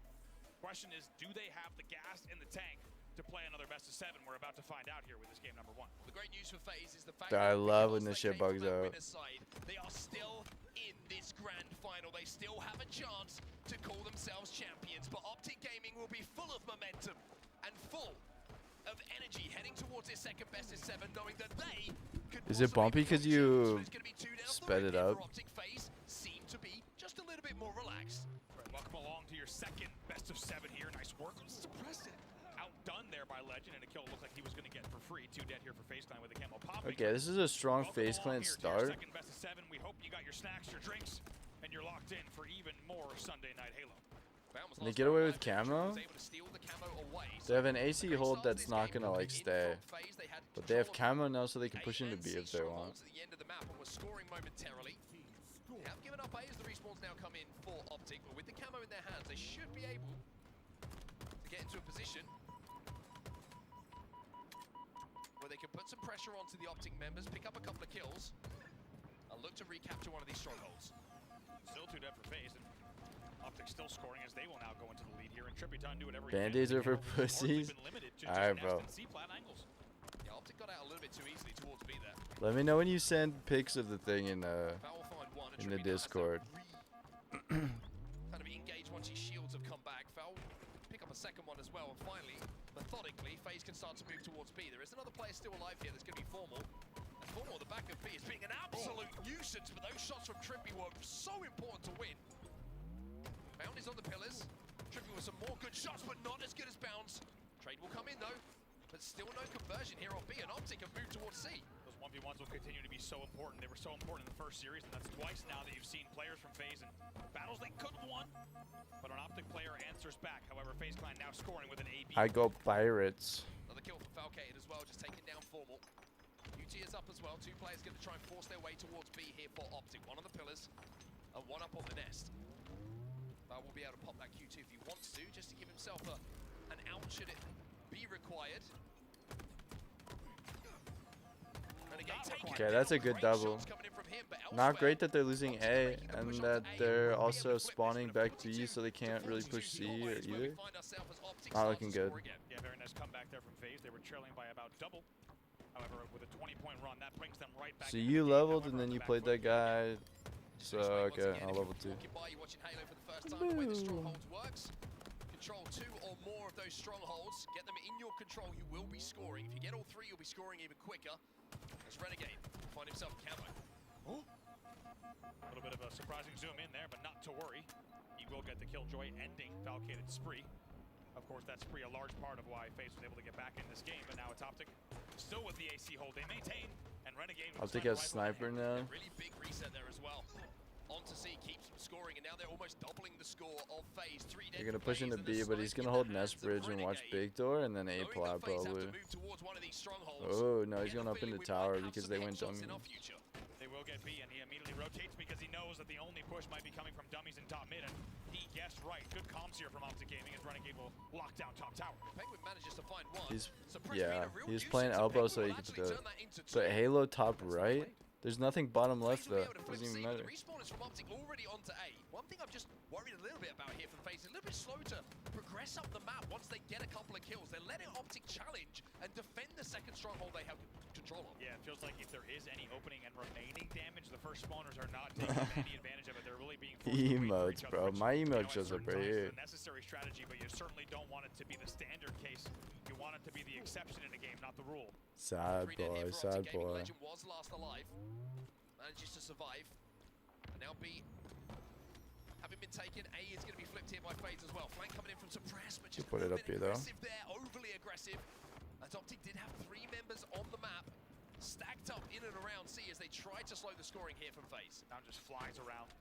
question is, do they have the gas in the tank to play another best of 7? We're about to find out here with this game number 1. The great news for FaZe is the fact I that love when this shit bugs out. they are still in this grand final. They still have a chance to call themselves champions, but Optic Gaming will be full of momentum and full of energy heading towards this second best of 7, knowing that they could Is it bumpy because you sped it up? Optic FaZe seem to be just a little bit more relaxed. Welcome along to your second best of 7 here. Nice work. Suppressed it. Outdone there by Legend, and a kill looked like he was going to get for free. 2 dead here for FaZe Clan with the camo popping. Okay, this is a strong FaZe Clan start. Second best of 7. We hope you got your snacks, your drinks, and you're locked in for even more Sunday Night Halo. They get away with camo. They have an AC hold that's not gonna like stay, but they have camo now, so they can push into B if they want. They have given up A as the respawns now come in for Optic, but with the camo in their hands, they should be able to get into a position where they can put some pressure onto the Optic members, pick up a couple of kills. and look to recapture one of these strongholds. Still 2 dead for FaZe, and Optic still scoring as they will now go into the lead here. And Tributon do whatever he can. Band-aids are for pussies. Alright, bro. Yeah, Optic got out a little bit too easily towards B there. Let me know when you send pics of the thing in the Discord. Kind of engaged once his shields have come back. Foul pick up a second one as well, and finally, methodically, FaZe can start to move towards B. There is another player still alive here that's going to be Formal. And Formal at the back of B is being an absolute nuisance, but those shots from Trippy were so important to win. Bound is on the pillars. Trippy with some more good shots, but not as good as Bounds. Trade will come in though, but still no conversion here on B, and Optic have moved towards C. Those 1v1s will continue to be so important. They were so important in the first series, and that's twice now that you've seen players from FaZe and battles they could have won, but an Optic player answers back. However, FaZe Clan now scoring with an AB. I go Pirates. Another kill for Falcated as well, just taking down Formal. UT is up as well. 2 players going to try and force their way towards B here for Optic. One on the pillars, and one up on the nest. Val will be able to pop that Q2 if he wants to, just to give himself an out should it be required. Okay, that's a good double. Not great that they're losing A and that they're also spawning back B, so they can't really push C or either. Not looking good. Yeah, very nice comeback there from FaZe. They were trailing by about double. However, with a 20-point run, that brings them right back. So you leveled and then you played that guy. So okay, I'll level 2. Control 2 or more of those strongholds. Get them in your control. You will be scoring. If you get all 3, you'll be scoring even quicker. As Renegade find himself camo. A little bit of a surprising zoom in there, but not to worry. He will get the killjoy, ending Falcated spree. Of course, that spree a large part of why FaZe was able to get back in this game, but now it's Optic still with the AC hold. They maintain, and Renegade. Optic has sniper now. Really big reset there as well. On to C, keeps them scoring, and now they're almost doubling the score of FaZe. 3 dead. They're gonna push into B, but he's gonna hold Nest Bridge and watch Big Door, and then A plat probably. Oh no, he's going up into tower because they went dummy. They will get B, and he immediately rotates because he knows that the only push might be coming from dummies in top mid, and he guessed right. Good comms here from Optic Gaming as Renegade will lock down top tower. Penguin manages to find one. He's playing elbow so he can do it. But Halo top right? There's nothing bottom left though. Doesn't even matter. The respawn is from Optic already onto A. One thing I'm just worried a little bit about here from FaZe, a little bit slow to progress up the map once they get a couple of kills. They're letting Optic challenge and defend the second stronghold they have control of. Yeah, it feels like if there is any opening and remaining damage, the first spawners are not taking any advantage of it. They're really being forced Emotes, bro. My emote shows up right here. It's a necessary strategy, but you certainly don't want it to be the standard case. You want it to be the exception in a game, not the rule. Sad boy, sad boy. Legend was last alive, manages to survive, and now B, having been taken, A is going to be flipped here by FaZe as well. Flank coming in from Suppress, but just put it up here though. There, overly aggressive. As Optic did have 3 members on the map, stacked up in and around C as they tried to slow the scoring here from FaZe. Bound just flies around.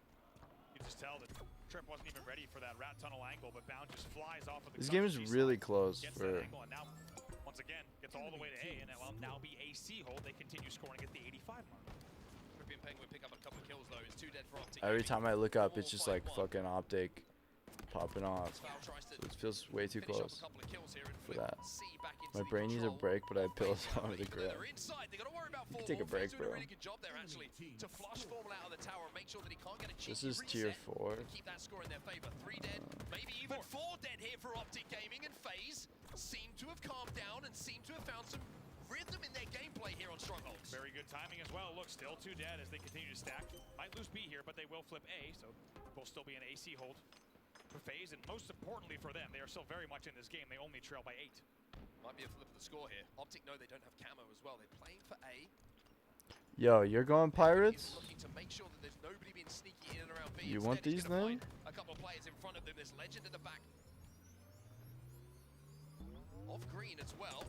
You just tell that Trip wasn't even ready for that rat tunnel angle, but Bound just flies off of the. This game is really close for. And now, once again, gets all the way to A, and it will now be AC hold. They continue scoring at the 85 mark. Trippy and Penguin pick up a couple of kills though. It's 2 dead for Optic. Every time I look up, it's just like fucking Optic popping off. So it feels way too close for that. My brain needs a break, but I pills on the ground. You can take a break, bro. This is tier 4. Keep that score in their favor. 3 dead, maybe even 4 dead here for Optic Gaming, and FaZe seem to have calmed down and seem to have found some rhythm in their gameplay here on Strongholds. Very good timing as well. Look, still 2 dead as they continue to stack. Might lose B here, but they will flip A, so will still be an AC hold for FaZe, and most importantly for them, they are still very much in this game. They only trail by 8. Might be a flip of the score here. Optic know they don't have camo as well. They're playing for A. Yo, you're going Pirates? Looking to make sure that there's nobody being sneaky in and around B. You want these then? A couple of players in front of them. There's Legend in the back. Off green as well.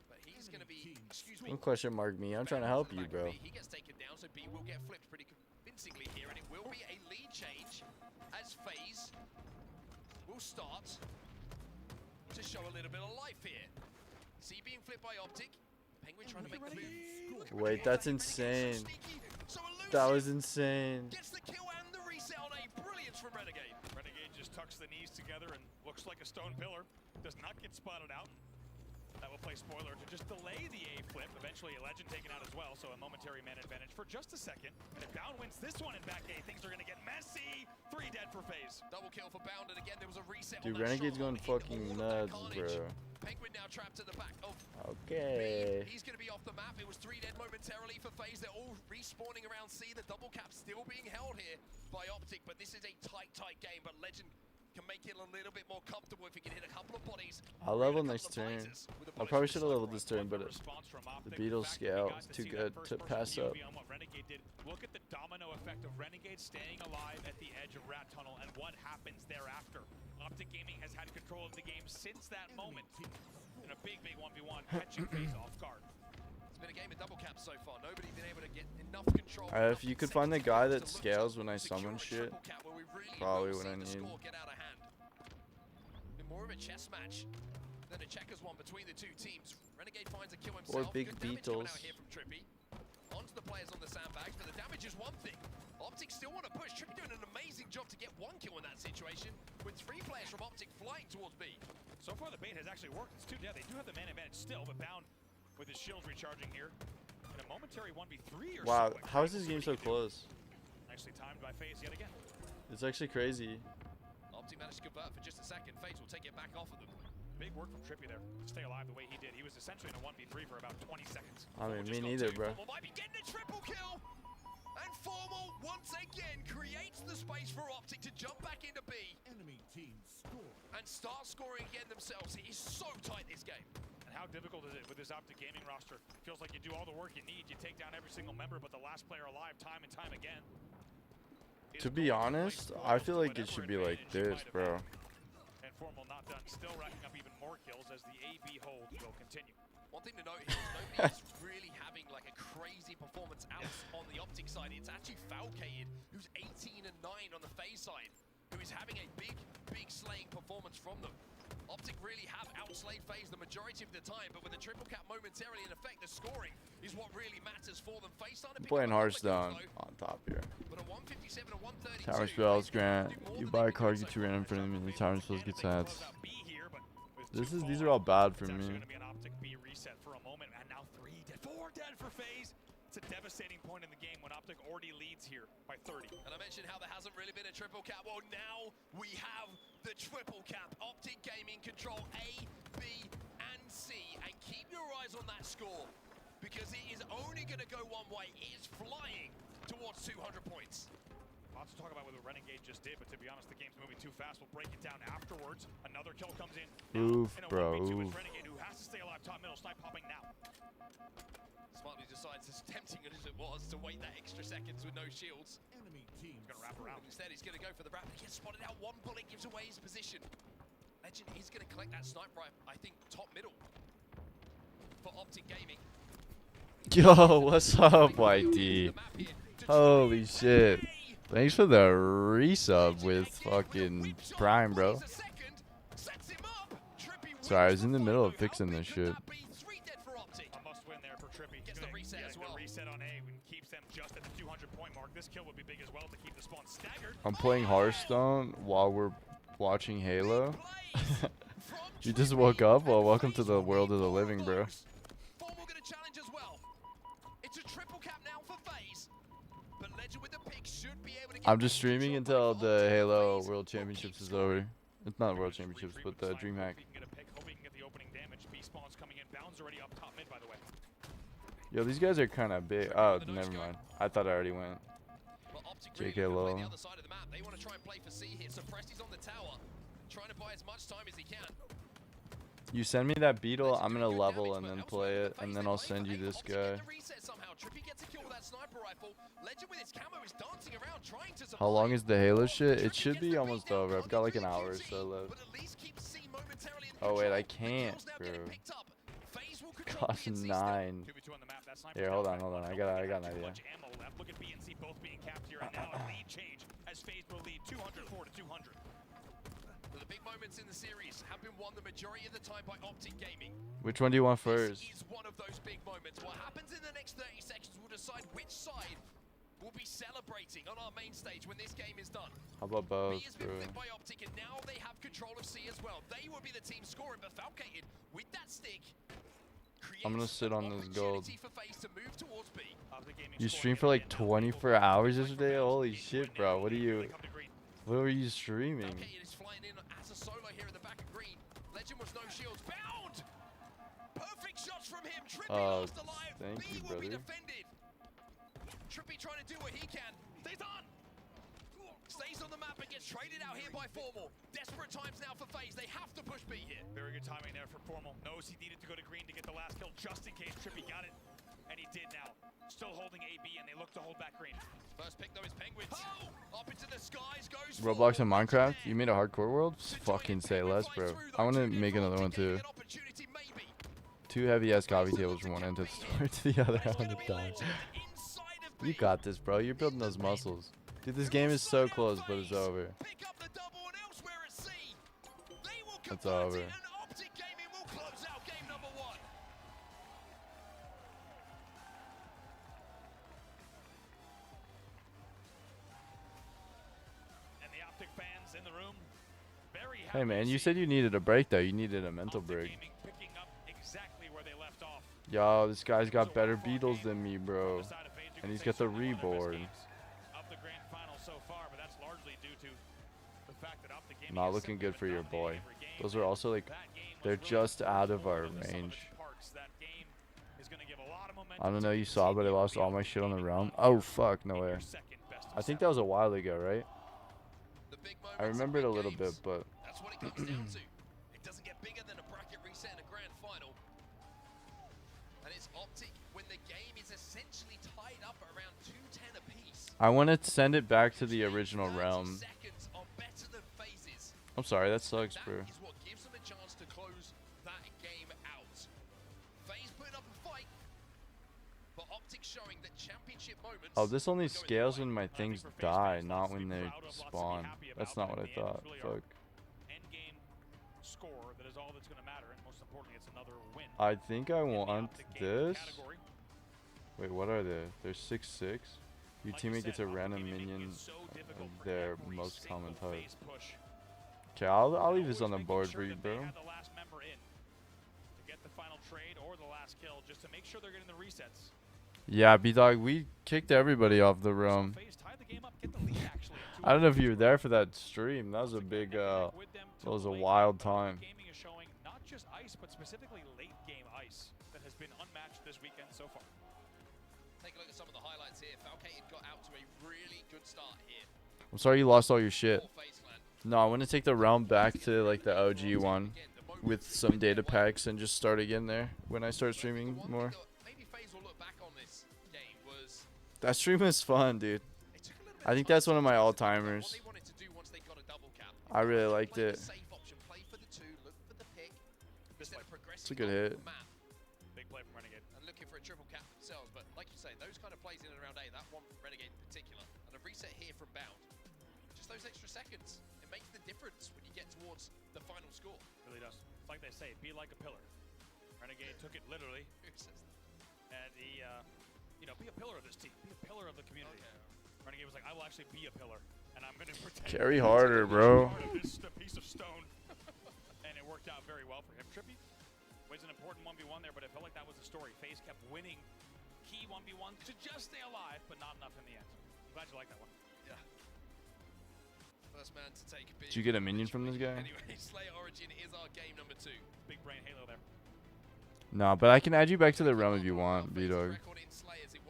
But he's going to be, excuse me. Don't question mark me. I'm trying to help you, bro. He gets taken down, so B will get flipped pretty convincingly here, and it will be a lead change as FaZe will start to show a little bit of life here. C being flipped by Optic. Penguin trying to make the move. Wait, that's insane. That was insane. Gets the kill and the reset on A. Brilliance from Renegade. Renegade just tucks the knees together and looks like a stone pillar. Does not get spotted out. That will play spoiler to just delay the A flip. Eventually eventually Legend taken out as well, so a momentary man advantage for just a second. And if Bound wins this one in back A, things are going to get messy. 3 dead for FaZe. Double kill for Bound, and again there was a reset. Dude, Renegade's going fucking nuts, bro. Penguin now trapped at the back of Okay. He's going to be off the map. It was 3 dead momentarily for FaZe. They're all respawning around C. The double cap still being held here by Optic, but this is a tight game. But Legend can make it a little bit more comfortable if he can hit a couple of bodies. I'll level next turn. I probably should have leveled this turn, but the Beatles scout is too good to pass up. Look at the domino effect of Renegade staying alive at the edge of Rat Tunnel and what happens thereafter. Optic Gaming has had control of the game since that moment. In a big 1v1, catching FaZe off guard. It's been a game of double cap so far. Nobody's been able to get enough control. If you could find the guy that scales when I summon shit, probably what I need. More of a chess match than a checkers one between the two teams. Renegade finds a kill himself. Or Big Beatles. Out here from Trippy. Onto the players on the sandbags, but the damage is one thing. Optic still want to push. Trippy doing an amazing job to get 1 kill in that situation, with 3 players from Optic flying towards B. So far the bait has actually worked. It's 2 dead. They do have the man advantage still, but Bound with his shields recharging here. In a momentary 1v3 or wow, so. how is this game so close? Nicely timed by FaZe yet again. It's actually crazy. Optic managed to convert for just a second. FaZe will take it back off of them. Big work from Trippy there to stay alive the way he did. He was essentially in a 1v3 for about 20 seconds. I mean, me neither, bro. Formal might be getting a triple kill. And Formal once again creates the space for Optic to jump back into B. Enemy team score. And start scoring again themselves. It is so tight this game. And how difficult is it with this Optic Gaming roster? Feels like you do all the work you need. You take down every single member, but the last player alive time and time again. To be honest, I feel like it should be like this, bro. And Formal not done, still racking up even more kills as the AB hold will continue. One thing to note here is nobody's really having like a crazy performance out on the Optic side. It's actually Falcated, who's 18 and 9 on the FaZe side, who is having a big slaying performance from them. Optic really have outslayed FaZe the majority of the time, but with the triple cap momentarily in effect, the scoring is what really matters for them. FaZe starting to pick Playing up Hearthstone on top here. But a 157 and 132. Tower spells grant. You buy a card, get 2 random in front of me. The tower spells get stats. These are all bad for me. B reset for a moment, and now 4 dead for FaZe. It's a devastating point in the game when Optic already leads here by 30. And I mentioned how there hasn't really been a triple cap. Well, now we have the triple cap. Optic Gaming control A, B, and C. And keep your eyes on that score, because it is only going to go one way. It is flying towards 200 points. Lots to talk about what the Renegade just did, but to be honest, the game's moving too fast. We'll break it down afterwards. Another kill comes in. Oof, bro. Oof. Renegade, who has to stay alive, top middle, snipe popping now. Smartly decides, as tempting as it was, to wait that extra seconds with no shields. Enemy team gonna wrap around. Instead, he's gonna go for the wrap. He gets spotted out. 1 bullet gives away his position. Legend is gonna collect that snipe rifle. I think top middle for Optic Gaming. Yo, what's up, YT? Holy shit. Thanks for the resub with fucking Prime, bro. Sorry, I was in the middle of fixing this shit. A must win there for Trippy. Gets the reset as well. Reset on A keeps them just at the 200-point mark. This kill would be big as well to keep the spawn staggered. I'm playing Hearthstone while we're watching Halo. You just woke up? Well, welcome to the world of the living, bro. Formal gonna challenge as well. It's a triple cap now for FaZe. But Legend with the pick should be able to get I'm just streaming until the Halo World Championships is over. It's not World Championships, but the DreamHack. Yo, these guys are kind of big. Oh, never mind. I thought I already went. JK Lowell. They want to try and play for C here. So Presti's on the tower, trying to buy as much time as he can. You send me that beetle, I'm gonna level and then play it, and then I'll send you this guy. How long is the Halo shit? It should be almost over. I've got like an hour or so left. Oh wait, I can't, bro. Cost 9. Here, hold on. I got an idea. Look at B and C both being capped here, and now a lead change as FaZe will lead 204 to 200. The big moments in the series have been won the majority of the time by Optic Gaming. Which one do you want first? This is one of those big moments. What happens in the next 30 seconds will decide which side will be celebrating on our main stage when this game is done. How about both, B has been bro? flipped by Optic, and now they have control of C as well. They will be the team scoring, but Falcated with that stick I'm gonna sit on this gold. For FaZe to move towards B. You streamed for like 24 hours yesterday? Holy shit, bro. What were you streaming? Falcate is flying in as a solo here in the back of green. Legend was no shields. Bound! Perfect shots from him. Trippy last alive. Thank B you, will be brother. defended. Trippy trying to do what he can. Stays on! Stays on the map and gets traded out here by Formal. Desperate times now for FaZe. They have to push B here. Very good timing there for Formal. Knows he needed to go to green to get the last kill just in case Trippy got it. And he did now. Still holding AB, and they look to hold back green. First pick, though, is Penguins. Oh! Up into the skies goes Roblox and Minecraft? You made a hardcore world? Just fucking say less, bro. I want to make another one too. 2 heavy-ass coffee tables from one end of the store to the other end of the time. You got this, bro. You're building those muscles. Dude, this game is so close, but it's over. It's over. Hey man, you said you needed a break though. You needed a mental break. Yo, this guy's got better Beatles than me, bro. And he's got the reborn. Not looking good for your boy. Those are also like, they're just out of our range. I don't know you saw, but I lost all my shit on the realm. Oh fuck, no way. I think that was a while ago, right? I remember it a little bit, but that's what it comes down to. It doesn't get bigger than a bracket reset in a grand final. And it's Optic when the game is essentially tied up around 2-10 apiece. I want to send it back to the original realm. I'm sorry, that sucks, bro. Is what gives them a chance to close that game out. FaZe putting up a fight, but Optic showing that championship moments. Oh, this only scales when my things die, not when they spawn. That's not what I thought. Fuck. Score, that is all that's going to matter, and most importantly, it's another win. I think I want this. Wait, what are they? They're 6/6. Your teammate gets a random minion of their most common type. Okay, I'll leave this on the board for you, bro. Yeah, B-Dog, we kicked everybody off the realm. I don't know if you were there for that stream. That was a big, that was a wild time. Gaming is showing not just ice, but specifically late game ice that has been unmatched this weekend so far. Take a look at some of the highlights here. Falcate got out to a really good start here. I'm sorry you lost all your shit. No, I want to take the realm back to like the OG one with some data packs and just start again there when I start streaming more. That stream was fun, dude. I think that's one of my all-timers. I really liked it. It's a good hit. Big play from Renegade. And looking for a triple cap themselves, but like you say, those kind of plays in and around A, that one from Renegade in particular, and a reset here from Bound. Just those extra seconds, it makes the difference when you get towards the final score. Really does. It's like they say, be like a pillar. Renegade took it literally. And he, you know, be a pillar of this team. Be a pillar of the community. Okay. Renegade was like, I will actually be a pillar, and I'm going to pretend. Carry harder, bro. This piece of stone. And it worked out very well for him. Trippy was an important 1v1 there, but it felt like that was the story. FaZe kept winning key 1v1s to just stay alive, but not enough in the end. I'm glad you like that one. Yeah. First man to take a big. Did you get a minion from this guy? Anyway, Slayer Origin is our game number 2. Big brain Halo there. No, but I can add you back to the realm if you want, B-Dog.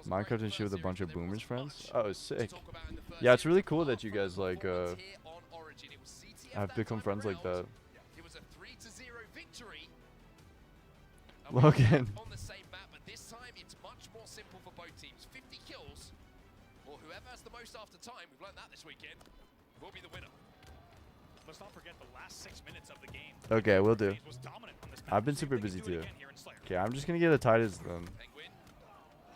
Minecraft and shit with a bunch of boomers friends. Oh, sick. Yeah, it's really cool that you guys like have become friends like that. It was a 3-0 victory. Logan. On the same map, but this time it's much more simple for both teams. 50 kills, or whoever has the most after time, we've learned that this weekend, will be the winner. Let's not forget the last 6 minutes of the game. Okay, we'll do. I've been super busy too. Okay, I'm just gonna get a Titus then. Penguin,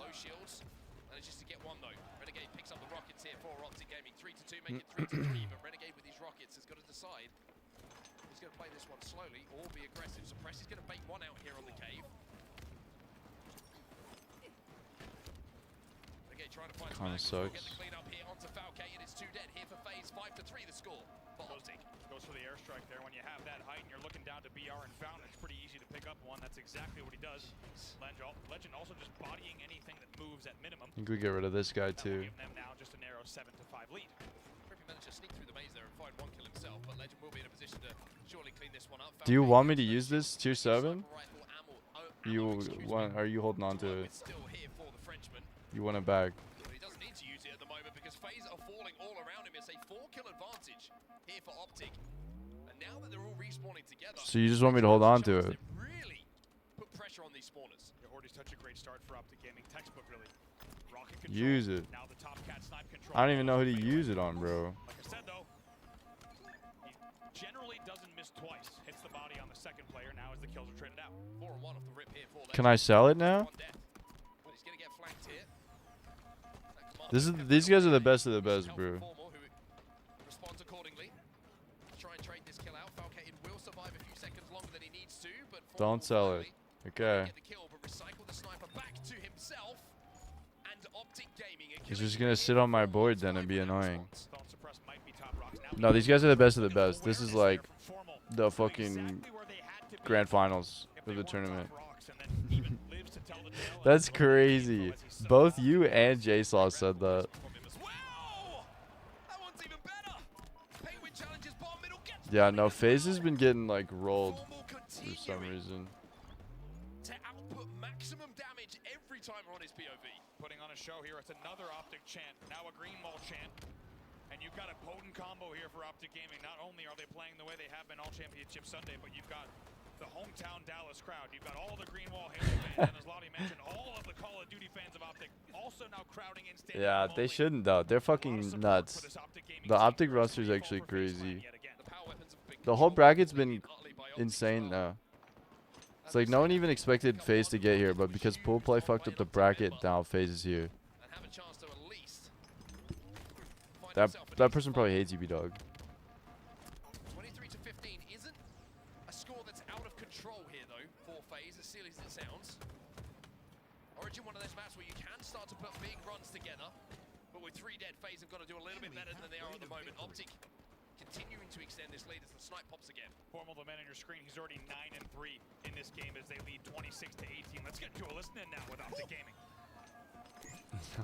low shields, manages to get one though. Renegade picks up the rockets here for Optic Gaming. 3-2, make it 3-3, but Renegade with these rockets has got to decide. He's going to play this one slowly or be aggressive. Suppress is going to bait one out here on the cave. Renegade trying to find Kind of Get sucks. the clean up here onto Falcate, and it's 2 dead here for FaZe. 5-3 the score for Optic. Goes for the airstrike there. When you have that height and you're looking down to BR and Fountain, it's pretty easy to pick pick up one. That's exactly what he does. Legend also just bodying anything that moves at minimum. I think we get rid of this guy That will too. give them now just a narrow 7-5 lead. Griffin managed to sneak through the maze there and find one kill himself, but Legend will be in a position to surely clean this one up. Do you want me to use this tier 7? Are you holding on to it? Still here for the Frenchman. You want it back? But he doesn't need to use it at the moment because FaZe are falling all around him. It's a 4-kill advantage here for Optic. And now that they're all respawning together, So you just want me to hold on to it? really put pressure on these spawners. Yeah, Horty's such a great start for Optic Gaming. Textbook, really. Rocket control. Use it. Now the top cat snipe control. I don't even know who to use it on, bro. Like I said, though, he generally doesn't miss twice. Hits the body on the second player now as the kills are traded out. 4-1 off the rip here for Can I sell it now? Well, he's gonna get flanked here. These guys are the best of the best, bro. Responds accordingly. Try and trade this kill out. Falcated will survive a few seconds longer than he needs to, but Don't sell it. Okay. get the kill, but recycle the sniper back to himself. And Optic Gaming are He's just gonna sit on my board then and be annoying. No, these guys are the best of the best. This is like the fucking grand finals of the tournament. That's crazy. Both you and JSaw said that. Yeah, no, FaZe has been getting like rolled for some reason. To output maximum damage every time we're on his POV. Putting on a show here. It's another Optic chant. Now a green wall chant. And you've got a potent combo here for Optic Gaming. Not only are they playing the way they have been all Championship Sunday, but you've got the hometown Dallas crowd. You've got all the green wall Halo fans. And as Lottie mentioned, all of the Call of Duty fans of Optic also now crowding in. Yeah, they shouldn't though. They're fucking nuts. The Optic roster is actually crazy. The whole bracket's been insane though. It's like no one even expected FaZe to get here, but because Pool Play fucked up the bracket, now FaZe is here. That person probably hates EB Dog. 23-15 isn't a score that's out of control here though for FaZe, as silly as it sounds. Origin, one of those maps where you can start to put big runs together, but with 3 dead, FaZe have got to do a little bit better than they are at the moment. Optic continuing to extend this lead as the snipe pops again. Formal, the man on your screen, he's already 9-3 in this game as they lead 26-18. Let's get into a listen in now with Optic Gaming.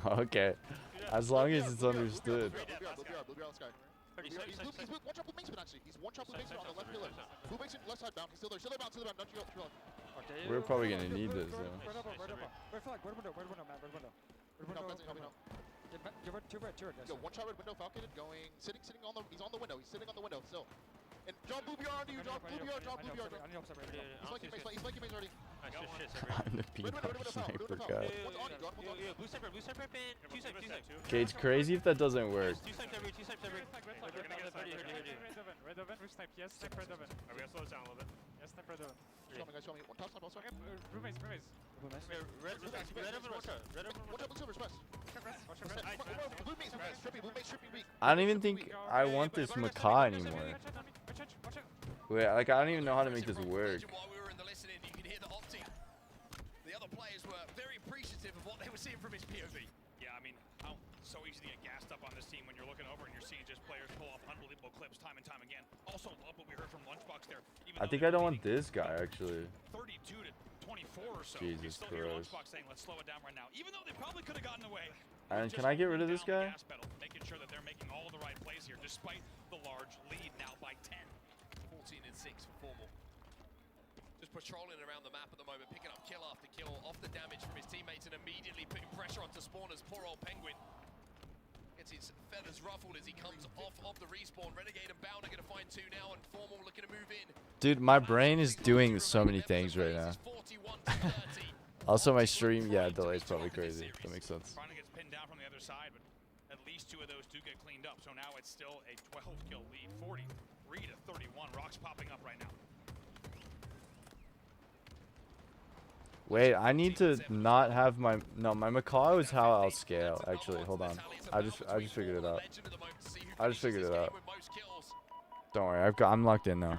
Okay, as long as it's understood. Blue BR, let's go. He's one shot blue basement actually. He's one shot blue basement on the left pillar. Blue basement left side bound. He's still there. Still there bound. Still there bound. Don't you go. We're probably gonna need this though. Yo, one shot red window, Falcon going, sitting on the, he's on the window. He's sitting on the window still. And John Blue BR onto you, John Blue BR, John Blue BR. He's flanking maze already. I'm the P-Dog sniper guy. What's on you, John? What's on you? Blue sniper, and two snipe. Okay, it's crazy if that doesn't work. Two snipes every. Red oven, snipe, yes, snipe red oven. Are we gonna slow this down a little bit? Yes, snipe red oven. Show me. One top snipe also. Blue maze. Red oven, one shot. Red oven, one shot, blue silver, express. Blue maze, stripping weak. I don't even think I want this Macaw anymore. Wait, like I don't even know how to make this work. While we were in the listening, you could hear the Optic. The other players were very appreciative of what they were seeing from his POV. Yeah, I mean, how so easy to get gassed up on this team when you're looking over and you're seeing just players pull off unbelievable clips time and time again. Also, love what we heard from Lunchbox there. I think I don't want this guy actually. 32-24 or so. Jesus Christ. Hear Lunchbox saying, let's slow it down right now. Even though they probably could have gotten away. And can I get rid of this guy? Making sure that they're making all the right plays here, despite the large lead now by 10. 14-6 for Formal. Just patrolling around the map at the moment, picking up kill after kill, off the damage from his teammates and immediately putting pressure onto spawners. Poor old Penguin gets his feathers ruffled as he comes off of the respawn. Renegade and Bound are going to find 2 now, and Formal looking to move in. Dude, my brain is doing so many things right now. Also, my stream, yeah, delay is probably crazy. That makes sense. Finally gets pinned down from the other side, but at least 2 of those do get cleaned up. So now it's still a 12-kill lead, 43-31. Rocks popping up right now. Wait, I need to not have my my Macaw is how I'll scale. Actually, hold on. I just figured it out. I just figured it out. Don't worry, I'm locked in now.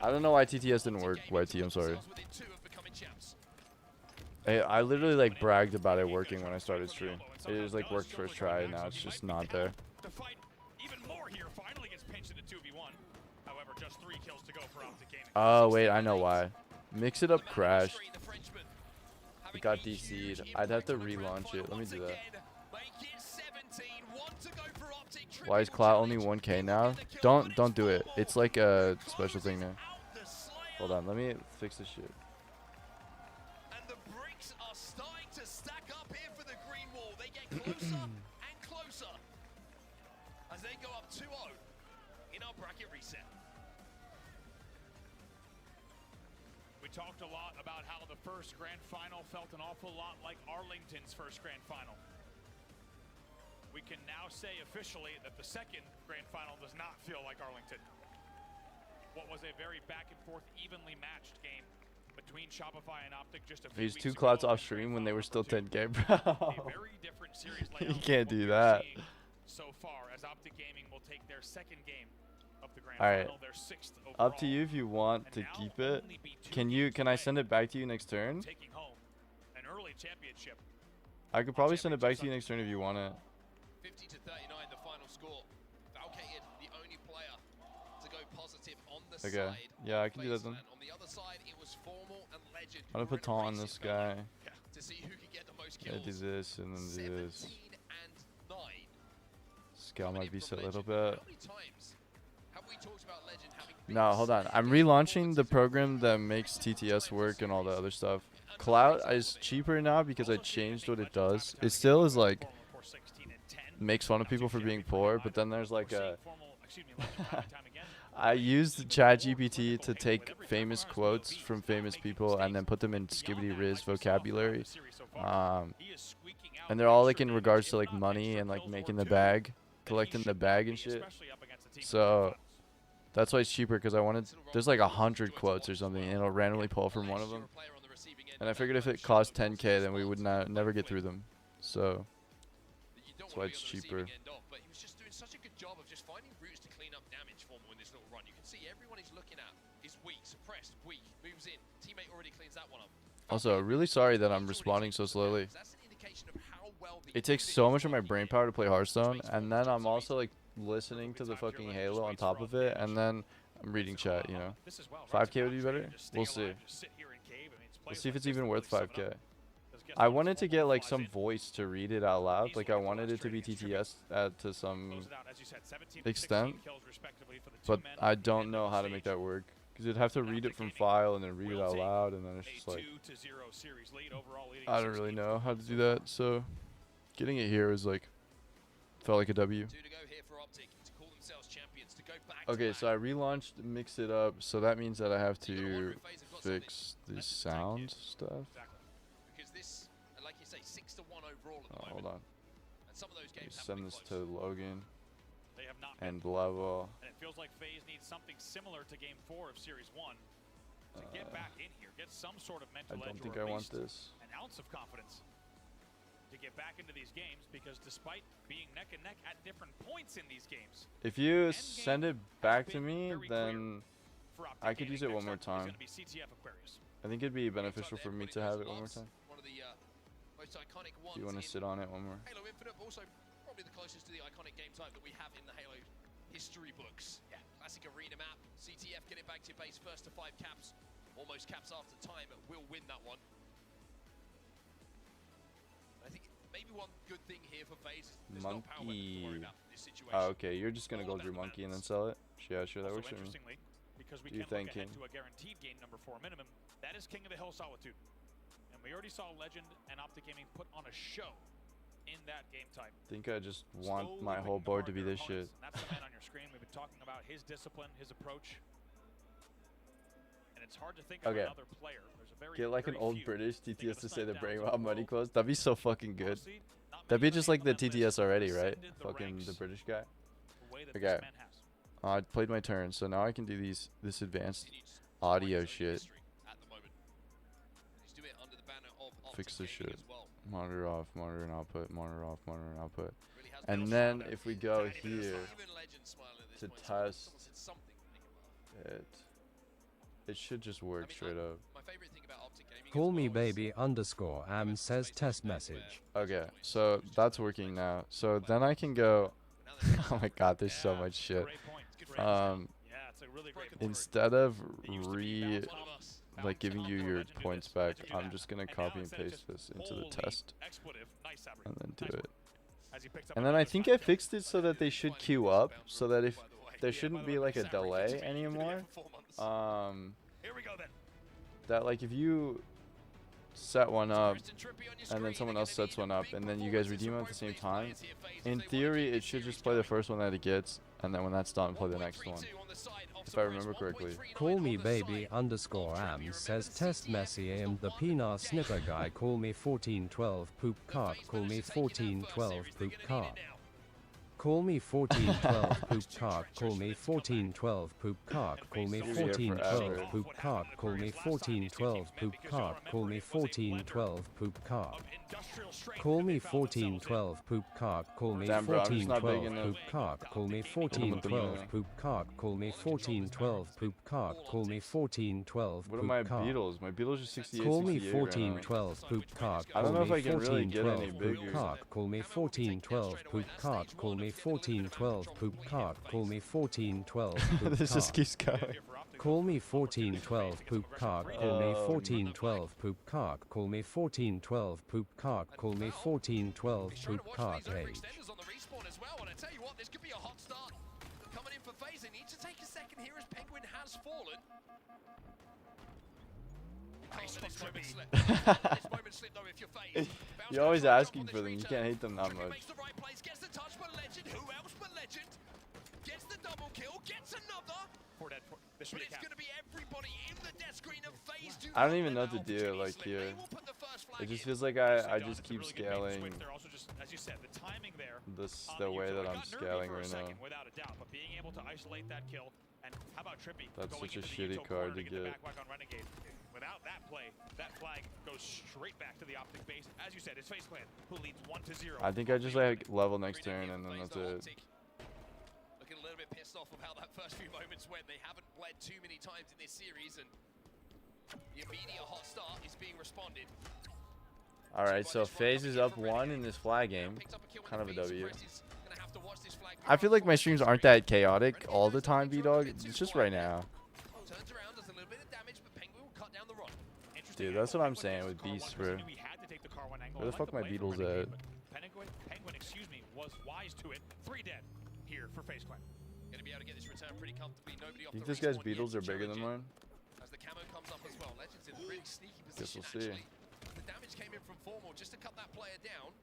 I don't know why TTS didn't work. YT, I'm sorry. I literally like bragged about it working when I started stream. It was like worked first try, and now it's just not there. To fight even more 3 kills to go for Optic Gaming. Oh, wait, I know why. Mix It Up crashed. It got DC'd. I'd have to relaunch it. Let me do that. Why is Cloud only 1K now? Don't do it. It's like a special thing now. Hold on, let me fix this shit. And the bricks are starting to stack up here for the green wall. They get closer and closer as they go up 2-0 in our bracket reset. We talked a lot about how the first grand final felt an awful lot like Arlington's first grand final. We can now say officially that the second grand final does not feel like Arlington. What was a very back and forth, evenly matched game between Shopify and Optic just a few These weeks two ago clouds in off Grand stream when Final they were number still 2. 10K, A bro. very different series You layout can't than do what we're that. seeing so far as Optic Gaming will take their second game of the grand Alright. final, their 6th overall. Up to you if you want to keep it. Can I send it back to you next turn? Taking home an early championship. I could probably send it back to you next turn if you want it. 50 to 39, the final score. Valkated, the only player to go positive on the Okay. side. Yeah, I can do that then. On the other side, it was Formal and Legend. I'm gonna put taunt on this guy. To see who could get the most Yeah, kills. do this and then do this. 17 and 9. Scale my beast a little bit. How many times have we talked about Legend having No, hold on. I'm relaunching the program that makes TTS work and all the other stuff. Cloud is cheaper now because I changed what it does. It still is like makes fun of people for being poor, but then there's like a I used ChatGPT to take famous quotes from famous people and then put them in Skibbity Riz vocabulary. And they're all like in regards to like money and like making the bag, collecting the bag and shit. So that's why it's cheaper, because I wanted, there's like 100 quotes or something and it'll randomly pull from one of them. And I figured if it cost 10K then we would never get through them. So that's why it's cheaper. But he was just doing such a good job of just finding routes to clean up damage for him in this little run. You can see everyone he's looking at is weak, suppressed, weak, moves in. Teammate already cleans that one up. Also, really sorry that I'm responding so slowly. It takes so much of my brain power to play Hearthstone, and then I'm also like listening to the fucking Halo on top of it, and then I'm reading chat, you know. 5K would be better? We'll see. We'll see if it's even worth 5K. I wanted to get like some voice to read it out loud, like I wanted it to be TTS to some extent, but I don't know how to make that work. Because you'd have to read it from file and then read it out loud, and then it's just like, I don't really know how to do that, so getting it here was like, felt like a W. Okay, so I relaunched Mix It Up, so that means that I have to fix the sound stuff. Because this, like you say, 6-1 overall at the moment. Hold on. And some of those games have Send been this close. to Logan They have not and level. And it feels like FaZe needs something similar to Game 4 of Series 1 to get back in here, get some sort of mental I don't edge think or I at want least this. an ounce of confidence to get back into these games, because despite being neck and neck at different points in these games, If you send it back to me, then I could use it one more time. I think it'd be beneficial for me to have it one more time. One of the most iconic ones. Do you want to sit on it one more? Halo Infinite, but also probably the closest to the iconic game type that we have in the Halo history books. Yeah, classic arena map. CTF, get it back to your base, first to 5 caps. Almost caps after time, but will win that one. I think maybe one good thing here for FaZe is there's no power weapon to worry Monkey. about in this situation. Oh, okay, you're just gonna gold your monkey and then sell it? Yeah, sure, that works for me. interestingly, because we Do you can think, look ahead King? to a guaranteed game number 4 minimum, that is King of the Hill Solitude. And we already saw Legend and Optic Gaming put on a show in that game type. I think I just want my whole board to be this shit. That's the man on your screen. We've been talking about his discipline, his approach. And it's hard to think of Okay. another player. There's a very, Get like an very old few. British Think of TTS the to say the snipe brain downs while in the money world. close. That'd be so fucking good. Honestly, not That'd many be just other like the people on that TTS list already, right? ascended the Fucking the ranks British guy. the way that Okay. this man has. I played my turn, so now I can do this advanced audio shit. At the moment. He's doing it under the banner of Fix this Gaming shit. as well. Monitor off, monitor and output, monitor off, monitor and output. Really has And been then awesome. if we go Even here Legend smiling at this to point, someone test said something to make him laugh. it should just work straight up. My favorite thing about Optic Gaming Call me baby underscore am says test message. Okay, so that's working now. So then I can go. Oh my god, there's so much shit. really great Instead of giving you your points back, I'm just gonna copy and paste this into the test and then do it. And then I think I fixed it so that they should queue up, so that if there shouldn't be like a delay anymore. That like if you set one up and then someone else sets one up and then you guys redeem them at the same time, in theory it should just play the first one that it gets, and then when that's done, play the next one. If I remember correctly. Call me baby underscore am says test Messi am the Pina snipper guy. Call me 1412 poop cart. Call me 1412 poop cart. Call me 1412 poop cart. Call me 1412 poop cart. Call me 1412 poop cart. Call me 1412 poop cart. Call me 1412 poop cart. Call me 1412 poop cart. Call me 1412 poop cart. Call me 1412 poop cart. Call me 1412 poop cart. Call me 1412 What are my Beatles? My Beatles are 68. Call me 1412 poop cart. I don't know if I can really get any bigger. Call me 1412 poop cart. Call me 1412 poop cart. Call me 1412 poop This just keeps going. Call me 1412 poop cart. Call me 1412 poop cart. Call me 1412 poop cart. Call me 1412 poop cart. Hey. Extenders on the respawn as well, and I tell you what, this could be a hot start. Coming in for FaZe, they need to take a second here as Penguin has fallen. You're always asking for them. You can't hate them that much. Gets the touch, but Legend, who else but Legend? Gets the double kill, gets another. But it's going to be everybody in the death screen of FaZe. I don't even know what to do like here. It just feels like I just keep scaling the way that I'm scaling right now. Without a doubt, but being able to isolate that kill, and how about Trippy? That's such a shitty card to get. Without that play, that flag goes straight back to the Optic base. As you said, it's FaZe Clan who leads 1-0. I think I just like level next turn and then that's it. Looking a little bit pissed off of how that first few moments went. They haven't bled too many times in this series, and the immediate hot start is being responded. Alright, so FaZe is up 1 in this flag game. Kind of a W. I feel like my streams aren't that chaotic all the time, B-Dog. It's just right now. Dude, that's what I'm saying with Beasts, bro. Where the fuck my Beatles at? Penguin, excuse me, was wise to it. 3 dead here for FaZe Clan. Going to be able to get this return pretty comfortably. Nobody off You the think this guy's respawn Beatles yet are to bigger than challenge mine? it. As the camo comes up as well, Legend's in a really sneaky Guess position we'll see. actually. The damage came in from Formal just to cut that player down.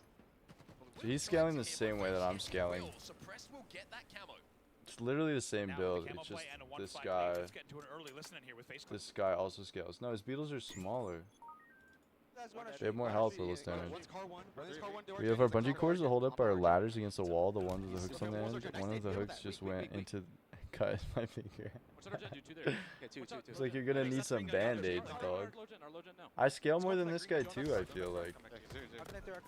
So he's scaling the same way that I'm scaling. Suppressed will get that camo. It's literally the same build. It's just this guy. This guy also scales. No, his Beatles are smaller. They have more health for less damage. We have our bungee cords to hold up our ladders against the wall, the ones with the hooks on the end. One of the hooks just went into cut my finger. It's like you're gonna need some band-aids, dog. I scale more than this guy too, I feel like.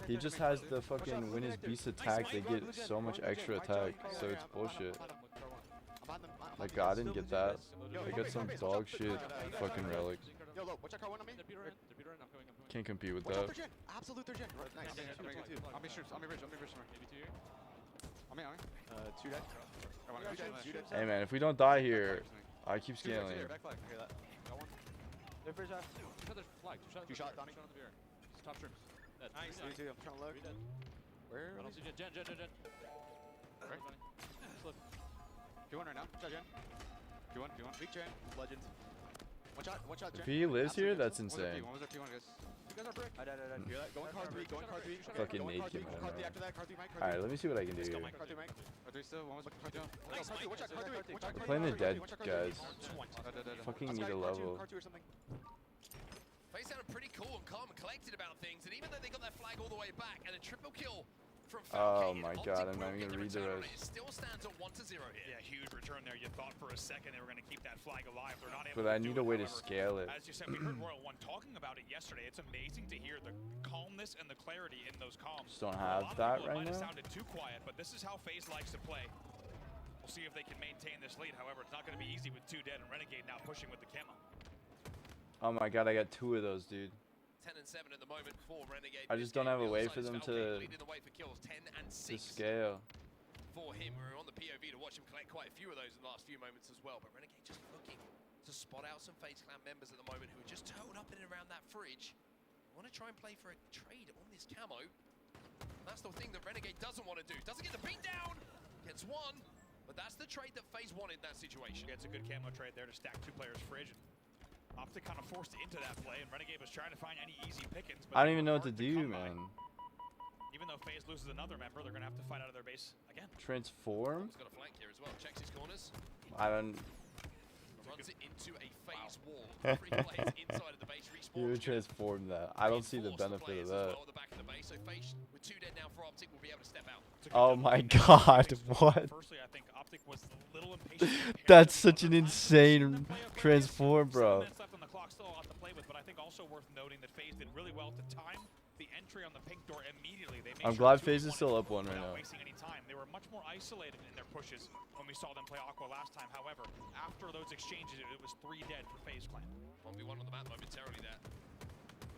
He just has the fucking, when his beast attack, they get so much extra attack, so it's bullshit. Like, I didn't get that. I got some dog shit fucking relic. Can't compete with that. Absolute third gen. Nice. On me, two dead. Hey man, if we don't die here, I keep scaling. Two shot, Donnie. Top trims. Nice. I'm trying to look. Where? I don't see Jen. Right. Slip. 2-1 right now. Shot Jen. 2-1. Weak Jen. Legend. One shot, Jen. If he lives here, that's insane. One was there, P1, guys. You guys are brick. I hear that. Going card 3, Fucking nade came out. after that, card 3, Mike. Alright, let me see what I can do here. Card 3, Mike. Card 3 still. One was card 2. One shot, card 3. I'm playing the dead guys. Fucking need a level. FaZe sounded pretty cool and calm and collected about things, and even though they got that flag all the way back and a triple kill from Oh Falcon, my god, I'm not even gonna read the it rest. still stands at 1-0 here. Yeah, huge return there. You thought for a second they were going to keep that flag alive. They're not able But to I need a way to scale it. As you said, we heard Royal One talking about it yesterday. It's amazing to hear the calmness and the clarity in those comms. Just don't have that right Might have now. sounded too quiet, but this is how FaZe likes to play. We'll see if they can maintain this lead. However, it's not going to be easy with 2 dead and Renegade now pushing with the camo. Oh my god, I got 2 of those, dude. 10 and 7 at the moment for Renegade. I just don't have a way for them to scale. for him. We were on the POV to watch him collect quite a few of those in the last few moments as well. But Renegade just looking to spot out some FaZe Clan members at the moment who are just toed up in and around that fridge. Want to try and play for a trade on this camo. That's the thing that Renegade doesn't want to do. Doesn't get the beat down. Gets one. But that's the trade that FaZe wanted in that situation. Gets a good camo trade there to stack 2 players' fridge. Optic kind of forced into that play, and Renegade was trying to find any easy pickings. But I don't even know what to do, man. Even though FaZe loses another member, they're going to have to fight out of their base again. Transform? He's got a flank here as well. Checks his corners. I don't. Runs it into a FaZe wall. 3 players inside of the base. You would transform that. I don't see the benefit of that. Well at the back of the base. So FaZe with 2 dead now for Optic will be able to step out. Oh my god, what? Firstly, I think Optic was a little impatient. That's such an insane transform, bro. 7 minutes left on the clock, still a lot to play with, but I think also worth noting that FaZe did really well to time the entry on the pink door immediately. They made I'm sure glad the 2 FaZe is still up 1 right without now. wasting any time. They were much more isolated in their pushes when we saw them play Aqua last time. However, after those exchanges, it was 3 dead for FaZe Clan. 1v1 on the map momentarily there.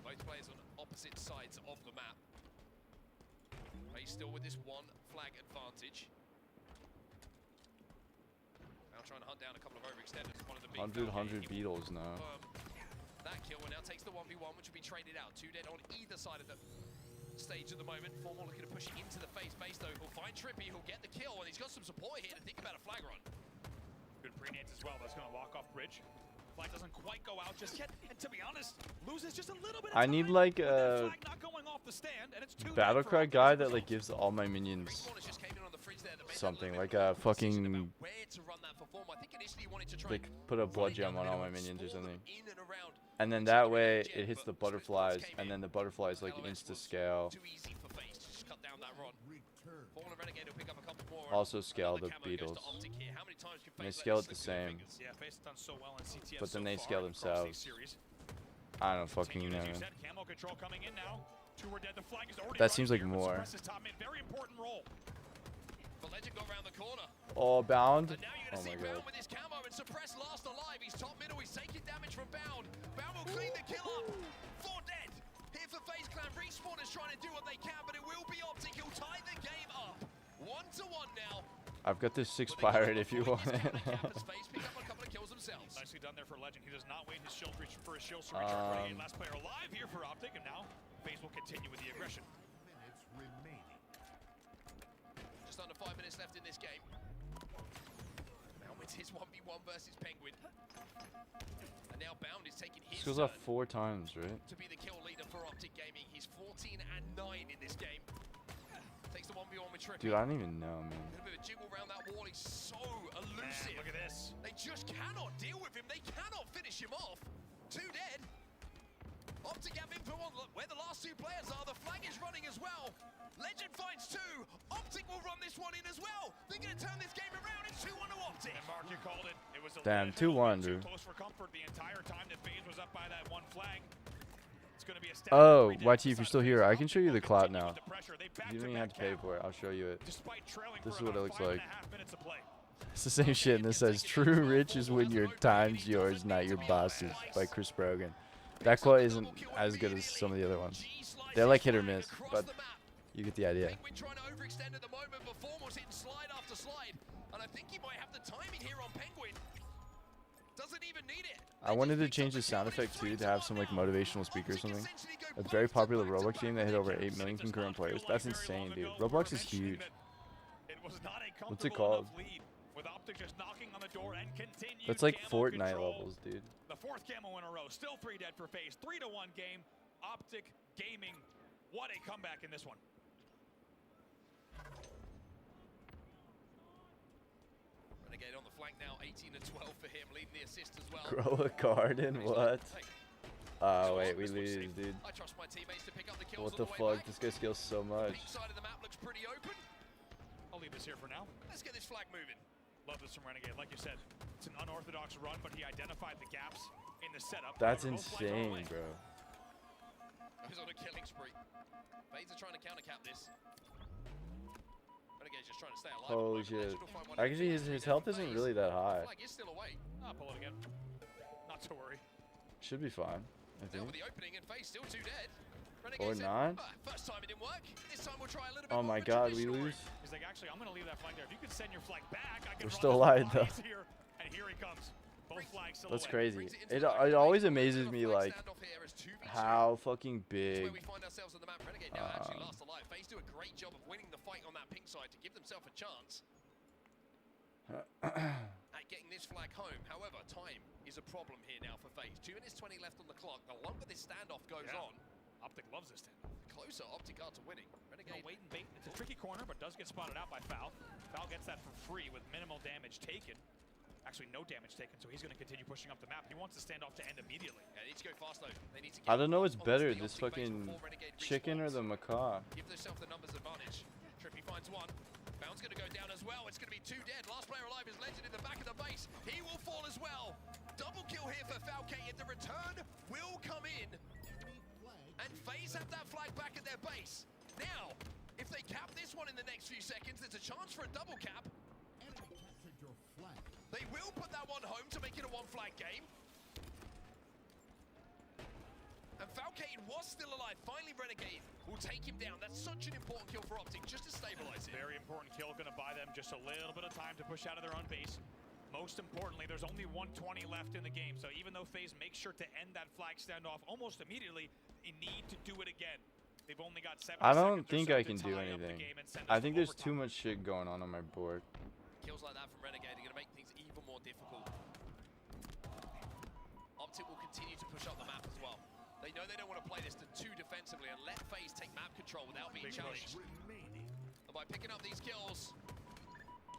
Both players on opposite sides of the map. FaZe still with this 1 flag advantage. Now trying to hunt down a couple of overextenders. One of the big 100 Beatles now. That kill and now takes the 1v1, which will be traded out. 2 dead on either side of the stage at the moment. Formal looking to push it into the FaZe base though. He'll find Trippy, he'll get the kill, and he's got some support here to think about a flag run. Good pre-nades as well. That's going to lock off bridge. Flag doesn't quite go out just yet, and to be honest, loses just a little bit of I need like a battle cry guy that like gives all my minions something, like a fucking like put a blood gem on all my minions or something. And then that way it hits the butterflies, and then the butterflies like insta scale. Also scale the beetles. And they scale it the same. But then they scale themselves. I don't fucking know. That seems like more. Oh, Bound. Oh my god. Suppress last alive. He's top middle. He's taking damage from Bound. Bound will clean the kill up. 4 dead. Here for FaZe Clan. Respawn is trying to do what they can, but it will be Optic. He'll tie the game up. 1-1 now. I've got this 6 pirate if you want it. Nicely done there for Legend. He does not wait his shield reach for his shields to recharge. Last player alive here for Optic, and now FaZe will continue with the aggression. Just under 5 minutes left in this game. It's his 1v1 versus Penguin. And now Bound is taking his This goes off 4 times, right? to be the kill leader for Optic Gaming. He's 14 and 9 in this game. Takes the 1v1 with Trippy. Dude, I don't even know, man. A bit of a jiggle around that wall. He's so elusive. Man, look at this. They just cannot deal with him. They cannot finish him off. 2 dead. Optic have him for 1. Look, where the last 2 players are, the flag is running as well. Legend finds 2. Optic will run this one in as well. They're going to turn this game around. It's 2-1 to Optic. And Mark, you called it. It was a Damn, 2-1, dude. close for comfort the entire time that FaZe was up by that 1 flag. It's going to be a Oh, YT, if you're still here, I can show you the clout now. You don't even have to pay for it. I'll show you it. This is what it looks like. It's the same shit, and this says, "True rich is when your time's yours, not your boss's," by Chris Brogan. That quote isn't as good as some of the other ones. They're like hit or miss, but you get the idea. Penguin trying to overextend at the moment, but Form was hitting slide after slide. And I think he might have the timing here on Penguin. Doesn't even need it. I wanted to change the sound effect too to have some like motivational speaker or something. A very popular Roblox game that hit over 8 million concurrent players. That's insane, dude. Roblox is huge. What's it called? That's like Fortnite levels, dude. The 4th camo in a row. Still 3 dead for FaZe. 3-1 game. Optic Gaming. What a comeback in this one. Renegade on the flank now. 18-12 for him. Leading the assist as well. Grow a garden? What? Oh wait, we lose, dude. I trust my teammates to pick up the kills What on the the way fuck? back. This guy scales so much. Pink side of the map looks pretty open. I'll leave this here for now. Let's get this flag moving. Love this from Renegade. Like you said, it's an unorthodox run, but he identified the gaps in the setup. That's Both flags are away. insane, bro. Goes on a killing spree. FaZe are trying to countercap this. Renegade's just trying to stay alive. Holy shit. Actually, his health isn't really that high. Flag is still away. I'll pull it again. Not to worry. Should be fine, I Now think. with the opening and FaZe still 2 dead. Or not? First time it didn't work. This time we'll try a little bit Oh more my of a God, we traditional lose. route. He's like, actually, I'm going to leave that flag there. If you could send your flag back, I can We're run still this alive, a lot though. easier. And here he comes. Both flags still That's away. crazy. It always amazes me, like, how fucking big. We find ourselves on the map. Renegade now actually last alive. FaZe do a great job of winning the fight on that pink side to give themselves a chance at getting this flag home. However, time is a problem here now for FaZe. 2 minutes 20 left on the clock. The longer this standoff goes on, Optic loves this standoff. closer Optic are to winning. Renegade Wait and bait. It's a tricky corner, but does get spotted out by Foul. Foul gets that for free with minimal damage taken. Actually, no damage taken, so he's going to continue pushing up the map. He wants the standoff to end immediately. Yeah, they need to go fast though. They need to I don't know what's better, this fucking chicken or the macaw. give themselves the numbers advantage. Trippy finds one. Bound's going to go down as well. It's going to be 2 dead. Last player alive is Legend in the back of the base. He will fall as well. Double kill here for Falcate. The return will come in. And FaZe have that flag back at their base. Now, if they cap this one in the next few seconds, there's a chance for a double cap. They will put that one home to make it a 1-flag game. And Falcate was still alive. Finally, Renegade will take him down. That's such an important kill for Optic just to stabilize it. Very important kill, going to buy them just a little bit of time to push out of their own base. Most importantly, there's only 120 left in the game, so even though FaZe makes sure to end that flag standoff almost immediately, they need to do it again. They've only got 7 I don't seconds or think so I to can do tie up the anything. game and send I us think to there's too much shit going on my board. Kills like that from Renegade are going to make things even more difficult. Optic will continue to push up the map as well. They know they don't want to play this too defensively and let FaZe take map control without being challenged. And by picking up these kills,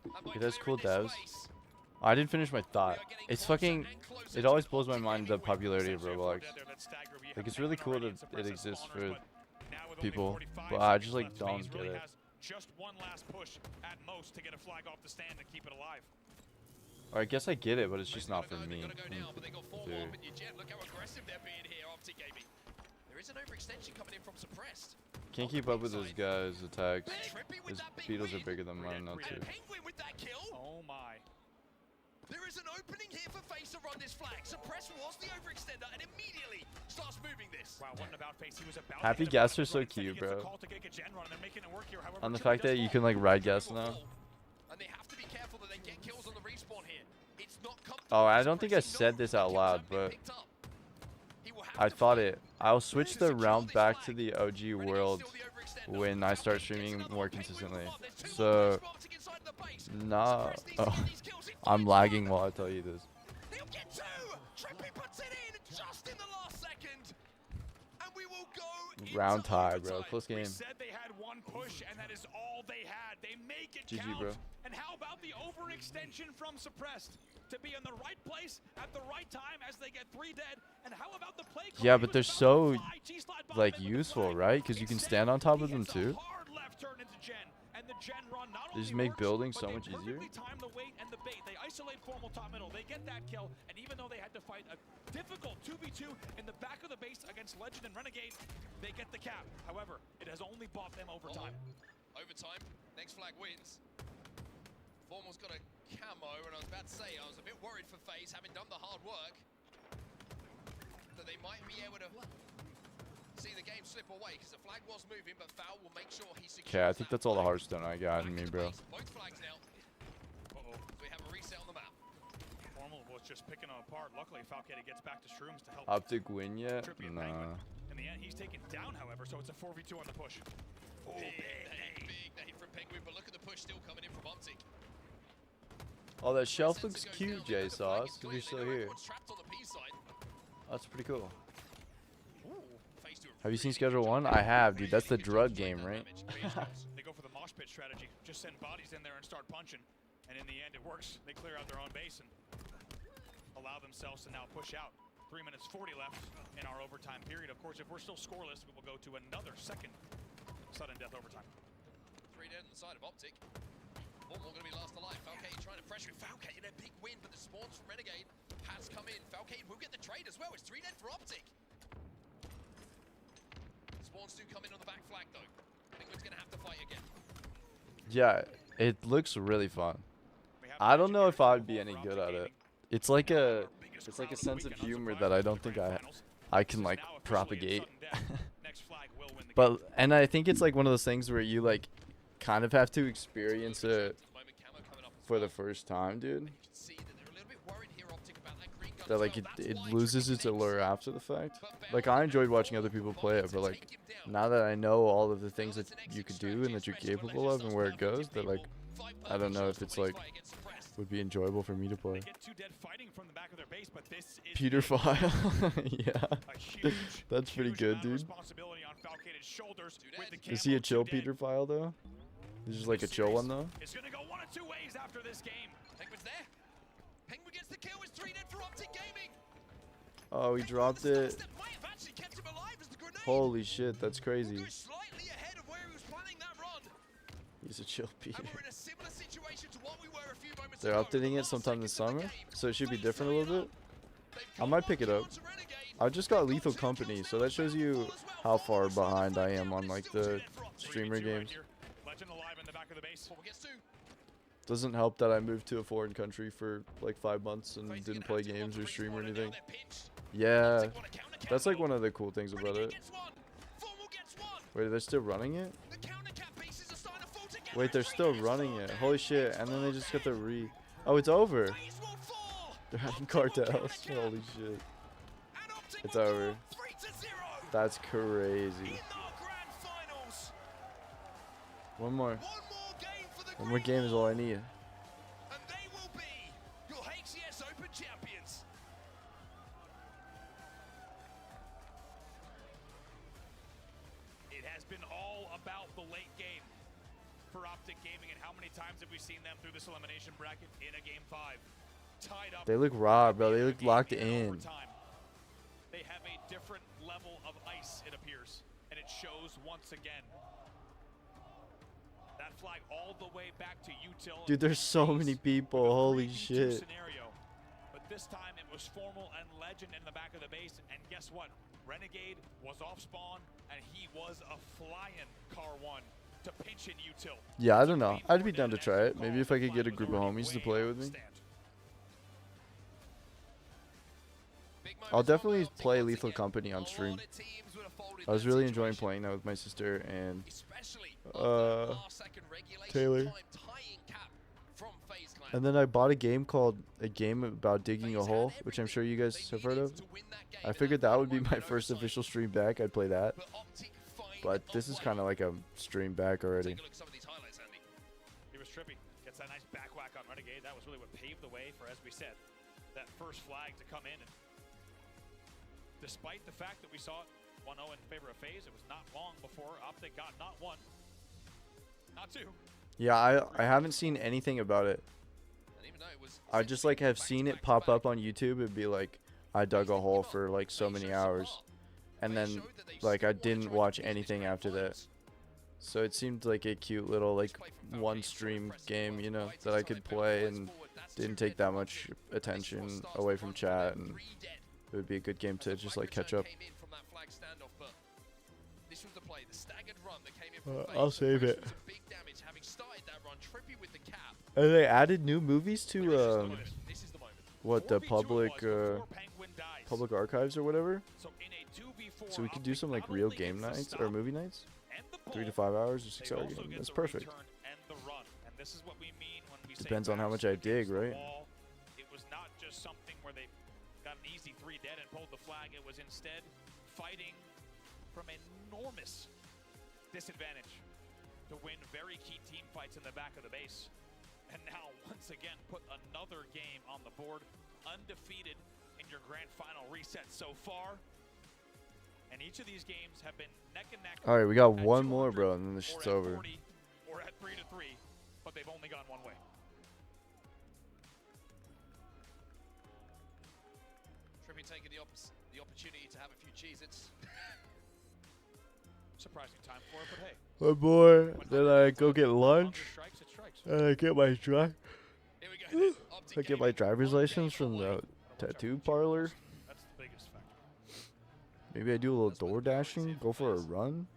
and by It has cool clearing this devs. space, I didn't finish my thought. It's fucking. It always blows my mind the popularity of Roblox. Like, it's really cool that it exists for people, but I just like don't get it. Just one last push at most to get a flag off the stand and keep it alive. Or I guess I get it, but it's just not for me. Look how aggressive they're being here, Optic Gaming. There is an overextension coming in from Suppressed. Can't keep up with those guys' attacks. His beetles are bigger than mine now too. Penguin with that kill. Oh my. There is an opening here for FaZe to run this flag. Suppress was the overextender and immediately starts moving this. Wow, what an about face. He was about Happy to Gas are so cute, bro. On the fact that you can like ride gas now. And they have to be careful that they get kills on the respawn here. It's not Oh, I don't think I said this out loud, but I thought it. I'll switch the round back to the OG world when I start streaming more consistently. So, nah. Oh, I'm lagging while I tell you this. He'll get 2. Trippy puts it in just in the last second. And we will go Round tie, bro. Close game. Said they had one push, and that is all they had. They make it GG, count. bro. And how about the overextension from Suppressed to be in the right place at the right time as they get 3 dead? And how about the play? Yeah, but they're so like useful, right? Because you can stand on top of them too. Hard left turn into Gen, and the Gen run not They just only make works, building but so they much easier. perfectly time the wait and the bait. They isolate Formal top middle. They get that kill, and even though they had to fight a difficult 2v2 in the back of the base against Legend and Renegade, they get the cap. However, it has only bought them overtime. Overtime. Next flag wins. Formal's got a camo, and I was about to say, I was a bit worried for FaZe, having done the hard work, that they might be able to see the game slip away, because the flag was moving, but Foul will make sure he secures. Okay, I think that's all the Hearthstone I got in me, bro. Both flags now. We have a reset on the map. Formal was just picking them apart. Luckily, Falcade gets back to Shrooms to help. Optic win yet? Trippy and Nah. Penguin. In the end, he's taken down, however, so it's a 4v2 on the push. Oh, Big nade from Penguin, but look at the push still coming in from Optic. Oh, that shelf looks cute, J Sauce, because you're still here. Trapped on the P side. That's pretty cool. Have you seen Schedule 1? I have, dude. That's the drug game, right? They go for the mosh pit strategy. Just send bodies in there and start punching. And in the end, it works. They clear out their own base and allow themselves to now push out. 3 minutes 40 left in our overtime period. Of course, if we're still scoreless, we will go to another second sudden death overtime. 3 dead on the side of Optic. One more going to be last alive. Falcade trying to pressure it. Falcade in a big win, but the spawns from Renegade has come in. Falcade will get the trade as well. It's 3 dead for Optic. Spawns do come in on the back flag, though. Penguin's going to have to fight again. Yeah, it looks really fun. I don't know if I'd be any good at it. It's like a sense of humor that I don't think I can like propagate. Next flag But and I think it's like one of those things where you like kind of have to experience it for the first time, dude. That like it loses its allure after the fact. Like I enjoyed watching other people play it, but like now that I know all of the things that you could do and that you're capable of and where it goes, that like I don't know if it's like would be enjoyable for me to play. Peter File, yeah, that's pretty good, dude. Is he a chill Peter File though? He's just like a chill one though. It's gonna go one of two ways after this game. Penguin's there. Penguin gets the kill. It's 3 dead for Optic Gaming. Oh, he dropped it. Holy shit, that's crazy. He's a chill Peter. They're updating it sometime this summer, so it should be different a little bit. I might pick it up. I just got Lethal Company, so that shows you how far behind I am on like the streamer games. Doesn't help that I moved to a foreign country for like 5 months and didn't play games or stream or anything. Yeah, that's like one of the cool things about it. Wait, they're still running it? Wait, they're still running it. Holy shit, and then they just got the Oh, it's over. They're adding cartels. Holy shit. It's over. That's crazy. One more. One more game is all I need. And they will be your HCS Open champions. It has been all about the late game for Optic Gaming, and how many times have we seen them through this elimination bracket in a game 5? Tied up. They look raw, bro. They look locked in. They have a different level of ice, it appears, and it shows once again. That flag all the way back to Util. Dude, there's so many people. Holy shit. Scenario. But this time it was Formal and Legend in the back of the base, and guess what? Renegade was off spawn, and he was a flying car 1 to pinch in Util. Yeah, I don't know. I'd be down to try it. Maybe if I could get a group of homies to play with me. I'll definitely play Lethal Company on stream. I was really enjoying playing that with my sister and Taylor. And then I bought a game about digging a hole, which I'm sure you guys have heard of. I figured that would be my first official stream back. I'd play that. But this is kind of like a stream back already. It was trippy. Gets that nice back whack on Renegade. That was really what paved the way for, as we said, that first flag to come in. And despite the fact that we saw it 1-0 in favor of FaZe, it was not long before Optic got not 1, not 2. Yeah, I haven't seen anything about it. I just like have seen it pop up on YouTube. It'd be like, I dug a hole for like so many hours. And then like I didn't watch anything after that. So it seemed like a cute little like one stream game, you know, that I could play and didn't take that much attention away from chat, and it would be a good game to just like catch up. I'll save it. And they added new movies to what, the public archives or whatever. So we could do some like real game nights or movie nights, 3 to 5 hours or 6 hour game. That's perfect. Depends on how much I dig, right? It was not just something where they got an easy 3 dead and pulled the flag. It was instead fighting from enormous disadvantage to win very key team fights in the back of the base. And now, once again, put another game on the board, undefeated in your grand final reset so far. And each of these games have been neck and neck. All right, we got one more, bro, and then this shit's over. Or at 3-3, but they've only gone one way. Trippy taking the opportunity to have a few Cheez-Its. Surprising time for it, but hey. One more, then I go get lunch, and I get my I get my driver's license from the tattoo parlor. That's the biggest factor. Maybe I do a little door dashing, go for a run,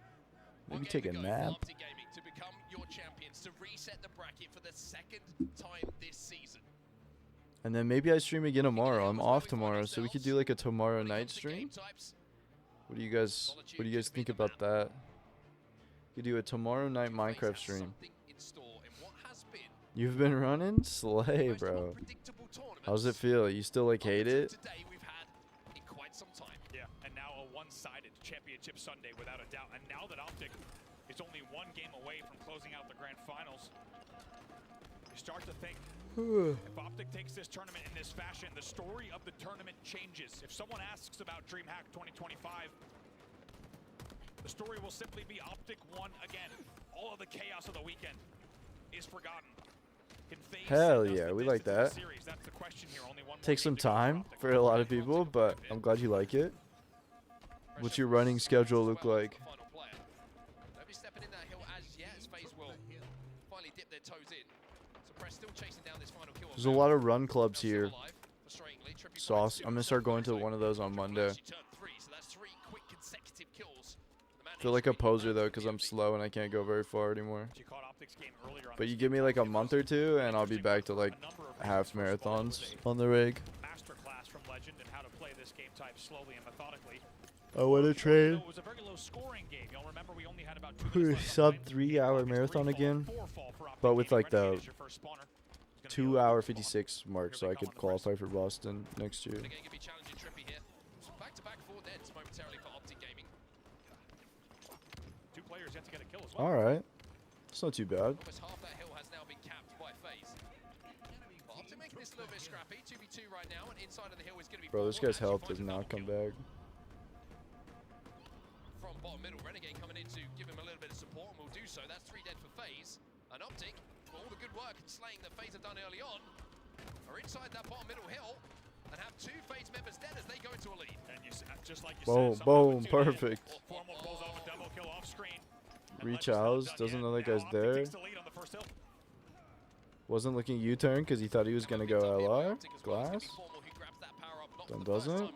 maybe take a nap. Optic Gaming to become your champions, to reset the bracket for the 2nd time this season. And then maybe I stream again tomorrow. I'm off tomorrow, so we could do like a tomorrow night stream What do you guys think about that? You could do a tomorrow night Minecraft stream. You've been running? Slay, bro. How's it feel? You still like hate it? Yeah, and now a one-sided championship Sunday without a doubt. And now that Optic is only one game away from closing out the grand finals, you start to think, if Optic takes this tournament in this fashion, the story of the tournament changes. If someone asks about DreamHack 2025, the story will simply be Optic won again. All of the chaos of the weekend is forgotten. Hell yeah, we like that. Takes some time for a lot of people, but I'm glad you like it. What's your running schedule look like? Nobody stepping in that hill as yet, as FaZe will finally dip their toes in. So Press still chasing down this final kill. There's a lot of run clubs here. Sauce. I'm gonna start going to one of those on Monday. I feel like a poser though, because I'm slow and I can't go very far anymore. But you give me like a month or two, and I'll be back to like half marathons on the rig. Masterclass from Legend and how to play this game type slowly and methodically. I want to train. It was a very low scoring game. You'll remember we only had about 2 minutes left Sub 3 hour marathon again, but with like the 2 hour 56 mark, so I could qualify for Boston next year. All right, it's not too bad. Bro, this guy's health does not come back. From bottom middle, Renegade coming in to give him a little bit of support, and will do so. That's 3 dead for FaZe. And Optic, for all the good work and slaying that FaZe have done early on, are inside that bottom middle hill and have 2 FaZe members dead as they go into a lead. And just like you Boom, said, boom, perfect. Formal pulls off a double kill off screen. Reach House doesn't know that guy's there. Wasn't looking U-turn because he thought he was gonna go LR. Glass. Then doesn't.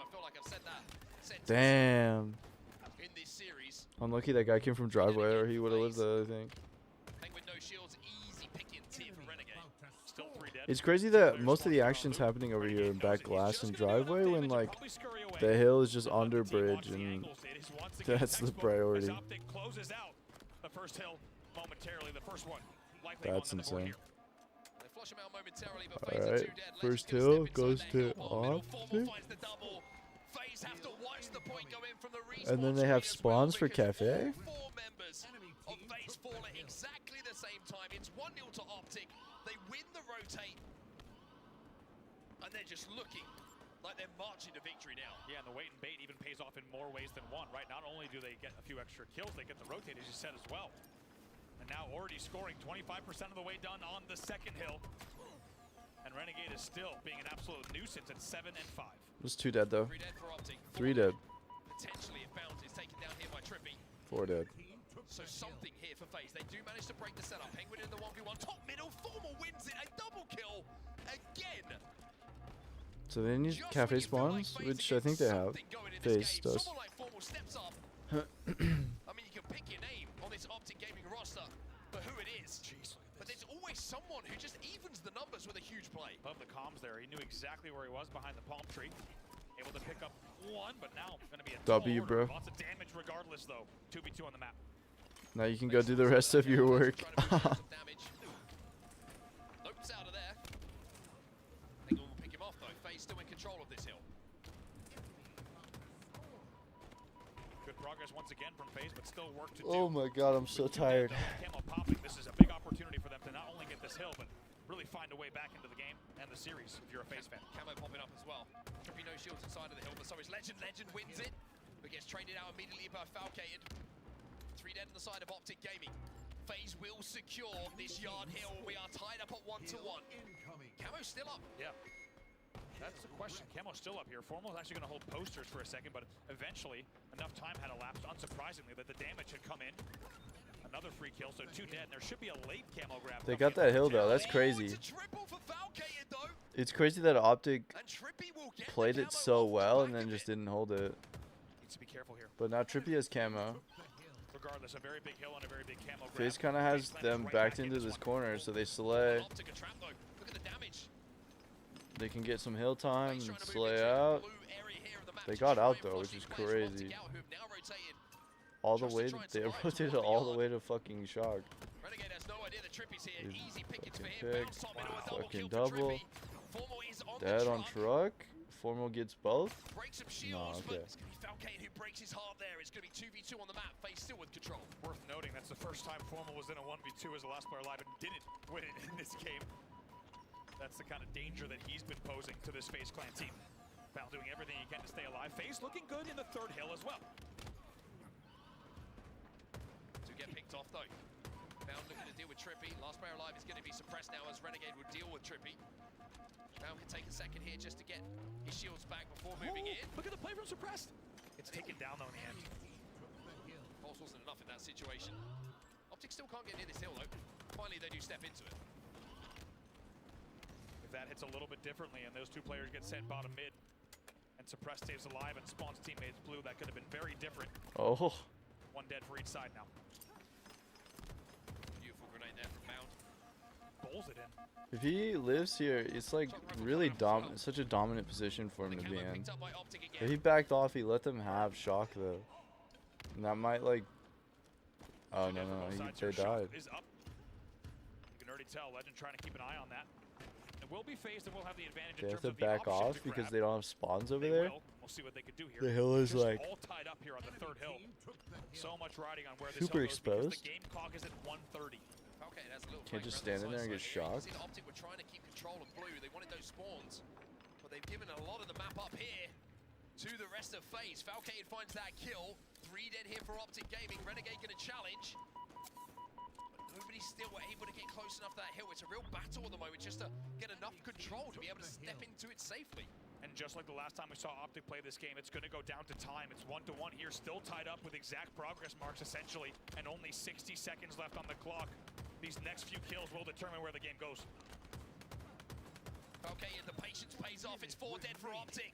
Damn. Unlucky that guy came from driveway, or he would have lived there, I think. It's crazy that most of the action's happening over here in back glass and driveway when like the hill is just under bridge, and that's the priority. The first hill momentarily, the first one. That's insane. Alright, first hill goes to Optic. And then they have spawns for Cafe. Exactly the same time. It's 1-0 to Optic. They win the rotate. And they're just looking like they're marching to victory now. Yeah, and the wait and bait even pays off in more ways than one, right? Not only do they get a few extra kills, they get the rotate, as you said, as well. And now already scoring 25% of the way done on the second hill. And Renegade is still being an absolute nuisance at 7 and 5. There's 2 dead though. 3 dead for Optic. 3 dead. Potentially if Bounce is taken down here by Trippy. 4 dead. So something here for FaZe. They do manage to break the setup. Penguin in the 1v1. Top middle. Formal wins it. A double kill again. So they need Cafe spawns, which I think they have. FaZe does. Someone like Formal steps up. I mean, you can pick your name on this Optic Gaming roster for who it is. But there's always someone who just evens the numbers with a huge play. Above the comms there, he knew exactly where he was behind the palm tree. Able to pick up 1, but now going to be a W, bro. Lots of damage regardless, though. 2v2 on the map. Now you can go do the rest of your work. Lopes out of there. Penguin will pick him off, though. FaZe still in control of this hill. Good progress once again from FaZe, but still work to do. Oh my god, I'm so tired. Camo popping. This is a big opportunity for them to not only get this hill, but really find a way back into the game and the series if you're a FaZe fan. Camo popping up as well. Trippy no shields inside of the hill, but so is Legend. Legend wins it, but gets traded out immediately by Falcated. 3 dead on the side of Optic Gaming. FaZe will secure this yard hill. We are tied up at 1-1. Camo's still up. Yeah. That's the question. Camo's still up here. Formal's actually going to hold posters for a second, but eventually enough time had elapsed, unsurprisingly, that the damage had come in. Another free kill, so 2 dead. There should be a late camo grab. They got that hill though. That's crazy. It's crazy that Optic played it so well and then just didn't hold it. Needs to be careful here. But now Trippy has camo. Regardless, a very big hill and a very big camo grab. FaZe kind of has them backed into this corner, so they slay. They can get some hill time and slay out. They got out though, which is crazy. All the way, they rotated all the way to fucking Shock. Renegade has no idea that Trippy's here. Easy pickings for him. Pick, Bounce top into a double fucking kill for double. Trippy. Formal is on the Dead on truck. truck. Formal gets both. Breaks some No, shields, but okay. it's going to be Falcane who breaks his heart there. It's going to be 2v2 on the map. Face still with control. Worth noting, that's the first time Formal was in a 1v2 as the last player alive and didn't win it in this game. That's the kind of danger that he's been posing to this FaZe Clan team. Val doing everything he can to stay alive. FaZe looking good in the third hill as well. To get picked off though. Bound looking to deal with Trippy. Last player alive is going to be suppressed now as Renegade would deal with Trippy. Bound can take a second here just to get his shields back before moving in. Look at the play from suppressed. It's taken down though in the end. Pulse wasn't enough in that situation. Optic still can't get near this hill though. Finally they do step into it. If that hits a little bit differently and those two players get sent bottom mid and Suppressed stays alive and spawns teammates blue, that could have been very different. Oh. One dead for each side now. Beautiful grenade there from Bound. Bowls it in. If he lives here, it's like really such a dominant position for him to be in. If he backed off, he let them have Shock though. And that might like. Oh no, they died. Is up. You can already tell Legend trying to keep an eye on that. It will be phased and we'll have the advantage They in have terms to of the back option off to because grab. they don't have spawns over They there. will. We'll see what they could do here. The hill is Just like all tied up here on the third hill. So much riding on where this super hill goes because exposed. the game clock is at 1:30. Okay, that's a little Can't flank just around stand in the there and side get here. You can shocked. see that Optic were trying to keep control of blue. They wanted those spawns, but they've given a lot of the map up here to the rest of FaZe. Falcade finds that kill. 3 dead here for Optic Gaming. Renegade gonna challenge. Nobody's still able to get close enough to that hill. It's a real battle at the moment just to get enough control to be able to step into it safely. And just like the last time we saw Optic play this game, it's going to go down to time. It's 1-1 here, still tied up with exact progress marks essentially, and only 60 seconds left on the clock. These next few kills will determine where the game goes. Okay, and the patience pays off. It's 4 dead for Optic.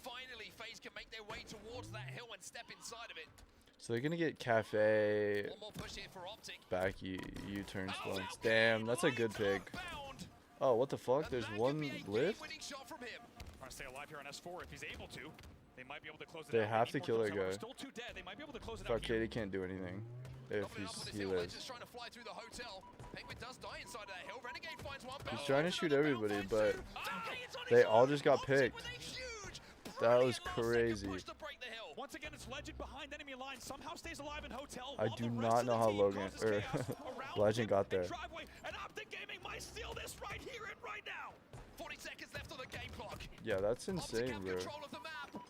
Finally, FaZe can make their way towards that hill and step inside of it. So they're gonna get Cafe One more push here for Optic. back U-turn spawns. Damn, that's a good pick. Oh, what the fuck? There's one lift? Trying to stay alive here on S4 if he's able to. They might be able to close it They out. have They to need kill more their kills. However, guy. Still 2 dead. They might be able to close it out here. Falcade can't do anything if he lives. Just trying to fly through the hotel. Penguin does die inside of that hill. Renegade finds one. He's trying to shoot everybody, but they all just got picked. That was crazy. Once again, it's Legend behind enemy line. Somehow stays alive in hotel. I do not know how Logan or Legend got there. And Optic Gaming might steal this right here and right now. 40 seconds left on the game clock. Yeah, that's insane, bro. Control of the map.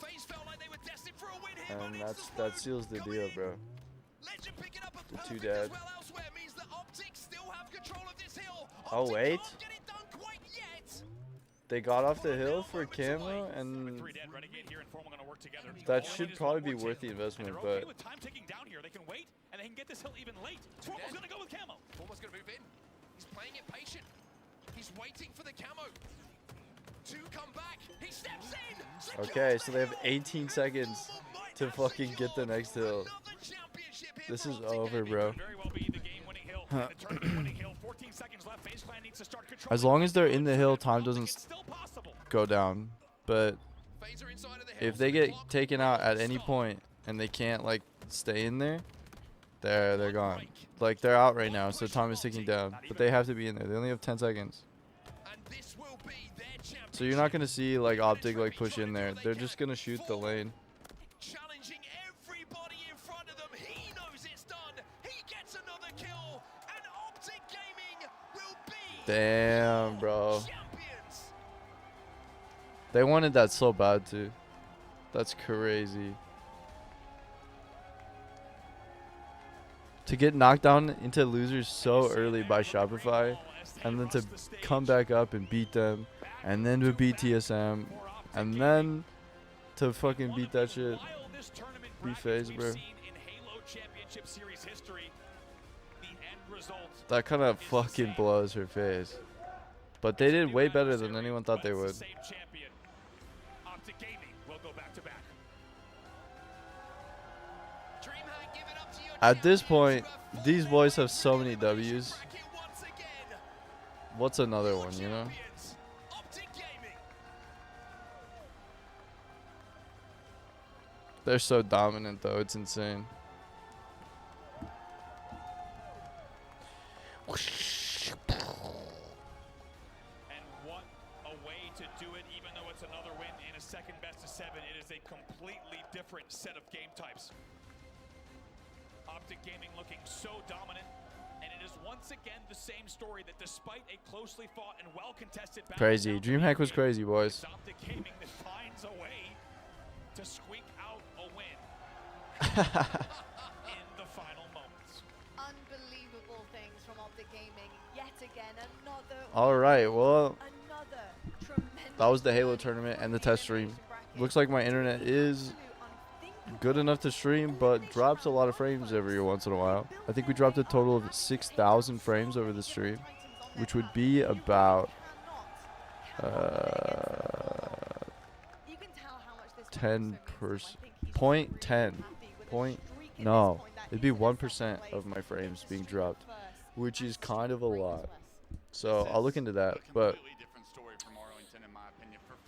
FaZe felt like they were destined for a win here, And but that seals the deal, bro. Legend picking up a The two perfect dead. as well elsewhere means that Optic still have control of this hill. Oh wait, Can't get it done quite yet. they got off the hill for camo, and 3 dead. Renegade here and Formal gonna work together. that should probably be worth the investment, And they're okay but with time ticking down here. They can wait and they can get this hill even late. Formal's gonna go with camo. Formal's gonna move in. He's playing it patient. He's waiting for the camo to come back. He steps in. okay, so they have 18 seconds to fucking get the next hill. This is over, bro. Very well be the game-winning hill. Huh. The tournament-winning hill. 14 seconds left. FaZe Clan needs to start controlling. As long as they're in the hill, time doesn't go down. But if they get taken out at any point and they can't like stay in there, they're gone. Like they're out right now, so time is ticking down. But they have to be in there. They only have 10 seconds. So you're not gonna see like Optic like push in there. They're just gonna shoot the lane. Challenging everybody in front of them. He knows it's done. He gets another kill. And Optic Gaming will be Damn, bro. They wanted that so bad too. That's crazy. To get knocked down into losers so early by Shopify, and then to come back up and beat them, and then to beat TSM, and then to fucking beat that shit. Be FaZe, bro. That kind of fucking blows her face. But they did way better than anyone thought they would. Optic Gaming will go back-to-back. At this point, these boys have so many W's. What's another one, you know? They're so dominant, though. It's insane. And what a way to do it, even though it's another win in a second best of 7. It is a completely different set of game types. Optic Gaming looking so dominant, and it is once again the same story that despite a closely fought and well-contested battle, Crazy. DreamHack was crazy, boys. it's Optic Gaming that finds a way to squeak out a win in the final moments. Unbelievable things from Optic Gaming. Yet again, another. All right, well, Another tremendous. that was the Halo tournament and the test stream. Looks like my internet is good enough to stream, but drops a lot of frames every once in a while. I think we dropped a total of 6,000 frames over the stream, which would be about 10%. It'd be 1% of my frames being dropped, which is kind of a lot. So I'll look into that. But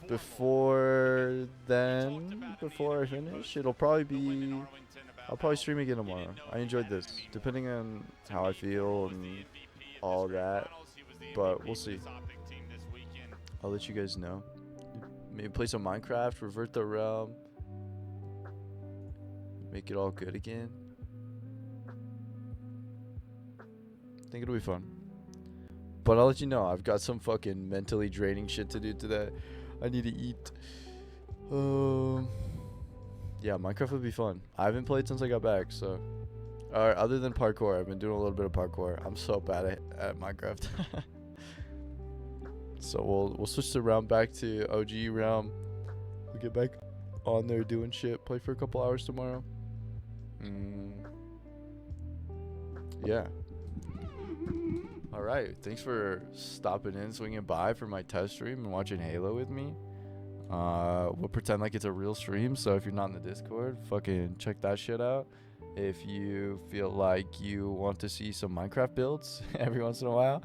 before I finish, it'll probably be. I'll probably stream again tomorrow. I enjoyed this, depending on how I feel and all that. But we'll see. I'll let you guys know. Maybe play some Minecraft, revert the realm, make it all good again. I think it'll be fun. But I'll let you know. I've got some fucking mentally draining shit to do today. I need to eat. Yeah, Minecraft would be fun. I haven't played since I got back, so. Alright, other than parkour, I've been doing a little bit of parkour. I'm so bad at Minecraft. So we'll switch the realm back to OG realm. We'll get back on there doing shit. Play for a couple hours tomorrow. Yeah. All right. Thanks for stopping in, swinging by for my test stream and watching Halo with me. We'll pretend like it's a real stream. So if you're not in the Discord, fucking check that shit out. If you feel like you want to see some Minecraft builds every once in a while,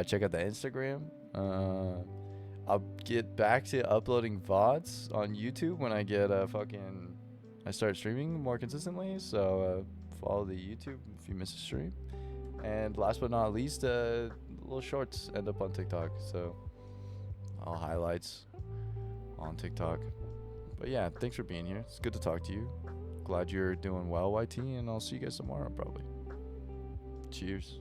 check out the Instagram. I'll get back to uploading VODs on YouTube when I get I start streaming more consistently. So follow the YouTube if you miss a stream. And last but not least, little shorts end up on TikTok. So all highlights on TikTok. But yeah, thanks for being here. It's good to talk to you. Glad you're doing well, YT, and I'll see you guys tomorrow probably. Cheers.